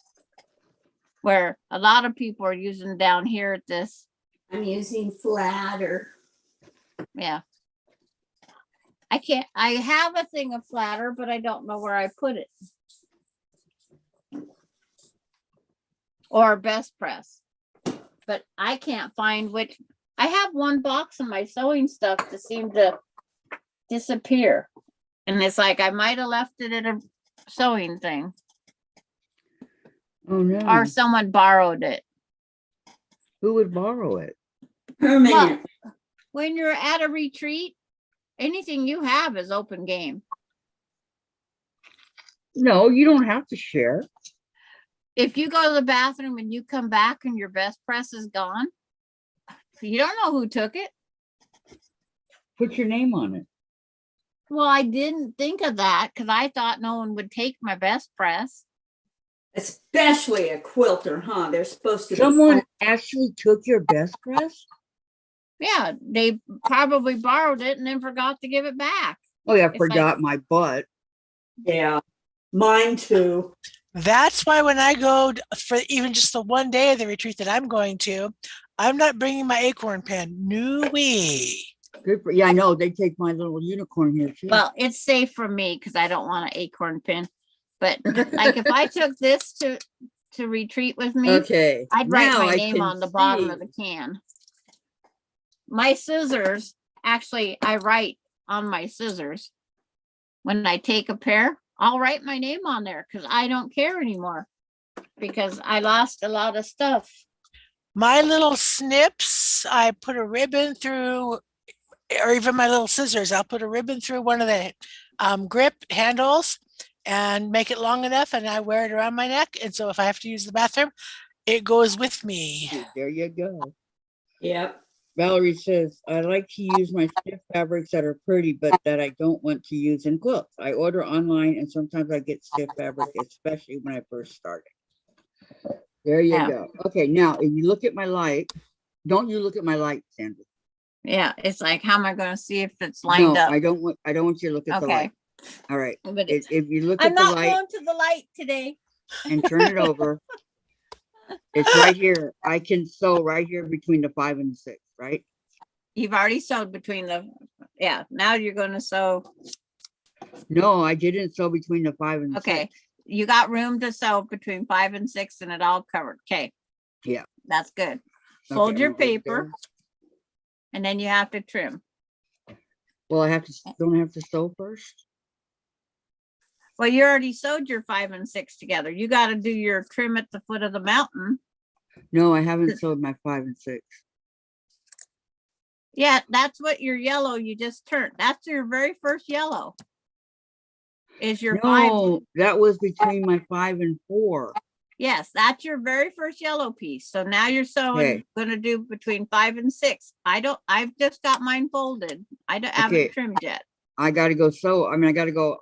[SPEAKER 1] Where a lot of people are using down here at this.
[SPEAKER 4] I'm using flatter.
[SPEAKER 1] Yeah. I have a thing of flatter, but I don't know where I put it. Or best press. But I can't find which. I have one box of my sewing stuff that seemed to disappear. And it's like I might have left it at a sewing thing.
[SPEAKER 2] Oh no.
[SPEAKER 1] Or someone borrowed it.
[SPEAKER 2] Who would borrow it?
[SPEAKER 4] Permanent.
[SPEAKER 1] When you're at a retreat, anything you have is open game.
[SPEAKER 2] No, you don't have to share.
[SPEAKER 1] If you go to the bathroom and you come back and your best press is gone, you don't know who took it.
[SPEAKER 2] Put your name on it.
[SPEAKER 1] Well, I didn't think of that because I thought no one would take my best press.
[SPEAKER 4] Especially a quilter, huh? They're supposed to be.
[SPEAKER 2] Someone actually took your best press?
[SPEAKER 1] Yeah, they probably borrowed it and then forgot to give it back.
[SPEAKER 2] Oh yeah,
[SPEAKER 1] like-
[SPEAKER 2] forgot my butt.
[SPEAKER 4] Yeah, mine too.
[SPEAKER 6] That's why when I go for even just the one day of the retreat that I'm going to, I'm not bringing my acorn pen. No way.
[SPEAKER 2] Good for, yeah, I know, they take my little unicorn here too.
[SPEAKER 1] Well, it's safe for me because I don't want an acorn pin. But like if I took this to retreat with me,
[SPEAKER 2] Okay.
[SPEAKER 1] I'd write
[SPEAKER 2] now
[SPEAKER 1] my
[SPEAKER 2] I
[SPEAKER 1] name
[SPEAKER 2] can
[SPEAKER 1] on the bottom of
[SPEAKER 2] see.
[SPEAKER 1] the can. My scissors, actually, I write on my scissors. When I take a pair, I'll write my name on there because I don't care anymore because I lost a lot of stuff.
[SPEAKER 6] My little snips, I put a ribbon through, or even my little scissors, I'll put a ribbon through one of the grip handles and make it long enough, and I wear it around my neck. And so if I have to use the bathroom, it goes with me.
[SPEAKER 2] There you go.
[SPEAKER 4] Yep.
[SPEAKER 2] Valerie says, I like to use my stiff fabrics that are pretty, but that I don't want to use in quilts. I order online and sometimes I get stiff fabric, especially when I first started. There you
[SPEAKER 1] Yeah.
[SPEAKER 2] go. Okay, now if you look at my light, don't you look at my light, Sandra?
[SPEAKER 1] Yeah, it's like, how am I going to see if it's lined
[SPEAKER 2] No,
[SPEAKER 1] up?
[SPEAKER 2] I don't want you to look at the
[SPEAKER 1] Okay.
[SPEAKER 2] light. All right.
[SPEAKER 1] But
[SPEAKER 2] If you look
[SPEAKER 1] I'm
[SPEAKER 2] at the
[SPEAKER 1] not
[SPEAKER 2] light
[SPEAKER 1] going to the light today.
[SPEAKER 2] and turn it over, it's right here. I can sew right here between the 5 and the 6, right?
[SPEAKER 1] You've already sewed between the, yeah, now you're going to sew.
[SPEAKER 2] No, I didn't sew between the 5 and the 6.
[SPEAKER 1] Okay. You got room to sew between 5 and 6 and it all covered. Okay.
[SPEAKER 2] Yeah.
[SPEAKER 1] That's good.
[SPEAKER 2] Okay,
[SPEAKER 1] Fold
[SPEAKER 2] I'm
[SPEAKER 1] your
[SPEAKER 2] gonna go
[SPEAKER 1] paper
[SPEAKER 2] there.
[SPEAKER 1] and then you have to trim.
[SPEAKER 2] Well, don't I have to sew first?
[SPEAKER 1] Well, you already sewed your 5 and 6 together. You got to do your trim at the foot of the mountain.
[SPEAKER 2] No, I haven't sewed my 5 and 6.
[SPEAKER 1] Yeah, that's what your yellow you just turned. That's your very first yellow. Is your 5.
[SPEAKER 2] No, that was between my 5 and 4.
[SPEAKER 1] Yes, that's your very first yellow piece. So now you're sewing,
[SPEAKER 2] Okay.
[SPEAKER 1] going to do between 5 and 6. I've just got mine folded. I don't haven't
[SPEAKER 2] Okay.
[SPEAKER 1] trimmed yet.
[SPEAKER 2] I got to go sew. I mean, I got to go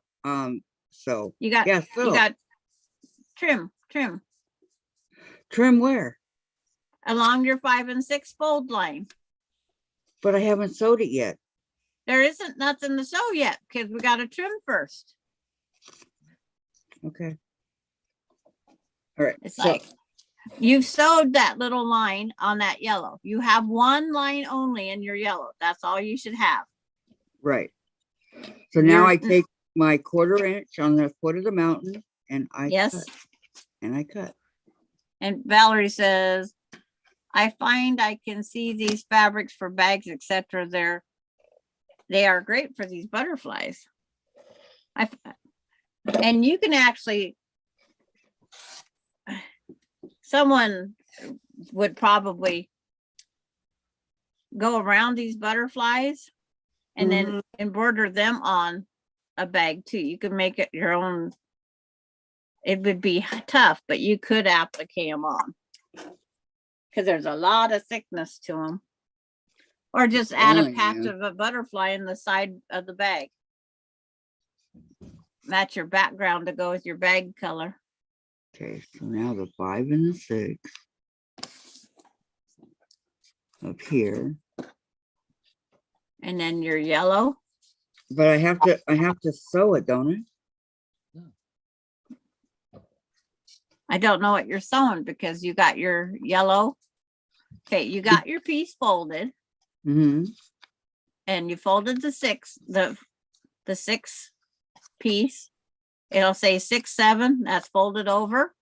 [SPEAKER 2] sew.
[SPEAKER 1] You got,
[SPEAKER 2] Yeah,
[SPEAKER 1] you
[SPEAKER 2] sew.
[SPEAKER 1] got trim
[SPEAKER 2] Trim where?
[SPEAKER 1] along your 5 and 6 fold line.
[SPEAKER 2] But I haven't sewed it yet.
[SPEAKER 1] There isn't nothing to sew yet because we got to trim first.
[SPEAKER 2] Okay. All right.
[SPEAKER 1] It's
[SPEAKER 2] so-
[SPEAKER 1] like you've sewed that little line on that yellow. You have one line only in your yellow. That's all you should have.
[SPEAKER 2] right. So now
[SPEAKER 1] You're-
[SPEAKER 2] I take my 1/4 inch on the foot of the mountain and I
[SPEAKER 1] Yes.
[SPEAKER 2] cut. And I cut.
[SPEAKER 1] And Valerie says, I find I can see these fabrics for bags, etc. They are great for these butterflies. And you can actually, someone would probably go around these butterflies and then embroider them on a bag too. You can make it your own. It would be tough, but you could applique them on because there's a lot of thickness to them. Or just add a
[SPEAKER 2] telling
[SPEAKER 1] patch
[SPEAKER 2] you.
[SPEAKER 1] of a butterfly in the side of the bag. That's your background to go with your bag color.
[SPEAKER 2] Okay, so now the 5 and the 6 up here.
[SPEAKER 1] And then your yellow.
[SPEAKER 2] But I have to sew it, don't I?
[SPEAKER 1] I don't know what you're sewing because you got your yellow. Okay, you got your piece folded
[SPEAKER 2] Mm-hmm.
[SPEAKER 1] and you folded the 6 piece. It'll say 6, 7. That's folded over.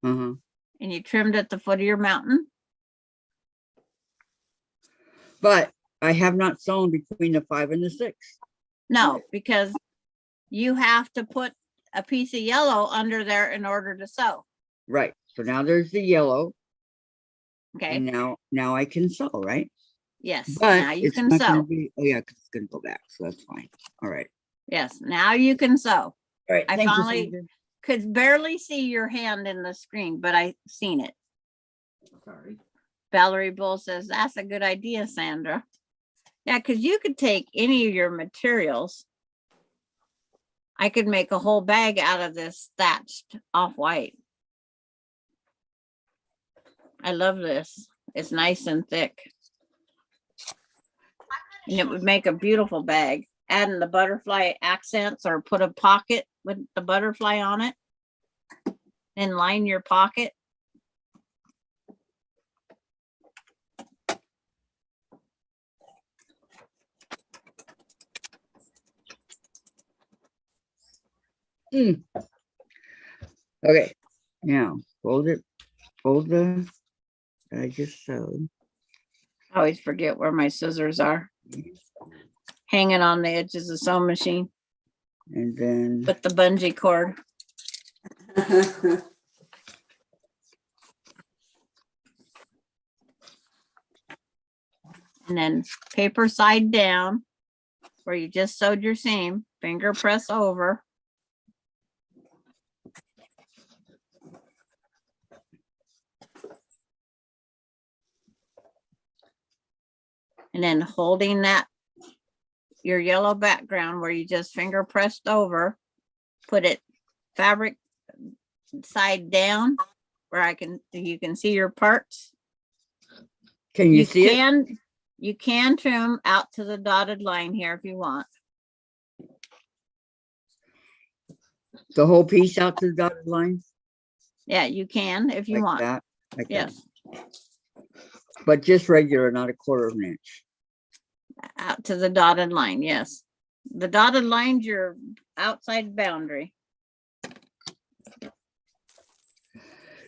[SPEAKER 2] Uh-huh.
[SPEAKER 1] And you trimmed at the foot of your mountain.
[SPEAKER 2] But I have not sewn between the 5 and the 6.
[SPEAKER 1] No, because you have to put a piece of yellow under there in order to sew.
[SPEAKER 2] Right. So now there's the yellow.
[SPEAKER 1] Okay.
[SPEAKER 2] And now I can sew, right?
[SPEAKER 1] Yes.
[SPEAKER 2] But
[SPEAKER 1] Now you
[SPEAKER 2] it's
[SPEAKER 1] can
[SPEAKER 2] not gonna
[SPEAKER 1] sew.
[SPEAKER 2] be, oh yeah, 'cause it's gonna go back. So that's fine. All right.
[SPEAKER 1] Yes. Now you can sew.
[SPEAKER 2] All right.
[SPEAKER 1] I
[SPEAKER 2] thank you,
[SPEAKER 1] finally-
[SPEAKER 2] Sandra.
[SPEAKER 1] Could barely see your hand in the screen, but I seen it.
[SPEAKER 3] Sorry.
[SPEAKER 1] Valerie Bull says, that's a good idea, Sandra. Yeah, because you could take any of your materials. I could make a whole bag out of this thatched off-white. I love this. It's nice and thick. And it would make a beautiful bag. Adding the butterfly accents or put a pocket with the butterfly on it. and line your pocket.
[SPEAKER 2] Okay, now fold it, fold the, I just sewed.
[SPEAKER 1] I always forget where my scissors are. Hanging on the edges of the sewing machine
[SPEAKER 2] And then,
[SPEAKER 1] with the bungee cord. And then paper side down where you just sewed your seam, finger press over. And then holding that, your yellow background where you just finger pressed over, put it fabric side down where you can see your parts.
[SPEAKER 2] can you see it?
[SPEAKER 1] You can trim out to the dotted line here if you want.
[SPEAKER 2] The whole piece out to the dotted line?
[SPEAKER 1] Yeah, you can if you
[SPEAKER 2] Like
[SPEAKER 1] want.
[SPEAKER 2] that? Like that.
[SPEAKER 1] Yes,
[SPEAKER 2] But just regular, not a quarter of an inch.
[SPEAKER 1] out to the dotted line, yes. The dotted line's your outside boundary.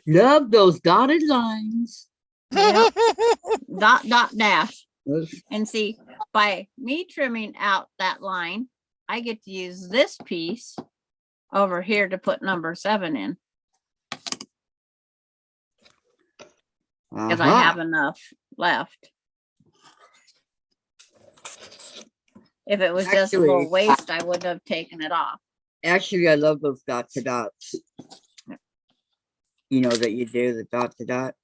[SPEAKER 2] Love those dotted lines.
[SPEAKER 1] Yep. Dot, dot, dash.
[SPEAKER 2] Those-
[SPEAKER 1] And see, by me trimming out that line, I get to use this piece over here to put number 7 in because I
[SPEAKER 2] Aha.
[SPEAKER 1] have enough left. If it was just a
[SPEAKER 2] Actually-
[SPEAKER 1] little waste, I would have taken it off.
[SPEAKER 2] Actually, I love those dot to dots. You know that you do the dot to dot.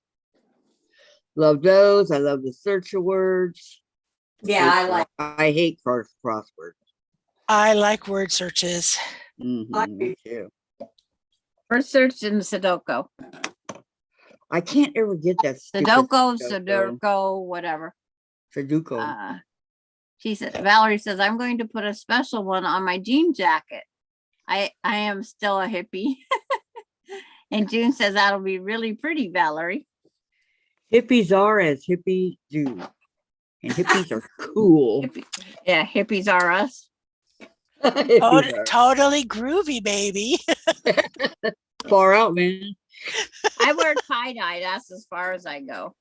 [SPEAKER 2] Love those. I love the search of words.
[SPEAKER 4] Yeah, I like.
[SPEAKER 2] I hate crosswords.
[SPEAKER 6] I like word searches.
[SPEAKER 2] Me too.
[SPEAKER 1] First search in Sudoku.
[SPEAKER 2] I can't ever get that. stupid
[SPEAKER 1] Sudoku,
[SPEAKER 2] Sudoku.
[SPEAKER 1] Sudoku, whatever.
[SPEAKER 2] Sudoku.
[SPEAKER 1] She said, Valerie says, I'm going to put a special one on my jean jacket. I am still a hippie. And June says, that'll be really pretty, Valerie.
[SPEAKER 2] Hippies are as hippies do. And hippies are cool.
[SPEAKER 1] Yeah, hippies are us.
[SPEAKER 2] Hippies are
[SPEAKER 6] Totally groovy, baby.
[SPEAKER 2] far out, man.
[SPEAKER 1] I wear tie-dye. That's as far as I go.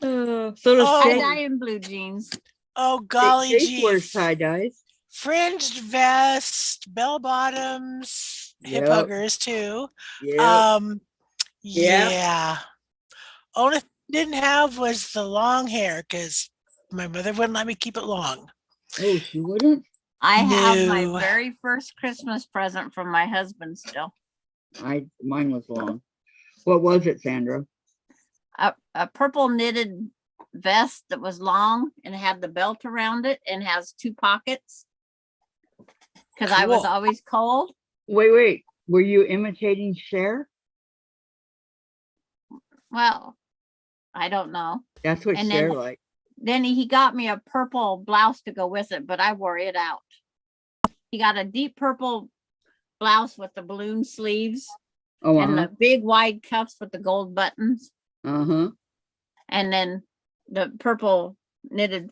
[SPEAKER 2] So does
[SPEAKER 6] Oh.
[SPEAKER 2] Chase.
[SPEAKER 1] Tie-dye and blue jeans.
[SPEAKER 6] Oh, golly
[SPEAKER 2] Chase wears
[SPEAKER 6] gee.
[SPEAKER 2] tie dyes.
[SPEAKER 6] Fringed vest, bell bottoms, hip
[SPEAKER 2] Yep.
[SPEAKER 6] huggers too.
[SPEAKER 2] Yeah.
[SPEAKER 6] Yeah. Only thing I didn't have was the long hair because my mother wouldn't let me keep it long.
[SPEAKER 2] Oh, she wouldn't.
[SPEAKER 1] I have my
[SPEAKER 6] No.
[SPEAKER 1] very first Christmas present from my husband still.
[SPEAKER 2] Mine was long. What was it, Sandra?
[SPEAKER 1] A purple knitted vest that was long and had the belt around it and has 2 pockets. Because I was
[SPEAKER 6] Cool.
[SPEAKER 1] always cold.
[SPEAKER 2] Wait. Were you imitating Cher?
[SPEAKER 1] Well, I don't know.
[SPEAKER 2] That's what
[SPEAKER 1] And
[SPEAKER 2] Cher
[SPEAKER 1] then-
[SPEAKER 2] like.
[SPEAKER 1] Then he got me a purple blouse to go with it, but I wore it out. He got a deep purple blouse with the balloon sleeves
[SPEAKER 2] Oh,
[SPEAKER 1] and the big wide cuffs with the gold buttons.
[SPEAKER 2] uh-huh.
[SPEAKER 1] And then the purple knitted.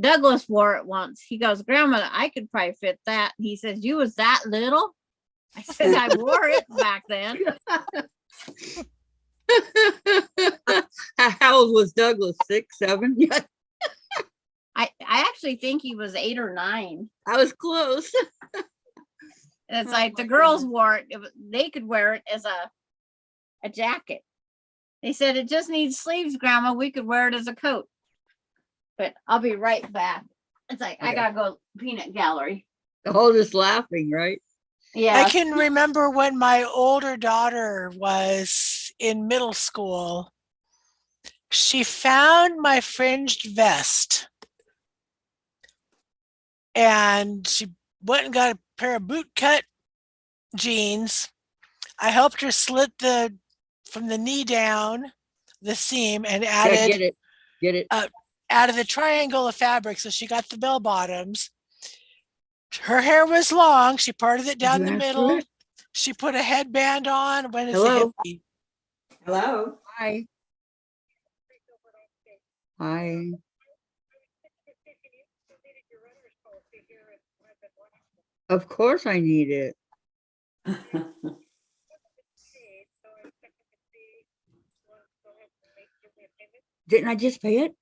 [SPEAKER 1] Douglas wore it once. He goes, Grandma, I could probably fit that. He says, you was that little? I said, I wore it back then.
[SPEAKER 2] How old was Douglas? 6, 7? Yeah,
[SPEAKER 1] I actually think he was 8 or 9.
[SPEAKER 2] I was close.
[SPEAKER 1] And it's
[SPEAKER 2] Oh
[SPEAKER 1] like
[SPEAKER 2] my
[SPEAKER 1] the girls wore it. They could wear it as a jacket. They said it just needs sleeves, Grandma. We could wear it as a coat. But I'll be right back. It's like I
[SPEAKER 2] Okay.
[SPEAKER 1] gotta go peanut gallery.
[SPEAKER 2] All just laughing, right?
[SPEAKER 1] Yeah.
[SPEAKER 6] I can remember when my older daughter was in middle school. She found my fringed vest and she went and got a pair of boot cut jeans. I helped her slit from the knee down the seam and
[SPEAKER 2] Yeah, get it.
[SPEAKER 6] added the triangle of fabric. So she got the bell bottoms. Her hair was long. She parted it down
[SPEAKER 2] you
[SPEAKER 6] the
[SPEAKER 2] ask for
[SPEAKER 6] middle.
[SPEAKER 2] it?
[SPEAKER 6] She put a headband on. When is
[SPEAKER 2] Hello?
[SPEAKER 6] the hippie?
[SPEAKER 4] Hello?
[SPEAKER 2] Hi. Hi. Of course I need it. Didn't I just pay it?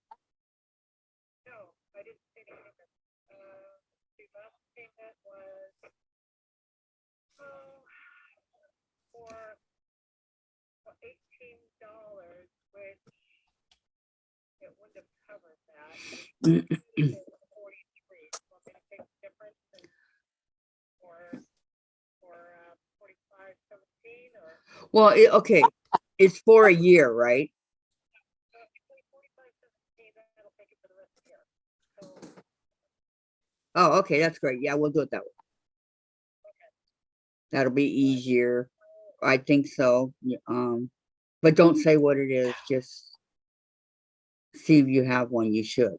[SPEAKER 2] Well, okay, it's for a year, right? Oh, okay, that's great. Yeah, we'll do it that way. That'll be easier. I think so. But don't say what it is. Just see if you have one. You should.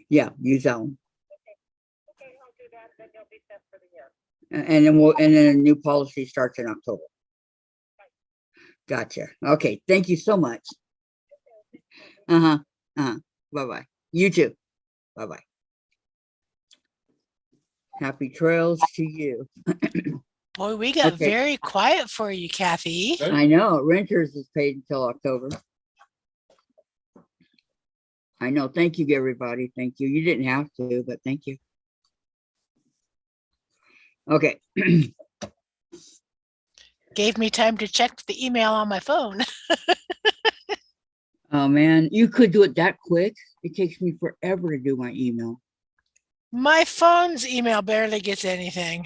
[SPEAKER 2] Yeah, use that one. And then a new policy starts in October. Gotcha. Okay, thank you so much. Bye-bye. You too. Bye-bye. Happy trails to you.
[SPEAKER 6] Boy, we got
[SPEAKER 2] Okay.
[SPEAKER 6] very quiet for you, Kathy.
[SPEAKER 2] I know, renters is paid until October. I know. Thank you, everybody. Thank you. You didn't have to, but thank you. Okay.
[SPEAKER 6] Gave me time to check the email on my phone.
[SPEAKER 2] Oh man, you could do it that quick. It takes me forever to do my email.
[SPEAKER 6] My phone's email barely gets anything.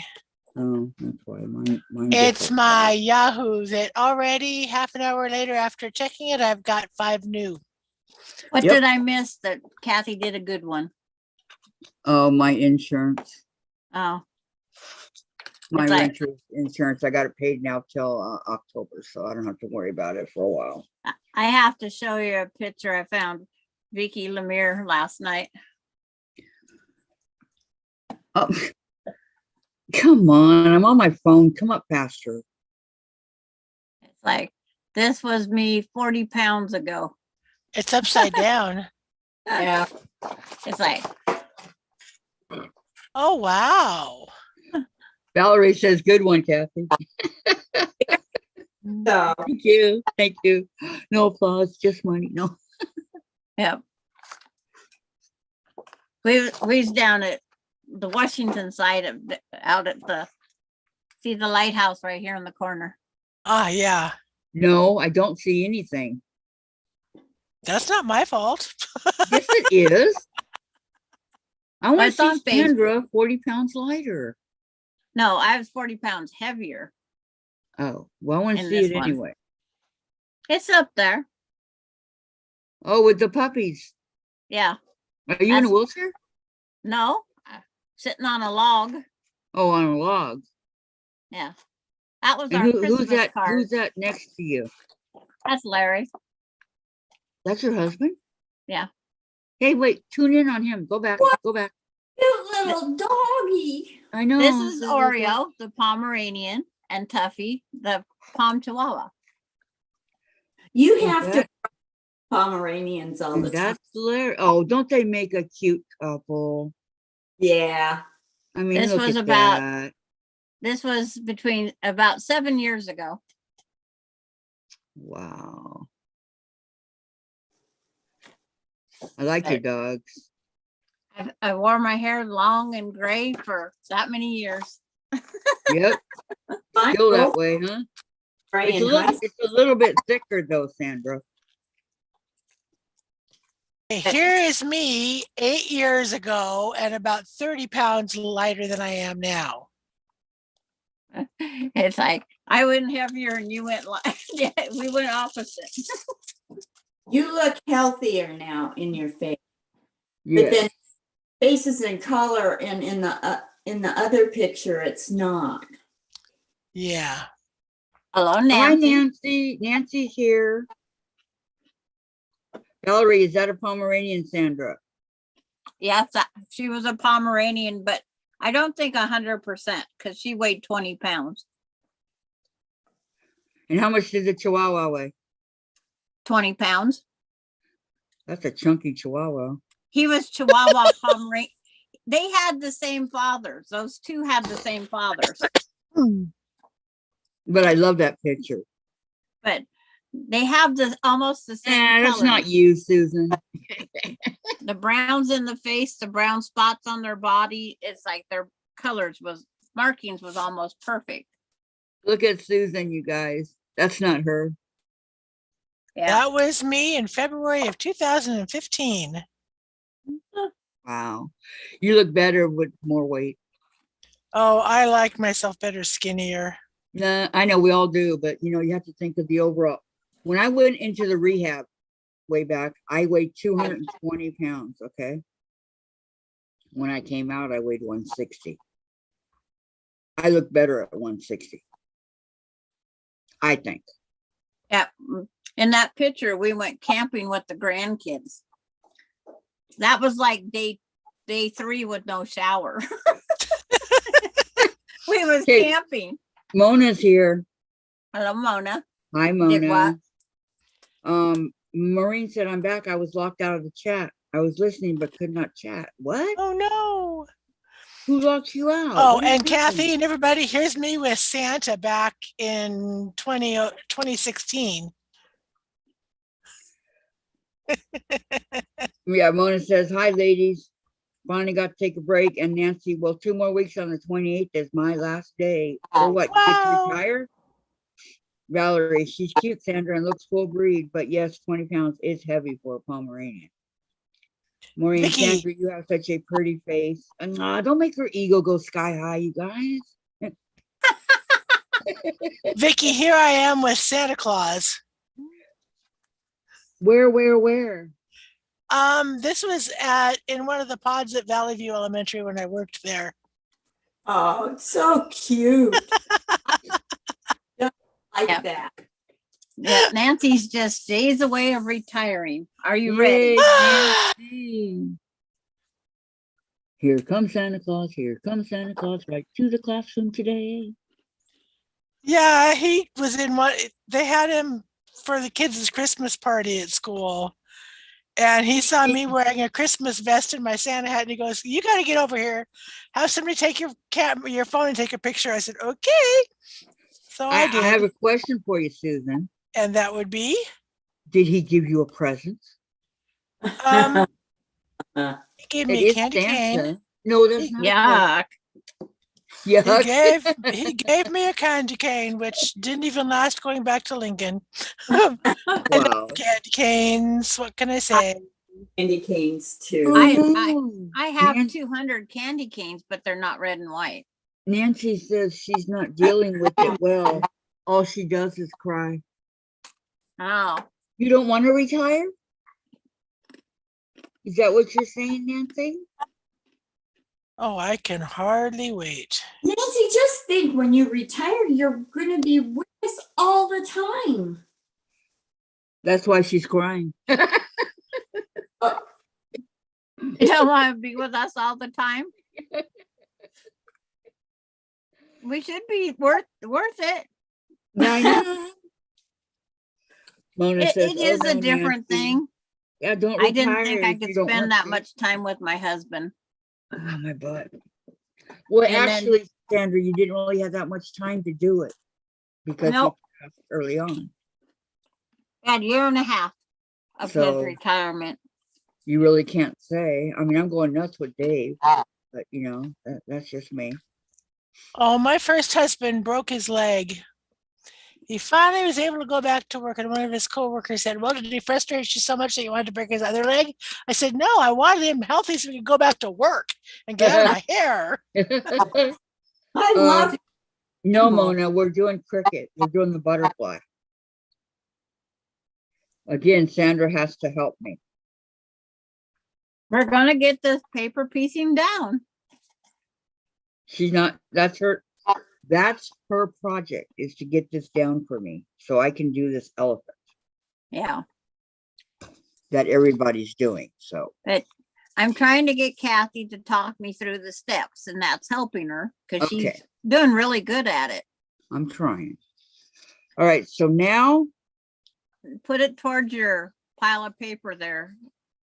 [SPEAKER 2] Oh, that's why mine
[SPEAKER 6] It's my Yahoo that already half an hour later after checking it, I've got 5 new.
[SPEAKER 1] What
[SPEAKER 2] Yep.
[SPEAKER 1] did I miss that Kathy did a good one?
[SPEAKER 2] Oh, my insurance.
[SPEAKER 1] Oh,
[SPEAKER 2] My
[SPEAKER 1] It's like-
[SPEAKER 2] renter's insurance. I got it paid now till October, so I don't have to worry about it for a while.
[SPEAKER 1] I have to show you a picture I found Vicki Lemire last night.
[SPEAKER 2] Oh, come on. I'm on my phone. Come up faster.
[SPEAKER 1] It's like, this was me 40 pounds ago.
[SPEAKER 6] It's upside down.
[SPEAKER 4] Yeah.
[SPEAKER 1] It's like,
[SPEAKER 6] Oh, wow.
[SPEAKER 2] Valerie says, good one, Kathy.
[SPEAKER 4] So,
[SPEAKER 2] Thank you. Thank you. No applause, just money. No.
[SPEAKER 1] yep. We was down at the Washington side of out at the, see the lighthouse right here in the corner.
[SPEAKER 6] Ah, yeah.
[SPEAKER 2] No, I don't see anything.
[SPEAKER 6] That's not my fault.
[SPEAKER 2] Yes, it is. I want
[SPEAKER 1] it's
[SPEAKER 2] to
[SPEAKER 1] on
[SPEAKER 2] see
[SPEAKER 1] Facebook.
[SPEAKER 2] Sandra 40 pounds lighter.
[SPEAKER 1] No, I was 40 pounds heavier.
[SPEAKER 2] Oh, well, I want to
[SPEAKER 1] In
[SPEAKER 2] see
[SPEAKER 1] this
[SPEAKER 2] it
[SPEAKER 1] one.
[SPEAKER 2] anyway.
[SPEAKER 1] It's up there.
[SPEAKER 2] Oh, with the puppies.
[SPEAKER 1] Yeah.
[SPEAKER 2] Are you in a
[SPEAKER 1] That's-
[SPEAKER 2] wheelchair?
[SPEAKER 1] No, sitting on a log.
[SPEAKER 2] Oh, on a log.
[SPEAKER 1] Yeah. That was
[SPEAKER 2] And
[SPEAKER 1] our
[SPEAKER 2] who's
[SPEAKER 1] Christmas
[SPEAKER 2] that?
[SPEAKER 1] card.
[SPEAKER 2] Who's that next to you?
[SPEAKER 1] That's Larry.
[SPEAKER 2] That's your husband?
[SPEAKER 1] Yeah.
[SPEAKER 2] Hey, wait, tune in on him. Go back.
[SPEAKER 4] What?
[SPEAKER 2] Go back.
[SPEAKER 4] cute little doggy.
[SPEAKER 2] I know.
[SPEAKER 1] This is Oreo, the Pomeranian, and Tuffy, the Pom Chihuahua.
[SPEAKER 4] You
[SPEAKER 2] Is
[SPEAKER 4] have to
[SPEAKER 2] that-
[SPEAKER 4] Pomeranians all the time.
[SPEAKER 2] That's hilarious. Oh, don't they make a cute couple?
[SPEAKER 4] Yeah.
[SPEAKER 2] I mean,
[SPEAKER 1] This
[SPEAKER 2] look
[SPEAKER 1] was
[SPEAKER 2] at
[SPEAKER 1] about-
[SPEAKER 2] that.
[SPEAKER 1] This was between about 7 years ago.
[SPEAKER 2] Wow. I like your dogs.
[SPEAKER 1] I wore my hair long and gray for that many years.
[SPEAKER 2] Yep,
[SPEAKER 4] Mine
[SPEAKER 2] still that
[SPEAKER 4] both
[SPEAKER 2] way, huh?
[SPEAKER 4] gray
[SPEAKER 2] It's a
[SPEAKER 4] and
[SPEAKER 2] little,
[SPEAKER 4] high-
[SPEAKER 2] it's a little bit thicker though, Sandra.
[SPEAKER 6] Here is me 8 years ago and about 30 pounds lighter than I am now.
[SPEAKER 1] It's like I went heavier and you went like yeah, we went opposite.
[SPEAKER 4] You look healthier now in your face. But
[SPEAKER 2] Yeah.
[SPEAKER 4] then faces and color and in the other picture it's not.
[SPEAKER 6] Yeah.
[SPEAKER 1] Hello,
[SPEAKER 2] Hi,
[SPEAKER 1] Nancy.
[SPEAKER 2] Nancy. Nancy's here. Valerie, is that a Pomeranian, Sandra?
[SPEAKER 1] Yes, she was a Pomeranian, but I don't think 100% because she weighed 20 pounds.
[SPEAKER 2] And how much did the Chihuahua weigh?
[SPEAKER 1] 20 pounds.
[SPEAKER 2] That's a chunky Chihuahua.
[SPEAKER 1] He was Chihuahua Pomeranian. They had the same fathers. Those two had the same fathers,
[SPEAKER 2] But I love that picture.
[SPEAKER 1] but they have almost the same
[SPEAKER 2] That's
[SPEAKER 1] color.
[SPEAKER 2] not you, Susan.
[SPEAKER 1] The browns in the face, the brown spots on their body. It's like their markings was almost perfect.
[SPEAKER 2] Look at Susan, you guys. That's not her.
[SPEAKER 1] Yeah.
[SPEAKER 6] That was me in February of 2015.
[SPEAKER 2] Wow. You look better with more weight.
[SPEAKER 6] Oh, I like myself better skinnier.
[SPEAKER 2] Nah, I know we all do, but you know, you have to think of the overall. When I went into the rehab way back, I weighed 220 pounds. Okay. When I came out, I weighed 160. I look better at 160. I think.
[SPEAKER 1] Yeah. In that picture, we went camping with the grandkids. That was like day 3 with no shower. We was
[SPEAKER 2] Okay.
[SPEAKER 1] camping.
[SPEAKER 2] Mona's here.
[SPEAKER 1] Hello, Mona.
[SPEAKER 2] Hi,
[SPEAKER 1] Did what?
[SPEAKER 2] Mona. Maureen said I'm back. I was locked out of the chat. I was listening but could not chat. What?
[SPEAKER 6] Oh no.
[SPEAKER 2] Who locked you out?
[SPEAKER 6] Oh,
[SPEAKER 2] What
[SPEAKER 6] and
[SPEAKER 2] happened?
[SPEAKER 6] Kathy and everybody, here's me with Santa back in 2016.
[SPEAKER 2] Yeah, Mona says, hi, ladies. Finally got to take a break. And Nancy, well, 2 more weeks on the 28th is my last day. For what? You get to
[SPEAKER 6] Wow.
[SPEAKER 2] retire? Valerie, she's cute, Sandra, and looks full breed. But yes, 20 pounds is heavy for a Pomeranian. Maureen,
[SPEAKER 6] Vicki.
[SPEAKER 2] Sandra, you have such a pretty face. And don't make her ego go sky high, you guys.
[SPEAKER 6] Vicki, here I am with Santa Claus.
[SPEAKER 2] Where?
[SPEAKER 6] This was in one of the pods at Valley View Elementary when I worked there.
[SPEAKER 4] Oh, it's so cute. Like
[SPEAKER 1] Yeah.
[SPEAKER 4] that.
[SPEAKER 1] Yeah, Nancy's just days away of retiring. Are you
[SPEAKER 2] Yay,
[SPEAKER 1] ready?
[SPEAKER 2] Nancy. Here comes Santa Claus. Here comes Santa Claus right to the classroom today.
[SPEAKER 6] Yeah, he was in what they had him for the kids' Christmas party at school. And he saw me wearing a Christmas vest and my Santa hat, and he goes, "You got to get over here. Have somebody take your phone and take a picture." I said, "Okay." So I
[SPEAKER 2] I
[SPEAKER 6] did.
[SPEAKER 2] have a question for you, Susan.
[SPEAKER 6] And that would be,
[SPEAKER 2] Did he give you a present?
[SPEAKER 6] he gave
[SPEAKER 2] It
[SPEAKER 6] me a
[SPEAKER 2] is
[SPEAKER 6] candy cane.
[SPEAKER 2] Santa. No, that's not.
[SPEAKER 1] Yuck.
[SPEAKER 2] Yuck.
[SPEAKER 6] He gave me a candy cane, which didn't even last going back to Lincoln. I
[SPEAKER 2] Wow.
[SPEAKER 6] candy canes. What can I say?
[SPEAKER 4] Candy canes too.
[SPEAKER 1] I have
[SPEAKER 2] Nan-
[SPEAKER 1] 200 candy canes, but they're not red and white.
[SPEAKER 2] Nancy says she's not dealing with it well. All she does is cry.
[SPEAKER 1] Oh,
[SPEAKER 2] You don't want to retire? Is that what you're saying, Nancy?
[SPEAKER 6] Oh, I can hardly wait.
[SPEAKER 4] Nancy, just think when you retire, you're going to be with us all the time.
[SPEAKER 2] That's why she's crying.
[SPEAKER 1] you don't want to be with us all the time? We should be worth it.
[SPEAKER 2] I know. Mona says,
[SPEAKER 1] It is
[SPEAKER 2] "Oh,
[SPEAKER 1] a
[SPEAKER 2] no,
[SPEAKER 1] different
[SPEAKER 2] Nancy.
[SPEAKER 1] thing.
[SPEAKER 2] Yeah, don't
[SPEAKER 1] I didn't
[SPEAKER 2] retire
[SPEAKER 1] think I
[SPEAKER 2] if you
[SPEAKER 1] could
[SPEAKER 2] don't want
[SPEAKER 1] spend that
[SPEAKER 2] to."
[SPEAKER 1] much time with my husband.
[SPEAKER 2] Oh, my butt. Well,
[SPEAKER 1] And then-
[SPEAKER 2] actually, Sandra, you didn't really have that much time to do it because
[SPEAKER 1] Nope.
[SPEAKER 2] you passed early on.
[SPEAKER 1] Had a year and a half of
[SPEAKER 2] So-
[SPEAKER 1] his retirement.
[SPEAKER 2] You really can't say. I mean, I'm going nuts with Dave, but you know, that's just me.
[SPEAKER 6] Oh, my first husband broke his leg. He finally was able to go back to work, and one of his coworkers said, "Well, did he frustrate you so much that you wanted to break his other leg?" I said, "No, I wanted him healthy so he could go back to work and get out of my hair."
[SPEAKER 4] I love it.
[SPEAKER 2] No, Mona, we're doing cricket. We're doing the butterfly. Again, Sandra has to help me.
[SPEAKER 1] We're gonna get this paper piecing down.
[SPEAKER 2] She's not, that's her project, is to get this down for me so I can do this elephant.
[SPEAKER 1] Yeah.
[SPEAKER 2] that everybody's doing. So,
[SPEAKER 1] But I'm trying to get Kathy to talk me through the steps, and that's helping her because she's
[SPEAKER 2] okay,
[SPEAKER 1] doing really good at it.
[SPEAKER 2] I'm trying. All right. So now,
[SPEAKER 1] Put it towards your pile of paper there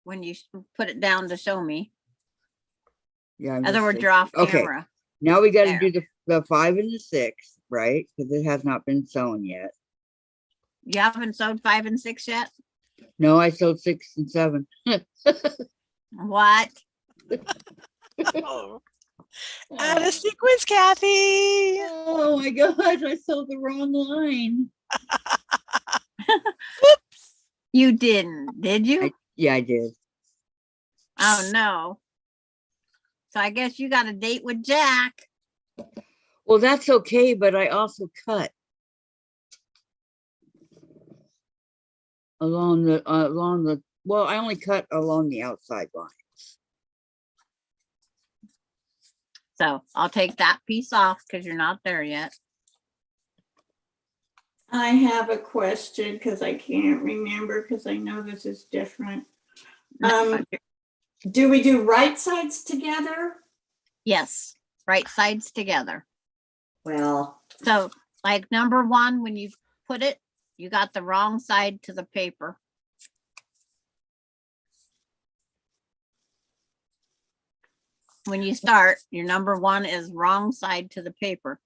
[SPEAKER 1] when you put it down to show me.
[SPEAKER 2] yeah.
[SPEAKER 1] In other words, you're off
[SPEAKER 2] Okay.
[SPEAKER 1] camera.
[SPEAKER 2] Now we got to
[SPEAKER 1] There.
[SPEAKER 2] do the 5 and the 6, right? Because it has not been sewn yet.
[SPEAKER 1] You haven't sewed 5 and 6 yet?
[SPEAKER 2] No, I sewed 6 and 7.
[SPEAKER 1] What?
[SPEAKER 6] Oh, out of sequence, Kathy.
[SPEAKER 2] Oh my gosh, I sewed the wrong line.
[SPEAKER 1] You didn't, did you?
[SPEAKER 2] Yeah, I did.
[SPEAKER 1] Oh, no. So I guess you got a date with Jack.
[SPEAKER 2] Well, that's okay, but I also cut along the, well, I only cut along the outside line.
[SPEAKER 1] So I'll take that piece off because you're not there yet.
[SPEAKER 4] I have a question because I can't remember because I know this is different. Do we do right sides together?
[SPEAKER 1] Yes, right sides together.
[SPEAKER 4] Well,
[SPEAKER 1] So like number 1, when you put it, you got the wrong side to the paper. When you start, your number 1 is wrong side to the paper.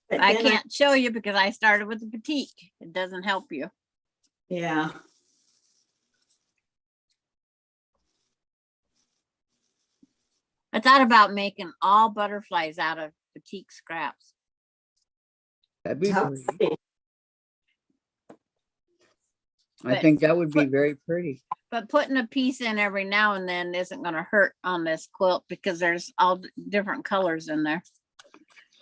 [SPEAKER 4] but
[SPEAKER 1] I
[SPEAKER 4] then
[SPEAKER 1] can't show you because I started with the petite. It doesn't help you.
[SPEAKER 4] Yeah.
[SPEAKER 1] I thought about making all butterflies out of petite scraps.
[SPEAKER 2] That'd be pretty.
[SPEAKER 4] Okay.
[SPEAKER 2] I
[SPEAKER 1] But-
[SPEAKER 2] think that would be very pretty.
[SPEAKER 1] But putting a piece in every now and then isn't going to hurt on this quilt because there's all different colors in there.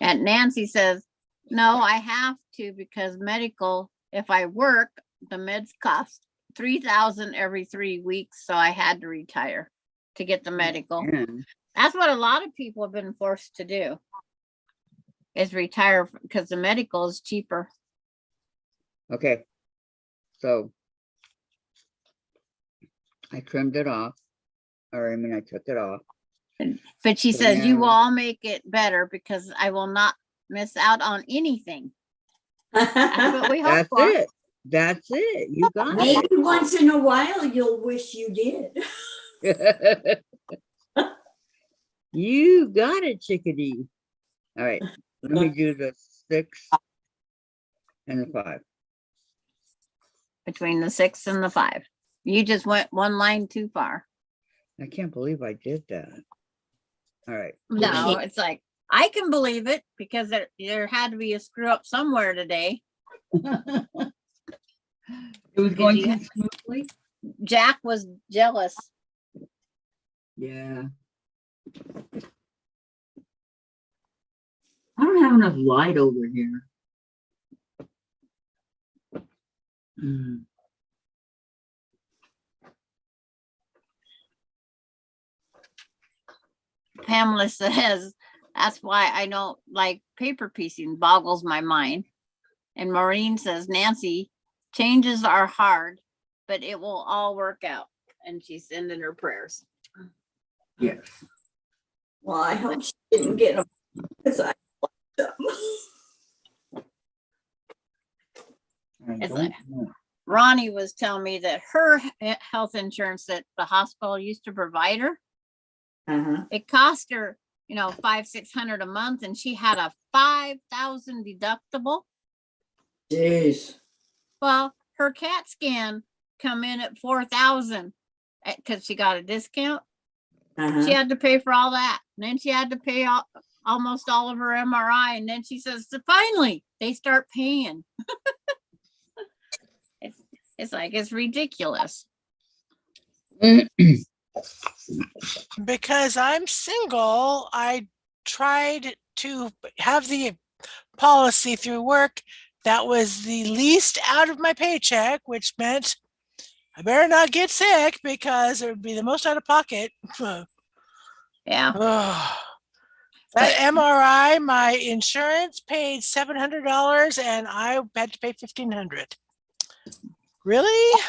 [SPEAKER 1] And Nancy says, no, I have to because medical, if I work, the meds cost $3,000 every 3 weeks. So I had to retire to get the medical.
[SPEAKER 2] And
[SPEAKER 1] That's what a lot of people have been forced to do is retire because the medical is cheaper.
[SPEAKER 2] okay, so I trimmed it off, or I mean, I took it off.
[SPEAKER 1] But she
[SPEAKER 2] So
[SPEAKER 1] says, you will
[SPEAKER 2] now-
[SPEAKER 1] all make it better because I will not miss out on anything. That's what we hope
[SPEAKER 2] That's
[SPEAKER 1] for.
[SPEAKER 2] it. That's it. You got
[SPEAKER 4] Maybe once in a while you'll wish you did.
[SPEAKER 2] it. You got it, chickadee. All right, let me do the 6 and the 5.
[SPEAKER 1] Between the 6 and the 5. You just went one line too far.
[SPEAKER 2] I can't believe I did that. All right.
[SPEAKER 1] No, it's like, I can believe it because there had to be a screw up somewhere today.
[SPEAKER 2] It was going
[SPEAKER 1] you-
[SPEAKER 2] too smoothly.
[SPEAKER 1] Jack was jealous.
[SPEAKER 2] Yeah. I don't have enough light over here. Mm.
[SPEAKER 1] Pamela says, that's why I don't like paper piecing, boggles my mind. And Maureen says, Nancy, changes are hard, but it will all work out. And she's sending her prayers.
[SPEAKER 2] Yes.
[SPEAKER 4] Well, I hope she didn't get them because I liked them.
[SPEAKER 2] I
[SPEAKER 1] It's
[SPEAKER 2] don't
[SPEAKER 1] like-
[SPEAKER 2] know.
[SPEAKER 1] Ronnie was telling me that her health insurance that the hospital used to provide her, it cost her, $500-600 a month, and she had a $5,000 deductible.
[SPEAKER 4] Jeez.
[SPEAKER 1] Well, her CAT scan come in at $4,000 because she got a discount. She had to pay for all that, and then she had to pay almost all of her MRI, and then she says, so finally, they start paying. It's like it's ridiculous.
[SPEAKER 6] Because I'm single, I tried to have the policy through work that was the least out of my paycheck, which meant I better not get sick because it would be the most out of pocket.
[SPEAKER 1] Yeah.
[SPEAKER 6] That MRI, my insurance paid $700 and I had to pay $1,500. Really?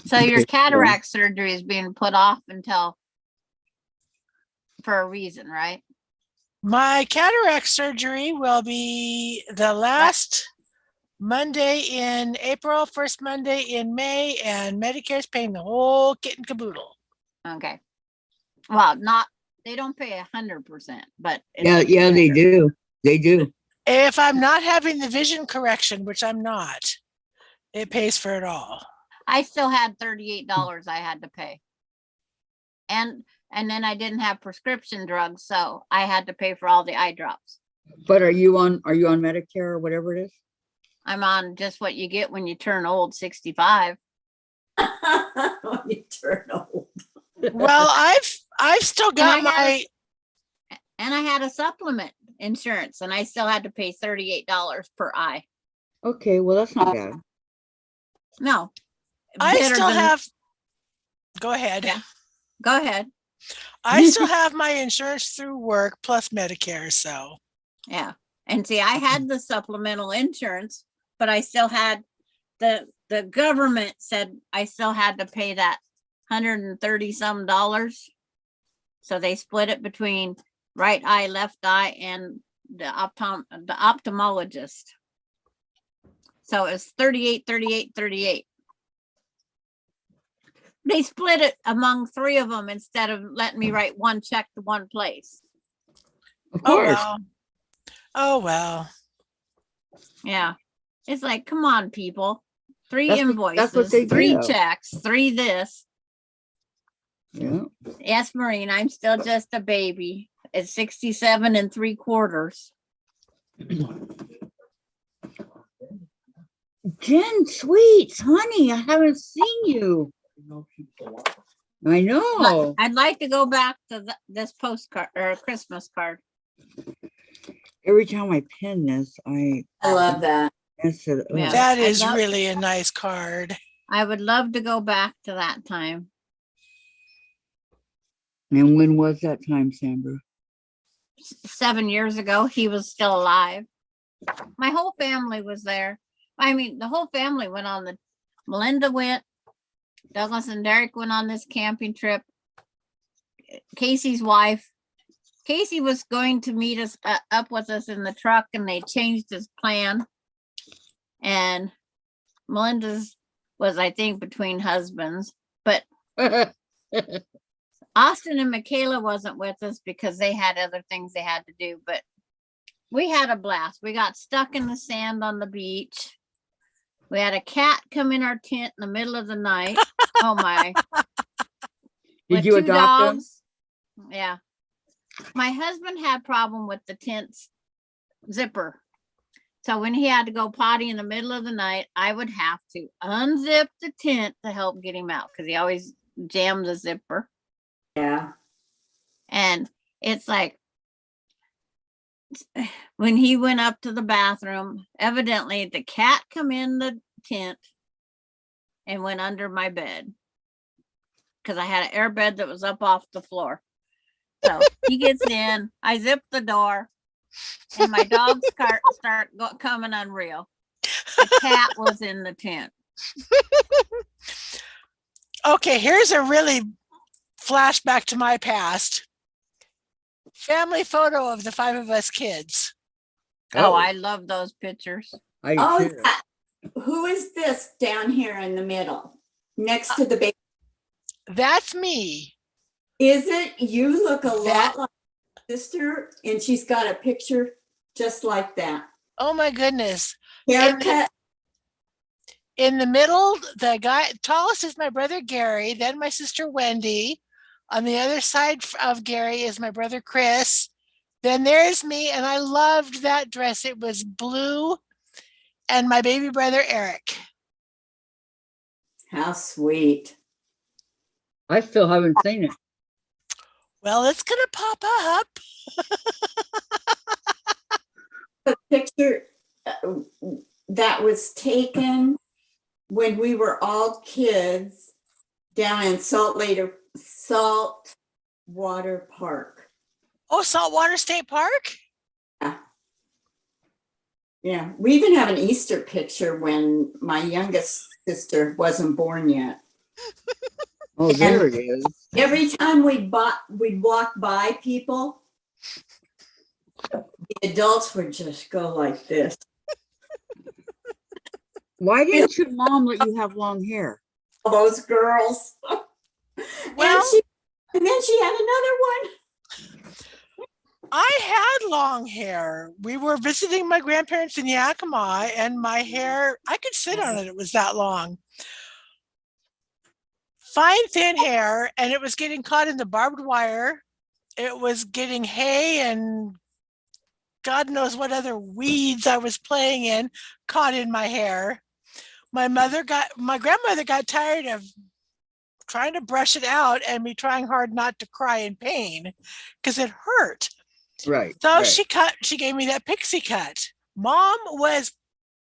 [SPEAKER 1] So your
[SPEAKER 2] Okay,
[SPEAKER 1] cataract surgery is being put off until for a reason, right?
[SPEAKER 6] My cataract surgery will be the last Monday in April, first Monday in May, and Medicare's paying the whole kit and caboodle.
[SPEAKER 1] Okay. Well, they don't pay 100%, but it's
[SPEAKER 2] Yeah,
[SPEAKER 1] looking
[SPEAKER 2] yeah, they
[SPEAKER 1] better.
[SPEAKER 2] do. They do.
[SPEAKER 6] If I'm not having the vision correction, which I'm not, it pays for it all.
[SPEAKER 1] I still had $38 I had to pay. And then I didn't have prescription drugs, so I had to pay for all the eye drops.
[SPEAKER 2] But are you on Medicare or whatever it is?
[SPEAKER 1] I'm on just what you get when you turn old, 65.
[SPEAKER 4] When you turn old.
[SPEAKER 6] Well, I've still got
[SPEAKER 1] And I had
[SPEAKER 6] my
[SPEAKER 1] And I had a supplement insurance and I still had to pay $38 per eye.
[SPEAKER 2] Okay, well, that's not bad.
[SPEAKER 1] No.
[SPEAKER 6] I
[SPEAKER 1] better
[SPEAKER 6] still
[SPEAKER 1] than-
[SPEAKER 6] have go ahead.
[SPEAKER 1] Yeah. Go ahead.
[SPEAKER 6] I still have my insurance through work plus Medicare, so
[SPEAKER 1] Yeah. And see, I had the supplemental insurance, but I still had the government said I still had to pay that $130 some. So they split it between right eye, left eye, and the ophthalmologist. So it's 38, 38, 38. They split it among three of them instead of letting me write one check to one place.
[SPEAKER 2] Of
[SPEAKER 6] oh
[SPEAKER 2] course.
[SPEAKER 6] well. Oh well.
[SPEAKER 1] Yeah. It's like, come on, people. Three
[SPEAKER 2] That's
[SPEAKER 1] invoices,
[SPEAKER 2] what they
[SPEAKER 1] three
[SPEAKER 2] do.
[SPEAKER 1] checks, three this.
[SPEAKER 2] Yeah.
[SPEAKER 1] Yes, Maureen, I'm still just a baby at 67 3/4.
[SPEAKER 2] Jen, sweets, honey, I haven't seen you. I know.
[SPEAKER 1] I'd like to go back to this postcard or Christmas card.
[SPEAKER 2] Every time I pin this, I
[SPEAKER 4] love that.
[SPEAKER 2] said, oh.
[SPEAKER 1] Yeah.
[SPEAKER 6] That
[SPEAKER 1] I
[SPEAKER 6] is
[SPEAKER 1] love-
[SPEAKER 6] really a nice card.
[SPEAKER 1] I would love to go back to that time.
[SPEAKER 2] And when was that time, Sandra?
[SPEAKER 1] 7 years ago, he was still alive. My whole family was there. I mean, the whole family went on Melinda went, Douglas and Derek went on this camping trip. Casey's wife. Casey was going to meet us up with us in the truck and they changed his plan. And Melinda's was, I think, between husbands, but Austin and Michaela wasn't with us because they had other things they had to do, but we had a blast. We got stuck in the sand on the beach. We had a cat come in our tent in the middle of the night. Oh my.
[SPEAKER 2] Did
[SPEAKER 1] With
[SPEAKER 2] you
[SPEAKER 1] two
[SPEAKER 2] adopt them?
[SPEAKER 1] dogs. Yeah. My husband had problem with the tent's zipper. So when he had to go potty in the middle of the night, I would have to unzip the tent to help get him out because he always jammed the zipper.
[SPEAKER 4] Yeah.
[SPEAKER 1] And it's like when he went up to the bathroom, evidently the cat come in the tent and went under my bed because I had an air bed that was up off the floor. So he gets in, I zip the door, and my dogs start coming unreal. The cat was in the tent.
[SPEAKER 6] Okay, here's a really flashback to my past. Family photo of the 5 of us kids.
[SPEAKER 1] Oh, I love those pictures.
[SPEAKER 2] I do
[SPEAKER 4] Oh,
[SPEAKER 2] too.
[SPEAKER 4] who is this down here in the middle next to the baby?
[SPEAKER 6] That's me.
[SPEAKER 4] Is it? You look a
[SPEAKER 6] That-
[SPEAKER 4] lot like your sister, and she's got a picture just like that.
[SPEAKER 6] Oh my goodness.
[SPEAKER 4] Haircut.
[SPEAKER 6] In the middle, the guy tallest is my brother Gary, then my sister Wendy. On the other side of Gary is my brother Chris. Then there's me, and I loved that dress. It was blue, and my baby brother Eric.
[SPEAKER 4] How sweet.
[SPEAKER 2] I still haven't seen it.
[SPEAKER 6] Well, it's gonna pop up.
[SPEAKER 4] The picture that was taken when we were all kids down in Saltwater Park.
[SPEAKER 6] Oh, Saltwater State Park?
[SPEAKER 4] Yeah, we even have an Easter picture when my youngest sister wasn't born yet.
[SPEAKER 2] Oh, there it is.
[SPEAKER 4] Every time we'd walk by people, the adults would just go like this.
[SPEAKER 2] Why didn't your mom let you have long hair?
[SPEAKER 4] All those girls.
[SPEAKER 6] Well,
[SPEAKER 4] And then she had another one.
[SPEAKER 6] I had long hair. We were visiting my grandparents in Yakima, and my hair, I could sit on it. It was that long. Fine, thin hair, and it was getting caught in the barbed wire. It was getting hay and God knows what other weeds I was playing in, caught in my hair. My grandmother got tired of trying to brush it out and me trying hard not to cry in pain because it hurt.
[SPEAKER 2] Right.
[SPEAKER 6] So
[SPEAKER 2] right.
[SPEAKER 6] she gave me that pixie cut. Mom was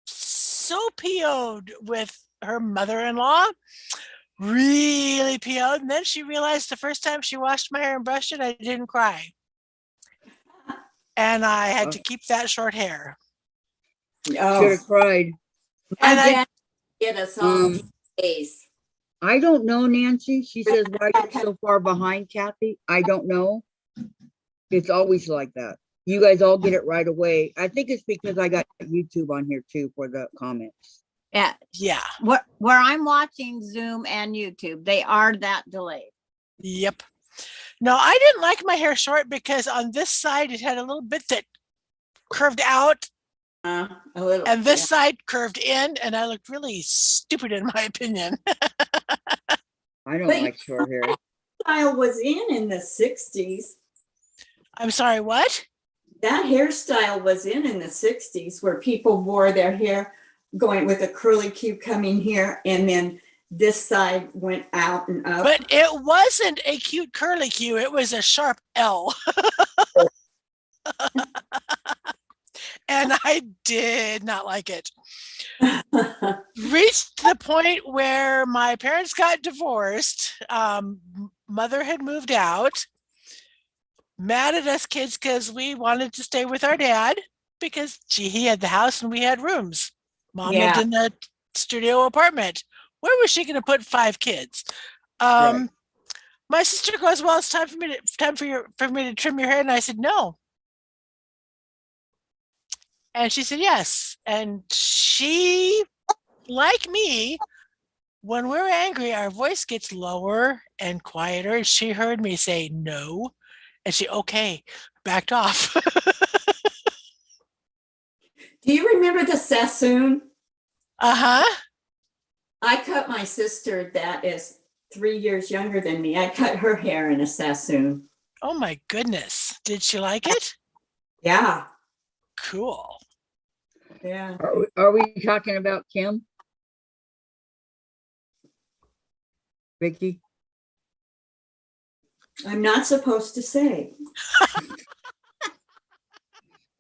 [SPEAKER 6] so PO'd with her mother-in-law, really PO'd. And then she realized the first time she washed my hair and brushed it, I didn't cry. And I had to keep that short hair.
[SPEAKER 2] Should
[SPEAKER 4] Oh,
[SPEAKER 2] have cried.
[SPEAKER 6] And
[SPEAKER 4] my
[SPEAKER 6] I-
[SPEAKER 4] dad did us all days.
[SPEAKER 2] I don't know, Nancy. She says, why are you so far behind, Kathy? I don't know. It's always like that. You guys all get it right away. I think it's because I got YouTube on here too for the comments.
[SPEAKER 1] Yeah.
[SPEAKER 6] Yeah.
[SPEAKER 1] Where I'm watching Zoom and YouTube, they are that delayed.
[SPEAKER 6] Yep. No, I didn't like my hair short because on this side it had a little bit that curved out
[SPEAKER 4] A little.
[SPEAKER 6] and this side curved in, and I looked really stupid in my opinion.
[SPEAKER 2] I don't
[SPEAKER 4] But
[SPEAKER 2] like short hair.
[SPEAKER 4] Style was in the 60s.
[SPEAKER 6] I'm sorry, what?
[SPEAKER 4] That hairstyle was in the 60s where people wore their hair going with a curly Q coming here and then this side went out and up.
[SPEAKER 6] But it wasn't a cute curly Q, it was a sharp L. And I did not like it. Reached the point where my parents got divorced. Mother had moved out. Mad at us kids because we wanted to stay with our dad because he had the house and we had rooms. Mom lived in the studio apartment. Where was she going to put 5 kids?
[SPEAKER 2] Right.
[SPEAKER 6] My sister goes, well, it's time for me to trim your hair. And I said, no. And she said, yes. And she, like me, when we're angry, our voice gets lower and quieter. And she heard me say no. And she, okay, backed off.
[SPEAKER 4] Do you remember the Sassoon?
[SPEAKER 6] Uh-huh.
[SPEAKER 4] I cut my sister that is 3 years younger than me. I cut her hair in a Sassoon.
[SPEAKER 6] Oh my goodness. Did she like it?
[SPEAKER 4] Yeah.
[SPEAKER 6] Cool.
[SPEAKER 4] Yeah.
[SPEAKER 2] Are we talking about Kim? Vicki?
[SPEAKER 4] I'm not supposed to say.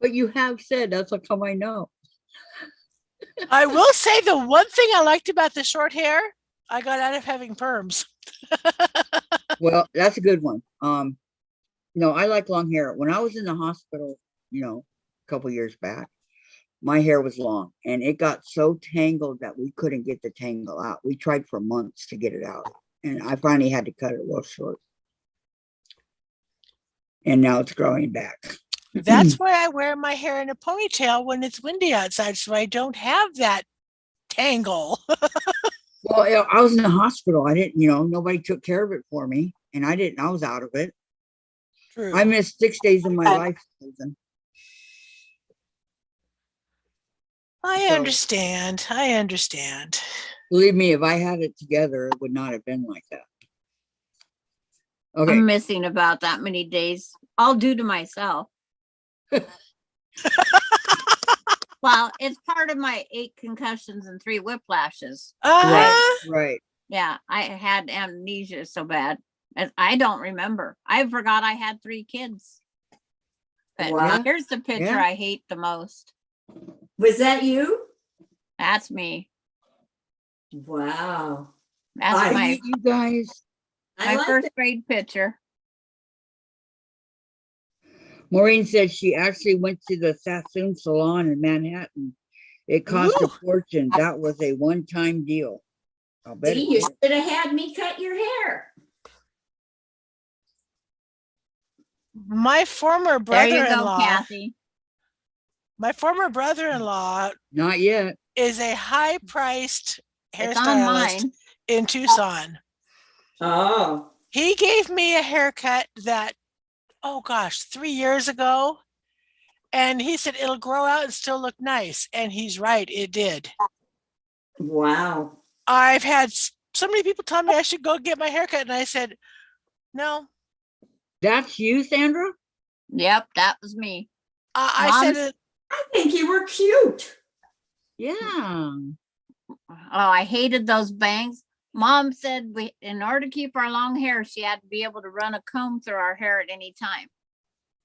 [SPEAKER 2] But you have said, that's how come I know.
[SPEAKER 6] I will say the one thing I liked about the short hair, I got out of having perms.
[SPEAKER 2] Well, that's a good one. No, I like long hair. When I was in the hospital, a couple years back, my hair was long and it got so tangled that we couldn't get the tangle out. We tried for months to get it out and I finally had to cut it real short. And now it's growing back.
[SPEAKER 6] That's why I wear my hair in a ponytail when it's windy outside, so I don't have that tangle.
[SPEAKER 2] Well, I was in the hospital. I didn't, nobody took care of it for me. And I was out of it.
[SPEAKER 6] True.
[SPEAKER 2] I missed 6 days of my life. Susan.
[SPEAKER 6] I
[SPEAKER 2] So-
[SPEAKER 6] understand. I understand.
[SPEAKER 2] Believe me, if I had it together, it would not have been like that. Okay.
[SPEAKER 1] I'm missing about that many days, all due to myself. Well, it's part of my 8 concussions and 3 whiplashes.
[SPEAKER 2] Right.
[SPEAKER 1] Yeah, I had amnesia so bad. I don't remember. I forgot I had 3 kids. But
[SPEAKER 4] Wow.
[SPEAKER 1] here's the picture
[SPEAKER 2] Yeah.
[SPEAKER 1] I hate the most.
[SPEAKER 4] Was that you?
[SPEAKER 1] That's me.
[SPEAKER 4] Wow.
[SPEAKER 1] That's my
[SPEAKER 2] You guys.
[SPEAKER 4] I like
[SPEAKER 1] first
[SPEAKER 4] that.
[SPEAKER 1] grade picture.
[SPEAKER 2] Maureen said she actually went to the Sassoon salon in Manhattan. It cost a
[SPEAKER 6] Ooh.
[SPEAKER 2] fortune. That was a one-time deal. I'll bet
[SPEAKER 4] See,
[SPEAKER 2] it
[SPEAKER 4] you
[SPEAKER 2] did.
[SPEAKER 4] should have had me cut your hair.
[SPEAKER 6] My former
[SPEAKER 1] There you go,
[SPEAKER 6] brother-in-law,
[SPEAKER 1] Kathy.
[SPEAKER 2] Not yet.
[SPEAKER 6] is a high-priced
[SPEAKER 1] It's on
[SPEAKER 6] hairstylist
[SPEAKER 1] mine.
[SPEAKER 6] in Tucson.
[SPEAKER 4] Oh,
[SPEAKER 6] He gave me a haircut that, oh gosh, 3 years ago. And he said it'll grow out and still look nice. And he's right, it did.
[SPEAKER 4] wow.
[SPEAKER 6] I've had so many people tell me I should go get my haircut. And I said, no.
[SPEAKER 2] That's you, Sandra?
[SPEAKER 1] Yep, that was me.
[SPEAKER 6] I
[SPEAKER 1] Mom's-
[SPEAKER 6] said,
[SPEAKER 4] I think you were cute.
[SPEAKER 2] Yeah.
[SPEAKER 1] Oh, I hated those bangs. Mom said in order to keep our long hair, she had to be able to run a comb through our hair at any time.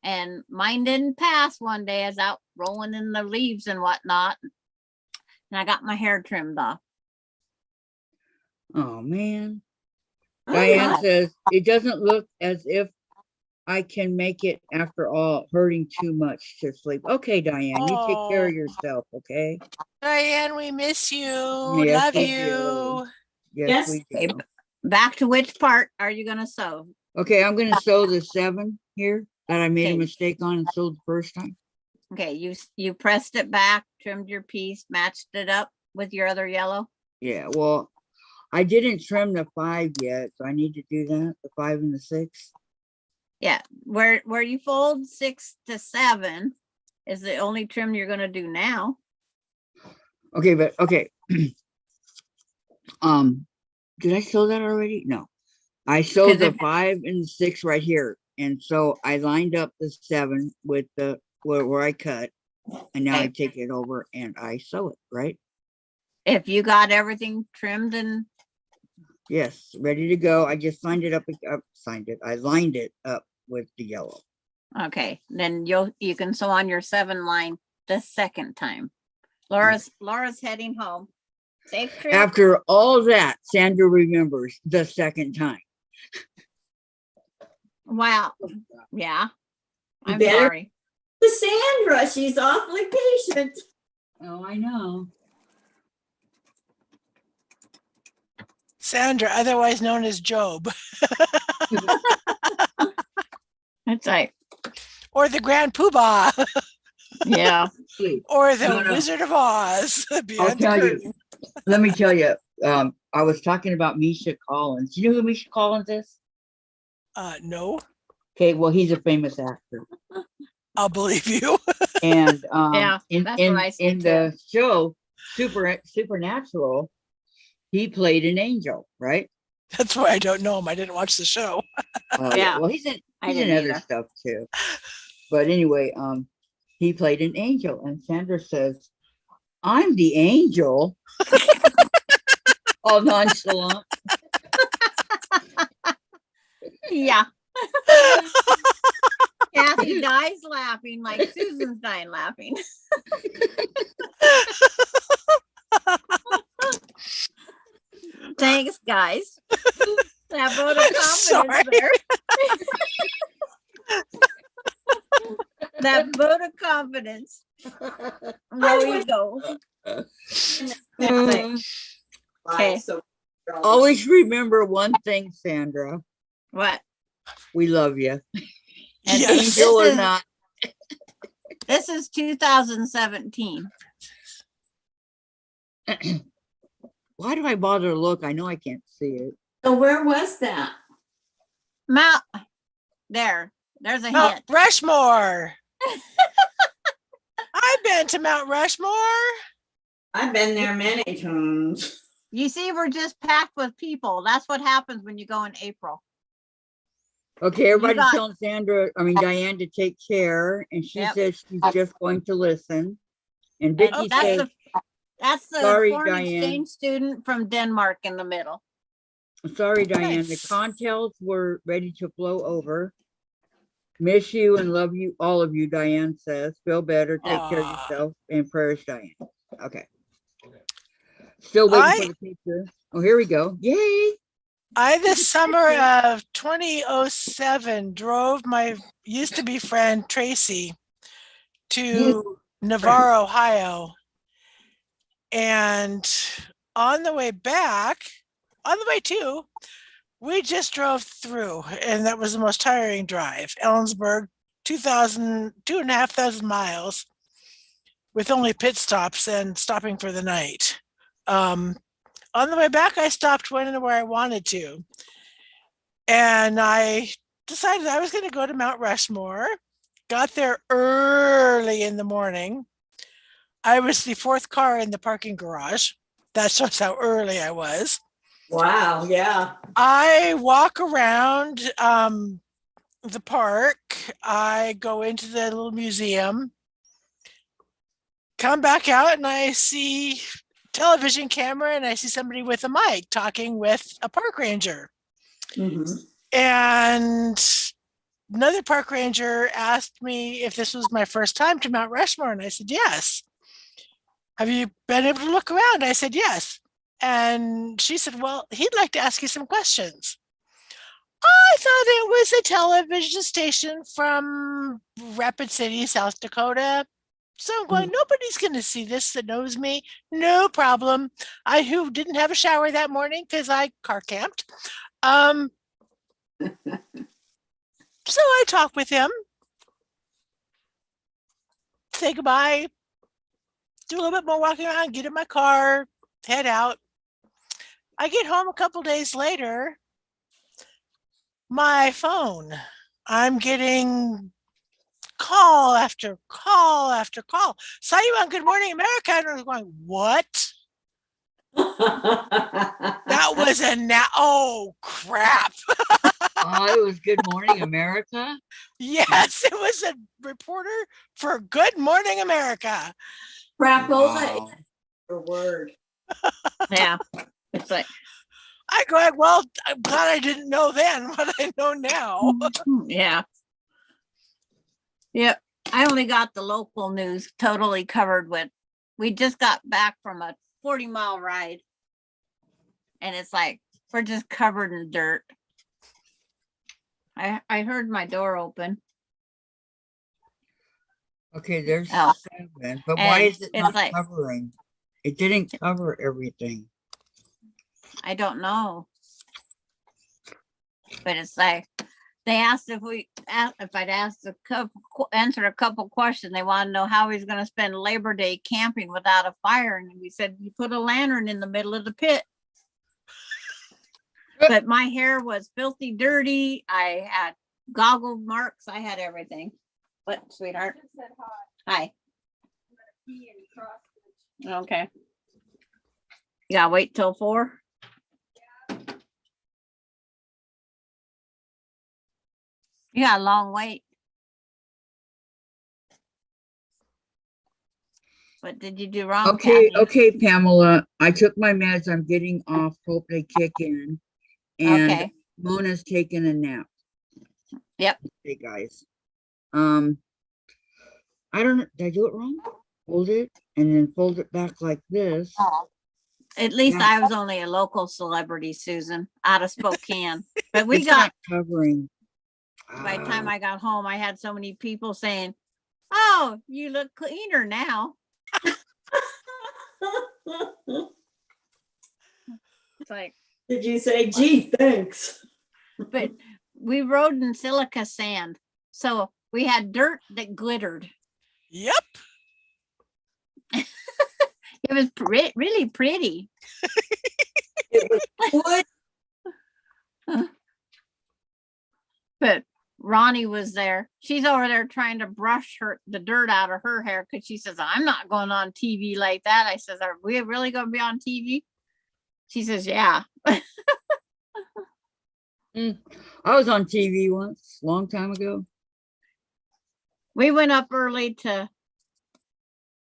[SPEAKER 1] And mine didn't pass one day. I was out rolling in the leaves and whatnot. And I got my hair trimmed off.
[SPEAKER 2] Oh, man.
[SPEAKER 4] Oh,
[SPEAKER 2] Diane
[SPEAKER 4] my.
[SPEAKER 2] says, it doesn't look as if I can make it after all, hurting too much to sleep. Okay, Diane, you take care of
[SPEAKER 6] oh,
[SPEAKER 2] yourself, okay?
[SPEAKER 6] Diane, we miss you.
[SPEAKER 2] Yes,
[SPEAKER 6] Love
[SPEAKER 2] we
[SPEAKER 6] you.
[SPEAKER 2] do. Yes,
[SPEAKER 4] Yes.
[SPEAKER 2] we
[SPEAKER 1] Okay,
[SPEAKER 2] do.
[SPEAKER 1] back to which part are you gonna sew?
[SPEAKER 2] Okay, I'm gonna sew the 7 here that I made a
[SPEAKER 1] Okay.
[SPEAKER 2] mistake on and sewed the first time.
[SPEAKER 1] Okay, you pressed it back, trimmed your piece, matched it up with your other yellow.
[SPEAKER 2] Yeah, well, I didn't trim the 5 yet, so I need to do that, the 5 and the 6.
[SPEAKER 1] Yeah, where you fold 6 to 7 is the only trim you're gonna do now.
[SPEAKER 2] Okay, but okay. Did I sew that already? No. I sewed the
[SPEAKER 1] if-
[SPEAKER 2] 5 and the 6 right here. And so I lined up the 7 with the where I cut. And now I
[SPEAKER 1] Okay.
[SPEAKER 2] take it over and I sew it, right?
[SPEAKER 1] If you got everything trimmed and
[SPEAKER 2] Yes, ready to go. I just signed it up, I lined it up with the yellow.
[SPEAKER 1] okay, then you can sew on your 7 line the second time. Laura's heading home. Safe trip.
[SPEAKER 2] After all that, Sandra remembers the second time.
[SPEAKER 1] Wow. Yeah. I'm
[SPEAKER 4] Better-
[SPEAKER 1] sorry.
[SPEAKER 4] To Sandra, she's awfully patient.
[SPEAKER 2] Oh, I know.
[SPEAKER 6] Sandra, otherwise known as Job,
[SPEAKER 1] It's like,
[SPEAKER 6] or the Grand Poobah,
[SPEAKER 1] yeah.
[SPEAKER 2] Please.
[SPEAKER 6] or the
[SPEAKER 2] No, no.
[SPEAKER 6] Wizard of Oz.
[SPEAKER 2] I'll
[SPEAKER 6] Behind the
[SPEAKER 2] tell
[SPEAKER 6] curtain.
[SPEAKER 2] you. Let me tell you. I was talking about Misha Collins. You know who Misha Collins is?
[SPEAKER 6] No,
[SPEAKER 2] Okay, well, he's a famous actor.
[SPEAKER 6] I'll believe you.
[SPEAKER 2] And
[SPEAKER 1] Yeah,
[SPEAKER 2] in
[SPEAKER 1] that's what I said
[SPEAKER 2] in the show Supernatural, he played an angel, right?
[SPEAKER 6] That's why I don't know him. I didn't watch the show.
[SPEAKER 1] Yeah,
[SPEAKER 2] Well, he's in
[SPEAKER 1] I
[SPEAKER 2] he's in
[SPEAKER 1] didn't
[SPEAKER 2] other
[SPEAKER 1] either.
[SPEAKER 2] stuff too. But anyway, he played an angel, and Sandra says, "I'm the angel." All nonchalant.
[SPEAKER 1] Yeah. Kathy dies laughing like Susan's dying laughing. Thanks, guys. That vote of
[SPEAKER 6] I'm
[SPEAKER 1] confidence
[SPEAKER 6] sorry.
[SPEAKER 1] there. That vote of confidence. There you go. Okay. Okay.
[SPEAKER 4] So
[SPEAKER 2] Always remember one thing, Sandra.
[SPEAKER 1] What?
[SPEAKER 2] We love you.
[SPEAKER 1] And
[SPEAKER 6] Yes.
[SPEAKER 2] Angel or
[SPEAKER 1] This is-
[SPEAKER 2] not.
[SPEAKER 1] This is 2017.
[SPEAKER 2] Why do I bother to look? I know I can't see it.
[SPEAKER 4] So where was that?
[SPEAKER 1] Mount. There's a
[SPEAKER 6] Mount
[SPEAKER 1] hint.
[SPEAKER 6] Rushmore. I've been to Mount Rushmore.
[SPEAKER 4] I've been there many times.
[SPEAKER 1] You see, we're just packed with people. That's what happens when you go in April.
[SPEAKER 2] Okay, everybody's
[SPEAKER 1] got-
[SPEAKER 2] telling Diane to take care, and she
[SPEAKER 1] Yep.
[SPEAKER 2] says she's just going to listen. And
[SPEAKER 1] And
[SPEAKER 2] Vicki says,
[SPEAKER 1] that's the
[SPEAKER 2] Sorry,
[SPEAKER 1] foreign
[SPEAKER 2] Diane.
[SPEAKER 1] exchange student from Denmark in the middle.
[SPEAKER 2] sorry, Diane, the
[SPEAKER 6] Nice.
[SPEAKER 2] cocktails were ready to flow over. Miss you and love you, all of you, Diane says. Feel better, take care of
[SPEAKER 6] Aw.
[SPEAKER 2] yourself, and prayers, Diane. Okay. Still waiting for the picture. Oh, here we go. Yay!
[SPEAKER 6] I, this summer of 2007, drove my used to be friend Tracy to Navarre, Ohio. And on the way back, on the way to, we just drove through, and that was the most tiring drive. Ellensburg, 2,500 miles with only pit stops and stopping for the night. On the way back, I stopped where I wanted to. And I decided I was going to go to Mount Rushmore. Got there early in the morning. I was the fourth car in the parking garage. That shows how early I was.
[SPEAKER 4] Wow, yeah.
[SPEAKER 6] I walk around the park. I go into the little museum, come back out, and I see television camera, and I see somebody with a mic talking with a park ranger.
[SPEAKER 4] Mhm.
[SPEAKER 6] And another park ranger asked me if this was my first time to Mount Rushmore, and I said yes. Have you been able to look around? I said yes. And she said, well, he'd like to ask you some questions. I thought it was a television station from Rapid City, South Dakota. So I'm going, nobody's going to see this that knows me. No problem. I who didn't have a shower that morning because I car camped. So I talk with him, say goodbye, do a little bit more walking around, get in my car, head out. I get home a couple days later. My phone, I'm getting call after call after call. Saw you on Good Morning America. And I was going, what? That was oh crap.
[SPEAKER 2] Oh, it was Good Morning America.
[SPEAKER 6] Yes, it was a reporter for Good Morning America.
[SPEAKER 4] Crapola
[SPEAKER 2] Wow.
[SPEAKER 4] is your word.
[SPEAKER 1] Yeah. It's like,
[SPEAKER 6] I go, well, I'm glad I didn't know then what I know now.
[SPEAKER 1] yeah. Yep. I only got the local news totally covered with, we just got back from a 40-mile ride. And it's like, we're just covered in dirt. I heard my door open.
[SPEAKER 2] Okay, there's
[SPEAKER 1] Oh.
[SPEAKER 2] 7, but why
[SPEAKER 1] And
[SPEAKER 2] is it
[SPEAKER 1] it's
[SPEAKER 2] not
[SPEAKER 1] like-
[SPEAKER 2] covering? It didn't cover everything.
[SPEAKER 1] I don't know. But it's like, they asked if I'd answer a couple questions. They want to know how he's going to spend Labor Day camping without a fire. And we said, you put a lantern in the middle of the pit. But my hair was filthy dirty. I had goggle marks. I had everything. What, sweetheart? Hi. Okay. You gotta wait till 4? You got a long wait. What did you do wrong?
[SPEAKER 2] Okay,
[SPEAKER 1] Kathy?
[SPEAKER 2] okay, Pamela. I took my meds. I'm getting off. Hope they kick in. And
[SPEAKER 1] Okay.
[SPEAKER 2] Mona's taking a nap.
[SPEAKER 1] Yep.
[SPEAKER 2] Hey guys. I don't know. Did I do it wrong? Hold it and then fold it back like this.
[SPEAKER 1] At least
[SPEAKER 2] Yeah.
[SPEAKER 1] I was only a local celebrity, Susan, out of Spokane. But we
[SPEAKER 2] It's
[SPEAKER 1] got,
[SPEAKER 2] not covering.
[SPEAKER 1] by the time I got home, I had so many people saying, oh, you look cleaner now. It's like,
[SPEAKER 4] Did you say, gee, thanks?
[SPEAKER 1] but we rode in silica sand. So we had dirt that glittered.
[SPEAKER 6] Yep.
[SPEAKER 1] It was really pretty.
[SPEAKER 4] It was wood.
[SPEAKER 1] But Ronnie was there. She's over there trying to brush the dirt out of her hair because she says, I'm not going on TV like that. I says, are we really going to be on TV? She says, yeah.
[SPEAKER 2] I was on TV once, long time ago.
[SPEAKER 1] We went up early to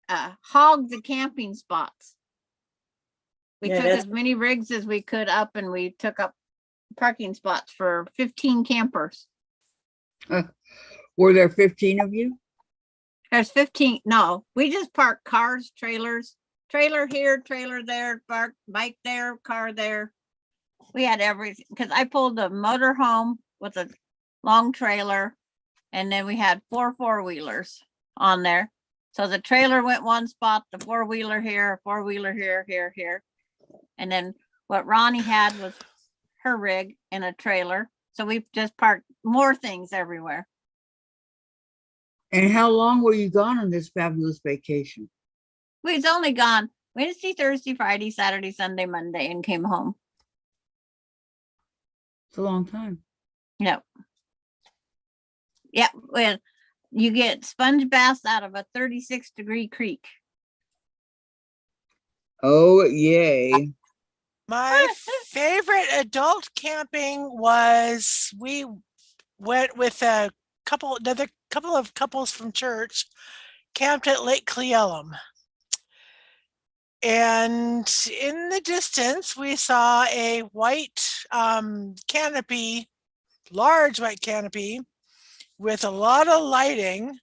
[SPEAKER 1] hog the camping spots. We
[SPEAKER 4] Yeah,
[SPEAKER 1] took
[SPEAKER 4] that's-
[SPEAKER 1] as many rigs as we could up, and we took up parking spots for 15 campers.
[SPEAKER 2] Were there 15 of you?
[SPEAKER 1] There's 15. No, we just parked cars, trailers, trailer here, trailer there, park, bike there, car there. We had everything because I pulled a motor home with a long trailer, and then we had 4 4-wheelers on there. So the trailer went one spot, the 4-wheeler here, 4-wheeler here, here. And then What Ronnie had was her rig and a trailer. So we've just parked more things everywhere.
[SPEAKER 2] And how long were you gone on this fabulous vacation?
[SPEAKER 1] We've only gone Wednesday, Thursday, Friday, Saturday, Sunday, Monday, and came home.
[SPEAKER 2] It's a long time.
[SPEAKER 1] Yep. Yep. Well, you get sponge baths out of a 36-degree creek.
[SPEAKER 2] Oh, yay.
[SPEAKER 6] My favorite adult camping was we went with another couple of couples from church, camped at Lake Cleellum. And in the distance, we saw a white canopy, large white canopy with a lot of lighting.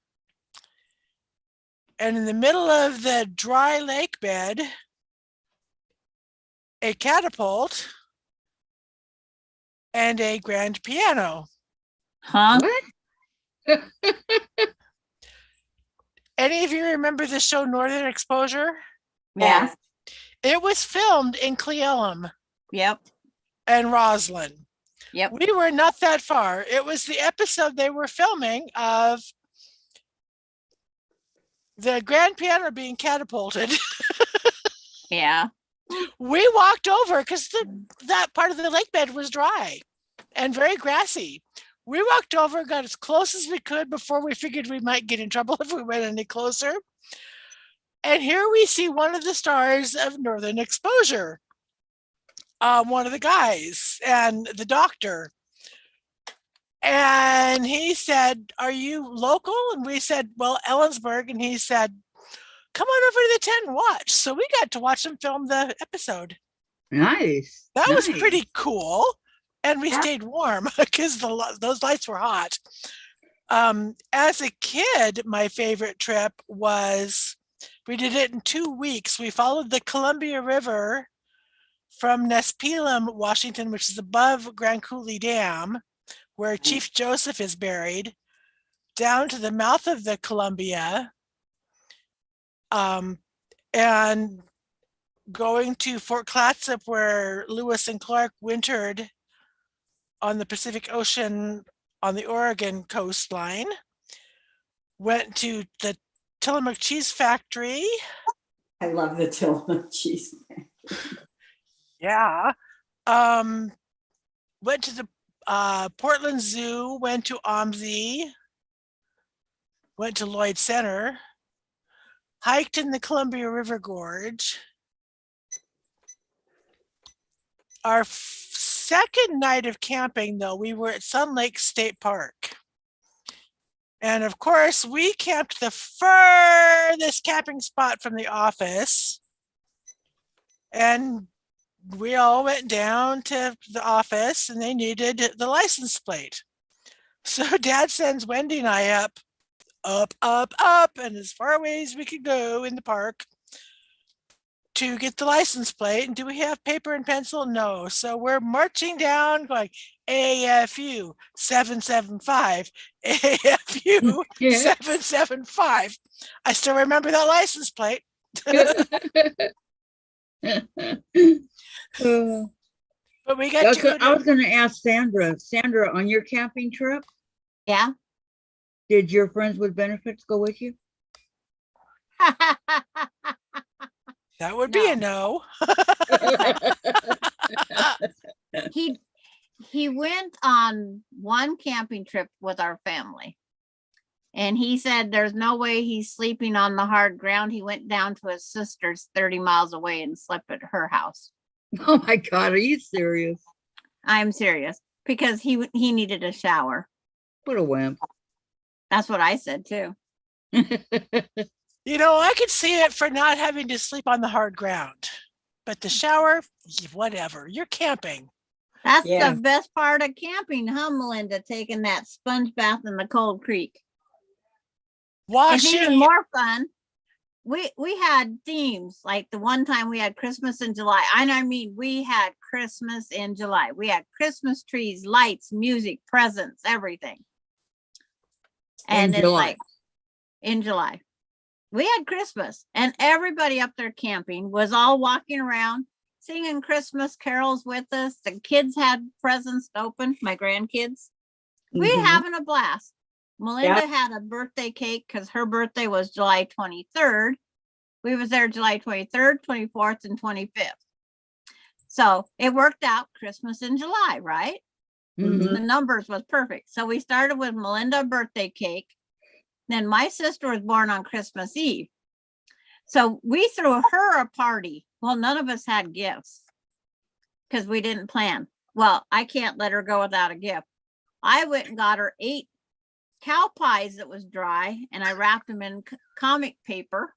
[SPEAKER 6] And in the middle of the dry lake bed, a catapult and a grand piano.
[SPEAKER 1] Huh?
[SPEAKER 2] What?
[SPEAKER 6] Any of you remember the show Northern Exposure?
[SPEAKER 1] Yeah.
[SPEAKER 4] Yes.
[SPEAKER 6] It was filmed in Cleellum
[SPEAKER 1] Yep.
[SPEAKER 6] and Roslyn.
[SPEAKER 1] Yep.
[SPEAKER 6] We were not that far. It was the episode they were filming of the grand piano being catapulted.
[SPEAKER 1] Yeah.
[SPEAKER 6] We walked over because that part of the lake bed was dry and very grassy. We walked over, got as close as we could before we figured we might get in trouble if we went any closer. And here we see one of the stars of Northern Exposure, one of the guys and the doctor. And he said, "Are you local?" And we said, "Well, Ellensburg." And he said, "Come on over to the tent and watch." So we got to watch them film the episode.
[SPEAKER 2] Nice.
[SPEAKER 6] That was
[SPEAKER 2] nice.
[SPEAKER 6] pretty cool. And we
[SPEAKER 4] Yeah.
[SPEAKER 6] stayed warm because those lights were hot. As a kid, my favorite trip was, we did it in 2 weeks. We followed the Columbia River from Nespelem, Washington, which is above Grand Coulee Dam, where Chief Joseph is buried, down to the mouth of the Columbia, and going to Fort Clatsop, where Lewis and Clark wintered on the Pacific Ocean on the Oregon coastline. Went to the Tillamook Cheese Factory.
[SPEAKER 4] I love the Tillamook cheese.
[SPEAKER 6] Yeah. Went to the Portland Zoo, went to OMSI, went to Lloyd Center, hiked in the Columbia River Gorge. Our second night of camping, though, we were at Sun Lake State Park. And of course, we camped the furthest camping spot from the office. And we all went down to the office and they needed the license plate. So Dad sends Wendy and I up, and as far away as we could go in the park to get the license plate. And do we have paper and pencil? No. So we're marching down going AFU 775, AFU 775. I still remember that license plate. But we got to go
[SPEAKER 2] I was going to ask Sandra. Sandra, on your camping trip,
[SPEAKER 1] Yeah.
[SPEAKER 2] did your friends with benefits go with you?
[SPEAKER 6] That would be a no.
[SPEAKER 1] He went on one camping trip with our family. And he said there's no way he's sleeping on the hard ground. He went down to his sister's 30 miles away and slept at her house.
[SPEAKER 2] Oh my God, are you serious?
[SPEAKER 1] I'm serious, because he needed a shower.
[SPEAKER 2] What a wimp.
[SPEAKER 1] That's what I said too.
[SPEAKER 6] You know, I could see it for not having to sleep on the hard ground, but the shower, whatever. You're camping.
[SPEAKER 1] That's
[SPEAKER 4] Yeah.
[SPEAKER 1] the best part of camping, huh, Melinda? Taking that sponge bath in the cold creek. It's even
[SPEAKER 6] Washing.
[SPEAKER 1] more fun. We had themes, like the one time we had Christmas in July. And I mean, we had Christmas in July. We had Christmas trees, lights, music, presents, everything. And it's
[SPEAKER 2] July.
[SPEAKER 1] like in July. We had Christmas, and everybody up there camping was all walking around singing Christmas carols with us. The kids had presents to open, my grandkids. We
[SPEAKER 2] Mhm.
[SPEAKER 1] having a blast. Melinda had a birthday cake because her birthday was July 23rd. We was there July 23rd, 24th, and 25th. So it worked out Christmas in July, right?
[SPEAKER 2] Mhm.
[SPEAKER 1] The numbers was perfect. So we started with Melinda birthday cake. Then my sister was born on Christmas Eve. So we threw her a party. Well, none of us had gifts because we didn't plan. Well, I can't let her go without a gift. I went and got her 8 cow pies that was dry, and I wrapped them in comic paper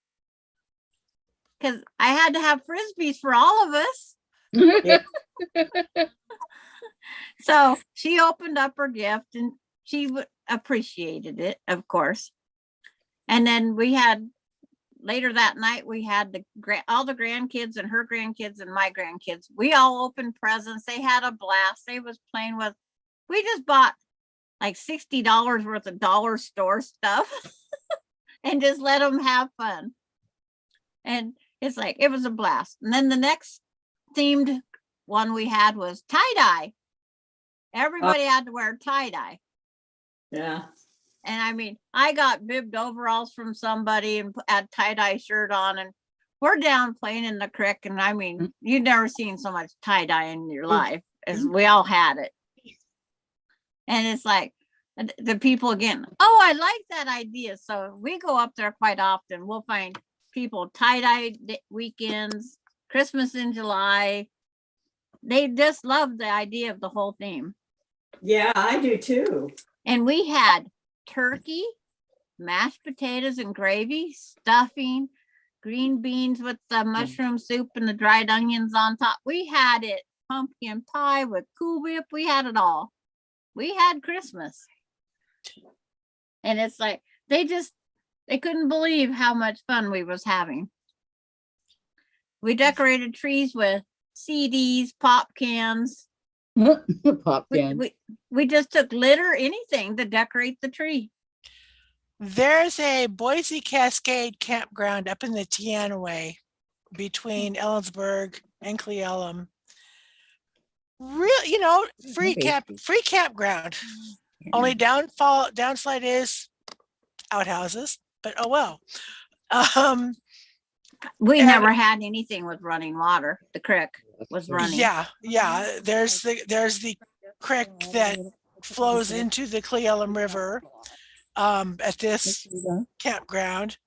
[SPEAKER 1] because I had to have Frisbees for all of us. So she opened up her gift and she appreciated it, of course. And then we had later that night, we had all the grandkids and her grandkids and my grandkids. We all opened presents. They had a blast. They was playing with. We just bought like $60 worth of dollar store stuff and just let them have fun. And it's like, it was a blast. And then the next themed one we had was tie-dye. Everybody had to wear tie-dye.
[SPEAKER 4] Yeah.
[SPEAKER 1] And I mean, I got bibbed overalls from somebody and had tie-dye shirt on, and we're down playing in the creek. And I mean, you've never seen so much tie-dye in your life as we all had it. And it's like the people again, oh, I like that idea. So we go up there quite often. We'll find people tie-dye weekends, Christmas in July. They just love the idea of the whole theme.
[SPEAKER 4] Yeah, I do too.
[SPEAKER 1] And we had turkey, mashed potatoes and gravy, stuffing, green beans with the mushroom soup and the dried onions on top. We had it, pumpkin pie with Cool Whip. We had it all. We had Christmas. And it's like, they couldn't believe how much fun we was having. We decorated trees with CDs, pop cans.
[SPEAKER 2] Pop can.
[SPEAKER 1] We just took litter, anything to decorate the tree.
[SPEAKER 6] There's a Boise Cascade campground up in the Dianne way between Ellensburg and Cle Elum. Real, free campground. Only downside is outhouses, but oh well.
[SPEAKER 1] We never had anything with running water. The creek was running.
[SPEAKER 6] Yeah. There's the creek that flows into the Cle Elum River at this campground.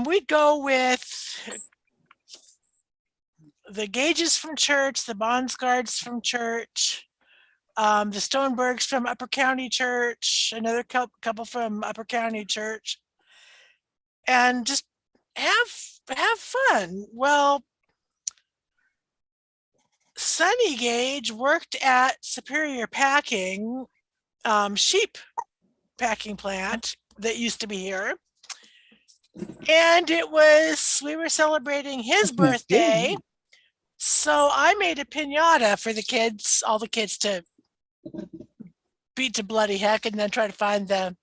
[SPEAKER 6] We'd go with the Gages from church, the Bonsgards from church, the Stonebergs from Upper County Church, another couple from Upper County Church, and just have fun. Well, Sonny Gage worked at Superior Packing, sheep packing plant that used to be here. And we were celebrating his birthday. So I made a piñata for the kids, all the kids to beat to bloody heck and then try to find the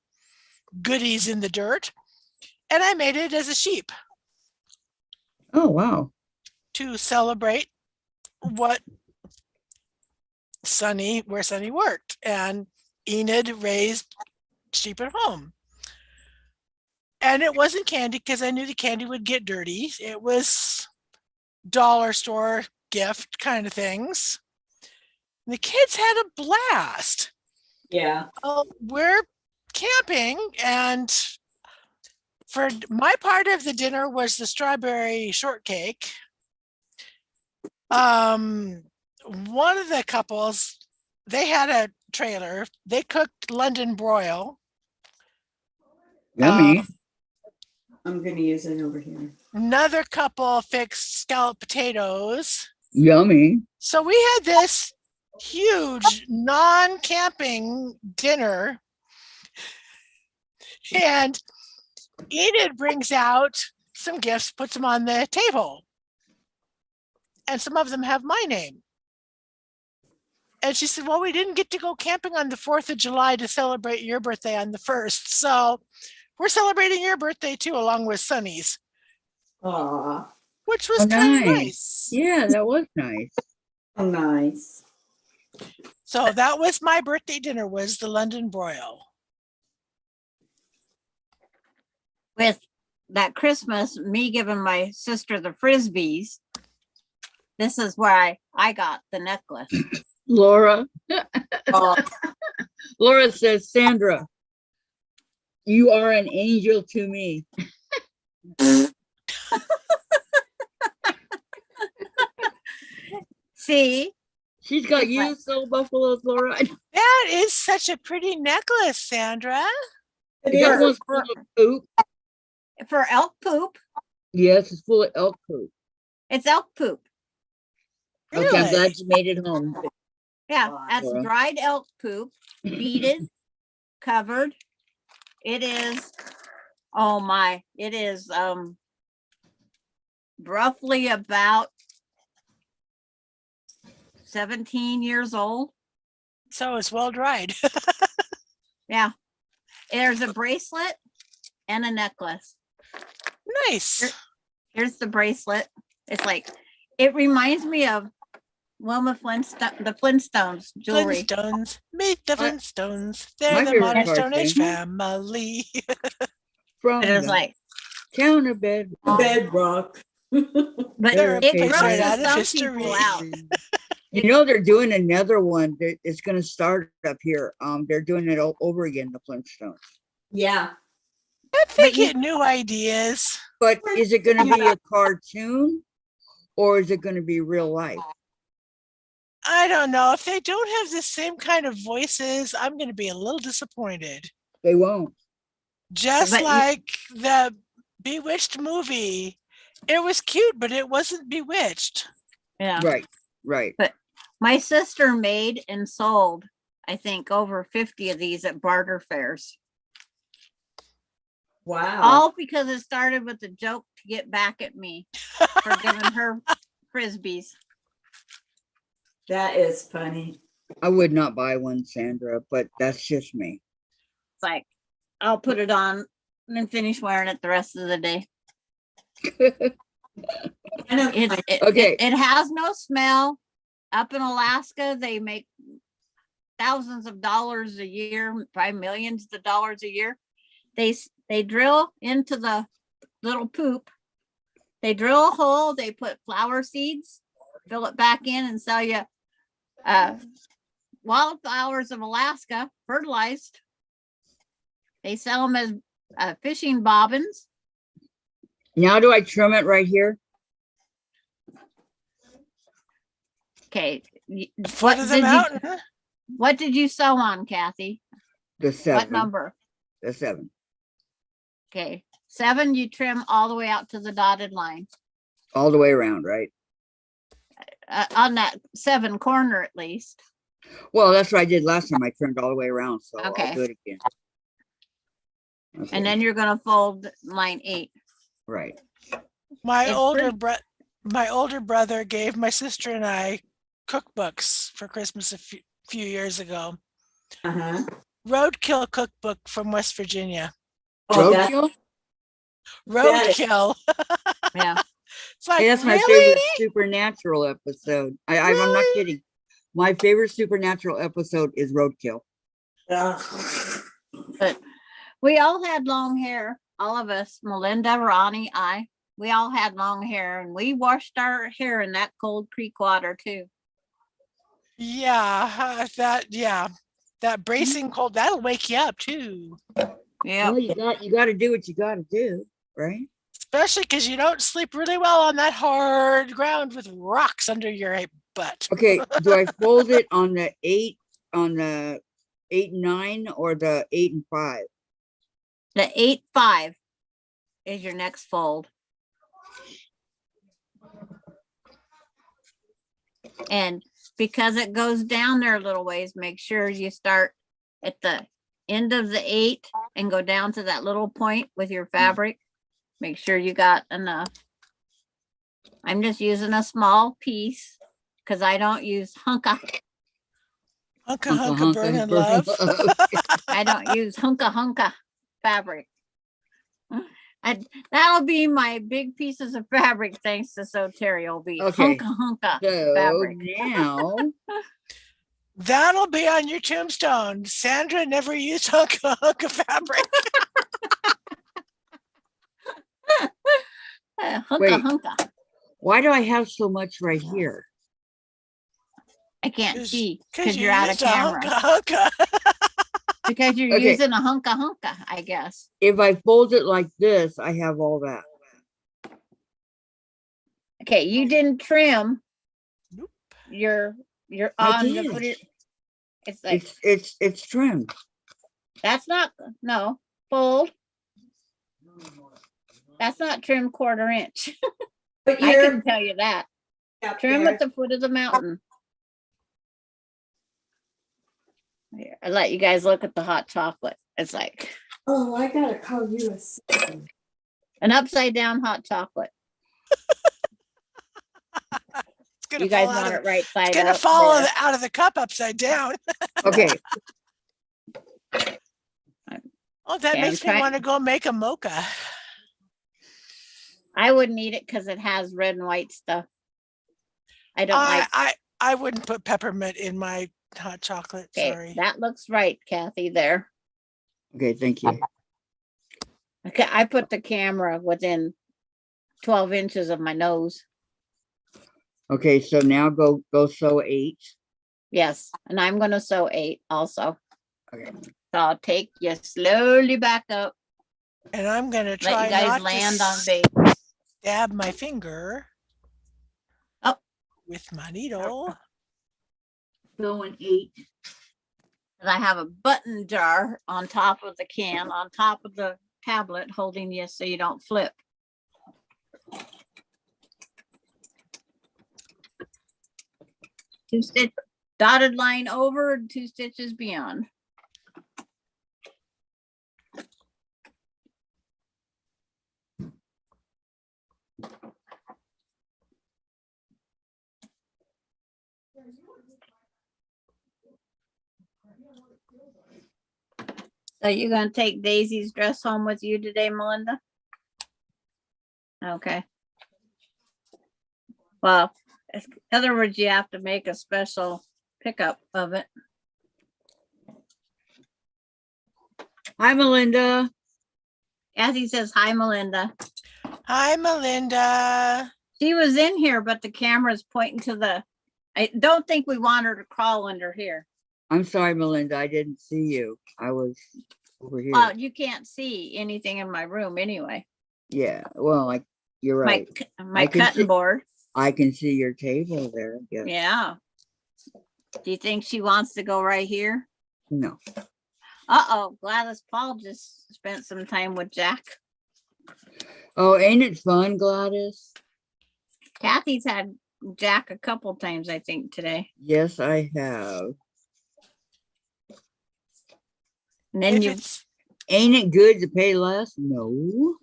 [SPEAKER 6] goodies in the dirt. And I made it as a sheep.
[SPEAKER 2] Oh, wow.
[SPEAKER 6] To celebrate where Sonny worked. And Enid raised sheep at home. And it wasn't candy because I knew the candy would get dirty. It was dollar store gift kind of things. The kids had a blast.
[SPEAKER 4] Yeah.
[SPEAKER 6] We're camping, and for my part of the dinner was the strawberry shortcake. One of the couples, they had a trailer. They cooked London broil.
[SPEAKER 2] Yummy.
[SPEAKER 4] I'm going to use it over here.
[SPEAKER 6] Another couple fixed scalloped potatoes.
[SPEAKER 2] Yummy.
[SPEAKER 6] So we had this huge non-camping dinner, and Enid brings out some gifts, puts them on the table, and some of them have my name. And she said, well, we didn't get to go camping on the 4th of July to celebrate your birthday on the 1st. So we're celebrating your birthday too, along with Sonny's.
[SPEAKER 4] Aw.
[SPEAKER 6] which was
[SPEAKER 2] Oh,
[SPEAKER 6] kind of
[SPEAKER 2] nice.
[SPEAKER 6] nice.
[SPEAKER 2] Yeah, that was nice.
[SPEAKER 4] Oh, nice.
[SPEAKER 6] So that was my birthday dinner, was the London broil.
[SPEAKER 1] With that Christmas, me giving my sister the Frisbees. This is where I got the necklace.
[SPEAKER 2] Laura.
[SPEAKER 4] Oh,
[SPEAKER 2] Laura says, Sandra, you are an angel to me.
[SPEAKER 1] See,
[SPEAKER 2] She's got
[SPEAKER 1] It's
[SPEAKER 2] you
[SPEAKER 1] like-
[SPEAKER 2] so buffaloes, Laura.
[SPEAKER 6] That is such a pretty necklace, Sandra.
[SPEAKER 4] it
[SPEAKER 2] You got
[SPEAKER 4] is.
[SPEAKER 2] one full of poop.
[SPEAKER 1] for elk poop,
[SPEAKER 2] Yes, it's full of elk poop.
[SPEAKER 1] it's elk poop.
[SPEAKER 2] Okay, I'm
[SPEAKER 6] Really?
[SPEAKER 2] glad you made it home.
[SPEAKER 1] Yeah,
[SPEAKER 4] Wow.
[SPEAKER 1] that's
[SPEAKER 2] Laura.
[SPEAKER 1] dried elk poop, beaded, covered. It is, oh my, it is roughly about 17 years old.
[SPEAKER 6] So it's well dried.
[SPEAKER 1] Yeah. There's a bracelet and a necklace.
[SPEAKER 6] Nice.
[SPEAKER 1] Here's the bracelet. It's like, it reminds me of Wilma Flintstone, the Flintstones jewelry.
[SPEAKER 6] Flintstones. Meet the
[SPEAKER 2] My-
[SPEAKER 6] Flintstones.
[SPEAKER 2] my
[SPEAKER 6] They're the
[SPEAKER 2] favorite
[SPEAKER 6] modern Stone Age
[SPEAKER 2] cartoon.
[SPEAKER 6] family.
[SPEAKER 2] From
[SPEAKER 1] It was
[SPEAKER 2] the
[SPEAKER 1] like,
[SPEAKER 2] town of bed.
[SPEAKER 4] Bedrock.
[SPEAKER 1] but
[SPEAKER 6] They're a
[SPEAKER 1] it
[SPEAKER 6] place right
[SPEAKER 1] grosses
[SPEAKER 6] out of
[SPEAKER 1] some
[SPEAKER 6] history.
[SPEAKER 1] people out.
[SPEAKER 2] You know, they're doing another one that is going to start up here. They're doing it all over again, the Flintstones.
[SPEAKER 4] Yeah.
[SPEAKER 6] They
[SPEAKER 1] But you-
[SPEAKER 6] get new ideas.
[SPEAKER 2] But is it going to be a cartoon or is it going to be real life?
[SPEAKER 6] I don't know. If they don't have the same kind of voices, I'm going to be a little disappointed.
[SPEAKER 2] They won't.
[SPEAKER 6] Just
[SPEAKER 1] But you-
[SPEAKER 6] like the Bewitched movie. It was cute, but it wasn't bewitched.
[SPEAKER 1] Yeah.
[SPEAKER 2] Right, right.
[SPEAKER 1] My sister made and sold, I think, over 50 of these at barter fairs.
[SPEAKER 4] Wow.
[SPEAKER 1] All because it started with a joke to get back at me for giving her frisbees.
[SPEAKER 4] That is funny.
[SPEAKER 2] I would not buy one, Sandra, but that's just me.
[SPEAKER 1] It's like, I'll put it on and then finish wearing it the rest of the day.
[SPEAKER 4] I know.
[SPEAKER 2] Okay.
[SPEAKER 1] It has no smell. Up in Alaska, they make thousands of dollars a year, probably millions of dollars a year. They drill into the little poop. They drill a hole, they put flower seeds, fill it back in and sell you wildflowers of Alaska, fertilized. They sell them as fishing bobbins.
[SPEAKER 2] Now do I trim it right here?
[SPEAKER 1] Okay.
[SPEAKER 6] Foot of the mountain.
[SPEAKER 1] What did you sew on, Kathy?
[SPEAKER 2] The 7.
[SPEAKER 1] What number?
[SPEAKER 2] The 7.
[SPEAKER 1] Okay, 7, you trim all the way out to the dotted line.
[SPEAKER 2] All the way around, right?
[SPEAKER 1] On that 7 corner at least.
[SPEAKER 2] Well, that's what I did last time. I trimmed all the way around, so
[SPEAKER 1] Okay.
[SPEAKER 2] I'll do it again. Okay,
[SPEAKER 1] And then you're gonna fold line 8.
[SPEAKER 2] right.
[SPEAKER 6] My
[SPEAKER 1] It's
[SPEAKER 6] older brother gave my sister and I cookbooks for Christmas a few years ago.
[SPEAKER 4] Uh-huh.
[SPEAKER 6] Roadkill cookbook from West Virginia.
[SPEAKER 4] Oh, that,
[SPEAKER 2] Roadkill?
[SPEAKER 4] That is-
[SPEAKER 6] Roadkill.
[SPEAKER 1] Yeah.
[SPEAKER 6] It's like,
[SPEAKER 2] Hey, that's my
[SPEAKER 6] really?
[SPEAKER 2] favorite supernatural episode. I'm not
[SPEAKER 6] Really?
[SPEAKER 2] kidding. My favorite supernatural episode is Roadkill.
[SPEAKER 1] But we all had long hair, all of us, Melinda, Ronnie, we all had long hair and we washed our hair in that cold creek water too.
[SPEAKER 6] Yeah, that bracing cold, that'll wake you up too.
[SPEAKER 1] Yeah.
[SPEAKER 2] Well, you got to do what you got to do, right?
[SPEAKER 6] Especially because you don't sleep really well on that hard ground with rocks under your butt.
[SPEAKER 2] Okay, do I fold it on the 8 and 9 or the 8 and 5?
[SPEAKER 1] The 8-5 is your next fold. And because it goes down there a little ways, make sure you start at the end of the 8 and go down to that little point with your fabric. Make sure you got enough. I'm just using a small piece because I don't use hunka.
[SPEAKER 6] Hunka burning love.
[SPEAKER 1] I don't use hunka fabric. That'll be my big pieces of fabric, thanks to Soteria, will be
[SPEAKER 2] Okay.
[SPEAKER 1] hunka
[SPEAKER 2] So
[SPEAKER 1] fabric.
[SPEAKER 2] now,
[SPEAKER 6] That'll be on your tombstone. Sandra never used hunka fabric.
[SPEAKER 1] Hunka
[SPEAKER 2] Wait.
[SPEAKER 1] hunka.
[SPEAKER 2] why do I have so much right here?
[SPEAKER 1] I can't see
[SPEAKER 6] Because
[SPEAKER 1] because
[SPEAKER 6] you
[SPEAKER 1] you're out of
[SPEAKER 6] used a
[SPEAKER 1] camera.
[SPEAKER 6] hunka.
[SPEAKER 1] Because you're
[SPEAKER 2] Okay.
[SPEAKER 1] using a hunka, I guess.
[SPEAKER 2] If I fold it like this, I have all that.
[SPEAKER 1] Okay, you didn't trim.
[SPEAKER 6] Nope.
[SPEAKER 1] You're
[SPEAKER 2] I
[SPEAKER 1] on the
[SPEAKER 2] did.
[SPEAKER 1] footer. It's like
[SPEAKER 2] It's trimmed.
[SPEAKER 1] that's not no fold. That's not trim 1/4 inch.
[SPEAKER 4] But
[SPEAKER 1] I
[SPEAKER 4] you're
[SPEAKER 1] can tell you that.
[SPEAKER 4] up
[SPEAKER 1] Trim
[SPEAKER 4] there.
[SPEAKER 1] at the foot of the mountain. Here, I let you guys look at the hot chocolate. It's like
[SPEAKER 4] Oh, I gotta call you a second.
[SPEAKER 1] an upside down hot chocolate.
[SPEAKER 6] It's gonna
[SPEAKER 1] You guys
[SPEAKER 6] fall out
[SPEAKER 1] want
[SPEAKER 6] of,
[SPEAKER 1] it right
[SPEAKER 6] it's
[SPEAKER 1] side
[SPEAKER 6] gonna
[SPEAKER 1] up.
[SPEAKER 6] fall
[SPEAKER 1] there.
[SPEAKER 6] out of the cup upside down.
[SPEAKER 2] Okay.
[SPEAKER 6] Oh, that
[SPEAKER 1] Okay,
[SPEAKER 6] makes me
[SPEAKER 1] try-
[SPEAKER 6] want to go make a mocha.
[SPEAKER 1] I wouldn't eat it because it has red and white stuff. I don't like.
[SPEAKER 6] I wouldn't put peppermint in my hot chocolate.
[SPEAKER 1] Okay,
[SPEAKER 6] Sorry.
[SPEAKER 1] that looks right, Kathy. There.
[SPEAKER 2] Okay, thank you.
[SPEAKER 1] Okay, I put the camera within 12 inches of my nose.
[SPEAKER 2] Okay, so now go sew 8.
[SPEAKER 1] Yes, and I'm gonna sew 8 also.
[SPEAKER 2] Okay.
[SPEAKER 1] So I'll take you slowly back up.
[SPEAKER 6] And I'm gonna
[SPEAKER 1] Let
[SPEAKER 6] try
[SPEAKER 1] you guys
[SPEAKER 6] not
[SPEAKER 1] land
[SPEAKER 6] to
[SPEAKER 1] on base.
[SPEAKER 6] stab my finger.
[SPEAKER 1] Oh.
[SPEAKER 6] With my needle.
[SPEAKER 2] Sewing 8.
[SPEAKER 1] And I have a button jar on top of the can, on top of the tablet, holding you so you don't flip. Two stitch dotted line over and 2 stitches beyond. So you're gonna take Daisy's dress home with you today, Melinda? Okay. Well, in other words, you have to make a special pickup of it.
[SPEAKER 2] Hi, Melinda.
[SPEAKER 1] Kathy says, hi, Melinda.
[SPEAKER 6] Hi, Melinda.
[SPEAKER 1] She was in here, but the camera's pointing to the, I don't think we want her to crawl under here.
[SPEAKER 2] I'm sorry, Melinda. I didn't see you. I was over here.
[SPEAKER 1] Well, you can't see anything in my room anyway.
[SPEAKER 2] Yeah. Well, you're right.
[SPEAKER 1] My
[SPEAKER 2] I can
[SPEAKER 1] cutting
[SPEAKER 2] see-
[SPEAKER 1] board.
[SPEAKER 2] I can see your table there. Yeah.
[SPEAKER 1] Yeah. Do you think she wants to go right here?
[SPEAKER 2] No.
[SPEAKER 1] Uh-oh, Gladys Paul just spent some time with Jack.
[SPEAKER 2] Oh, ain't it fun, Gladys?
[SPEAKER 1] Kathy's had Jack a couple times, I think, today.
[SPEAKER 2] Yes, I have.
[SPEAKER 1] And then
[SPEAKER 2] Ain't it good to pay less? No.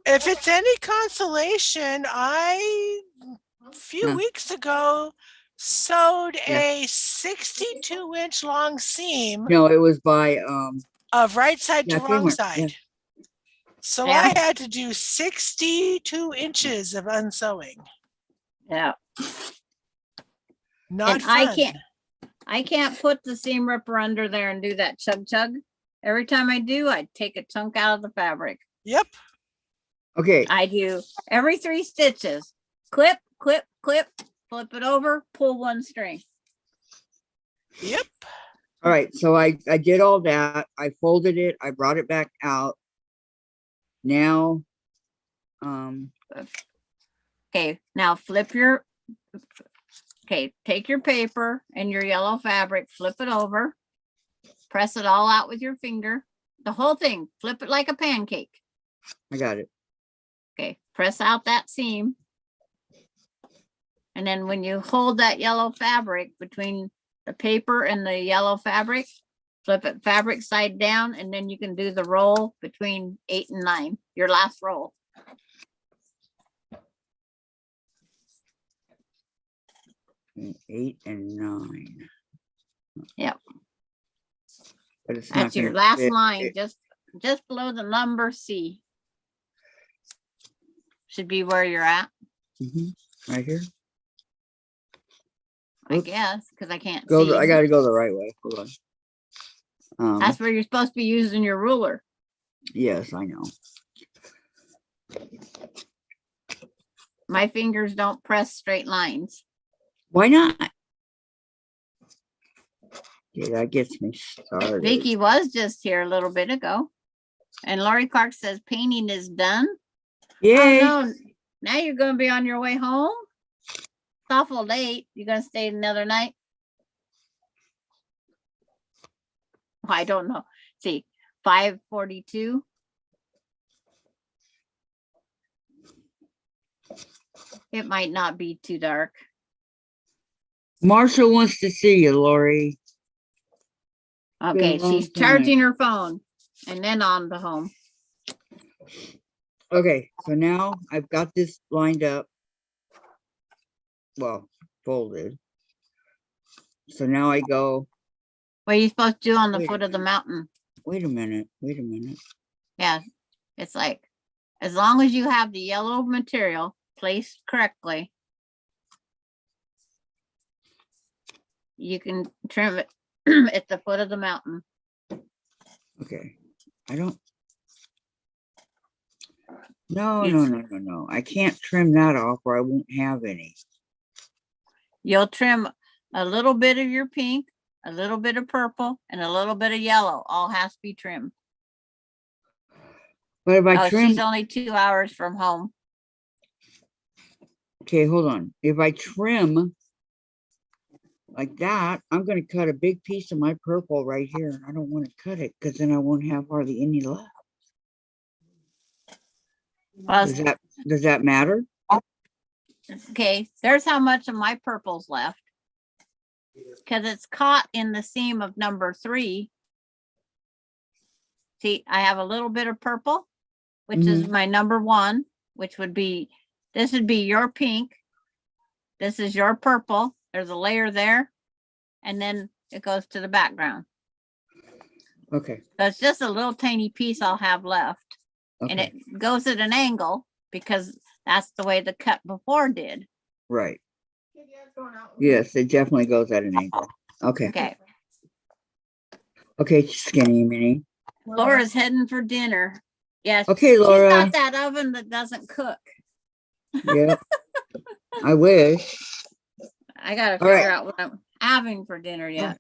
[SPEAKER 6] If it's any consolation, a few
[SPEAKER 2] Huh.
[SPEAKER 6] weeks ago sewed
[SPEAKER 2] Yeah.
[SPEAKER 6] a 62-inch long seam
[SPEAKER 2] No, it was by
[SPEAKER 6] of right side to
[SPEAKER 2] Yeah,
[SPEAKER 6] wrong
[SPEAKER 2] Kmart,
[SPEAKER 6] side.
[SPEAKER 2] yeah.
[SPEAKER 6] So
[SPEAKER 1] Yeah.
[SPEAKER 6] I had to do 62 inches of unsewing.
[SPEAKER 1] yeah.
[SPEAKER 6] Not
[SPEAKER 1] And
[SPEAKER 6] fun.
[SPEAKER 1] I can't put the seam ripper under there and do that chug chug. Every time I do, I take a chunk out of the fabric.
[SPEAKER 6] Yep.
[SPEAKER 2] Okay.
[SPEAKER 1] I do every 3 stitches. Clip, clip, clip, flip it over, pull 1 string.
[SPEAKER 6] Yep.
[SPEAKER 2] All right. So I did all that. I folded it. I brought it back out. Now,
[SPEAKER 1] Okay, now flip your, okay, take your paper and your yellow fabric, flip it over, press it all out with your finger, the whole thing, flip it like a pancake.
[SPEAKER 2] I got it.
[SPEAKER 1] Okay, press out that seam. And then when you hold that yellow fabric between the paper and the yellow fabric, flip it fabric side down, and then you can do the roll between 8 and 9, your last roll.
[SPEAKER 2] And 8 and 9.
[SPEAKER 1] Yep.
[SPEAKER 2] But it's
[SPEAKER 1] That's
[SPEAKER 2] not
[SPEAKER 1] your
[SPEAKER 2] gonna
[SPEAKER 1] last
[SPEAKER 2] fit.
[SPEAKER 1] line, just below the number C. should be where you're at,
[SPEAKER 2] Right here.
[SPEAKER 1] I
[SPEAKER 2] Oops.
[SPEAKER 1] guess, because I can't
[SPEAKER 2] Go.
[SPEAKER 1] see.
[SPEAKER 2] I gotta go the right way. Hold on.
[SPEAKER 1] That's where you're supposed to be using your ruler.
[SPEAKER 2] Yes, I know.
[SPEAKER 1] My fingers don't press straight lines.
[SPEAKER 2] Why not? Yeah, that gets me started.
[SPEAKER 1] Vicki was just here a little bit ago. And Lori Clark says painting is done.
[SPEAKER 2] Yay!
[SPEAKER 1] Oh no, now you're gonna be on your way home? It's awful late. You're gonna stay another night? I don't know. See, 5:42. It might not be too dark.
[SPEAKER 2] Marshall wants to see you, Lori.
[SPEAKER 1] Okay,
[SPEAKER 2] a long
[SPEAKER 1] she's charging her phone and then on to home.
[SPEAKER 2] Okay, so now I've got this lined up. Well, folded. So now I go,
[SPEAKER 1] What are you supposed to do on the
[SPEAKER 2] Wait.
[SPEAKER 1] foot of the mountain?
[SPEAKER 2] wait a minute, wait a minute.
[SPEAKER 1] Yeah, it's like, as long as you have the yellow material placed correctly, you can trim it at the foot of the mountain.
[SPEAKER 2] Okay, I don't. No,
[SPEAKER 1] You-
[SPEAKER 2] no, no, no, no. I can't trim that off or I won't have any.
[SPEAKER 1] You'll trim a little bit of your pink, a little bit of purple, and a little bit of yellow. All has to be trimmed.
[SPEAKER 2] But if I
[SPEAKER 1] Oh,
[SPEAKER 2] trim,
[SPEAKER 1] she's only 2 hours from home.
[SPEAKER 2] okay, hold on. If I trim like that, I'm gonna cut a big piece of my purple right here. I don't want to cut it because then I won't have hardly any left.
[SPEAKER 1] Well,
[SPEAKER 2] Does that matter?
[SPEAKER 1] okay, there's how much of my purple's left. Because it's caught in the seam of number 3. See, I have a little bit of purple, which is my number 1, which would be, this would be your pink. This is your purple. There's a layer there. And then it goes to the background.
[SPEAKER 2] Okay,
[SPEAKER 1] So it's just a little tiny piece I'll have left. And
[SPEAKER 2] okay,
[SPEAKER 1] it goes at an angle because that's the way the cut before did.
[SPEAKER 2] right. Yes, it definitely goes at an angle. Okay,
[SPEAKER 1] Okay.
[SPEAKER 2] okay, skinny mini.
[SPEAKER 1] Laura's heading for dinner. Yes.
[SPEAKER 2] Okay,
[SPEAKER 1] She's
[SPEAKER 2] Laura.
[SPEAKER 1] got that oven that doesn't cook.
[SPEAKER 2] Yep. I wish.
[SPEAKER 1] I gotta
[SPEAKER 2] All right.
[SPEAKER 1] figure out what I'm having for dinner yet.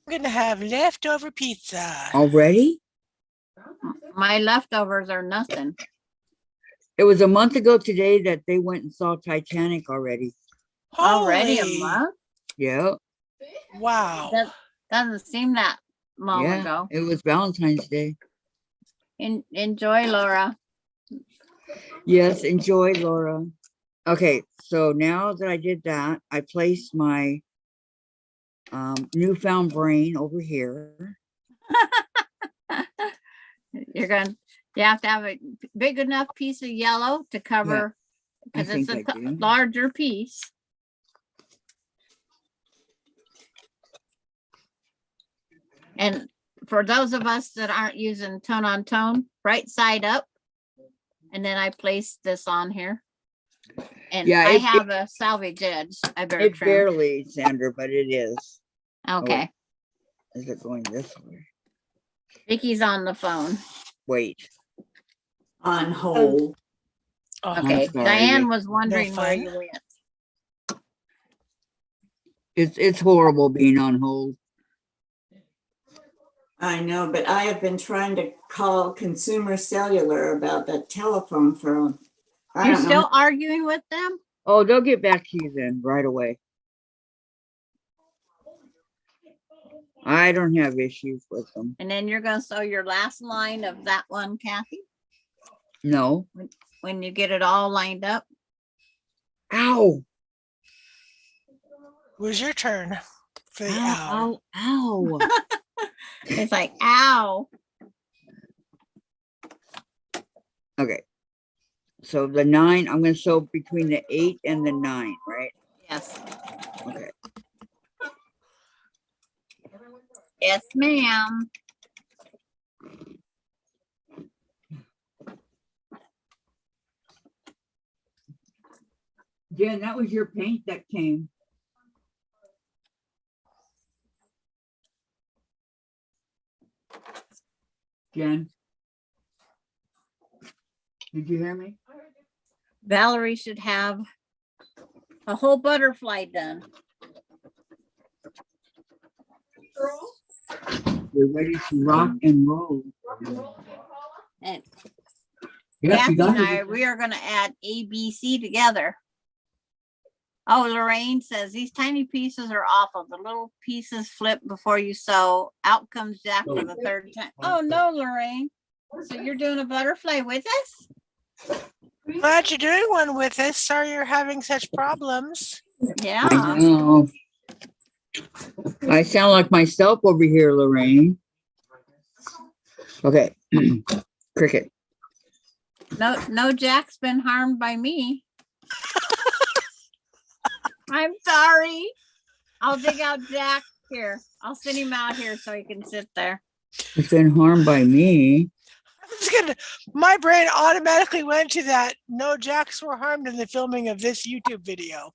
[SPEAKER 6] I'm gonna have leftover pizza.
[SPEAKER 2] Already?
[SPEAKER 1] My leftovers are nothing.
[SPEAKER 2] It was a month ago today that they went and saw Titanic already.
[SPEAKER 1] Already a
[SPEAKER 6] Holy-
[SPEAKER 1] month?
[SPEAKER 2] Yeah.
[SPEAKER 6] Wow.
[SPEAKER 1] That doesn't seem that long
[SPEAKER 2] Yeah.
[SPEAKER 1] ago.
[SPEAKER 2] It was Valentine's Day.
[SPEAKER 1] Enjoy, Laura.
[SPEAKER 2] Yes, enjoy, Laura. Okay, so now that I did that, I placed my newfound brain over here.
[SPEAKER 1] You have to have a big enough piece of yellow to cover, because it's
[SPEAKER 2] think
[SPEAKER 1] a
[SPEAKER 2] I do.
[SPEAKER 1] larger piece. And for those of us that aren't using tone on tone, right side up. And then I place this on here. And
[SPEAKER 2] Yeah,
[SPEAKER 1] I
[SPEAKER 2] it-
[SPEAKER 1] have a salvage edge. I better
[SPEAKER 2] It
[SPEAKER 1] trim.
[SPEAKER 2] barely, Sandra, but it is.
[SPEAKER 1] Okay,
[SPEAKER 2] Is it going this way?
[SPEAKER 1] Vicky's on the phone.
[SPEAKER 2] Wait.
[SPEAKER 4] On hold.
[SPEAKER 6] Oh,
[SPEAKER 1] Okay,
[SPEAKER 2] sorry,
[SPEAKER 1] Diane
[SPEAKER 2] Vic.
[SPEAKER 1] was wondering where
[SPEAKER 6] fun.
[SPEAKER 1] you went.
[SPEAKER 2] It's horrible being on hold.
[SPEAKER 4] I know, but I have been trying to call Consumer Cellular about that telephone for, I
[SPEAKER 1] You're
[SPEAKER 4] don't know.
[SPEAKER 1] still arguing with them?
[SPEAKER 2] Oh, they'll get back to you then right away. I don't have issues with them.
[SPEAKER 1] And then you're gonna sew your last line of that one, Kathy,
[SPEAKER 2] No.
[SPEAKER 1] when you get it all lined up.
[SPEAKER 2] Ow.
[SPEAKER 6] where's your turn for the hour?
[SPEAKER 2] Ow, ow, ow.
[SPEAKER 1] It's like, ow.
[SPEAKER 2] Okay. So the 9, I'm going to sew between the 8 and the 9, right?
[SPEAKER 1] Yes,
[SPEAKER 2] Okay.
[SPEAKER 1] yes, ma'am.
[SPEAKER 2] Jen, that was your paint that came. Jen? Did you hear me?
[SPEAKER 1] Valerie should have a whole butterfly done.
[SPEAKER 2] We're ready to rock and roll.
[SPEAKER 1] And
[SPEAKER 2] Yeah,
[SPEAKER 1] Kathy
[SPEAKER 2] you got
[SPEAKER 1] and I,
[SPEAKER 2] it.
[SPEAKER 1] we are gonna add ABC together. Oh, Lorraine says these tiny pieces are awful. The little pieces flip before you sew. Out comes Jack for the third time. Oh no, Lorraine. So you're doing a butterfly with us?
[SPEAKER 6] Glad you're doing one with us. Sorry you're having such problems.
[SPEAKER 1] Yeah.
[SPEAKER 2] I know. I sound like myself over here, Lorraine. Okay. Cricket.
[SPEAKER 1] No, Jack's been harmed by me. I'm sorry. I'll dig out Jack here. I'll send him out here so he can sit there.
[SPEAKER 2] It's been harmed by me.
[SPEAKER 6] My brain automatically went to that. No Jacks were harmed in the filming of this YouTube video.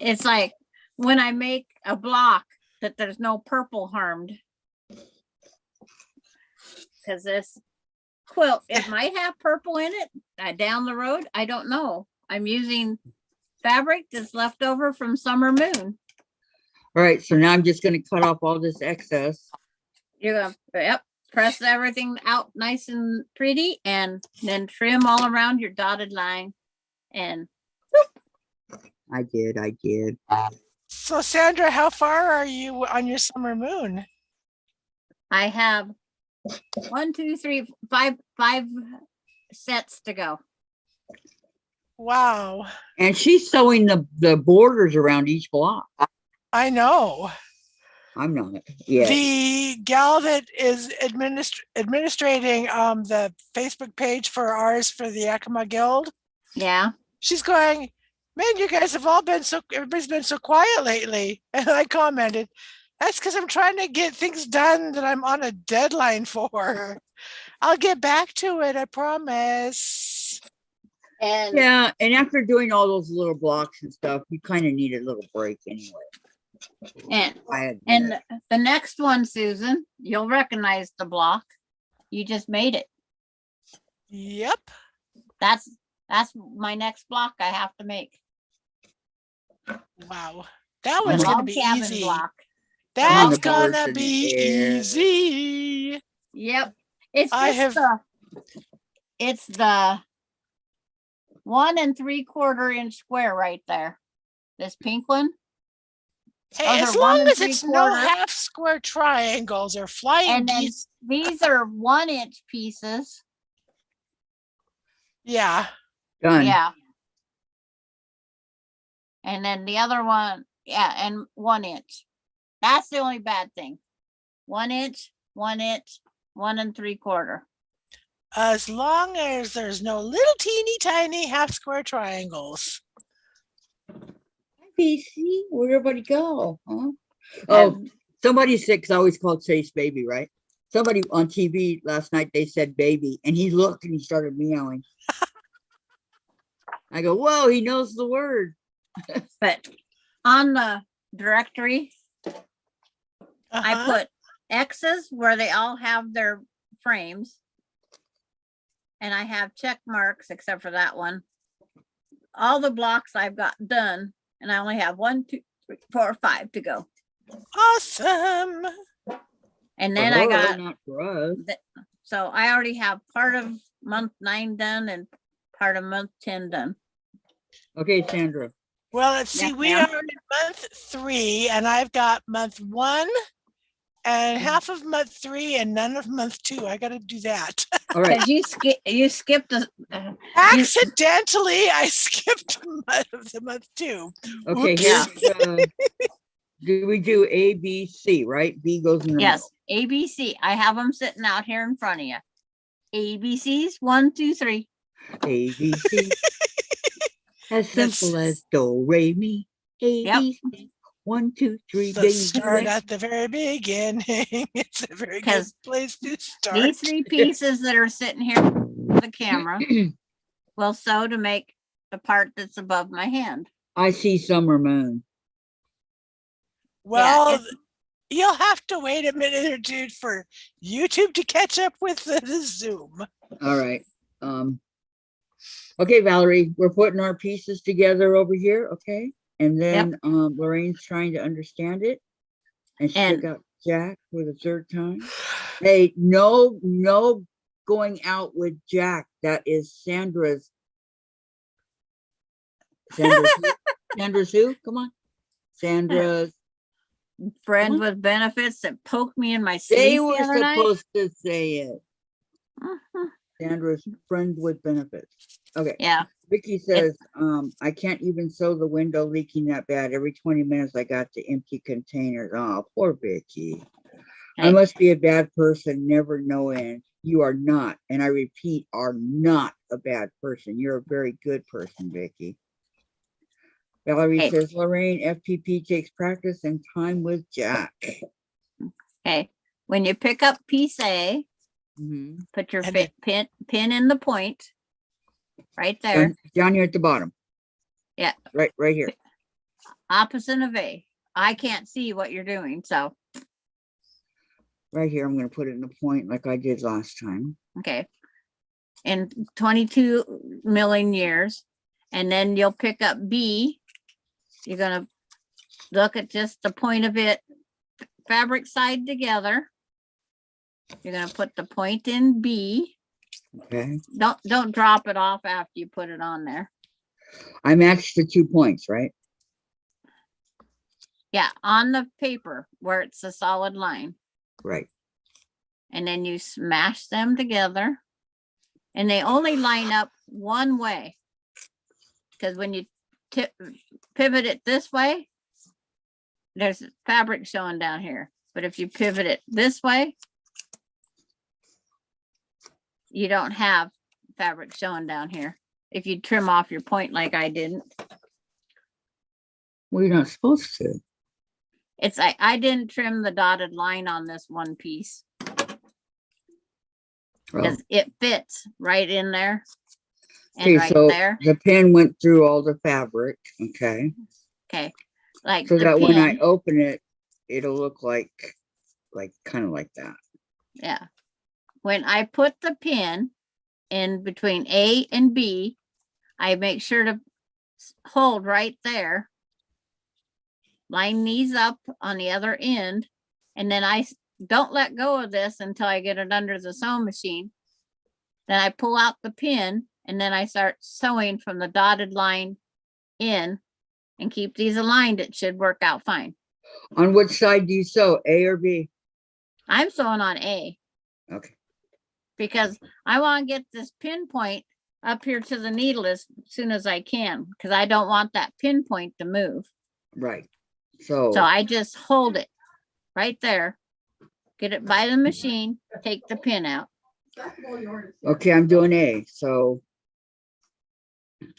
[SPEAKER 1] It's like when I make a block that there's no purple harmed. Because this quilt, it might have purple in it down the road. I don't know. I'm using fabric that's left over from Summer Moon.
[SPEAKER 2] All right, so now I'm just going to cut off all this excess.
[SPEAKER 1] You're going to, yep, press everything out nice and pretty and then trim all around your dotted line. And
[SPEAKER 2] I did.
[SPEAKER 6] So Sandra, how far are you on your Summer Moon?
[SPEAKER 1] I have 1, 2, 3, 5 sets to go.
[SPEAKER 6] Wow.
[SPEAKER 2] And she's sewing the borders around each block.
[SPEAKER 6] I know.
[SPEAKER 2] I'm not. Yeah.
[SPEAKER 6] The gal that is administrating the Facebook page for ours for the Yakima Guild,
[SPEAKER 1] Yeah.
[SPEAKER 6] she's going, man, you guys have all been everybody's been so quiet lately. And I commented, that's because I'm trying to get things done that I'm on a deadline for. I'll get back to it, I promise.
[SPEAKER 1] And
[SPEAKER 2] Yeah, and after doing all those little blocks and stuff, you kind of need a little break anyway.
[SPEAKER 1] and the next one, Susan, you'll recognize the block. You just made it.
[SPEAKER 6] Yep.
[SPEAKER 1] That's my next block I have to make.
[SPEAKER 6] Wow. That one's
[SPEAKER 1] Log
[SPEAKER 6] gonna be
[SPEAKER 1] cabin
[SPEAKER 6] easy.
[SPEAKER 1] block.
[SPEAKER 6] That's
[SPEAKER 2] the boards
[SPEAKER 6] gonna
[SPEAKER 2] in
[SPEAKER 6] be
[SPEAKER 2] the air.
[SPEAKER 6] easy.
[SPEAKER 1] Yep. It's
[SPEAKER 6] I
[SPEAKER 1] just it's the 1 3/4 inch square right there. This pink one.
[SPEAKER 6] Hey,
[SPEAKER 1] Those
[SPEAKER 6] as
[SPEAKER 1] are 1
[SPEAKER 6] long as it's no
[SPEAKER 1] 3/4.
[SPEAKER 6] half square triangles or flying
[SPEAKER 1] And then
[SPEAKER 6] geese.
[SPEAKER 1] these are 1 inch pieces.
[SPEAKER 6] Yeah.
[SPEAKER 2] Done.
[SPEAKER 1] Yeah. And then the other one, yeah, and 1 inch. That's the only bad thing. 1 inch, 1 inch, 1 3/4.
[SPEAKER 6] As long as there's no little teeny tiny half square triangles.
[SPEAKER 2] PC, where'd everybody go? Huh? Oh, somebody said, because I always call Chase baby, right? Somebody on TV last night, they said baby, and he looked and he started meowing. I go, whoa, he knows the word.
[SPEAKER 1] But on the directory, I
[SPEAKER 6] Uh-huh.
[SPEAKER 1] put X's where they all have their frames. And I have check marks except for that one. All the blocks I've got done, and I only have 1, 2, 3, 4, 5 to go.
[SPEAKER 6] Awesome.
[SPEAKER 1] And
[SPEAKER 2] For
[SPEAKER 1] then I
[SPEAKER 2] her,
[SPEAKER 1] got,
[SPEAKER 2] not for us.
[SPEAKER 1] so I already have part of month 9 done and part of month 10 done.
[SPEAKER 2] Okay, Sandra.
[SPEAKER 6] Well, let's see.
[SPEAKER 1] Yes,
[SPEAKER 6] We
[SPEAKER 1] ma'am.
[SPEAKER 6] are in month 3, and I've got month 1 and half of month 3 and none of month 2. I got to do that.
[SPEAKER 2] All right.
[SPEAKER 1] Cause you skipped the,
[SPEAKER 6] Accidentally, I skipped month 2.
[SPEAKER 2] Okay,
[SPEAKER 6] Oops.
[SPEAKER 2] here's do we do A, B, C, right? B goes in the
[SPEAKER 1] yes, ABC. I have them sitting out here in front of you. ABCs, 1, 2, 3.
[SPEAKER 2] middle. A, B, C. As
[SPEAKER 6] Let's-
[SPEAKER 2] simple as do, re, mi, A,
[SPEAKER 1] Yep.
[SPEAKER 2] B, C. 1, 2, 3,
[SPEAKER 6] Let's
[SPEAKER 2] baby.
[SPEAKER 6] start at the very beginning. It's a very good
[SPEAKER 1] 'Cause
[SPEAKER 6] place to start.
[SPEAKER 1] These 3 pieces that are sitting here for the camera will sew to make the part that's above my hand.
[SPEAKER 2] I see summer moon.
[SPEAKER 6] Well,
[SPEAKER 1] it's-
[SPEAKER 6] you'll have to wait a minute or two for YouTube to catch up with the Zoom.
[SPEAKER 2] All right. Okay, Valerie, we're putting our pieces together over here, okay? And then Lorraine's trying to understand it. And she took
[SPEAKER 1] And-
[SPEAKER 2] out Jack for the third time. Hey, no going out with Jack. That is Sandra's. Sandra's who? Come on. Sandra's.
[SPEAKER 1] Friend
[SPEAKER 2] What?
[SPEAKER 1] with benefits that poked me in my
[SPEAKER 2] They
[SPEAKER 1] sleeve
[SPEAKER 2] were
[SPEAKER 1] the other night.
[SPEAKER 2] supposed to say it.
[SPEAKER 1] Mhm.
[SPEAKER 2] Sandra's friend with benefits. Okay.
[SPEAKER 1] Yeah,
[SPEAKER 2] Vicki says, I can't even sew the window leaking that bad. Every 20 minutes I got to empty containers. Oh, poor Vicki. I
[SPEAKER 1] Hey.
[SPEAKER 2] must be a bad person, never knowing. You are not, and I repeat, are not a bad person. You're a very good person, Vicki. Valerie
[SPEAKER 1] Hey.
[SPEAKER 2] says, Lorraine, FPP takes practice and time with Jack.
[SPEAKER 1] okay. When you pick up piece A,
[SPEAKER 2] Mhm.
[SPEAKER 1] put your
[SPEAKER 6] And
[SPEAKER 1] pin in the point right there,
[SPEAKER 2] Down here at the bottom.
[SPEAKER 1] Yeah.
[SPEAKER 2] Right here.
[SPEAKER 1] opposite of A. I can't see what you're doing, so,
[SPEAKER 2] Right here. I'm going to put it in the point like I did last time.
[SPEAKER 1] okay. In 22 million years, and then you'll pick up B. You're gonna look at just the point of it, fabric side together. You're gonna put the point in B.
[SPEAKER 2] Okay.
[SPEAKER 1] Don't drop it off after you put it on there.
[SPEAKER 2] I matched the 2 points, right?
[SPEAKER 1] Yeah, on the paper where it's a solid line.
[SPEAKER 2] Right.
[SPEAKER 1] And then you smash them together. And they only line up one way. Because when you pivot it this way, there's fabric showing down here. But if you pivot it this way, you don't have fabric showing down here. If you trim off your point like I didn't.
[SPEAKER 2] Well, you're not supposed to.
[SPEAKER 1] It's I didn't trim the dotted line on this one piece
[SPEAKER 2] Well,
[SPEAKER 1] because it fits right in there and
[SPEAKER 2] okay,
[SPEAKER 1] right
[SPEAKER 2] so
[SPEAKER 1] there.
[SPEAKER 2] the pin went through all the fabric. Okay.
[SPEAKER 1] Okay, like
[SPEAKER 2] So
[SPEAKER 1] the
[SPEAKER 2] that when I
[SPEAKER 1] pin,
[SPEAKER 2] open it, it'll look like kind of like that.
[SPEAKER 1] yeah. When I put the pin in between A and B, I make sure to hold right there. Line these up on the other end, and then I don't let go of this until I get it under the sewing machine. Then I pull out the pin, and then I start sewing from the dotted line in and keep these aligned. It should work out fine.
[SPEAKER 2] On which side do you sew, A or B?
[SPEAKER 1] I'm sewing on A
[SPEAKER 2] Okay.
[SPEAKER 1] because I want to get this pinpoint up here to the needle as soon as I can, because I don't want that pinpoint to move.
[SPEAKER 2] Right. So,
[SPEAKER 1] So I just hold it right there, get it by the machine, take the pin out.
[SPEAKER 2] okay, I'm doing A. So,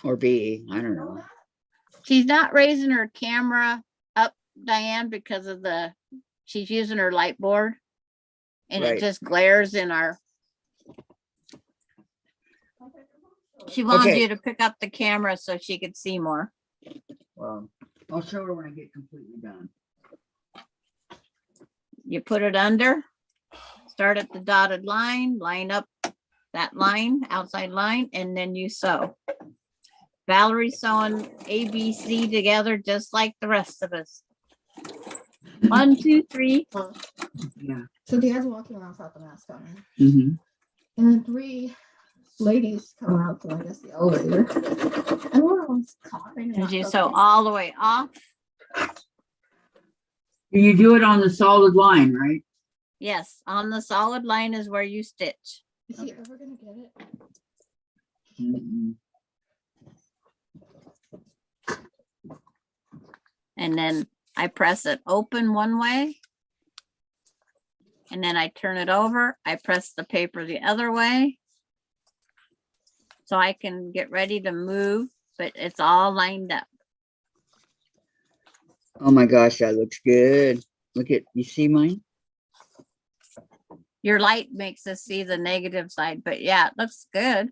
[SPEAKER 2] or B. I don't know.
[SPEAKER 1] She's not raising her camera up, Diane, because of she's using her light board. And
[SPEAKER 2] Right.
[SPEAKER 1] it just glares in our. She wanted
[SPEAKER 2] Okay.
[SPEAKER 1] you to pick up the camera so she could see more.
[SPEAKER 2] Well, I'll show her when I get completely done.
[SPEAKER 1] You put it under, start at the dotted line, line up that line, outside line, and then you sew. Valerie's sewing A, B, C together just like the rest of us. 1, 2, 3.
[SPEAKER 2] Yeah.
[SPEAKER 7] So Dianne's walking around without the mask on, right?
[SPEAKER 2] Mm-hmm.
[SPEAKER 7] And then 3 ladies come out to, I guess, the elevator. And one of them's coughing.
[SPEAKER 1] Did you sew all the way off?
[SPEAKER 2] You do it on the solid line, right?
[SPEAKER 1] Yes, on the solid line is where you stitch.
[SPEAKER 7] Is he ever gonna get it?
[SPEAKER 2] Mm-mm.
[SPEAKER 1] And then I press it open one way. And then I turn it over. I press the paper the other way. So I can get ready to move, but it's all lined up.
[SPEAKER 2] Oh my gosh, that looks good. Look at, you see mine?
[SPEAKER 1] Your light makes us see the negative side, but yeah, it looks good.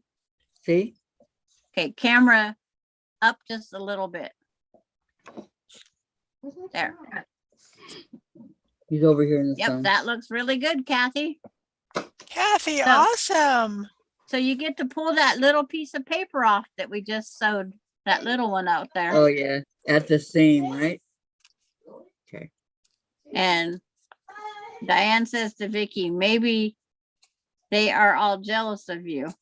[SPEAKER 2] See?
[SPEAKER 1] Okay, camera up just a little bit. There.
[SPEAKER 2] He's over here in the
[SPEAKER 1] Yep,
[SPEAKER 2] sun.
[SPEAKER 1] that looks really good, Kathy.
[SPEAKER 6] Kathy,
[SPEAKER 1] So-
[SPEAKER 6] awesome.
[SPEAKER 1] So you get to pull that little piece of paper off that we just sewed, that little one out there.
[SPEAKER 2] Oh yeah, at the seam, right? Okay.
[SPEAKER 1] And Diane says to Vicki, maybe they are all jealous of you.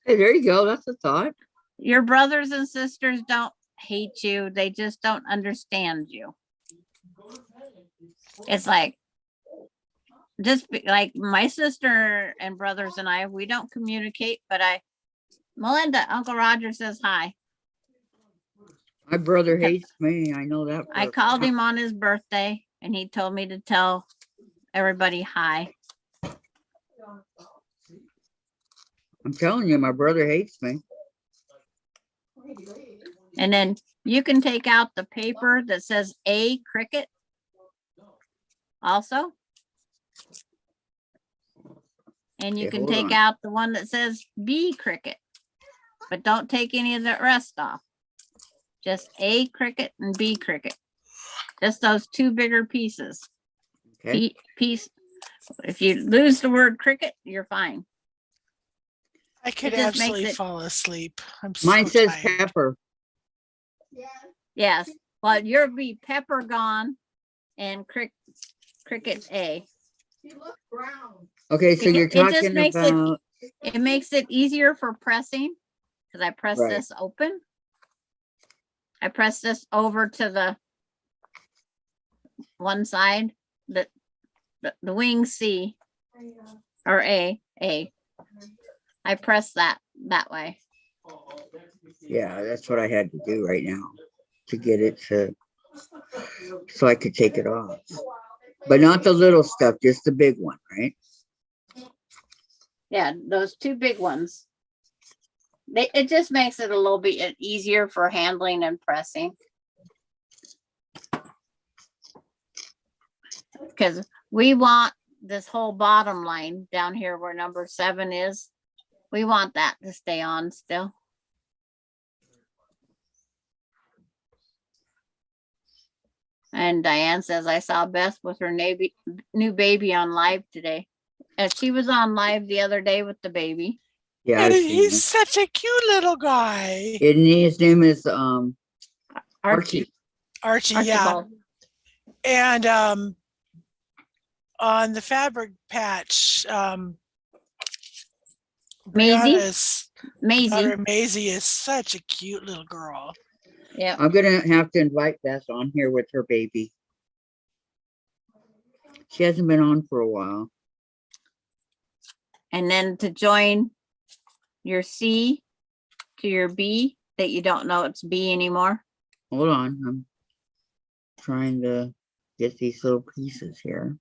[SPEAKER 2] Hey, there you go. That's a thought.
[SPEAKER 1] Your brothers and sisters don't hate you. They just don't understand you. It's like, like my sister and brothers and I, we don't communicate, but Melinda, Uncle Roger says hi.
[SPEAKER 2] My brother hates me. I know that.
[SPEAKER 1] I called him on his birthday and he told me to tell everybody hi.
[SPEAKER 2] I'm telling you, my brother hates me.
[SPEAKER 1] And then you can take out the paper that says A cricket also. And you
[SPEAKER 2] Okay,
[SPEAKER 1] can
[SPEAKER 2] hold
[SPEAKER 1] take
[SPEAKER 2] on.
[SPEAKER 1] out the one that says B cricket, but don't take any of the rest off. Just A cricket and B cricket. Just those two bigger pieces.
[SPEAKER 2] Okay.
[SPEAKER 1] Piece. If you lose the word cricket, you're fine.
[SPEAKER 6] I could
[SPEAKER 1] just makes
[SPEAKER 6] absolutely
[SPEAKER 1] it-
[SPEAKER 6] fall asleep. I'm so
[SPEAKER 2] Mine says
[SPEAKER 6] tired.
[SPEAKER 2] pepper.
[SPEAKER 1] Yes. Well, you'll be pepper gone and cricket A.
[SPEAKER 2] Okay, so you're
[SPEAKER 1] It just
[SPEAKER 2] talking
[SPEAKER 1] makes it-
[SPEAKER 2] about
[SPEAKER 1] It makes it easier for pressing because I press
[SPEAKER 2] Right.
[SPEAKER 1] this open. I press this over to the one side, the wing C or A. I press that way.
[SPEAKER 2] yeah, that's what I had to do right now to get it to so I could take it off. But not the little stuff, just the big one, right?
[SPEAKER 1] Yeah, those two big ones. It just makes it a little bit easier for handling and pressing. Because we want this whole bottom line down here where number 7 is. We want that to stay on still. And Diane says, I saw Beth with her new baby on live today. And she was on live the other day with the baby.
[SPEAKER 2] Yeah, I've
[SPEAKER 6] And
[SPEAKER 2] seen
[SPEAKER 6] he's
[SPEAKER 2] it.
[SPEAKER 6] such a cute little guy.
[SPEAKER 2] And his name is Archie.
[SPEAKER 6] Archie, yeah.
[SPEAKER 1] Archibald.
[SPEAKER 6] And on the fabric patch,
[SPEAKER 1] Maisie?
[SPEAKER 6] Brianna's
[SPEAKER 1] Maisie.
[SPEAKER 6] daughter Maisie is such a cute little girl.
[SPEAKER 1] Yeah.
[SPEAKER 2] I'm gonna have to invite Beth on here with her baby. She hasn't been on for a while.
[SPEAKER 1] And then to join your C to your B that you don't know it's B anymore.
[SPEAKER 2] Hold on, I'm trying to get these little pieces here.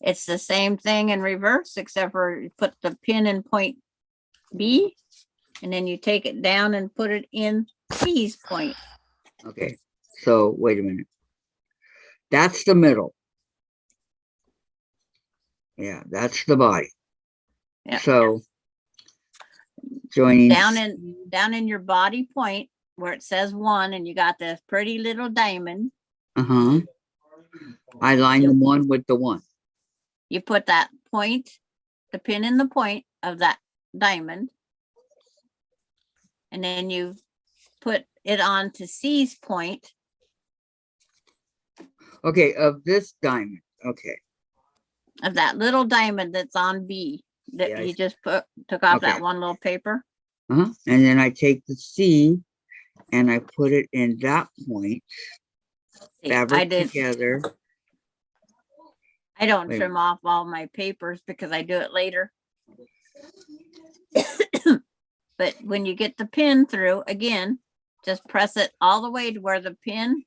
[SPEAKER 1] It's the same thing in reverse, except for you put the pin in point B, and then you take it down and put it in C's point.
[SPEAKER 2] Okay, so wait a minute. That's the middle. Yeah, that's the body.
[SPEAKER 1] Yeah.
[SPEAKER 2] So joining
[SPEAKER 1] Down in your body point where it says 1, and you got this pretty little diamond.
[SPEAKER 2] uh-huh. I line the 1 with the 1.
[SPEAKER 1] You put that point, the pin in the point of that diamond. And then you put it on to C's point.
[SPEAKER 2] Okay, of this diamond. Okay.
[SPEAKER 1] Of that little diamond that's on B that
[SPEAKER 2] Yeah, I
[SPEAKER 1] you
[SPEAKER 2] see.
[SPEAKER 1] just took off
[SPEAKER 2] Okay.
[SPEAKER 1] that one little paper.
[SPEAKER 2] Uh-huh. And then I take the C and I put it in that point,
[SPEAKER 1] See,
[SPEAKER 2] fabric together.
[SPEAKER 1] I don't
[SPEAKER 2] Wait a
[SPEAKER 1] trim off all my papers because I do it later. But when you get the pin through, again, just press it all the way to where the pin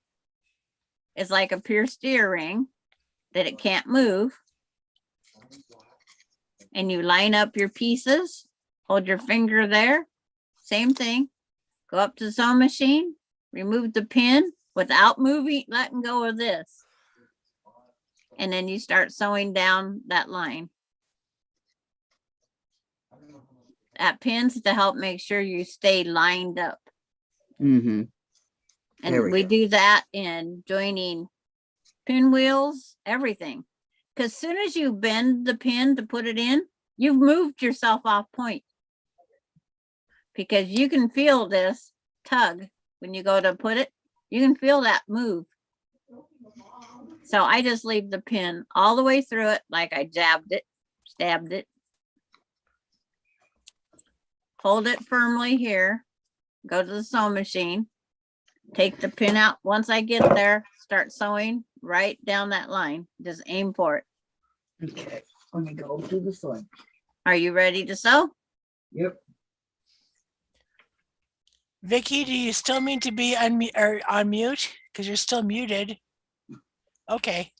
[SPEAKER 1] is like a pierced earring that it can't move. And you line up your pieces, hold your finger there, same thing. Go up to the sewing machine, remove the pin without letting go of this. And then you start sewing down that line. That pins to help make sure you stay lined up.
[SPEAKER 2] Mm-hmm. There
[SPEAKER 1] And
[SPEAKER 2] we
[SPEAKER 1] we
[SPEAKER 2] go.
[SPEAKER 1] do that in joining pinwheels, everything. Because soon as you bend the pin to put it in, you've moved yourself off point. Because you can feel this tug when you go to put it. You can feel that move. So I just leave the pin all the way through it like I jabbed it, stabbed it. Hold it firmly here. Go to the sewing machine. Take the pin out. Once I get there, start sewing right down that line. Just aim for it.
[SPEAKER 2] Okay, let me go to the sewing.
[SPEAKER 1] Are you ready to sew?
[SPEAKER 2] Yep.
[SPEAKER 6] Vicki, do you still mean to be on mute? Because you're still muted. Okay.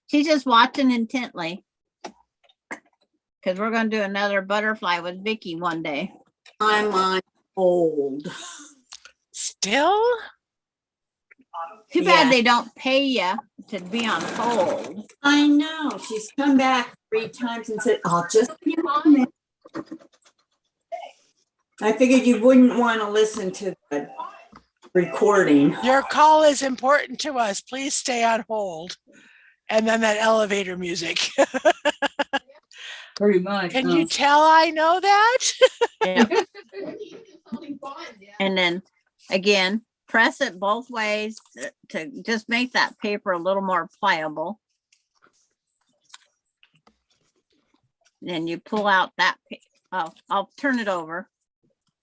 [SPEAKER 1] She's just watching intently. Because we're going to do another butterfly with Vicki one day.
[SPEAKER 4] I'm on hold.
[SPEAKER 6] Still?
[SPEAKER 1] Too bad
[SPEAKER 4] Yeah.
[SPEAKER 1] they don't pay you to be on hold.
[SPEAKER 4] I know. She's come back 3 times and said, I'll just be a moment. I figured you wouldn't want to listen to the recording.
[SPEAKER 6] Your call is important to us. Please stay on hold. And then that elevator music.
[SPEAKER 2] Pretty much.
[SPEAKER 6] Can you tell I know that?
[SPEAKER 1] Yeah. And then again, press it both ways to just make that paper a little more pliable. Then you pull out that, I'll turn it over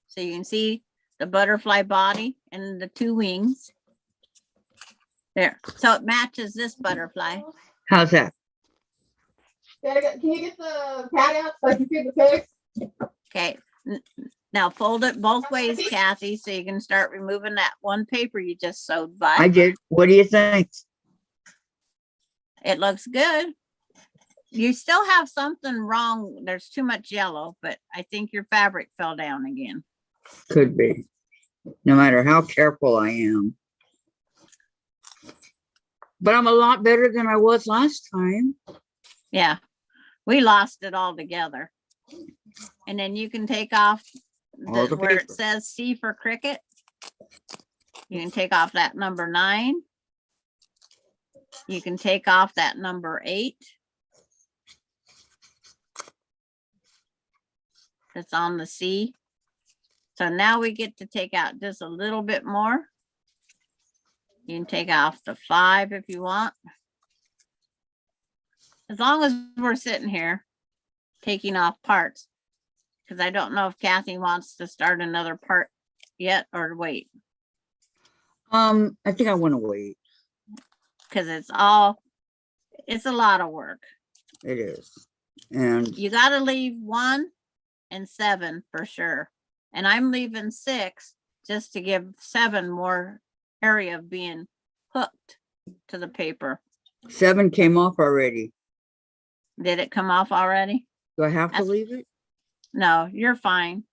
[SPEAKER 1] so you can see the butterfly body and the 2 wings. There, so it matches this butterfly.
[SPEAKER 2] How's that?
[SPEAKER 7] Can you get the pad out so I can see the pics?
[SPEAKER 1] Okay, now fold it both ways, Kathy, so you can start removing that one paper you just sewed by.
[SPEAKER 2] I did. What do you think?
[SPEAKER 1] It looks good. You still have something wrong. There's too much yellow, but I think your fabric fell down again.
[SPEAKER 2] Could be. No matter how careful I am. But I'm a lot better than I was last time.
[SPEAKER 1] Yeah, we lost it all together. And then you can take off
[SPEAKER 2] All the
[SPEAKER 1] where it
[SPEAKER 2] paper.
[SPEAKER 1] says C for cricket. You can take off that number 9. You can take off that number 8. That's on the C. So now we get to take out just a little bit more. You can take off the 5 if you want. As long as we're sitting here taking off parts, because I don't know if Kathy wants to start another part yet or wait,
[SPEAKER 2] I think I want to wait.
[SPEAKER 1] because it's a lot of work.
[SPEAKER 2] It is. And
[SPEAKER 1] You got to leave 1 and 7 for sure. And I'm leaving 6 just to give 7 more area of being hooked to the paper.
[SPEAKER 2] 7 came off already.
[SPEAKER 1] Did it come off already?
[SPEAKER 2] Do I have to
[SPEAKER 1] That's-
[SPEAKER 2] leave it?
[SPEAKER 1] No, you're fine.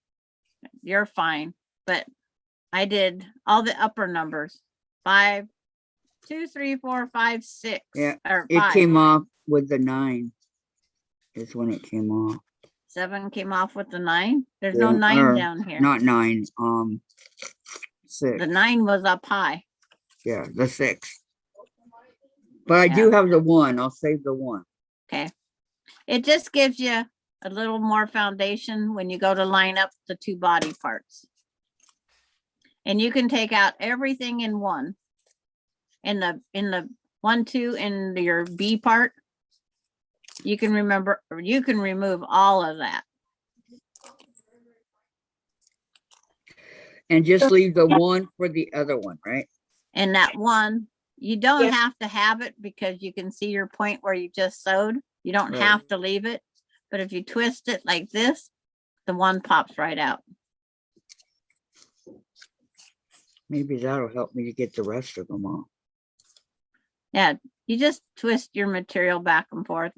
[SPEAKER 1] You're fine. But I did all the upper numbers. 5, 2, 3, 4, 5, 6.
[SPEAKER 2] Yeah,
[SPEAKER 1] Or
[SPEAKER 2] It
[SPEAKER 1] 5.
[SPEAKER 2] came off with the 9 is when it came off.
[SPEAKER 1] 7 came off with the 9. There's no
[SPEAKER 2] Yeah,
[SPEAKER 1] 9
[SPEAKER 2] or
[SPEAKER 1] down here.
[SPEAKER 2] Not 9, 6.
[SPEAKER 1] The 9 was up high.
[SPEAKER 2] Yeah, the 6. But I do have the 1. I'll save the 1.
[SPEAKER 1] Okay. It just gives you a little more foundation when you go to line up the 2 body parts. And you can take out everything in one. In the 1, 2, in your B part. You can remove all of that.
[SPEAKER 2] And just leave the 1 for the other one, right?
[SPEAKER 1] And that 1, you don't
[SPEAKER 4] Yeah.
[SPEAKER 1] have to have it because you can see your point where you just sewed. You don't
[SPEAKER 2] Right.
[SPEAKER 1] have to leave it. But if you twist it like this, the 1 pops right out.
[SPEAKER 2] Maybe that'll help me to get the rest of them off.
[SPEAKER 1] Yeah, you just twist your material back and forth.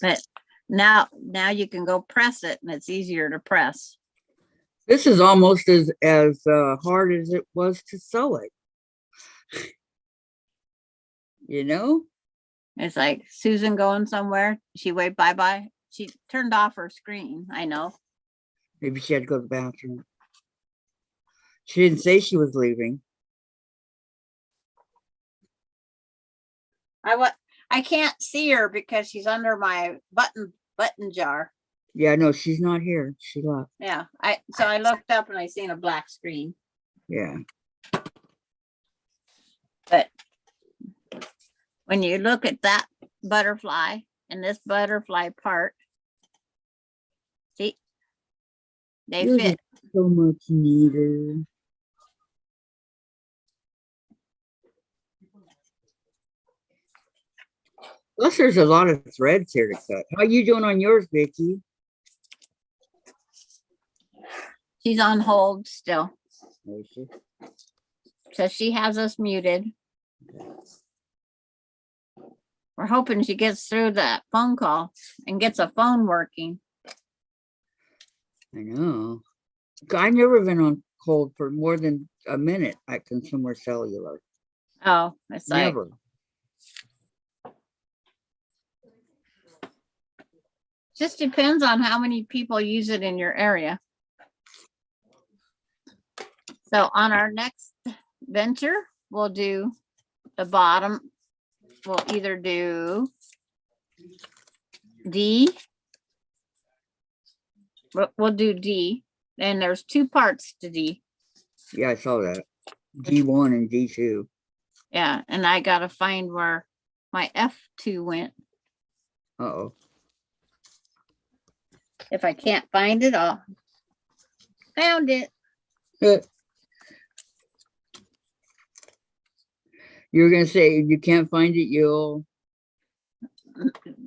[SPEAKER 1] But now you can go press it and it's easier to press.
[SPEAKER 2] This is almost as hard as it was to sew it. You know?
[SPEAKER 1] It's like Susan going somewhere. She waved bye-bye. She turned off her screen. I know.
[SPEAKER 2] Maybe she had to go to the bathroom. She didn't say she was leaving.
[SPEAKER 1] I can't see her because she's under my button jar.
[SPEAKER 2] Yeah, no, she's not here. She left.
[SPEAKER 1] Yeah. So I looked up and I seen a black screen.
[SPEAKER 2] Yeah.
[SPEAKER 1] But when you look at that butterfly and this butterfly part, see, they
[SPEAKER 2] Yours
[SPEAKER 1] fit.
[SPEAKER 2] is so much neater. Plus, there's a lot of threads here to cut. How you doing on yours, Vicki?
[SPEAKER 1] She's on hold still.
[SPEAKER 2] Is she?
[SPEAKER 1] So she has us muted. We're hoping she gets through that phone call and gets a phone working.
[SPEAKER 2] I know. I've never been on hold for more than a minute at Consumer Cellular.
[SPEAKER 1] Oh, it's like,
[SPEAKER 2] Never.
[SPEAKER 1] just depends on how many people use it in your area. So on our next venture, we'll do the bottom. We'll either do D. We'll do D. And there's two parts to D.
[SPEAKER 2] Yeah, I saw that. D1 and D2.
[SPEAKER 1] Yeah, and I gotta find where my F2 went.
[SPEAKER 2] Uh-oh.
[SPEAKER 1] If I can't find it, I'll found it.
[SPEAKER 2] You're gonna say if you can't find it, you'll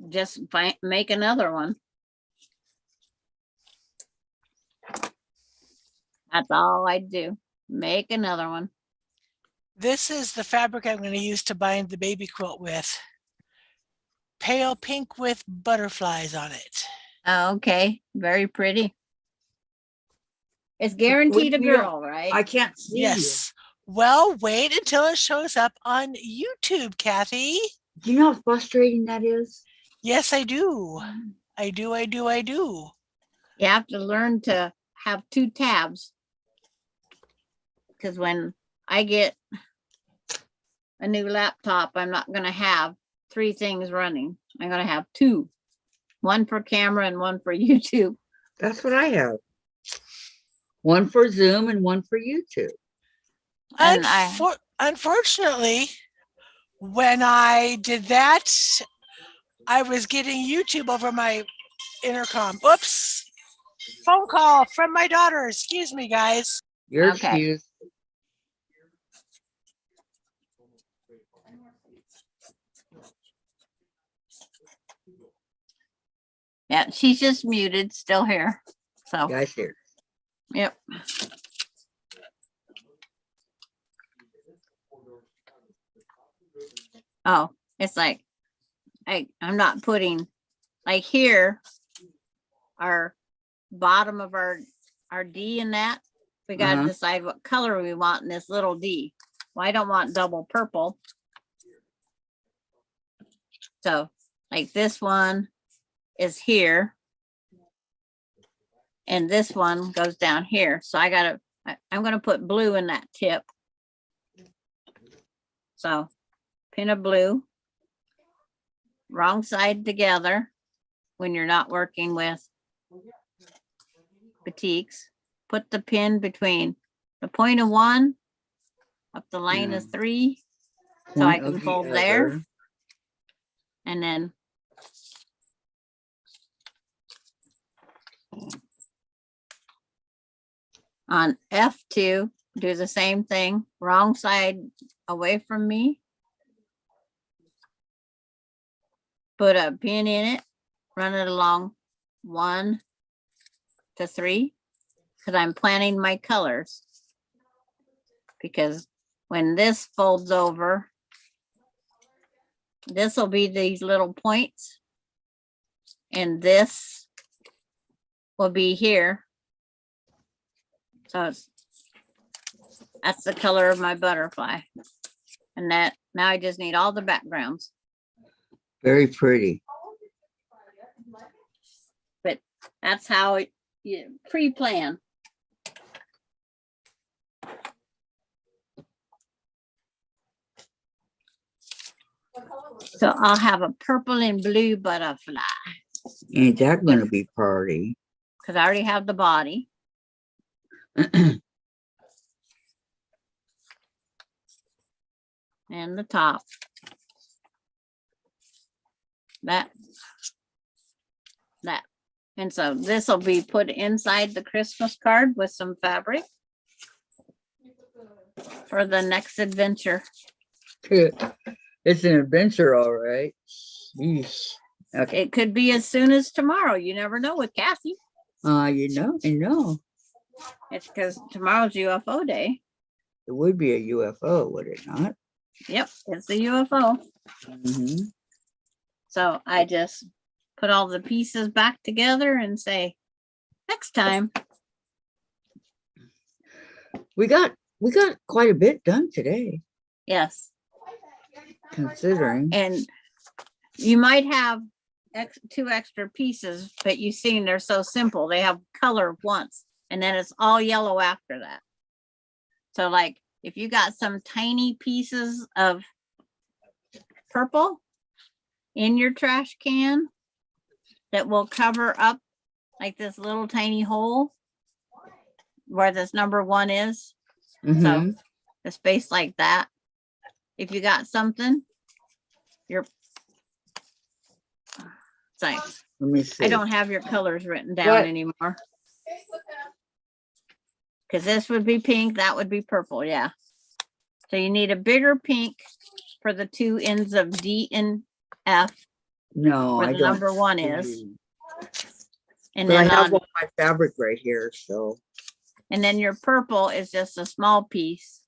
[SPEAKER 1] Just make another one. That's all I do. Make another one.
[SPEAKER 6] This is the fabric I'm going to use to bind the baby quilt with. Pale pink with butterflies on it.
[SPEAKER 1] Oh, okay, very pretty. It's guaranteed a
[SPEAKER 2] we don't-
[SPEAKER 1] girl, right?
[SPEAKER 2] I can't see
[SPEAKER 6] Yes. Well, wait until it shows up on YouTube, Kathy.
[SPEAKER 2] you. Do you know how frustrating that is?
[SPEAKER 6] Yes, I do. I do.
[SPEAKER 1] You have to learn to have two tabs. Because when I get a new laptop, I'm not gonna have three things running. I'm gonna have two. One for camera and one for YouTube.
[SPEAKER 2] That's what I have. One for Zoom and one for YouTube.
[SPEAKER 1] And
[SPEAKER 6] Unfortunately, when I did that, I was getting YouTube over my intercom. Oops. Phone call from my daughter. Excuse me, guys.
[SPEAKER 2] You're
[SPEAKER 1] Okay.
[SPEAKER 2] excused.
[SPEAKER 1] Yeah, she's just muted, still here. So,
[SPEAKER 2] Guys here.
[SPEAKER 1] yep. Oh, it's like, I'm not putting, like here, our bottom of our D in that, we gotta
[SPEAKER 2] Uh-huh.
[SPEAKER 1] decide what color we want in this little D. Well, I don't want double purple. So, like this one is here. And this one goes down here. So I'm gonna put blue in that tip. So pin of blue, wrong side together when you're not working with batiks. Put the pin between the point of one up the line of
[SPEAKER 2] Yeah.
[SPEAKER 1] three. So I
[SPEAKER 2] Point
[SPEAKER 1] can
[SPEAKER 2] of the
[SPEAKER 1] fold there.
[SPEAKER 2] other.
[SPEAKER 1] And then on F2, do the same thing, wrong side away from me. Put a pin in it, run it along 1 to 3, because I'm planning my colors. Because when this folds over, this will be these little points. And this will be here. So that's the color of my butterfly. And that, now I just need all the backgrounds.
[SPEAKER 2] Very pretty.
[SPEAKER 1] But that's how you pre-plan. So I'll have a purple and blue butterfly
[SPEAKER 2] Ain't that gonna be party?
[SPEAKER 1] because I already have the body. And the top. That. And so this will be put inside the Christmas card with some fabric for the next adventure.
[SPEAKER 2] It's an adventure, all right. Yeesh. Okay.
[SPEAKER 1] It could be as soon as tomorrow. You never know with Cassie.
[SPEAKER 2] I know.
[SPEAKER 1] It's because tomorrow's UFO day.
[SPEAKER 2] It would be a UFO, would it not?
[SPEAKER 1] Yep, it's a UFO.
[SPEAKER 2] Mm-hmm.
[SPEAKER 1] So I just put all the pieces back together and say, next time.
[SPEAKER 2] We got quite a bit done today,
[SPEAKER 1] Yes.
[SPEAKER 2] considering.
[SPEAKER 1] And you might have two extra pieces, but you've seen they're so simple. They have color once and then it's all yellow after that. So like if you got some tiny pieces of purple in your trash can that will cover up like this little tiny hole where this number 1 is.
[SPEAKER 2] Mhm.
[SPEAKER 1] So the space like that. If you got something, you're it's like,
[SPEAKER 2] Let me see.
[SPEAKER 1] I don't have your colors written down
[SPEAKER 2] What?
[SPEAKER 1] anymore. Because this would be pink, that would be purple, yeah. So you need a bigger pink for the 2 ends of D and F,
[SPEAKER 2] No,
[SPEAKER 1] where
[SPEAKER 2] I
[SPEAKER 1] the
[SPEAKER 2] don't.
[SPEAKER 1] number 1 is. And
[SPEAKER 2] But I
[SPEAKER 1] then
[SPEAKER 2] have
[SPEAKER 1] on,
[SPEAKER 2] all my fabric right here, so
[SPEAKER 1] and then your purple is just a small piece.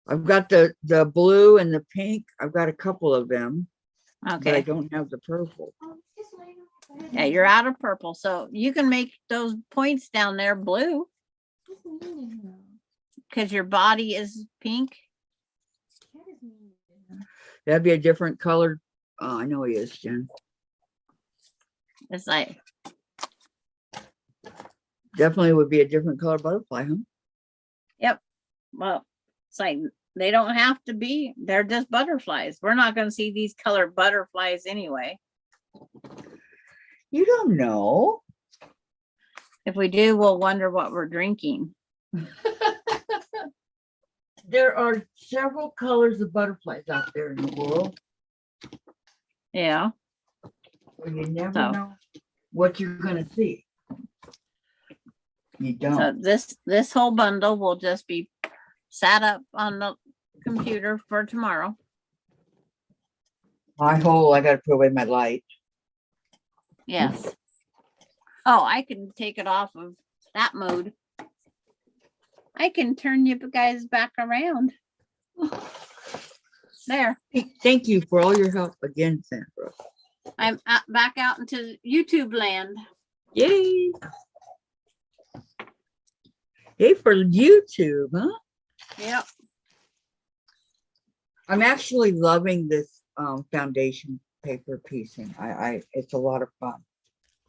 [SPEAKER 2] I've got the blue and the pink. I've got a couple of them, but I
[SPEAKER 1] Okay,
[SPEAKER 2] don't have the purple.
[SPEAKER 1] yeah, you're out of purple, so you can make those points down there blue because your body is pink.
[SPEAKER 2] That'd be a different color. Oh, I know he is, Jen.
[SPEAKER 1] It's like,
[SPEAKER 2] Definitely would be a different color butterfly, huh?
[SPEAKER 1] well, it's like they don't have to be, they're just butterflies. We're not going to see these colored butterflies anyway.
[SPEAKER 2] You don't know.
[SPEAKER 1] If we do, we'll wonder what we're drinking.
[SPEAKER 2] There are several colors of butterflies out there in the world.
[SPEAKER 1] Yeah.
[SPEAKER 2] Well, you never
[SPEAKER 1] So.
[SPEAKER 2] know what you're gonna see. You
[SPEAKER 1] So
[SPEAKER 2] don't.
[SPEAKER 1] this whole bundle will just be sat up on the computer for tomorrow.
[SPEAKER 2] I gotta put away my light.
[SPEAKER 1] Yes. Oh, I can take it off of that mode. I can turn you guys back around. There.
[SPEAKER 2] Thank you for all your help again, Sandra.
[SPEAKER 1] I'm back out into YouTube land.
[SPEAKER 2] Yay. Yay for YouTube, huh?
[SPEAKER 1] Yep.
[SPEAKER 2] I'm actually loving this foundation paper piecing. It's a lot of fun.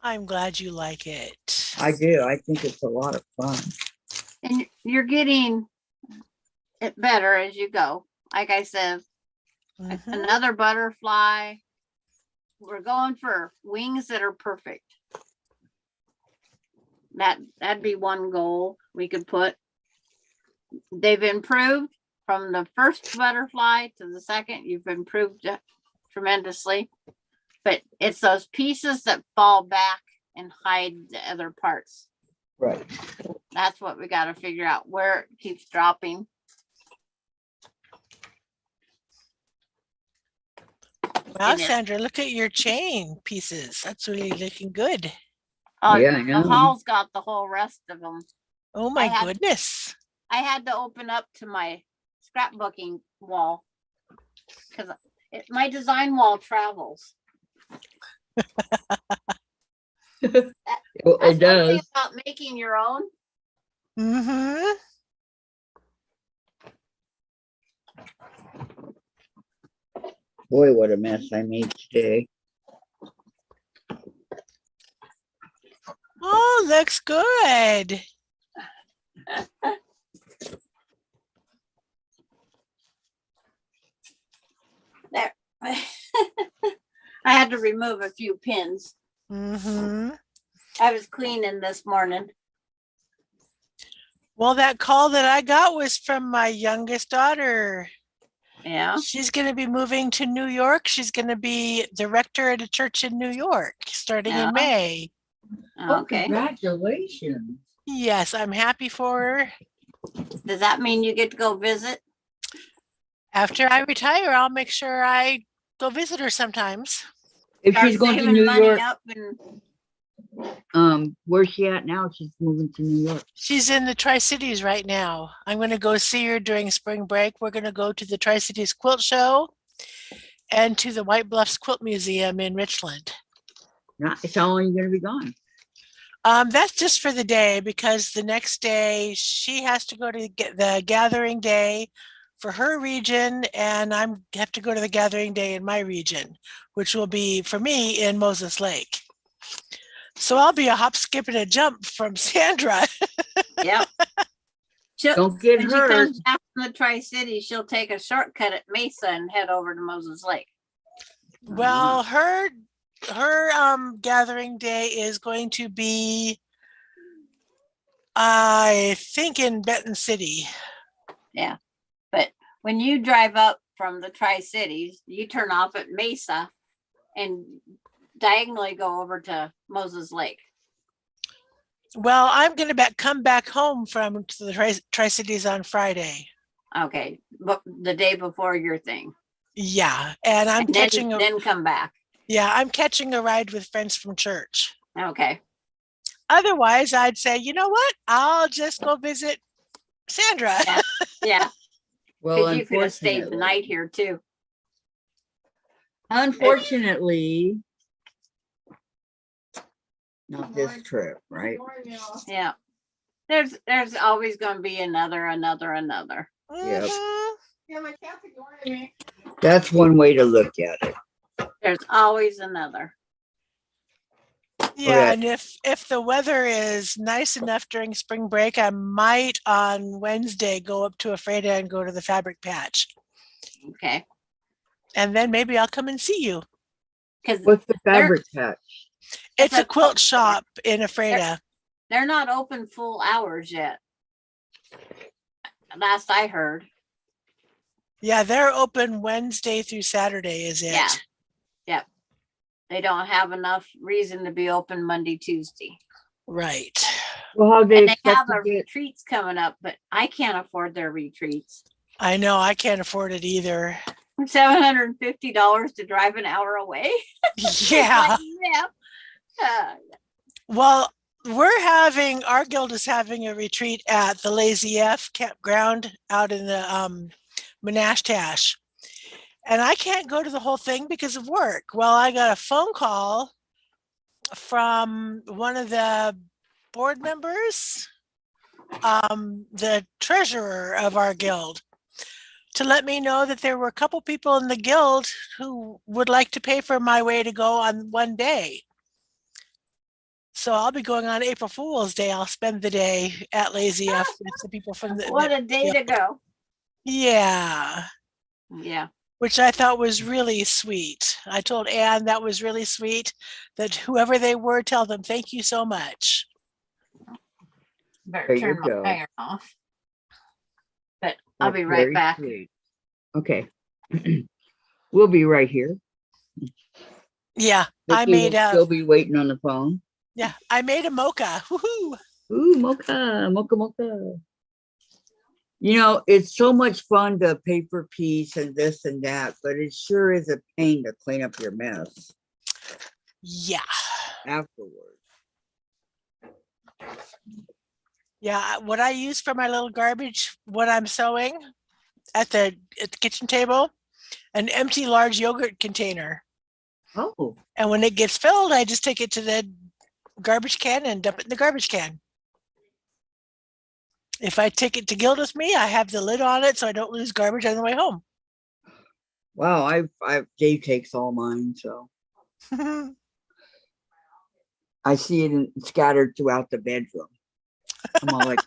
[SPEAKER 6] I'm glad you like it.
[SPEAKER 2] I do. I think it's a lot of fun.
[SPEAKER 1] And you're getting it better as you go. Like I said,
[SPEAKER 6] Mhm.
[SPEAKER 1] another butterfly. We're going for wings that are perfect. That'd be one goal we could put. They've improved from the first butterfly to the second. You've improved tremendously, but it's those pieces that fall back and hide the other parts.
[SPEAKER 2] Right.
[SPEAKER 1] That's what we got to figure out, where it keeps dropping.
[SPEAKER 6] Wow,
[SPEAKER 1] And it-
[SPEAKER 6] Sandra, look at your chain pieces. That's really looking good.
[SPEAKER 1] Oh,
[SPEAKER 2] Yeah, I
[SPEAKER 1] the
[SPEAKER 2] know.
[SPEAKER 1] hall's got the whole rest of them.
[SPEAKER 6] Oh my
[SPEAKER 1] had-
[SPEAKER 6] goodness.
[SPEAKER 1] I had to open up to my scrapbooking wall because my design wall travels.
[SPEAKER 2] Well,
[SPEAKER 1] That's
[SPEAKER 2] it
[SPEAKER 1] one thing
[SPEAKER 2] does.
[SPEAKER 1] about making your own.
[SPEAKER 6] Mm-hmm.
[SPEAKER 2] Boy, what a mess I made today.
[SPEAKER 6] Oh, looks good.
[SPEAKER 1] There. I had to remove a few pins.
[SPEAKER 6] Mm-hmm.
[SPEAKER 1] I was cleaning this morning.
[SPEAKER 6] Well, that call that I got was from my youngest daughter.
[SPEAKER 1] Yeah.
[SPEAKER 6] She's going to be moving to New York. She's going to be director at a church in New York starting
[SPEAKER 1] Yeah.
[SPEAKER 6] in May.
[SPEAKER 2] Oh,
[SPEAKER 1] Okay.
[SPEAKER 2] congratulations.
[SPEAKER 6] Yes, I'm happy for her.
[SPEAKER 1] Does that mean you get to go visit?
[SPEAKER 6] After I retire, I'll make sure I go visit her sometimes.
[SPEAKER 2] If
[SPEAKER 1] Start
[SPEAKER 2] she's going to
[SPEAKER 1] saving
[SPEAKER 2] New
[SPEAKER 1] money
[SPEAKER 2] York,
[SPEAKER 1] up and
[SPEAKER 2] where's she at now? She's moving to New York.
[SPEAKER 6] She's in the Tri-Cities right now. I'm going to go see her during spring break. We're going to go to the Tri-Cities Quilt Show and to the White Bluffs Quilt Museum in Richland.
[SPEAKER 2] Nice. How long are you going to be gone?
[SPEAKER 6] That's just for the day because the next day she has to go to the gathering day for her region, and I have to go to the gathering day in my region, which will be for me in Moses Lake. So I'll be a hop, skip, and a jump from Sandra.
[SPEAKER 1] yeah.
[SPEAKER 2] Don't get
[SPEAKER 1] When she
[SPEAKER 2] hurt.
[SPEAKER 1] comes back from the Tri-Cities, she'll take a shortcut at Mesa and head over to Moses Lake.
[SPEAKER 6] Well, her gathering day is going to be, I think, in Benton City.
[SPEAKER 1] Yeah. But when you drive up from the Tri-Cities, you turn off at Mesa and diagonally go over to Moses Lake.
[SPEAKER 6] Well, I'm going to come back home from the Tri-Cities on Friday.
[SPEAKER 1] Okay. But the day before your thing.
[SPEAKER 6] Yeah, and I'm
[SPEAKER 1] And
[SPEAKER 6] catching
[SPEAKER 1] then come back.
[SPEAKER 6] Yeah, I'm catching a ride with friends from church.
[SPEAKER 1] Okay.
[SPEAKER 6] Otherwise, I'd say, you know what? I'll just go visit Sandra.
[SPEAKER 1] Yeah. Yeah.
[SPEAKER 2] Well,
[SPEAKER 1] Because you could have stayed the
[SPEAKER 2] unfortunately,
[SPEAKER 1] night here too.
[SPEAKER 2] unfortunately, not this trip, right?
[SPEAKER 1] Yeah. There's always going to be another.
[SPEAKER 2] Yep.
[SPEAKER 6] Mhm.
[SPEAKER 7] Yeah, my cat's ignoring me.
[SPEAKER 2] That's one way to look at it.
[SPEAKER 1] There's always another.
[SPEAKER 6] Yeah,
[SPEAKER 2] Okay.
[SPEAKER 6] and if the weather is nice enough during spring break, I might on Wednesday go up to Ephrata and go to the fabric patch.
[SPEAKER 1] Okay.
[SPEAKER 6] And then maybe I'll come and see you.
[SPEAKER 1] Because
[SPEAKER 2] What's the fabric patch?
[SPEAKER 6] It's
[SPEAKER 1] a
[SPEAKER 6] a quilt
[SPEAKER 1] quilt store.
[SPEAKER 6] shop in Ephrata.
[SPEAKER 1] they're not open full hours yet. Last I heard.
[SPEAKER 6] Yeah, they're open Wednesday through Saturday, is it?
[SPEAKER 1] Yeah. Yep. They don't have enough reason to be open Monday, Tuesday.
[SPEAKER 6] Right.
[SPEAKER 2] Well, how they
[SPEAKER 1] And they
[SPEAKER 2] expect
[SPEAKER 1] have
[SPEAKER 2] to
[SPEAKER 1] a
[SPEAKER 2] get?
[SPEAKER 1] retreats coming up, but I can't afford their retreats.
[SPEAKER 6] I know, I can't afford it either.
[SPEAKER 1] $750 to drive an hour away.
[SPEAKER 6] Yeah.
[SPEAKER 1] Like, yeah.
[SPEAKER 6] Well, our guild is having a retreat at the Lazy F campground out in the Monashtash. And I can't go to the whole thing because of work. Well, I got a phone call from one of the board members, the treasurer of our guild, to let me know that there were a couple people in the guild who would like to pay for my way to go on one day. So I'll be going on April Fool's Day. I'll spend the day at Lazy F with the people from the
[SPEAKER 1] What a day to go.
[SPEAKER 6] Yeah,
[SPEAKER 1] Yeah.
[SPEAKER 6] which I thought was really sweet. I told Anne that was really sweet, that whoever they were, tell them thank you so much.
[SPEAKER 1] Better
[SPEAKER 2] There you
[SPEAKER 1] turn my
[SPEAKER 2] go.
[SPEAKER 1] iron off. But I'll
[SPEAKER 2] That's
[SPEAKER 1] be right
[SPEAKER 2] very
[SPEAKER 1] back.
[SPEAKER 2] sweet. Okay. We'll be right here.
[SPEAKER 6] Yeah, I
[SPEAKER 2] Vicki
[SPEAKER 6] made
[SPEAKER 2] will
[SPEAKER 6] a
[SPEAKER 2] still be waiting on the phone.
[SPEAKER 6] I made a mocha. Woohoo!
[SPEAKER 2] Ooh, mocha, mocha, mocha. You know, it's so much fun to paper piece and this and that, but it sure is a pain to clean up your mess
[SPEAKER 6] Yeah.
[SPEAKER 2] afterwards.
[SPEAKER 6] Yeah, what I use for my little garbage when I'm sewing at the kitchen table, an empty large yogurt container.
[SPEAKER 2] Oh,
[SPEAKER 6] And when it gets filled, I just take it to the garbage can and dump it in the garbage can. If I take it to Guild with me, I have the lid on it so I don't lose garbage on the way home.
[SPEAKER 2] Wow, Dave takes all mine, so I see it scattered throughout the bedroom. I'm all like,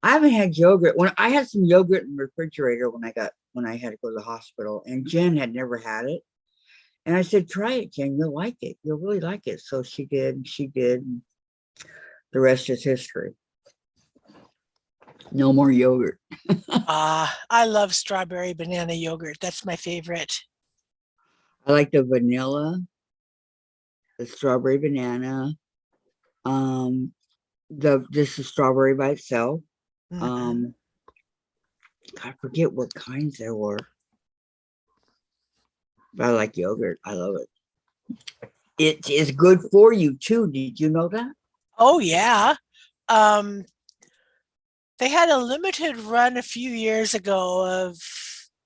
[SPEAKER 2] I haven't had yogurt. When I had some yogurt in the refrigerator when I had to go to the hospital, and Jen had never had it. And I said, try it, Jen. You'll like it. You'll really like it. So she did. And she did. And the rest is history. No more yogurt.
[SPEAKER 6] I love strawberry banana yogurt. That's my favorite.
[SPEAKER 2] I like the vanilla, the strawberry banana. This is strawberry by itself.
[SPEAKER 6] Mhm.
[SPEAKER 2] I forget what kinds there were. But I like yogurt. I love it. It is good for you too. Did you know that?
[SPEAKER 6] Oh yeah. Um, they had a limited run a few years ago of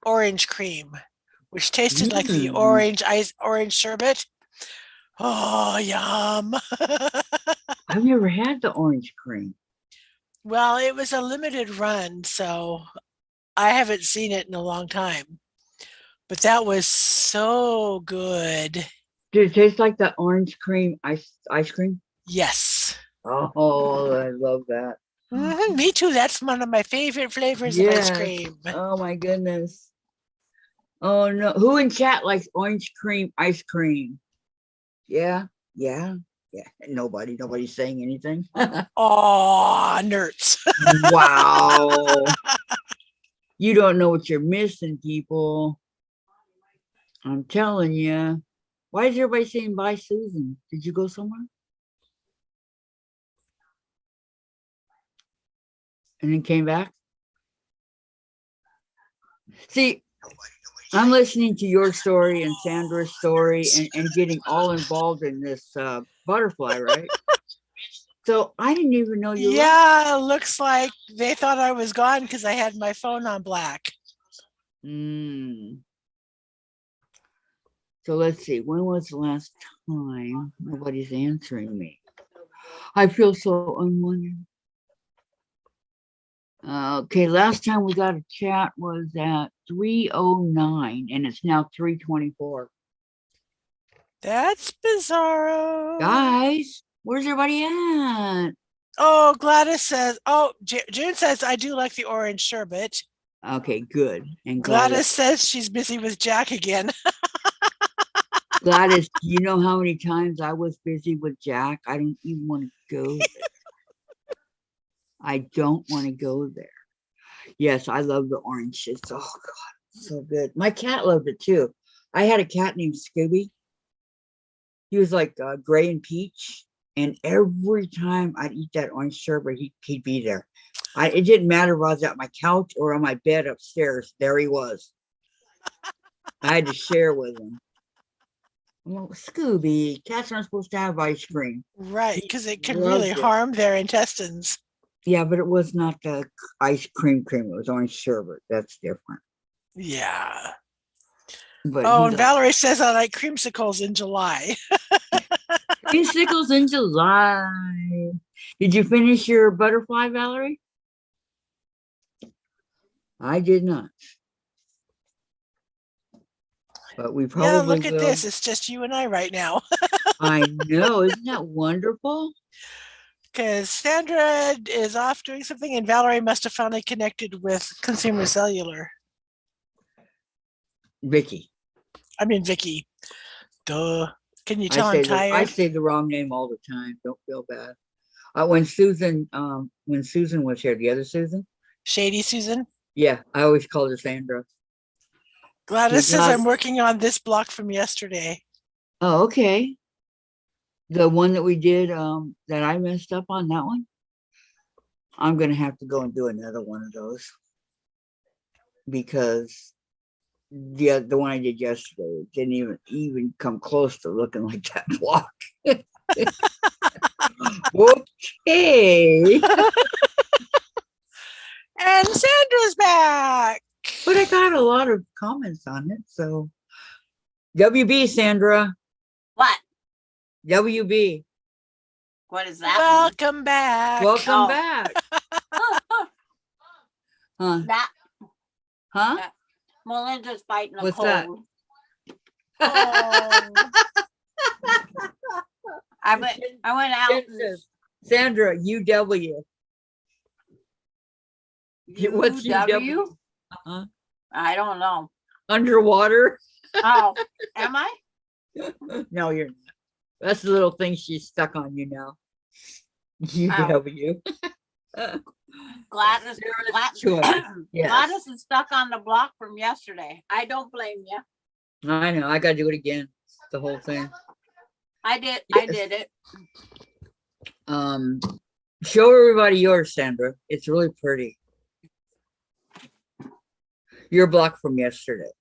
[SPEAKER 6] orange cream, which tasted like the orange sherbet. Oh, yum.
[SPEAKER 2] I've never had the orange cream.
[SPEAKER 6] Well, it was a limited run, so I haven't seen it in a long time. But that was so good.
[SPEAKER 2] Did it taste like the orange cream ice cream?
[SPEAKER 6] Yes.
[SPEAKER 2] Oh, I love that.
[SPEAKER 6] Me too. That's one of my favorite flavors of ice
[SPEAKER 2] Yes.
[SPEAKER 6] cream.
[SPEAKER 2] Oh my goodness. Oh no. Who in chat likes orange cream ice cream? Yeah. Yeah. Yeah. Nobody's saying anything.
[SPEAKER 6] Oh, nerds.
[SPEAKER 2] Wow. You don't know what you're missing, people. I'm telling you. Why is everybody saying bye, Susan? Did you go somewhere? And then came back? See, I'm listening to your story and Sandra's story and getting all involved in this butterfly, right? So I didn't even know you left.
[SPEAKER 6] Yeah, it looks like they thought I was gone because I had my phone on black.
[SPEAKER 2] So let's see. When was the last time? Nobody's answering me. I feel so unwondered. Okay, last time we got a chat was at 3:09 and it's now 3:24.
[SPEAKER 6] That's bizarro.
[SPEAKER 2] Guys, where's everybody at?
[SPEAKER 6] Oh, Gladys says, June says, I do like the orange sherbet.
[SPEAKER 2] Okay, good. And
[SPEAKER 6] Gladys says she's busy with Jack again.
[SPEAKER 2] Gladys, do you know how many times I was busy with Jack? I don't even want to go there. I don't want to go there. Yes, I love the orange. It's, oh God, so good. My cat loved it too. I had a cat named Scooby. He was like gray and peach. And every time I'd eat that orange sherbet, he'd be there. It didn't matter if I was at my couch or on my bed upstairs. There he was. I had to share with him. Well, Scooby, cats aren't supposed to have ice cream.
[SPEAKER 6] Right, because it can really harm their intestines.
[SPEAKER 2] Yeah, but it was not the ice cream. It was orange sherbet. That's different.
[SPEAKER 6] Yeah.
[SPEAKER 2] But
[SPEAKER 6] and Valerie says I like creamsicles in July.
[SPEAKER 2] Creamsicles in July. Did you finish your butterfly, Valerie? I did not. But we probably
[SPEAKER 6] Yeah, look at this. It's just you and I right now.
[SPEAKER 2] I know. Isn't that wonderful?
[SPEAKER 6] Because Sandra is off doing something and Valerie must have finally connected with Consumer Cellular.
[SPEAKER 2] Vicki.
[SPEAKER 6] I mean, Vicki. Duh. Can you tell I'm tired?
[SPEAKER 2] I say the wrong name all the time. Don't feel bad. When Susan was here, the other Susan?
[SPEAKER 6] Shady Susan?
[SPEAKER 2] Yeah, I always called her Sandra.
[SPEAKER 6] Gladys says I'm working on this block from yesterday.
[SPEAKER 2] Oh, okay. The one that we did that I messed up on, that one? I'm going to have to go and do another one of those. Because the one I did yesterday didn't even come close to looking like that block. Okay.
[SPEAKER 6] And Sandra's back.
[SPEAKER 2] But I got a lot of comments on it, so WB, Sandra.
[SPEAKER 1] What?
[SPEAKER 2] WB.
[SPEAKER 1] What is that?
[SPEAKER 6] Welcome back.
[SPEAKER 2] Welcome back. Huh?
[SPEAKER 1] That.
[SPEAKER 2] Huh?
[SPEAKER 1] Melinda's fighting a
[SPEAKER 2] What's that?
[SPEAKER 1] cold.
[SPEAKER 6] Oh,
[SPEAKER 1] I went out.
[SPEAKER 2] Jen says, Sandra, UW. What's
[SPEAKER 1] UW?
[SPEAKER 2] Uh-huh.
[SPEAKER 1] I don't know.
[SPEAKER 2] Underwater?
[SPEAKER 1] Oh, am I?
[SPEAKER 2] No, you're not. That's the little thing she's stuck on you now. UW.
[SPEAKER 1] Gladys,
[SPEAKER 2] Choice. Yes.
[SPEAKER 1] Gladys is stuck on the block from yesterday. I don't blame you.
[SPEAKER 2] I know. I got to do it again. The whole thing.
[SPEAKER 1] I did
[SPEAKER 2] Yes.
[SPEAKER 1] it.
[SPEAKER 2] Show everybody yours, Sandra. It's really pretty. Your block from yesterday.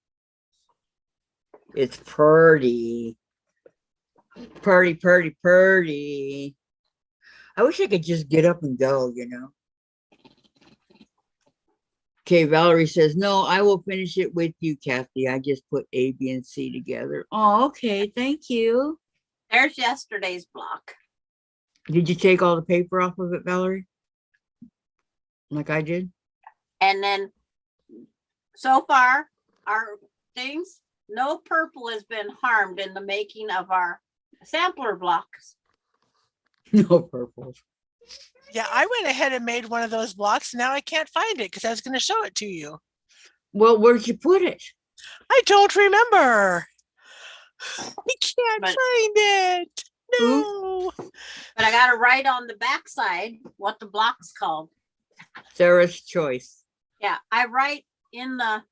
[SPEAKER 2] It's pretty. Pretty, pretty, pretty. I wish I could just get up and go, you know. Okay, Valerie says, no, I will finish it with you, Kathy. I just put A, B, and C together. Oh, okay. Thank you.
[SPEAKER 1] There's yesterday's block.
[SPEAKER 2] Did you take all the paper off of it, Valerie? Like I did?
[SPEAKER 1] And then so far, our things, no purple has been harmed in the making of our sampler blocks.
[SPEAKER 2] No purple.
[SPEAKER 6] yeah. I went ahead and made one of those blocks. Now I can't find it because I was going to show it to you.
[SPEAKER 2] Well, where'd you put it?
[SPEAKER 6] I don't remember. I can't
[SPEAKER 1] But-
[SPEAKER 6] find it. No.
[SPEAKER 1] But I got to write on the backside what the block's called.
[SPEAKER 2] Sarah's choice.
[SPEAKER 1] Yeah, I write in the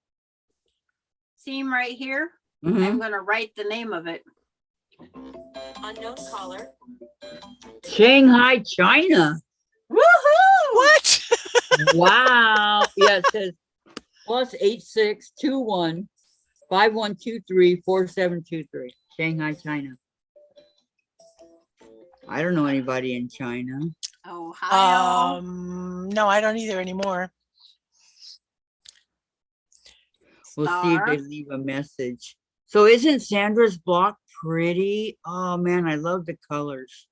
[SPEAKER 1] seam right here.
[SPEAKER 2] Mhm.
[SPEAKER 1] I'm going to write the name of it.
[SPEAKER 8] Unknown caller.
[SPEAKER 2] Shanghai, China.
[SPEAKER 1] Woohoo!
[SPEAKER 6] What?
[SPEAKER 2] Wow. Yeah, it says plus 8621 5123 4723. Shanghai, China. I don't know anybody in China.
[SPEAKER 1] Ohio.
[SPEAKER 6] No, I don't either anymore.
[SPEAKER 2] We'll see if
[SPEAKER 1] Star.
[SPEAKER 2] they leave a message. So isn't Sandra's block pretty? Oh man, I love the colors.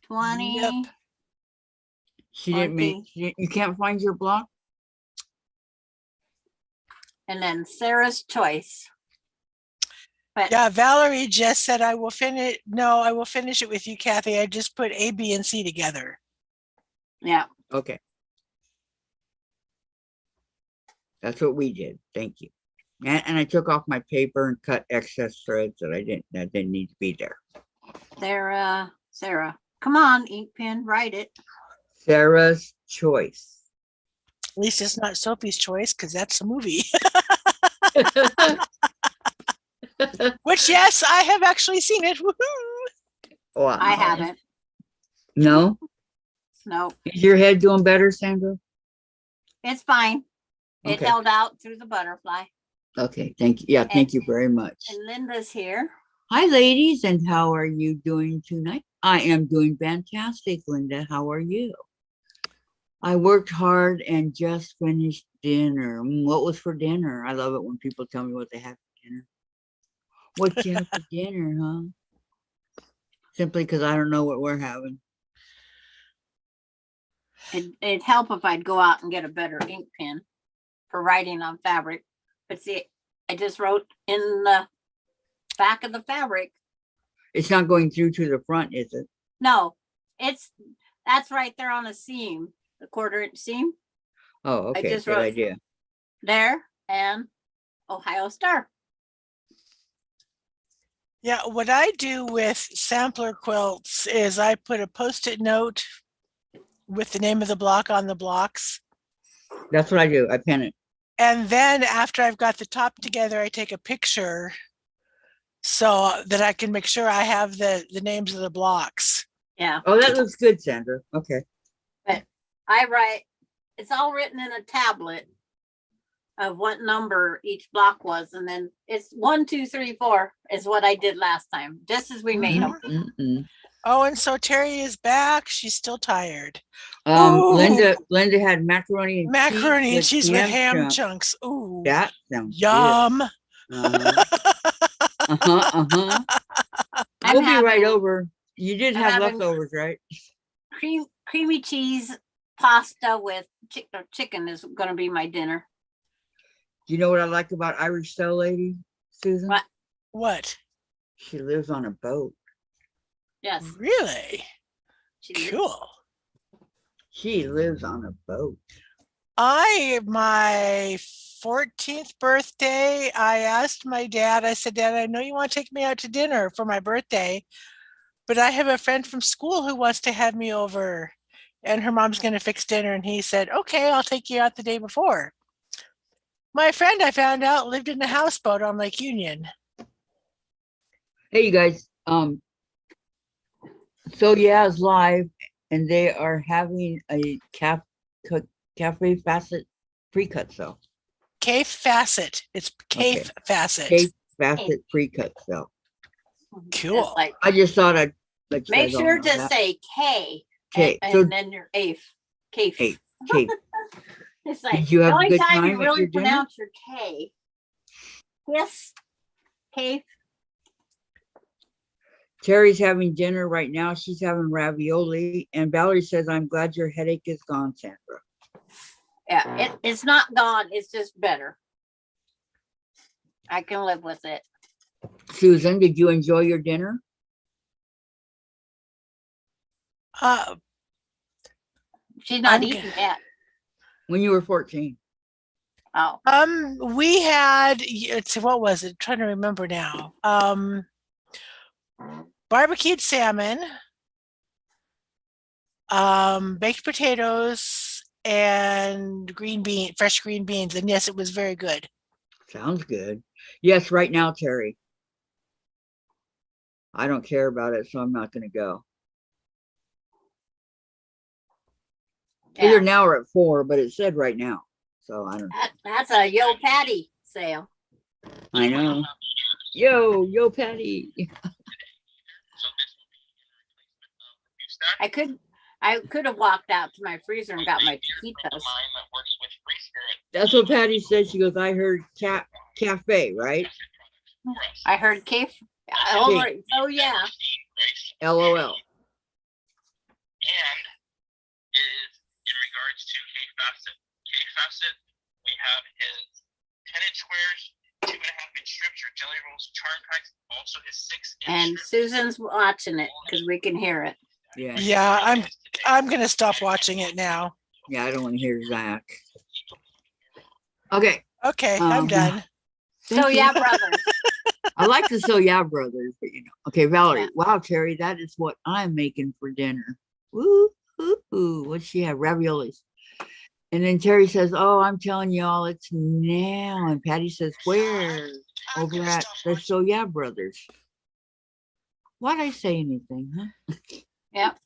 [SPEAKER 1] 20.
[SPEAKER 6] Yep.
[SPEAKER 2] She didn't make,
[SPEAKER 1] 20.
[SPEAKER 2] you can't find your block?
[SPEAKER 1] And then Sarah's choice. But
[SPEAKER 6] Yeah, Valerie just said I will finish. No, I will finish it with you, Kathy. I just put A, B, and C together.
[SPEAKER 1] yeah,
[SPEAKER 2] Okay. That's what we did. Thank you. And I took off my paper and cut excess threads that didn't need to be there.
[SPEAKER 1] Sarah, come on, ink pen, write it.
[SPEAKER 2] Sarah's choice.
[SPEAKER 6] At least it's not Sophie's Choice because that's a movie. Which, yes, I have actually seen it. Woohoo!
[SPEAKER 2] Wow.
[SPEAKER 1] I haven't.
[SPEAKER 2] No?
[SPEAKER 1] No,
[SPEAKER 2] Is your head doing better, Sandra?
[SPEAKER 1] it's fine. It
[SPEAKER 2] Okay.
[SPEAKER 1] held out through the butterfly.
[SPEAKER 2] Okay, thank you. Yeah, thank you very much.
[SPEAKER 1] And Linda's here.
[SPEAKER 2] Hi, ladies, and how are you doing tonight? I am doing fantastic, Linda. How are you? I worked hard and just finished dinner. What was for dinner? I love it when people tell me what they had for dinner. What you have for dinner, huh? Simply because I don't know what we're having.
[SPEAKER 1] It'd help if I'd go out and get a better ink pen for writing on fabric. But see, I just wrote in the back of the fabric.
[SPEAKER 2] It's not going through to the front, is it?
[SPEAKER 1] No, that's right there on a seam, the 1/4 inch seam
[SPEAKER 2] Oh, okay,
[SPEAKER 1] just
[SPEAKER 2] good
[SPEAKER 1] wrote-
[SPEAKER 2] idea.
[SPEAKER 1] there and Ohio Star.
[SPEAKER 6] Yeah, what I do with sampler quilts is I put a Post-it note with the name of the block on the blocks.
[SPEAKER 2] That's what I do. I pin it.
[SPEAKER 6] And then after I've got the top together, I take a picture so that I can make sure I have the names of the blocks.
[SPEAKER 1] Yeah,
[SPEAKER 2] Oh, that looks good, Sandra. Okay.
[SPEAKER 1] I write, it's all written in a tablet of what number each block was. And then it's 1, 2, 3, 4 is what I did last time, just as we made them.
[SPEAKER 2] Mm-mm.
[SPEAKER 6] Oh, and so Terry is back. She's still tired. Ooh.
[SPEAKER 2] Linda had macaroni and
[SPEAKER 6] Macaroni and cheese with ham
[SPEAKER 2] chunks.
[SPEAKER 6] chunks. Ooh,
[SPEAKER 2] That sounds
[SPEAKER 6] yum.
[SPEAKER 2] good. Uh-huh.
[SPEAKER 1] I'm
[SPEAKER 2] We'll be right
[SPEAKER 1] having
[SPEAKER 2] over. You did
[SPEAKER 1] I'm
[SPEAKER 2] have
[SPEAKER 1] having-
[SPEAKER 2] leftovers, right?
[SPEAKER 1] creamy cheese pasta with chicken is going to be my dinner.
[SPEAKER 2] Do you know what I like about Irish Cell Lady, Susan?
[SPEAKER 1] What?
[SPEAKER 6] What?
[SPEAKER 2] She lives on a boat.
[SPEAKER 1] Yes.
[SPEAKER 6] Really?
[SPEAKER 1] she lives-
[SPEAKER 6] Cool.
[SPEAKER 2] She lives on a boat.
[SPEAKER 6] My 14th birthday, I asked my dad, I said, Dad, I know you want to take me out to dinner for my birthday, but I have a friend from school who wants to have me over and her mom's going to fix dinner. And he said, okay, I'll take you out the day before. My friend, I found out, lived in a houseboat on Lake Union.
[SPEAKER 2] Hey, you guys. So yeah, it's live, and they are having a cafe facet pre-cut sale.
[SPEAKER 6] Cave Facet. It's Cave
[SPEAKER 2] Okay.
[SPEAKER 6] Facet.
[SPEAKER 2] Cave facet pre-cut sale.
[SPEAKER 6] Cool.
[SPEAKER 1] It's like,
[SPEAKER 2] I just thought I'd let you
[SPEAKER 1] make
[SPEAKER 2] guys all
[SPEAKER 1] sure
[SPEAKER 2] know
[SPEAKER 1] to
[SPEAKER 2] that.
[SPEAKER 1] say K.
[SPEAKER 2] Okay,
[SPEAKER 1] And,
[SPEAKER 2] so
[SPEAKER 1] then your AIF. Cave.
[SPEAKER 2] hey, Kate,
[SPEAKER 1] It's like
[SPEAKER 2] Did you have
[SPEAKER 1] the
[SPEAKER 2] a
[SPEAKER 1] only
[SPEAKER 2] good
[SPEAKER 1] time you
[SPEAKER 2] time at
[SPEAKER 1] really
[SPEAKER 2] your dinner?
[SPEAKER 1] pronounce your K. Yes. Cave.
[SPEAKER 2] Terry's having dinner right now. She's having ravioli, and Valerie says, "I'm glad your headache is gone, Sandra."
[SPEAKER 1] Yeah, it's not gone. It's just better. I can live with it.
[SPEAKER 2] Susan, did you enjoy your dinner?
[SPEAKER 6] Uh,
[SPEAKER 1] She's not
[SPEAKER 6] I'm
[SPEAKER 1] eating
[SPEAKER 6] good.
[SPEAKER 1] yet.
[SPEAKER 2] When you were 14?
[SPEAKER 1] Oh,
[SPEAKER 6] we had, what was it? I'm trying to remember now. Barbecued salmon, baked potatoes, and fresh green beans. And yes, it was very good.
[SPEAKER 2] Sounds good. Yes, right now, Terry. I don't care about it, so I'm not going to go. Either
[SPEAKER 1] yeah.
[SPEAKER 2] now or at 4, but it said right now. So I don't know.
[SPEAKER 1] That's a Yo Patty sale.
[SPEAKER 2] I know. Yo, Patty.
[SPEAKER 1] I could have walked out to my freezer and got my taquitos.
[SPEAKER 2] That's what Patty said. She goes, I heard cafe, right?
[SPEAKER 1] I heard cave. Oh yeah.
[SPEAKER 2] LOL.
[SPEAKER 9] And is in regards to K Facet, we have his 10-inch squares, 2.5-inch strips or jelly rolls, charm packs, also his 6-inch
[SPEAKER 1] And
[SPEAKER 9] strips.
[SPEAKER 1] Susan's watching it because we can hear it.
[SPEAKER 2] Yeah.
[SPEAKER 6] Yeah, I'm gonna stop watching it now.
[SPEAKER 2] Yeah, I don't want to hear Zach. Okay.
[SPEAKER 6] Okay, I'm done.
[SPEAKER 1] So
[SPEAKER 2] Thank you.
[SPEAKER 1] yeah, brothers.
[SPEAKER 2] I like the So Yeah Brothers, but you know. Okay, Valerie.
[SPEAKER 1] Yeah.
[SPEAKER 2] Wow, Terry, that is what I'm making for dinner. Woo hoo. What's she have? Raviolis. And then Terry says, "Oh, I'm telling y'all, it's now." And Patty says, "Where?" Over at the So Yeah Brothers. Why'd I say anything, huh?
[SPEAKER 1] Yep.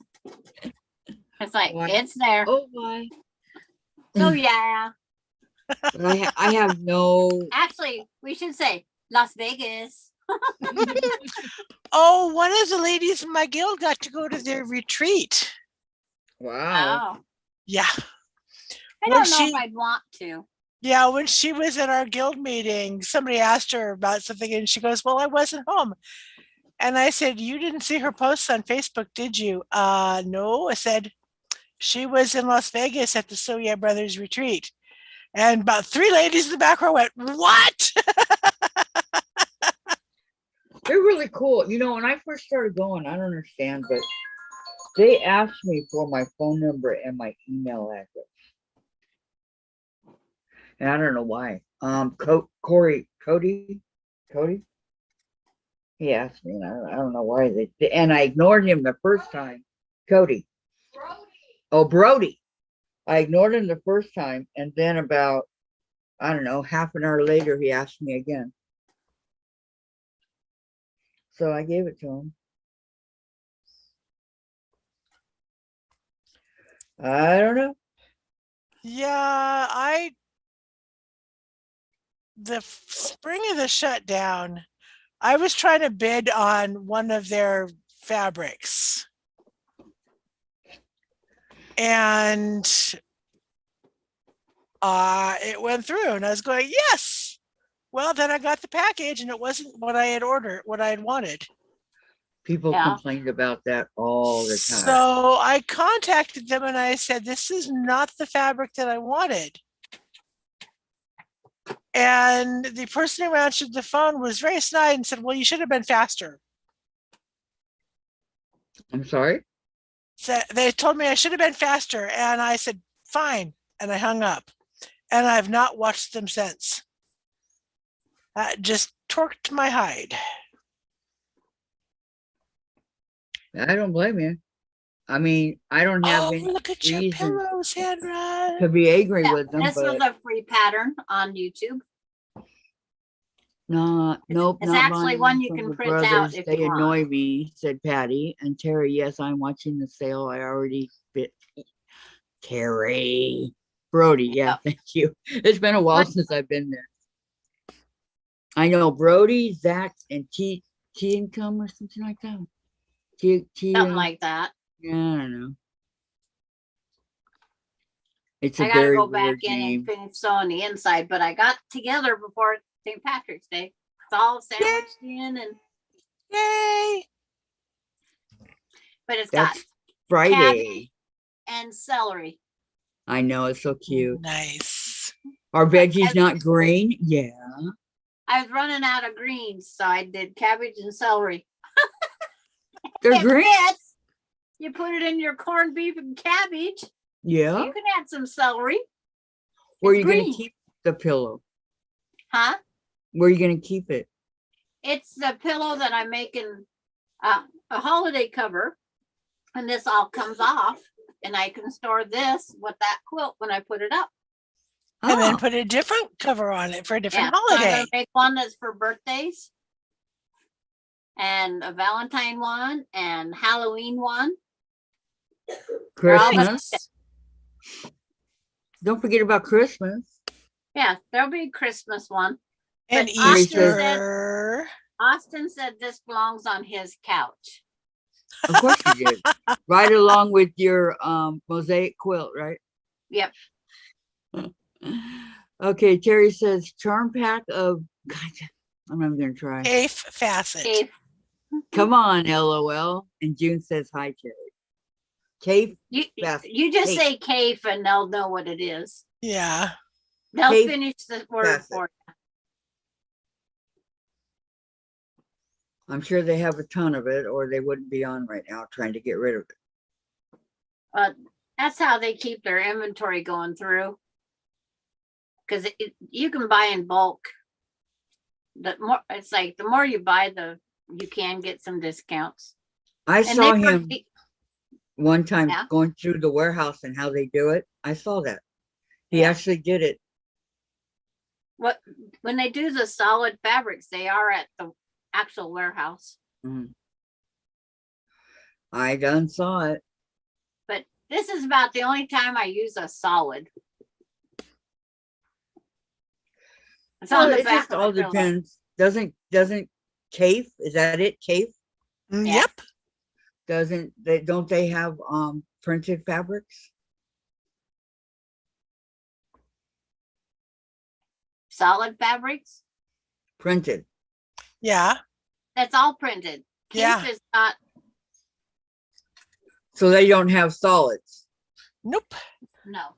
[SPEAKER 1] It's like
[SPEAKER 2] Why?
[SPEAKER 1] it's there.
[SPEAKER 2] Oh, why?
[SPEAKER 1] So yeah.
[SPEAKER 2] But I have no.
[SPEAKER 1] Actually, we should say Las Vegas.
[SPEAKER 6] Oh, one of the ladies in my guild got to go to their retreat.
[SPEAKER 2] Wow.
[SPEAKER 1] Oh.
[SPEAKER 6] Yeah.
[SPEAKER 1] I
[SPEAKER 6] When
[SPEAKER 1] don't know
[SPEAKER 6] she-
[SPEAKER 1] if I'd want to.
[SPEAKER 6] Yeah, when she was at our guild meeting, somebody asked her about something and she goes, well, I wasn't home. And I said, you didn't see her posts on Facebook, did you? No, I said, she was in Las Vegas at the So Yeah Brothers retreat. And about 3 ladies in the back row went, what?
[SPEAKER 2] They're really cool. You know, when I first started going, I don't understand, but they asked me for my phone number and my email address. And I don't know why. Cody, he asked me, and I don't know why and I ignored him the first time. Cody. Oh, Brody. I ignored him the first time, and then about, I don't know, half an hour later, he asked me again. So I gave it to him. I don't know.
[SPEAKER 6] Yeah, the spring of the shutdown, I was trying to bid on one of their fabrics. And it went through and I was going, yes. Well, then I got the package and it wasn't what I had ordered, what I had wanted.
[SPEAKER 2] People
[SPEAKER 1] Yeah.
[SPEAKER 2] complained about that all the time.
[SPEAKER 6] So I contacted them and I said, this is not the fabric that I wanted. And the person who answered the phone was very snide and said, well, you should have been faster.
[SPEAKER 2] I'm sorry.
[SPEAKER 6] So they told me I should have been faster. And I said, fine. And I hung up. And I've not watched them since. That just torqued my hide.
[SPEAKER 2] I don't blame you. I mean, I don't have
[SPEAKER 6] Oh,
[SPEAKER 2] any
[SPEAKER 6] look at your
[SPEAKER 2] reason
[SPEAKER 6] pillow, Sandra.
[SPEAKER 2] to be angry
[SPEAKER 1] Yeah,
[SPEAKER 2] with them,
[SPEAKER 1] this was
[SPEAKER 2] but
[SPEAKER 1] a free pattern on YouTube.
[SPEAKER 2] no, nope,
[SPEAKER 1] It's
[SPEAKER 2] not
[SPEAKER 1] actually
[SPEAKER 2] buying
[SPEAKER 1] one
[SPEAKER 2] them
[SPEAKER 1] you
[SPEAKER 2] from
[SPEAKER 1] can
[SPEAKER 2] the
[SPEAKER 1] print out
[SPEAKER 2] brothers.
[SPEAKER 1] if
[SPEAKER 2] They
[SPEAKER 1] you want.
[SPEAKER 2] annoy me, said Patty. And Terry, yes, I'm watching the sale. I already bit Terry. Brody, yeah,
[SPEAKER 1] Yep.
[SPEAKER 2] thank you. It's been a while
[SPEAKER 1] What-
[SPEAKER 2] since I've been there. I know Brody, Zach, and T income or something like that.
[SPEAKER 1] Something like that.
[SPEAKER 2] Yeah, I don't know. It's a
[SPEAKER 1] I gotta
[SPEAKER 2] very
[SPEAKER 1] go back
[SPEAKER 2] weird
[SPEAKER 1] in
[SPEAKER 2] name.
[SPEAKER 1] and finish sewing the inside, but I got together before St. Patrick's Day. It's all sandwiched in, and
[SPEAKER 6] Yay.
[SPEAKER 1] but it's got
[SPEAKER 2] That's Friday.
[SPEAKER 1] and celery.
[SPEAKER 2] I know, it's so cute.
[SPEAKER 6] Nice.
[SPEAKER 2] Are veggies not green? Yeah.
[SPEAKER 1] I was running out of greens, so I did cabbage and celery.
[SPEAKER 2] They're
[SPEAKER 1] It
[SPEAKER 2] green?
[SPEAKER 1] fits. You put it in your corned beef and cabbage.
[SPEAKER 2] Yeah.
[SPEAKER 1] You can add some celery.
[SPEAKER 2] Where are
[SPEAKER 1] It's
[SPEAKER 2] you going
[SPEAKER 1] green.
[SPEAKER 2] to keep the pillow?
[SPEAKER 1] Huh?
[SPEAKER 2] Where are you going to keep it?
[SPEAKER 1] It's the pillow that I'm making a holiday cover, and this all comes off, and I can store this with that quilt when I put it up.
[SPEAKER 6] And then
[SPEAKER 2] Oh,
[SPEAKER 6] put a different cover on it for a different
[SPEAKER 1] So I'm
[SPEAKER 6] holiday.
[SPEAKER 1] gonna make one that's for birthdays, and a Valentine one, and Halloween one. They're all gonna-
[SPEAKER 2] Christmas. Don't forget about Christmas.
[SPEAKER 1] Yeah, there'll be a Christmas one.
[SPEAKER 6] And
[SPEAKER 1] But Austin
[SPEAKER 6] Easter.
[SPEAKER 1] Austin said this belongs on his couch.
[SPEAKER 2] Of course you did. Right along with your mosaic quilt, right?
[SPEAKER 1] Yep.
[SPEAKER 2] Okay, Terry says charm pack of God, I'm not gonna try.
[SPEAKER 6] Cafe facet.
[SPEAKER 1] Dave,
[SPEAKER 2] Come on, LOL. And June says hi, Terry. Cave.
[SPEAKER 1] you
[SPEAKER 2] Fast-
[SPEAKER 1] you just
[SPEAKER 2] Hey.
[SPEAKER 1] say cave and they'll know what it is.
[SPEAKER 6] Yeah.
[SPEAKER 1] They'll
[SPEAKER 2] Cave
[SPEAKER 1] finish the word
[SPEAKER 2] facet.
[SPEAKER 1] for you.
[SPEAKER 2] I'm sure they have a ton of it, or they wouldn't be on right now trying to get rid of it.
[SPEAKER 1] That's how they keep their inventory going through. Because you can buy in bulk. It's like the more you buy, you can get some discounts.
[SPEAKER 2] I
[SPEAKER 1] And
[SPEAKER 2] saw
[SPEAKER 1] they
[SPEAKER 2] him one time
[SPEAKER 1] Yeah.
[SPEAKER 2] going through the warehouse and how they do it. I saw that. He
[SPEAKER 1] Yeah.
[SPEAKER 2] actually did it.
[SPEAKER 1] when they do the solid fabrics, they are at the actual warehouse.
[SPEAKER 2] Mhm. I done saw it.
[SPEAKER 1] But this is about the only time I use a solid. It's on
[SPEAKER 2] Well,
[SPEAKER 1] the
[SPEAKER 2] it
[SPEAKER 1] back
[SPEAKER 2] just
[SPEAKER 1] of
[SPEAKER 2] all
[SPEAKER 1] the pillow.
[SPEAKER 2] depends. Doesn't Cafe, is that it? Cafe?
[SPEAKER 1] Yeah.
[SPEAKER 6] Yep.
[SPEAKER 2] Don't they have printed fabrics?
[SPEAKER 1] Solid fabrics.
[SPEAKER 2] Printed.
[SPEAKER 6] Yeah.
[SPEAKER 1] That's all printed.
[SPEAKER 6] Yeah.
[SPEAKER 1] Cape is not.
[SPEAKER 2] So they don't have solids.
[SPEAKER 6] Nope.
[SPEAKER 1] No.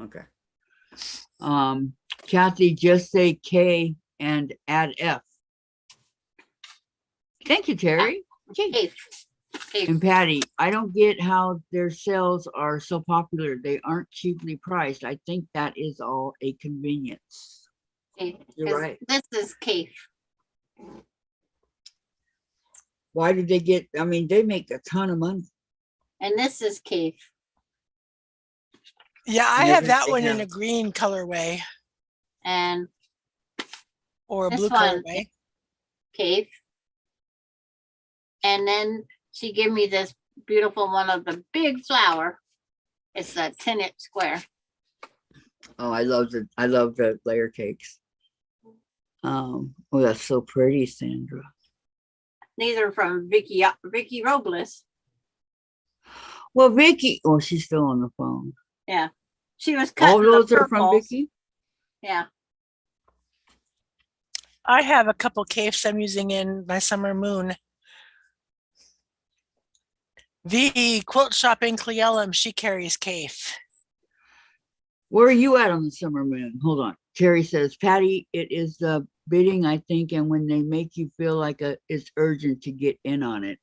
[SPEAKER 2] Okay. Kathy, just say K and add F. Thank you, Terry.
[SPEAKER 1] Cape. Cape.
[SPEAKER 2] And Patty, I don't get how their sales are so popular. They aren't cheaply priced. I think that is all a convenience.
[SPEAKER 1] Cape.
[SPEAKER 2] You're
[SPEAKER 1] 'Cause
[SPEAKER 2] right.
[SPEAKER 1] This is Cape.
[SPEAKER 2] Why did they get, I mean, they make a ton of money.
[SPEAKER 1] And this is Cape.
[SPEAKER 6] Yeah, I
[SPEAKER 2] And
[SPEAKER 6] have
[SPEAKER 2] they
[SPEAKER 6] that one in
[SPEAKER 2] have-
[SPEAKER 6] a green colorway
[SPEAKER 1] And
[SPEAKER 6] or a
[SPEAKER 1] This
[SPEAKER 6] blue
[SPEAKER 1] one
[SPEAKER 6] colorway.
[SPEAKER 1] Cape. And then she gave me this beautiful one of the big flower. It's a 10-inch square.
[SPEAKER 2] Oh, I love the layer cakes. Oh, that's so pretty, Sandra.
[SPEAKER 1] These are from Vicki Robles.
[SPEAKER 2] Well, Vicki, oh, she's still on the phone.
[SPEAKER 1] Yeah. She was cutting
[SPEAKER 2] All
[SPEAKER 1] the
[SPEAKER 2] those are from
[SPEAKER 1] purples.
[SPEAKER 2] Vicki?
[SPEAKER 1] Yeah.
[SPEAKER 6] I have a couple capes I'm using in my summer moon. The quilt shop in Cleellum, she carries cape.
[SPEAKER 2] Where are you at on the summer moon? Hold on. Terry says, Patty, it is the bidding, I think, and when they make you feel like it's urgent to get in on it.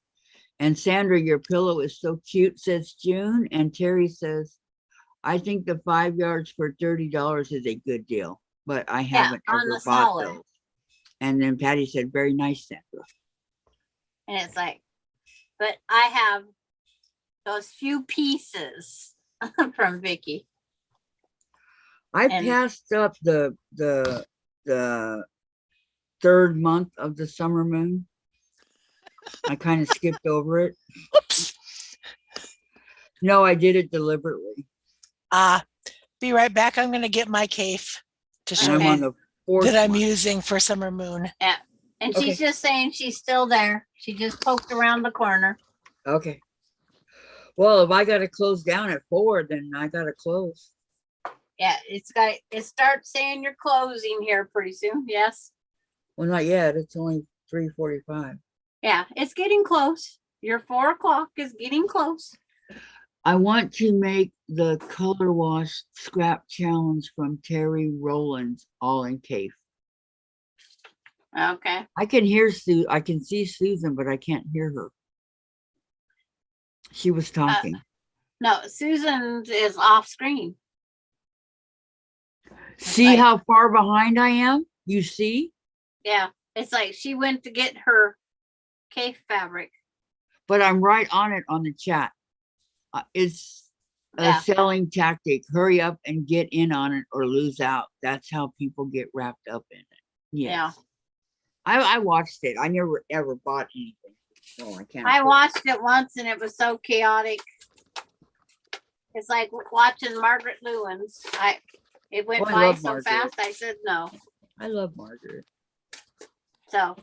[SPEAKER 2] And Sandra, your pillow is so cute, says June. And Terry says, I think the 5 yards for $30 is a good deal, but I haven't
[SPEAKER 1] on
[SPEAKER 2] ever
[SPEAKER 1] the
[SPEAKER 2] bought
[SPEAKER 1] solid.
[SPEAKER 2] those. And then Patty said, very nice, Sandra.
[SPEAKER 1] And it's like, but I have those few pieces from Vicki.
[SPEAKER 2] I
[SPEAKER 1] And-
[SPEAKER 2] passed up the third month of the summer moon. I kind of skipped over it.
[SPEAKER 6] Oops.
[SPEAKER 2] No, I did it deliberately.
[SPEAKER 6] Be right back. I'm going to get my cave to
[SPEAKER 2] And
[SPEAKER 6] show
[SPEAKER 2] I'm
[SPEAKER 1] Okay.
[SPEAKER 6] you
[SPEAKER 2] on the fourth
[SPEAKER 6] that I'm
[SPEAKER 2] month.
[SPEAKER 6] using for summer moon.
[SPEAKER 1] Yeah. And
[SPEAKER 2] Okay.
[SPEAKER 1] she's just saying she's still there. She just poked around the corner.
[SPEAKER 2] Okay. Well, if I got to close down at 4, then I got to close.
[SPEAKER 1] Yeah, it starts saying you're closing here pretty soon. Yes.
[SPEAKER 2] Well, not yet. It's only 3:45.
[SPEAKER 1] Yeah, it's getting close. Your 4 o'clock is getting close.
[SPEAKER 2] I want to make the color wash scrap challenge from Terry Rowlands all in cave.
[SPEAKER 1] Okay.
[SPEAKER 2] I can hear Sue. I can see Susan, but I can't hear her. She was talking.
[SPEAKER 1] No, Susan is off screen.
[SPEAKER 2] See
[SPEAKER 1] like-
[SPEAKER 2] how far behind I am? You see?
[SPEAKER 1] Yeah. It's like she went to get her cave fabric.
[SPEAKER 2] But I'm right on it on the chat. It's a
[SPEAKER 1] Yeah.
[SPEAKER 2] selling tactic. Hurry up and get in on it or lose out. That's how people get wrapped up in it. Yes.
[SPEAKER 1] Yeah.
[SPEAKER 2] I watched it. I never ever bought anything. Oh, I can't.
[SPEAKER 1] I
[SPEAKER 2] afford it.
[SPEAKER 1] watched it once and it was so chaotic. It's like watching Margaret Lewins. It went
[SPEAKER 2] Oh, I
[SPEAKER 1] by
[SPEAKER 2] love
[SPEAKER 1] so
[SPEAKER 2] Margaret.
[SPEAKER 1] fast. I said no.
[SPEAKER 2] I love Margaret.
[SPEAKER 1] So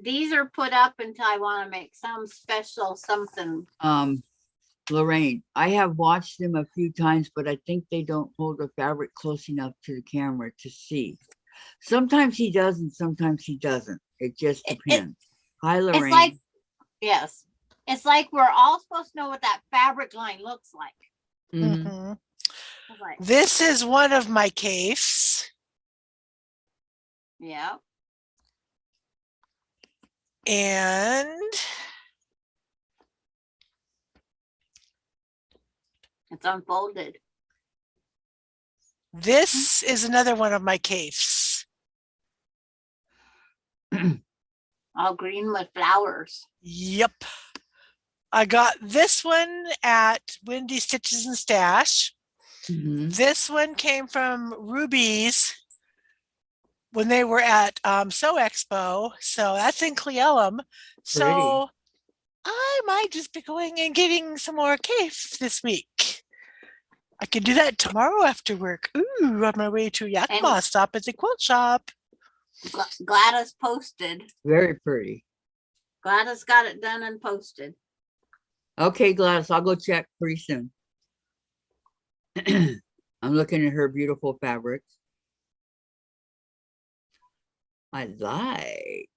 [SPEAKER 1] these are put up until I want to make some special something.
[SPEAKER 2] Lorraine, I have watched them a few times, but I think they don't hold the fabric close enough to the camera to see. Sometimes he does and sometimes he doesn't. It just depends. Hi, Lorraine.
[SPEAKER 1] It's like, yes, it's like we're all supposed to know what that fabric line looks like.
[SPEAKER 2] Mhm.
[SPEAKER 6] Mhm.
[SPEAKER 1] It's like,
[SPEAKER 6] This is one of my caves.
[SPEAKER 1] yeah.
[SPEAKER 6] And
[SPEAKER 1] It's unfolded.
[SPEAKER 6] this is another one of my caves.
[SPEAKER 1] All green with flowers.
[SPEAKER 6] Yep. I got this one at Windy Stitches and Stash.
[SPEAKER 2] Mhm.
[SPEAKER 6] This one came from Ruby's when they were at Sew Expo. So that's in Cleellum. So I might just be going and getting some more cave this week. I can do that tomorrow after work. Ooh, on my way to Yakima, stop at the quilt shop.
[SPEAKER 1] Gladys posted.
[SPEAKER 2] Very pretty.
[SPEAKER 1] Gladys got it done and posted.
[SPEAKER 2] Okay, Gladys, I'll go check pretty soon. I'm looking at her beautiful fabrics. I like.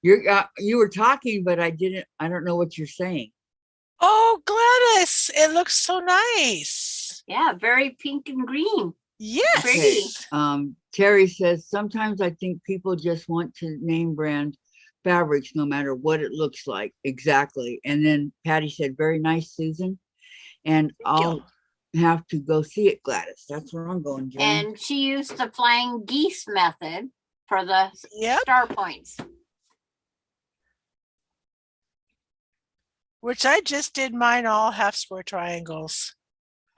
[SPEAKER 2] You were talking, but I don't know what you're saying.
[SPEAKER 6] Oh, Gladys, it looks so nice.
[SPEAKER 1] Yeah, very pink and green.
[SPEAKER 6] Yes.
[SPEAKER 1] Pretty.
[SPEAKER 2] Terry says, sometimes I think people just want to name brand fabrics no matter what it looks like. Exactly. And then Patty said, very nice, Susan. And I'll have to go see it, Gladys. That's where I'm going, Jen.
[SPEAKER 1] And she used the flying geese method for the
[SPEAKER 6] Yep.
[SPEAKER 1] star points.
[SPEAKER 6] Which I just did mine all half square triangles.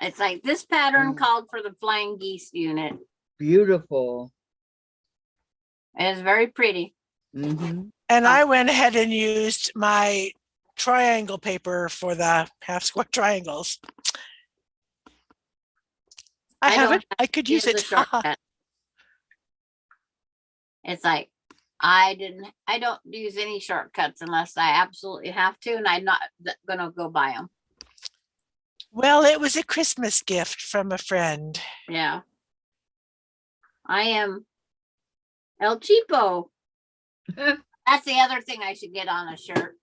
[SPEAKER 1] It's like this pattern
[SPEAKER 2] Mm.
[SPEAKER 1] called for the flying geese unit.
[SPEAKER 2] Beautiful.
[SPEAKER 1] It is very pretty.
[SPEAKER 2] Mm-hmm.
[SPEAKER 6] And I went ahead and used my triangle paper for the half square triangles. I have
[SPEAKER 1] don't
[SPEAKER 6] it. I could use
[SPEAKER 1] Here's
[SPEAKER 6] it.
[SPEAKER 1] the shortcut. It's like I don't use any shortcuts unless I absolutely have to, and I'm not gonna go buy them.
[SPEAKER 6] Well, it was a Christmas gift from a friend.
[SPEAKER 1] Yeah. I am El Cheapo. That's the other thing I should get on a shirt.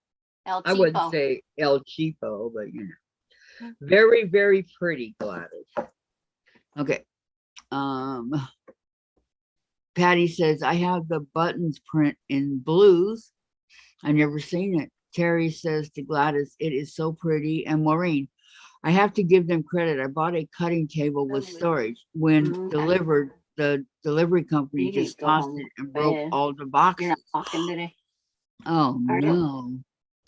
[SPEAKER 1] El
[SPEAKER 2] I wouldn't
[SPEAKER 1] Cheapo.
[SPEAKER 2] say El Cheapo, but you know, very, very pretty, Gladys. Okay. Patty says, I have the buttons print in blues. I never seen it. Terry says to Gladys, it is so pretty. And Maureen, I have to give them credit. I bought a cutting table with storage. When delivered, the delivery company
[SPEAKER 1] You need
[SPEAKER 2] just
[SPEAKER 1] to go
[SPEAKER 2] tossed
[SPEAKER 1] home
[SPEAKER 2] it and
[SPEAKER 1] to
[SPEAKER 2] broke
[SPEAKER 1] bed.
[SPEAKER 2] all the
[SPEAKER 1] You're
[SPEAKER 2] boxes.
[SPEAKER 1] not walking today.
[SPEAKER 2] Oh
[SPEAKER 1] Are you?
[SPEAKER 2] no.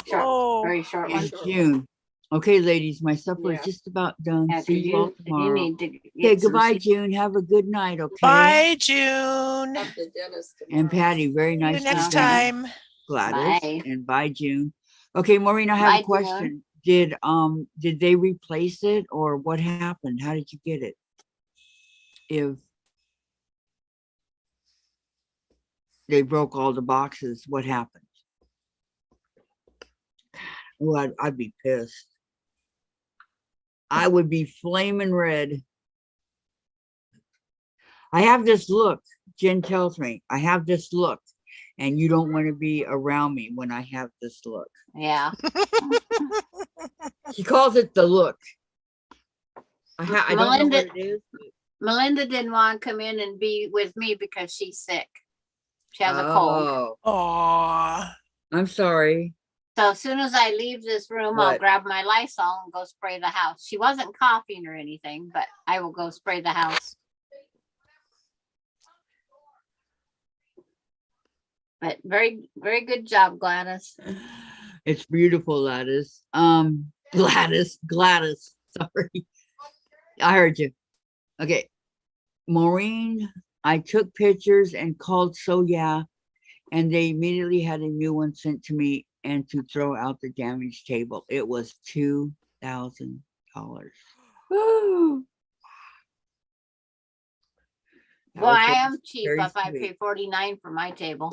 [SPEAKER 1] Short,
[SPEAKER 6] Oh,
[SPEAKER 1] very short one.
[SPEAKER 2] In June. Okay, ladies, my supper is
[SPEAKER 7] Yeah.
[SPEAKER 2] just about done.
[SPEAKER 1] Yeah, 'cause
[SPEAKER 2] See you all
[SPEAKER 1] you
[SPEAKER 2] tomorrow.
[SPEAKER 1] need to
[SPEAKER 2] Okay,
[SPEAKER 1] get some
[SPEAKER 2] goodbye,
[SPEAKER 1] sleep.
[SPEAKER 2] June. Have a good night, okay?
[SPEAKER 6] bye, June.
[SPEAKER 7] At the dentist
[SPEAKER 2] And
[SPEAKER 7] tomorrow.
[SPEAKER 2] Patty, very
[SPEAKER 6] See you
[SPEAKER 2] nice to
[SPEAKER 6] next
[SPEAKER 2] meet you,
[SPEAKER 6] time.
[SPEAKER 2] Gladys.
[SPEAKER 1] Bye.
[SPEAKER 2] And bye, June. Okay, Maureen, I have
[SPEAKER 1] Bye,
[SPEAKER 2] a question. Did they replace it or what happened? How did you get it? If they broke all the boxes, what happened? Well, I'd be pissed. I would be flaming red. I have this look. Jen tells me I have this look, and you don't want to be around me when I have this look.
[SPEAKER 1] Yeah.
[SPEAKER 2] She calls it the look. I don't know
[SPEAKER 1] Melinda-
[SPEAKER 2] what it is.
[SPEAKER 1] Melinda didn't want to come in and be with me because she's sick. She has a cold.
[SPEAKER 2] Oh,
[SPEAKER 6] Aw.
[SPEAKER 2] I'm sorry.
[SPEAKER 1] So as soon as I leave this room, I'll
[SPEAKER 2] But-
[SPEAKER 1] grab my Lysol and go spray the house. She wasn't coughing or anything, but I will go spray the house. But very, very good job, Gladys.
[SPEAKER 2] It's beautiful, Gladys. Gladys. Sorry. I heard you. Okay. Maureen, I took pictures and called So Yeah, and they immediately had a new one sent to me and to throw out the damaged table. It was $2,000.
[SPEAKER 1] Woo.
[SPEAKER 2] That
[SPEAKER 1] Well,
[SPEAKER 2] was
[SPEAKER 1] I
[SPEAKER 2] very-
[SPEAKER 1] am cheap
[SPEAKER 2] very
[SPEAKER 1] if I
[SPEAKER 2] sweet.
[SPEAKER 1] pay $49 for my table.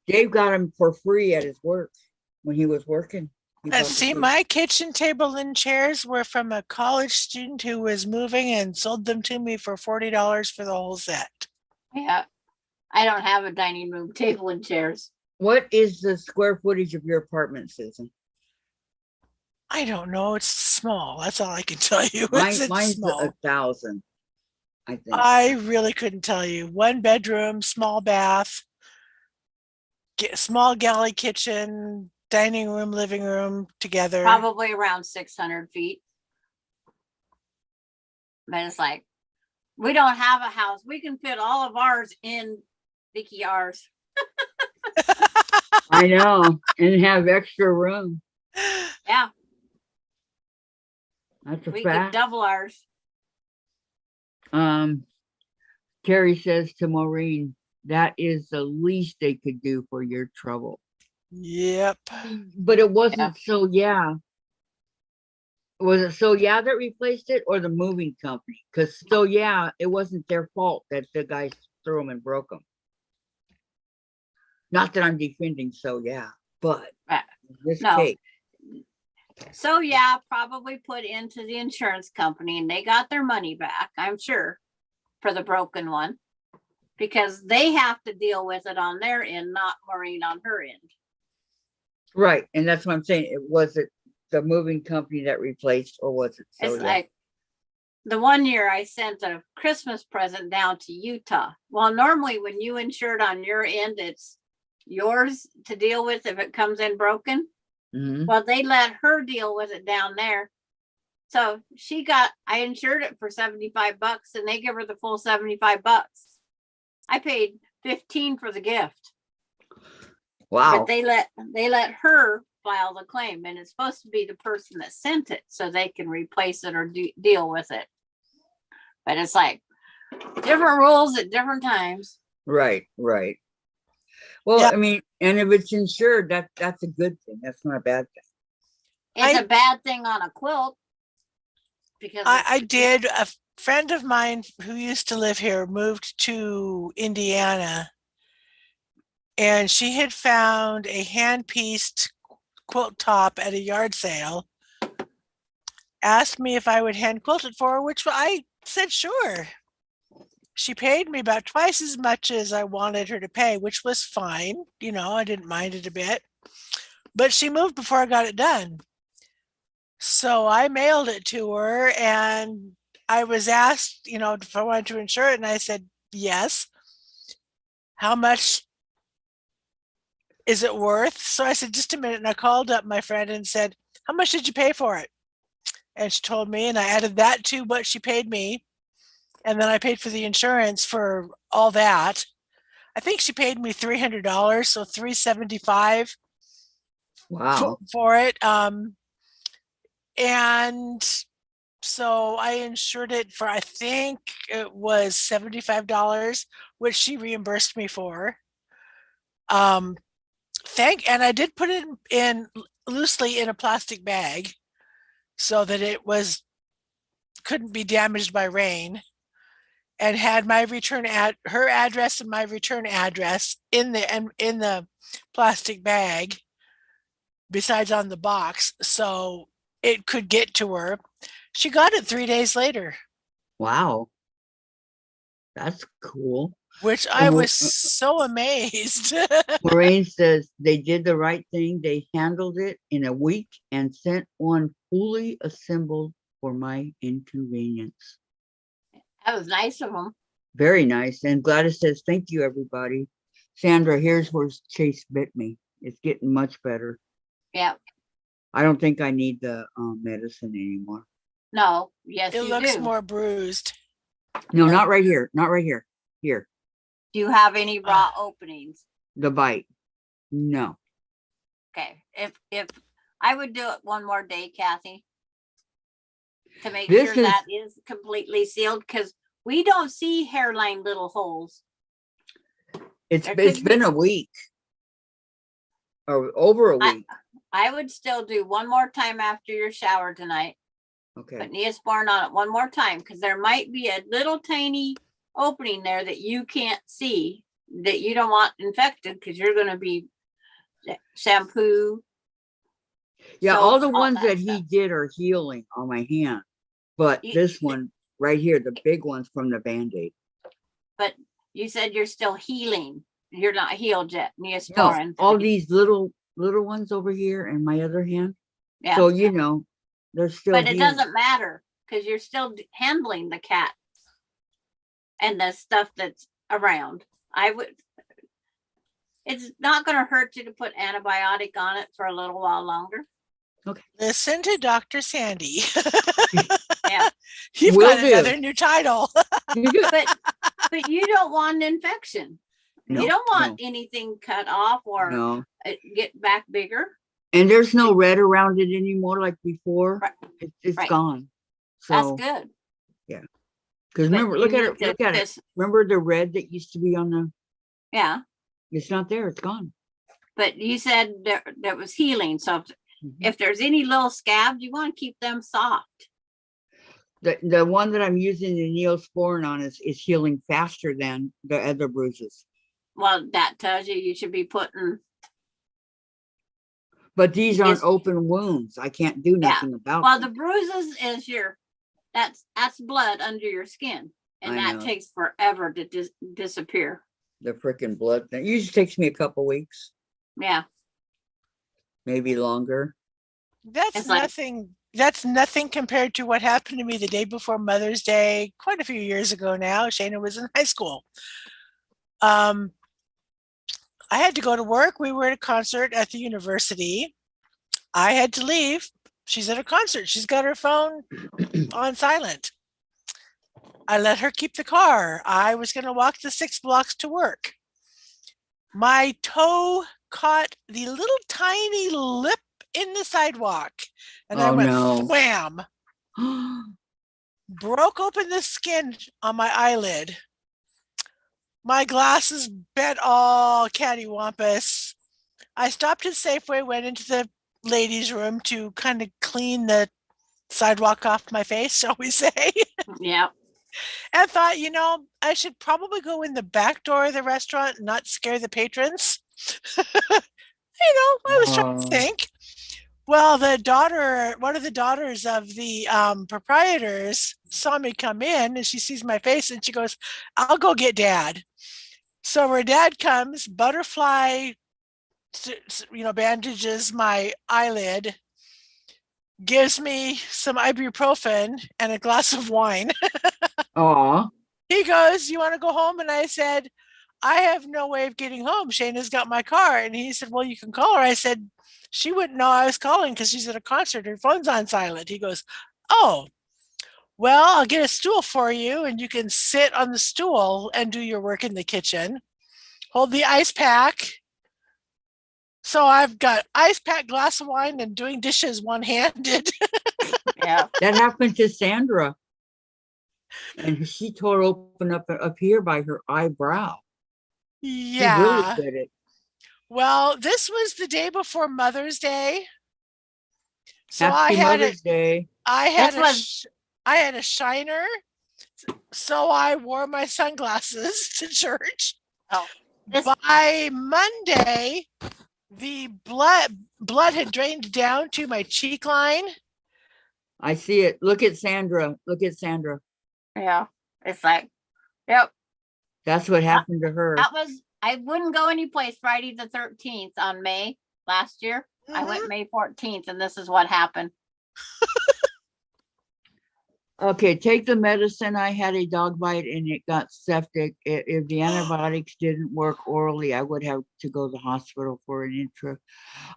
[SPEAKER 2] Dave got him for free at his work when he was working. He
[SPEAKER 6] Let's
[SPEAKER 2] bought
[SPEAKER 6] see,
[SPEAKER 2] the-
[SPEAKER 6] my kitchen table and chairs were from a college student who was moving and sold them to me for $40 for the whole set.
[SPEAKER 1] Yeah. I don't have a dining room table and chairs.
[SPEAKER 2] What is the square footage of your apartment, Susan?
[SPEAKER 6] I don't know. It's small. That's all I can tell you.
[SPEAKER 2] Mine's
[SPEAKER 6] It's small.
[SPEAKER 2] 1,000, I think.
[SPEAKER 6] I really couldn't tell you. One bedroom, small bath, small galley kitchen, dining room, living room together.
[SPEAKER 1] Probably around 600 feet. But it's like, we don't have a house. We can fit all of ours in Vicki ours.
[SPEAKER 2] I know, and have extra room.
[SPEAKER 1] Yeah,
[SPEAKER 2] That's a
[SPEAKER 1] we could
[SPEAKER 2] fact.
[SPEAKER 1] double ours.
[SPEAKER 2] Terry says to Maureen, that is the least they could do for your trouble.
[SPEAKER 6] Yep.
[SPEAKER 2] But it wasn't So Yeah. Was it So Yeah that replaced it or the moving company? Because So Yeah, it wasn't their fault that the guys threw them and broke them. Not that I'm defending So Yeah, but
[SPEAKER 1] Uh,
[SPEAKER 2] in this
[SPEAKER 1] no.
[SPEAKER 2] case,
[SPEAKER 1] So yeah, probably put into the insurance company and they got their money back, I'm sure, for the broken one. Because they have to deal with it on their end, not Maureen on her end.
[SPEAKER 2] right, and that's what I'm saying. It was it the moving company that replaced, or was it So
[SPEAKER 1] It's
[SPEAKER 2] Yeah?
[SPEAKER 1] like the one year I sent a Christmas present down to Utah. Well, normally when you insured on your end, it's yours to deal with if it comes in broken.
[SPEAKER 2] Mhm.
[SPEAKER 1] Well, they let her deal with it down there. So I insured it for $75 and they give her the full $75. I paid $15 for the gift,
[SPEAKER 2] Wow.
[SPEAKER 1] but they let her file the claim and it's supposed to be the person that sent it so they can replace it or deal with it. But it's like different rules at different times.
[SPEAKER 2] Right. Well,
[SPEAKER 6] Yeah.
[SPEAKER 2] I mean, and if it's insured, that's a good thing. That's not a bad thing.
[SPEAKER 1] It's
[SPEAKER 6] I-
[SPEAKER 1] a bad thing on a quilt because
[SPEAKER 6] I did. A friend of mine who used to live here moved to Indiana, and she had found a hand-pieced quilt top at a yard sale. Asked me if I would hand quilt it for her, which I said sure. She paid me about twice as much as I wanted her to pay, which was fine. You know, I didn't mind it a bit. but she moved before I got it done. So I mailed it to her, and I was asked, if I wanted to insure it, and I said, yes. How much is it worth? So I said, just a minute. And I called up my friend and said, how much did you pay for it? And she told me, and I added that to what she paid me. And then I paid for the insurance for all that. I think she paid me $300, so $375
[SPEAKER 2] Wow.
[SPEAKER 6] for it. And so I insured it for, I think it was $75, which she reimbursed me for. And I did put it in loosely in a plastic bag so that it couldn't be damaged by rain, and had my her address and my return address in the plastic bag, besides on the box, so it could get to her. She got it 3 days later.
[SPEAKER 2] Wow. That's cool.
[SPEAKER 6] Which I was so amazed.
[SPEAKER 2] Maureen says they did the right thing. They handled it in a week and sent one fully assembled for my inconvenience.
[SPEAKER 1] That was nice of them.
[SPEAKER 2] Very nice. And Gladys says, thank you, everybody. Sandra, here's where Chase bit me. It's getting much better.
[SPEAKER 1] Yeah.
[SPEAKER 2] I don't think I need the medicine anymore.
[SPEAKER 1] No. Yes,
[SPEAKER 6] It
[SPEAKER 1] you
[SPEAKER 6] looks
[SPEAKER 1] do.
[SPEAKER 6] more bruised.
[SPEAKER 2] No, not right here. Not right here. Here.
[SPEAKER 1] Do you have any raw openings?
[SPEAKER 2] The bite. No.
[SPEAKER 1] Okay. If I would do it one more day, Kathy, to make
[SPEAKER 2] This
[SPEAKER 1] sure that is completely sealed, because we don't see hairline little holes.
[SPEAKER 2] It's
[SPEAKER 1] There
[SPEAKER 2] it's
[SPEAKER 1] could
[SPEAKER 2] been a week. Or over a week.
[SPEAKER 1] I would still do one more time after your shower tonight.
[SPEAKER 2] Okay.
[SPEAKER 1] Put Neosporin on it one more time, because there might be a little tiny opening there that you can't see, that you don't want infected, because you're going to be shampoo.
[SPEAKER 2] Yeah,
[SPEAKER 1] soap,
[SPEAKER 2] all the ones
[SPEAKER 1] that
[SPEAKER 2] that he
[SPEAKER 1] stuff.
[SPEAKER 2] did are healing on my hand. But this one right here, the big one's from the Band-Aid.
[SPEAKER 1] But you said you're still healing. You're not healed yet.
[SPEAKER 2] No,
[SPEAKER 1] Neosporin.
[SPEAKER 2] all these little ones over here and my other hand.
[SPEAKER 1] Yeah.
[SPEAKER 2] So they're still
[SPEAKER 1] But it
[SPEAKER 2] healing.
[SPEAKER 1] doesn't matter, because you're still handling the cat and the stuff that's around. It's not going to hurt you to put antibiotic on it for a little while longer.
[SPEAKER 6] Listen to Dr. Sandy.
[SPEAKER 1] Yeah.
[SPEAKER 6] You've
[SPEAKER 2] Will
[SPEAKER 6] got
[SPEAKER 2] do.
[SPEAKER 6] another new title.
[SPEAKER 1] But you don't want an infection.
[SPEAKER 2] No,
[SPEAKER 1] You don't want
[SPEAKER 2] no.
[SPEAKER 1] anything cut off or
[SPEAKER 2] No.
[SPEAKER 1] get back bigger.
[SPEAKER 2] And there's no red around it anymore like before.
[SPEAKER 1] Right.
[SPEAKER 2] It's
[SPEAKER 1] Right.
[SPEAKER 2] gone.
[SPEAKER 1] That's
[SPEAKER 2] So
[SPEAKER 1] good.
[SPEAKER 2] because
[SPEAKER 1] But
[SPEAKER 2] remember,
[SPEAKER 1] you
[SPEAKER 2] look at
[SPEAKER 1] need
[SPEAKER 2] it.
[SPEAKER 1] to
[SPEAKER 2] Look at it.
[SPEAKER 1] just-
[SPEAKER 2] Remember the red that used to be on the
[SPEAKER 1] Yeah.
[SPEAKER 2] it's not there, it's gone.
[SPEAKER 1] But you said there was healing. So if there's any little scabs, you want to keep them soft.
[SPEAKER 2] The one that I'm using the Neosporin on is healing faster than the other bruises.
[SPEAKER 1] Well, that tells you should be putting.
[SPEAKER 2] But these aren't
[SPEAKER 1] Yes.
[SPEAKER 2] open wounds. I can't do
[SPEAKER 1] Yeah.
[SPEAKER 2] nothing about
[SPEAKER 1] Well,
[SPEAKER 2] them.
[SPEAKER 1] the bruises is that's blood under your skin, and
[SPEAKER 2] I
[SPEAKER 1] that
[SPEAKER 2] know.
[SPEAKER 1] takes forever to disappear.
[SPEAKER 2] The freaking blood thing. It usually takes me a couple weeks,
[SPEAKER 1] Yeah.
[SPEAKER 2] maybe longer.
[SPEAKER 6] That's
[SPEAKER 1] It's like-
[SPEAKER 6] nothing. That's nothing compared to what happened to me the day before Mother's Day, quite a few years ago now. Shayna was in high school. I had to go to work. We were at a concert at the university. I had to leave. She's at a concert. She's got her phone on silent. I let her keep the car. I was going to walk the 6 blocks to work. My toe caught the little tiny lip in the sidewalk, and I
[SPEAKER 2] Oh,
[SPEAKER 6] went
[SPEAKER 2] no.
[SPEAKER 6] wham, broke open the skin on my eyelid. My glasses bent all cattywampus. I stopped at Safeway, went into the ladies' room to kind of clean the sidewalk off my face, shall we say,
[SPEAKER 1] Yeah.
[SPEAKER 6] and thought, I should probably go in the back door of the restaurant and not scare the patrons. I was trying to think. Well, one of the daughters of the proprietors saw me come in, and she sees my face and she goes, "I'll go get Dad." So her dad comes, butterfly bandages my eyelid, gives me some ibuprofen and a glass of wine.
[SPEAKER 2] Aw,
[SPEAKER 6] He goes, "You want to go home?" And I said, "I have no way of getting home. Shayna's got my car." And he said, "Well, you can call her." I said, "She wouldn't know I was calling because she's at a concert. Her phone's on silent." He goes, "Oh, well, I'll get a stool for you and you can sit on the stool and do your work in the kitchen. Hold the ice pack." So I've got ice pack, glass of wine, and doing dishes one-handed.
[SPEAKER 1] Yeah.
[SPEAKER 2] that happened to Sandra. And she tore open up here by her eyebrow. She really
[SPEAKER 6] Yeah.
[SPEAKER 2] did it.
[SPEAKER 6] Well, this was the day before Mother's Day. So
[SPEAKER 2] Happy Mother's Day.
[SPEAKER 6] I had
[SPEAKER 1] This was
[SPEAKER 6] I had a shiner. So I wore my sunglasses to church.
[SPEAKER 1] oh this
[SPEAKER 6] By Monday, the blood had drained down to my cheek line.
[SPEAKER 2] I see it. Look at Sandra. Look at Sandra.
[SPEAKER 1] yeah. It's like, yep.
[SPEAKER 2] That's what happened to her.
[SPEAKER 1] That was I wouldn't go anyplace Friday the 13th on May last year. I went May 14th, and this is what happened.
[SPEAKER 2] Okay, take the medicine. I had a dog bite and it got septic. If the antibiotics didn't work orally, I would have to go to the hospital for an intra.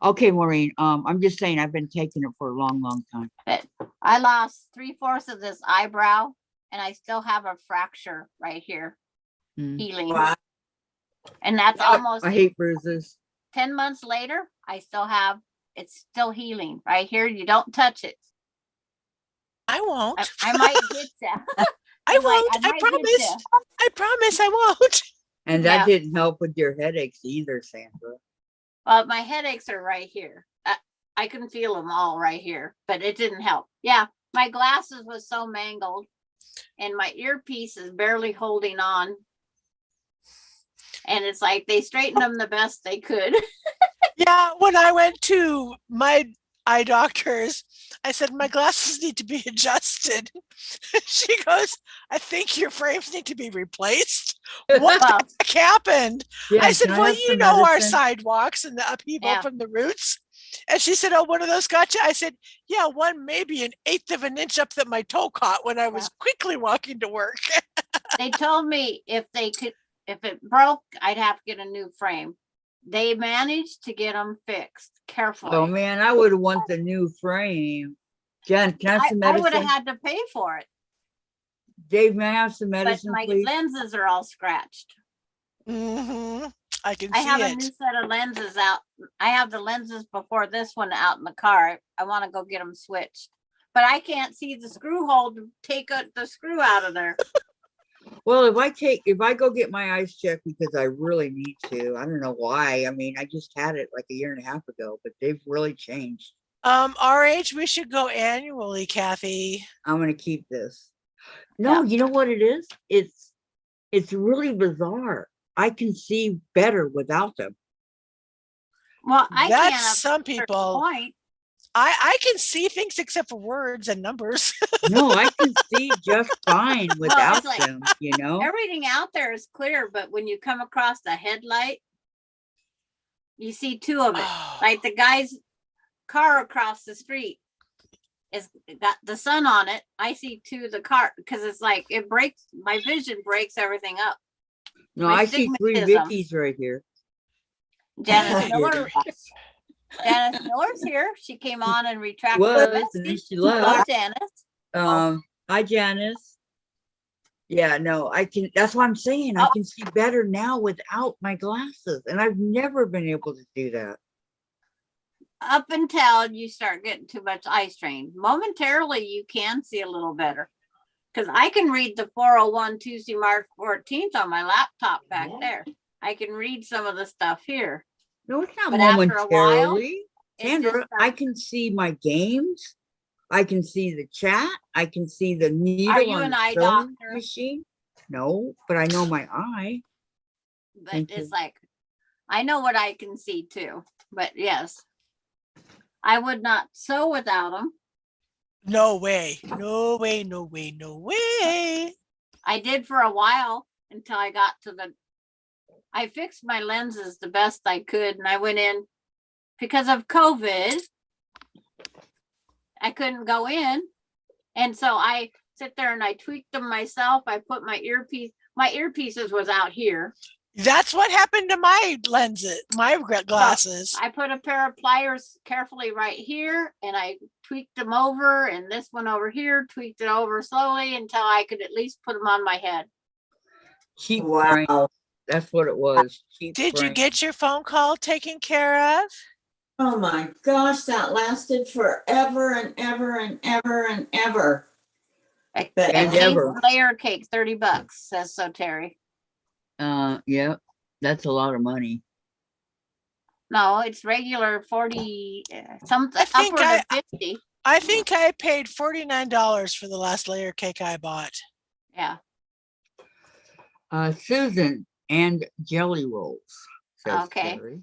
[SPEAKER 2] Okay, Maureen, I'm just saying I've been taking it for a long, long time.
[SPEAKER 1] But I lost 3/4 of this eyebrow, and I still have a fracture right here
[SPEAKER 2] Mm.
[SPEAKER 1] healing.
[SPEAKER 4] Wow.
[SPEAKER 1] And that's almost
[SPEAKER 2] I hate bruises.
[SPEAKER 1] 10 months later. I still have it's still healing right here. You don't touch it.
[SPEAKER 6] I won't.
[SPEAKER 1] I might get you.
[SPEAKER 6] I won't. I promise. I promise I won't.
[SPEAKER 2] And that didn't help with your headaches either, Sandra.
[SPEAKER 1] Well, my headaches are right here. I can feel them all right here, but it didn't help. Yeah, my glasses was so mangled, and my earpiece is barely holding on. And it's like they straightened them the best they could.
[SPEAKER 6] Yeah, when I went to my eye doctors, I said, "My glasses need to be adjusted." She goes, "I think your frames need to be replaced." What the heck happened?
[SPEAKER 2] Yeah,
[SPEAKER 6] I said,
[SPEAKER 2] can
[SPEAKER 6] "Well,
[SPEAKER 2] have
[SPEAKER 6] you
[SPEAKER 2] some
[SPEAKER 6] know our
[SPEAKER 2] medicine?
[SPEAKER 6] sidewalks and the upheaval
[SPEAKER 1] Yeah.
[SPEAKER 6] from the roots." And she said, "Oh, one of those got you?" I said, "Yeah, one maybe 1/8 of an inch up that my toe caught when I was quickly walking to work."
[SPEAKER 1] They told me if it broke, I'd have to get a new frame. They managed to get them fixed carefully.
[SPEAKER 2] Oh man, I would want the new frame. Jen, can I have some
[SPEAKER 1] I would have
[SPEAKER 2] medicine?
[SPEAKER 1] had to pay for it,
[SPEAKER 2] Dave, may I have some
[SPEAKER 1] but
[SPEAKER 2] medicine,
[SPEAKER 1] my
[SPEAKER 2] please?
[SPEAKER 1] lenses are all scratched.
[SPEAKER 6] I can
[SPEAKER 1] I
[SPEAKER 6] see
[SPEAKER 1] have a
[SPEAKER 6] it.
[SPEAKER 1] new set of lenses out. I have the lenses before this one out in the car. I want to go get them switched, but I can't see the screw hole to take the screw out of there.
[SPEAKER 2] Well, if I go get my eyes checked because I really need to, I don't know why. I mean, I just had it like a year and a half ago, but they've really changed.
[SPEAKER 6] Our age, we should go annually, Kathy.
[SPEAKER 2] I'm gonna keep this. No, you know what it is? It's really bizarre. I can see better without them.
[SPEAKER 1] Well, I
[SPEAKER 6] That's
[SPEAKER 1] can't.
[SPEAKER 6] some people.
[SPEAKER 1] Point.
[SPEAKER 6] I can see things except for words and numbers.
[SPEAKER 2] No, I can see just fine without
[SPEAKER 1] like-
[SPEAKER 2] them, you know?
[SPEAKER 1] Everything out there is clear, but when you come across the headlight, you see two of it. Like the guy's car across the street is got the sun on it. I see two of the car because it's like it breaks my vision, breaks everything up.
[SPEAKER 2] No,
[SPEAKER 1] My
[SPEAKER 2] I see 3
[SPEAKER 1] stigmatism.
[SPEAKER 2] Vickies right here.
[SPEAKER 1] Janice Miller's here. She came on and retracted the
[SPEAKER 2] Was, and then
[SPEAKER 1] message.
[SPEAKER 2] she
[SPEAKER 1] Hello,
[SPEAKER 2] left.
[SPEAKER 1] Janice.
[SPEAKER 2] Hi, Janice. Yeah, no, that's what I'm saying. I can see better now without my glasses. And I've never been able to do that.
[SPEAKER 1] Up until you start getting too much eye strain. Momentarily, you can see a little better. Because I can read the 401 Tuesday, March 14th on my laptop back there. I can read some of the stuff here.
[SPEAKER 2] No, it's not
[SPEAKER 1] But after a while,
[SPEAKER 2] momentarily.
[SPEAKER 1] it
[SPEAKER 2] Sandra,
[SPEAKER 1] just
[SPEAKER 2] I can see my games. I can see the chat. I can see the needle
[SPEAKER 1] Are you
[SPEAKER 2] on
[SPEAKER 1] an
[SPEAKER 2] the
[SPEAKER 1] eye
[SPEAKER 2] sewing
[SPEAKER 1] doctor?
[SPEAKER 2] machine. No, but I know my eye.
[SPEAKER 1] But
[SPEAKER 2] Thank
[SPEAKER 1] it's
[SPEAKER 2] you.
[SPEAKER 1] like, I know what I can see too. But yes, I would not sew without them.
[SPEAKER 6] No way. No way. No way. No way.
[SPEAKER 1] I did for a while until I got to the I fixed my lenses the best I could, and I went in because of COVID. I couldn't go in, and so I sit there and I tweaked them myself. I put my earpieces was out here.
[SPEAKER 6] That's what happened to my lenses, my glasses.
[SPEAKER 1] I put a pair of pliers carefully right here, and I tweaked them over, and this one over here, tweaked it over slowly until I could at least put them on my head.
[SPEAKER 2] Cheap
[SPEAKER 4] Wow.
[SPEAKER 2] brain. That's what it was. Cheap
[SPEAKER 6] Did you
[SPEAKER 2] brain.
[SPEAKER 6] get your phone call taken care of?
[SPEAKER 4] Oh my gosh, that lasted forever and ever and ever and ever.
[SPEAKER 1] A
[SPEAKER 2] And
[SPEAKER 1] case
[SPEAKER 2] ever.
[SPEAKER 1] of layer cake, $30, says so Terry.
[SPEAKER 2] Yeah, that's a lot of money.
[SPEAKER 1] No, it's regular 40, something
[SPEAKER 6] I think
[SPEAKER 1] upward of 50.
[SPEAKER 6] I think I paid $49 for the last layer cake I bought.
[SPEAKER 1] Yeah.
[SPEAKER 2] Susan and jelly rolls. Says
[SPEAKER 1] Okay.
[SPEAKER 2] Terry.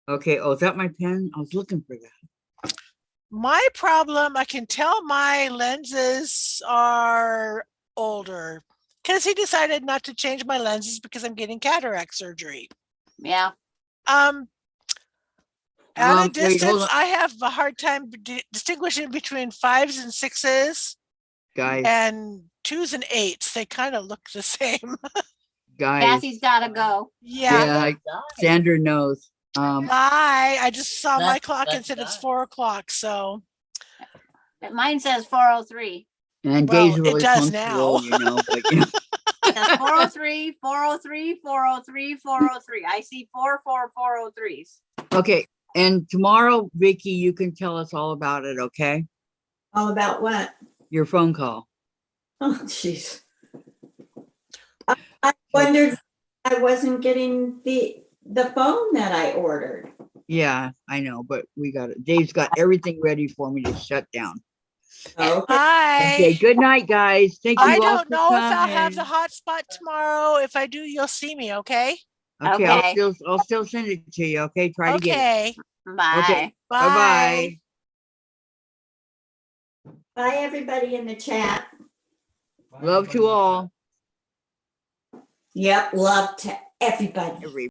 [SPEAKER 2] Okay. Oh, is that my pen? I was looking for that.
[SPEAKER 6] My problem, I can tell my lenses are older because he decided not to change my lenses because I'm getting cataract surgery.
[SPEAKER 1] Yeah.
[SPEAKER 6] At a
[SPEAKER 2] Wait, hold
[SPEAKER 6] distance,
[SPEAKER 2] on.
[SPEAKER 6] I have a hard time distinguishing between 5s and 6s
[SPEAKER 2] Guys,
[SPEAKER 6] and 2s and 8s. They kind of look the same.
[SPEAKER 2] guys.
[SPEAKER 1] Cassie's got to go.
[SPEAKER 6] Yeah.
[SPEAKER 2] Sandra knows.
[SPEAKER 6] Bye. I just saw my
[SPEAKER 3] That's-
[SPEAKER 6] clock and
[SPEAKER 3] that's
[SPEAKER 6] said it's
[SPEAKER 3] done.
[SPEAKER 6] 4 o'clock. So
[SPEAKER 1] Mine says 403.
[SPEAKER 2] And
[SPEAKER 6] Well,
[SPEAKER 2] Dave's
[SPEAKER 6] it
[SPEAKER 2] really
[SPEAKER 6] does
[SPEAKER 2] punctual,
[SPEAKER 6] now.
[SPEAKER 2] you know, but you know.
[SPEAKER 1] It says 403, 403, 403, 403. I see 403s.
[SPEAKER 2] Okay. And tomorrow, Vicki, you can tell us all about it, okay?
[SPEAKER 4] All about what?
[SPEAKER 2] Your phone call.
[SPEAKER 4] Oh, jeez. I wondered I wasn't getting the phone that I ordered.
[SPEAKER 2] Yeah, I know, but we got it. Dave's got everything ready for me to shut down.
[SPEAKER 4] Okay.
[SPEAKER 6] Bye.
[SPEAKER 2] Okay, good night, guys. Thank you
[SPEAKER 6] I
[SPEAKER 2] all
[SPEAKER 6] don't
[SPEAKER 2] for
[SPEAKER 6] know if I'll have the
[SPEAKER 2] coming.
[SPEAKER 6] hotspot tomorrow. If I do, you'll see me, okay?
[SPEAKER 2] Okay,
[SPEAKER 1] Okay.
[SPEAKER 2] I'll still send it to you. Okay, try to get it.
[SPEAKER 6] Okay.
[SPEAKER 1] Bye.
[SPEAKER 2] Okay.
[SPEAKER 6] Bye.
[SPEAKER 2] Bye-bye.
[SPEAKER 4] Bye, everybody in the chat.
[SPEAKER 2] Love to all.
[SPEAKER 4] Yep, love to everybody.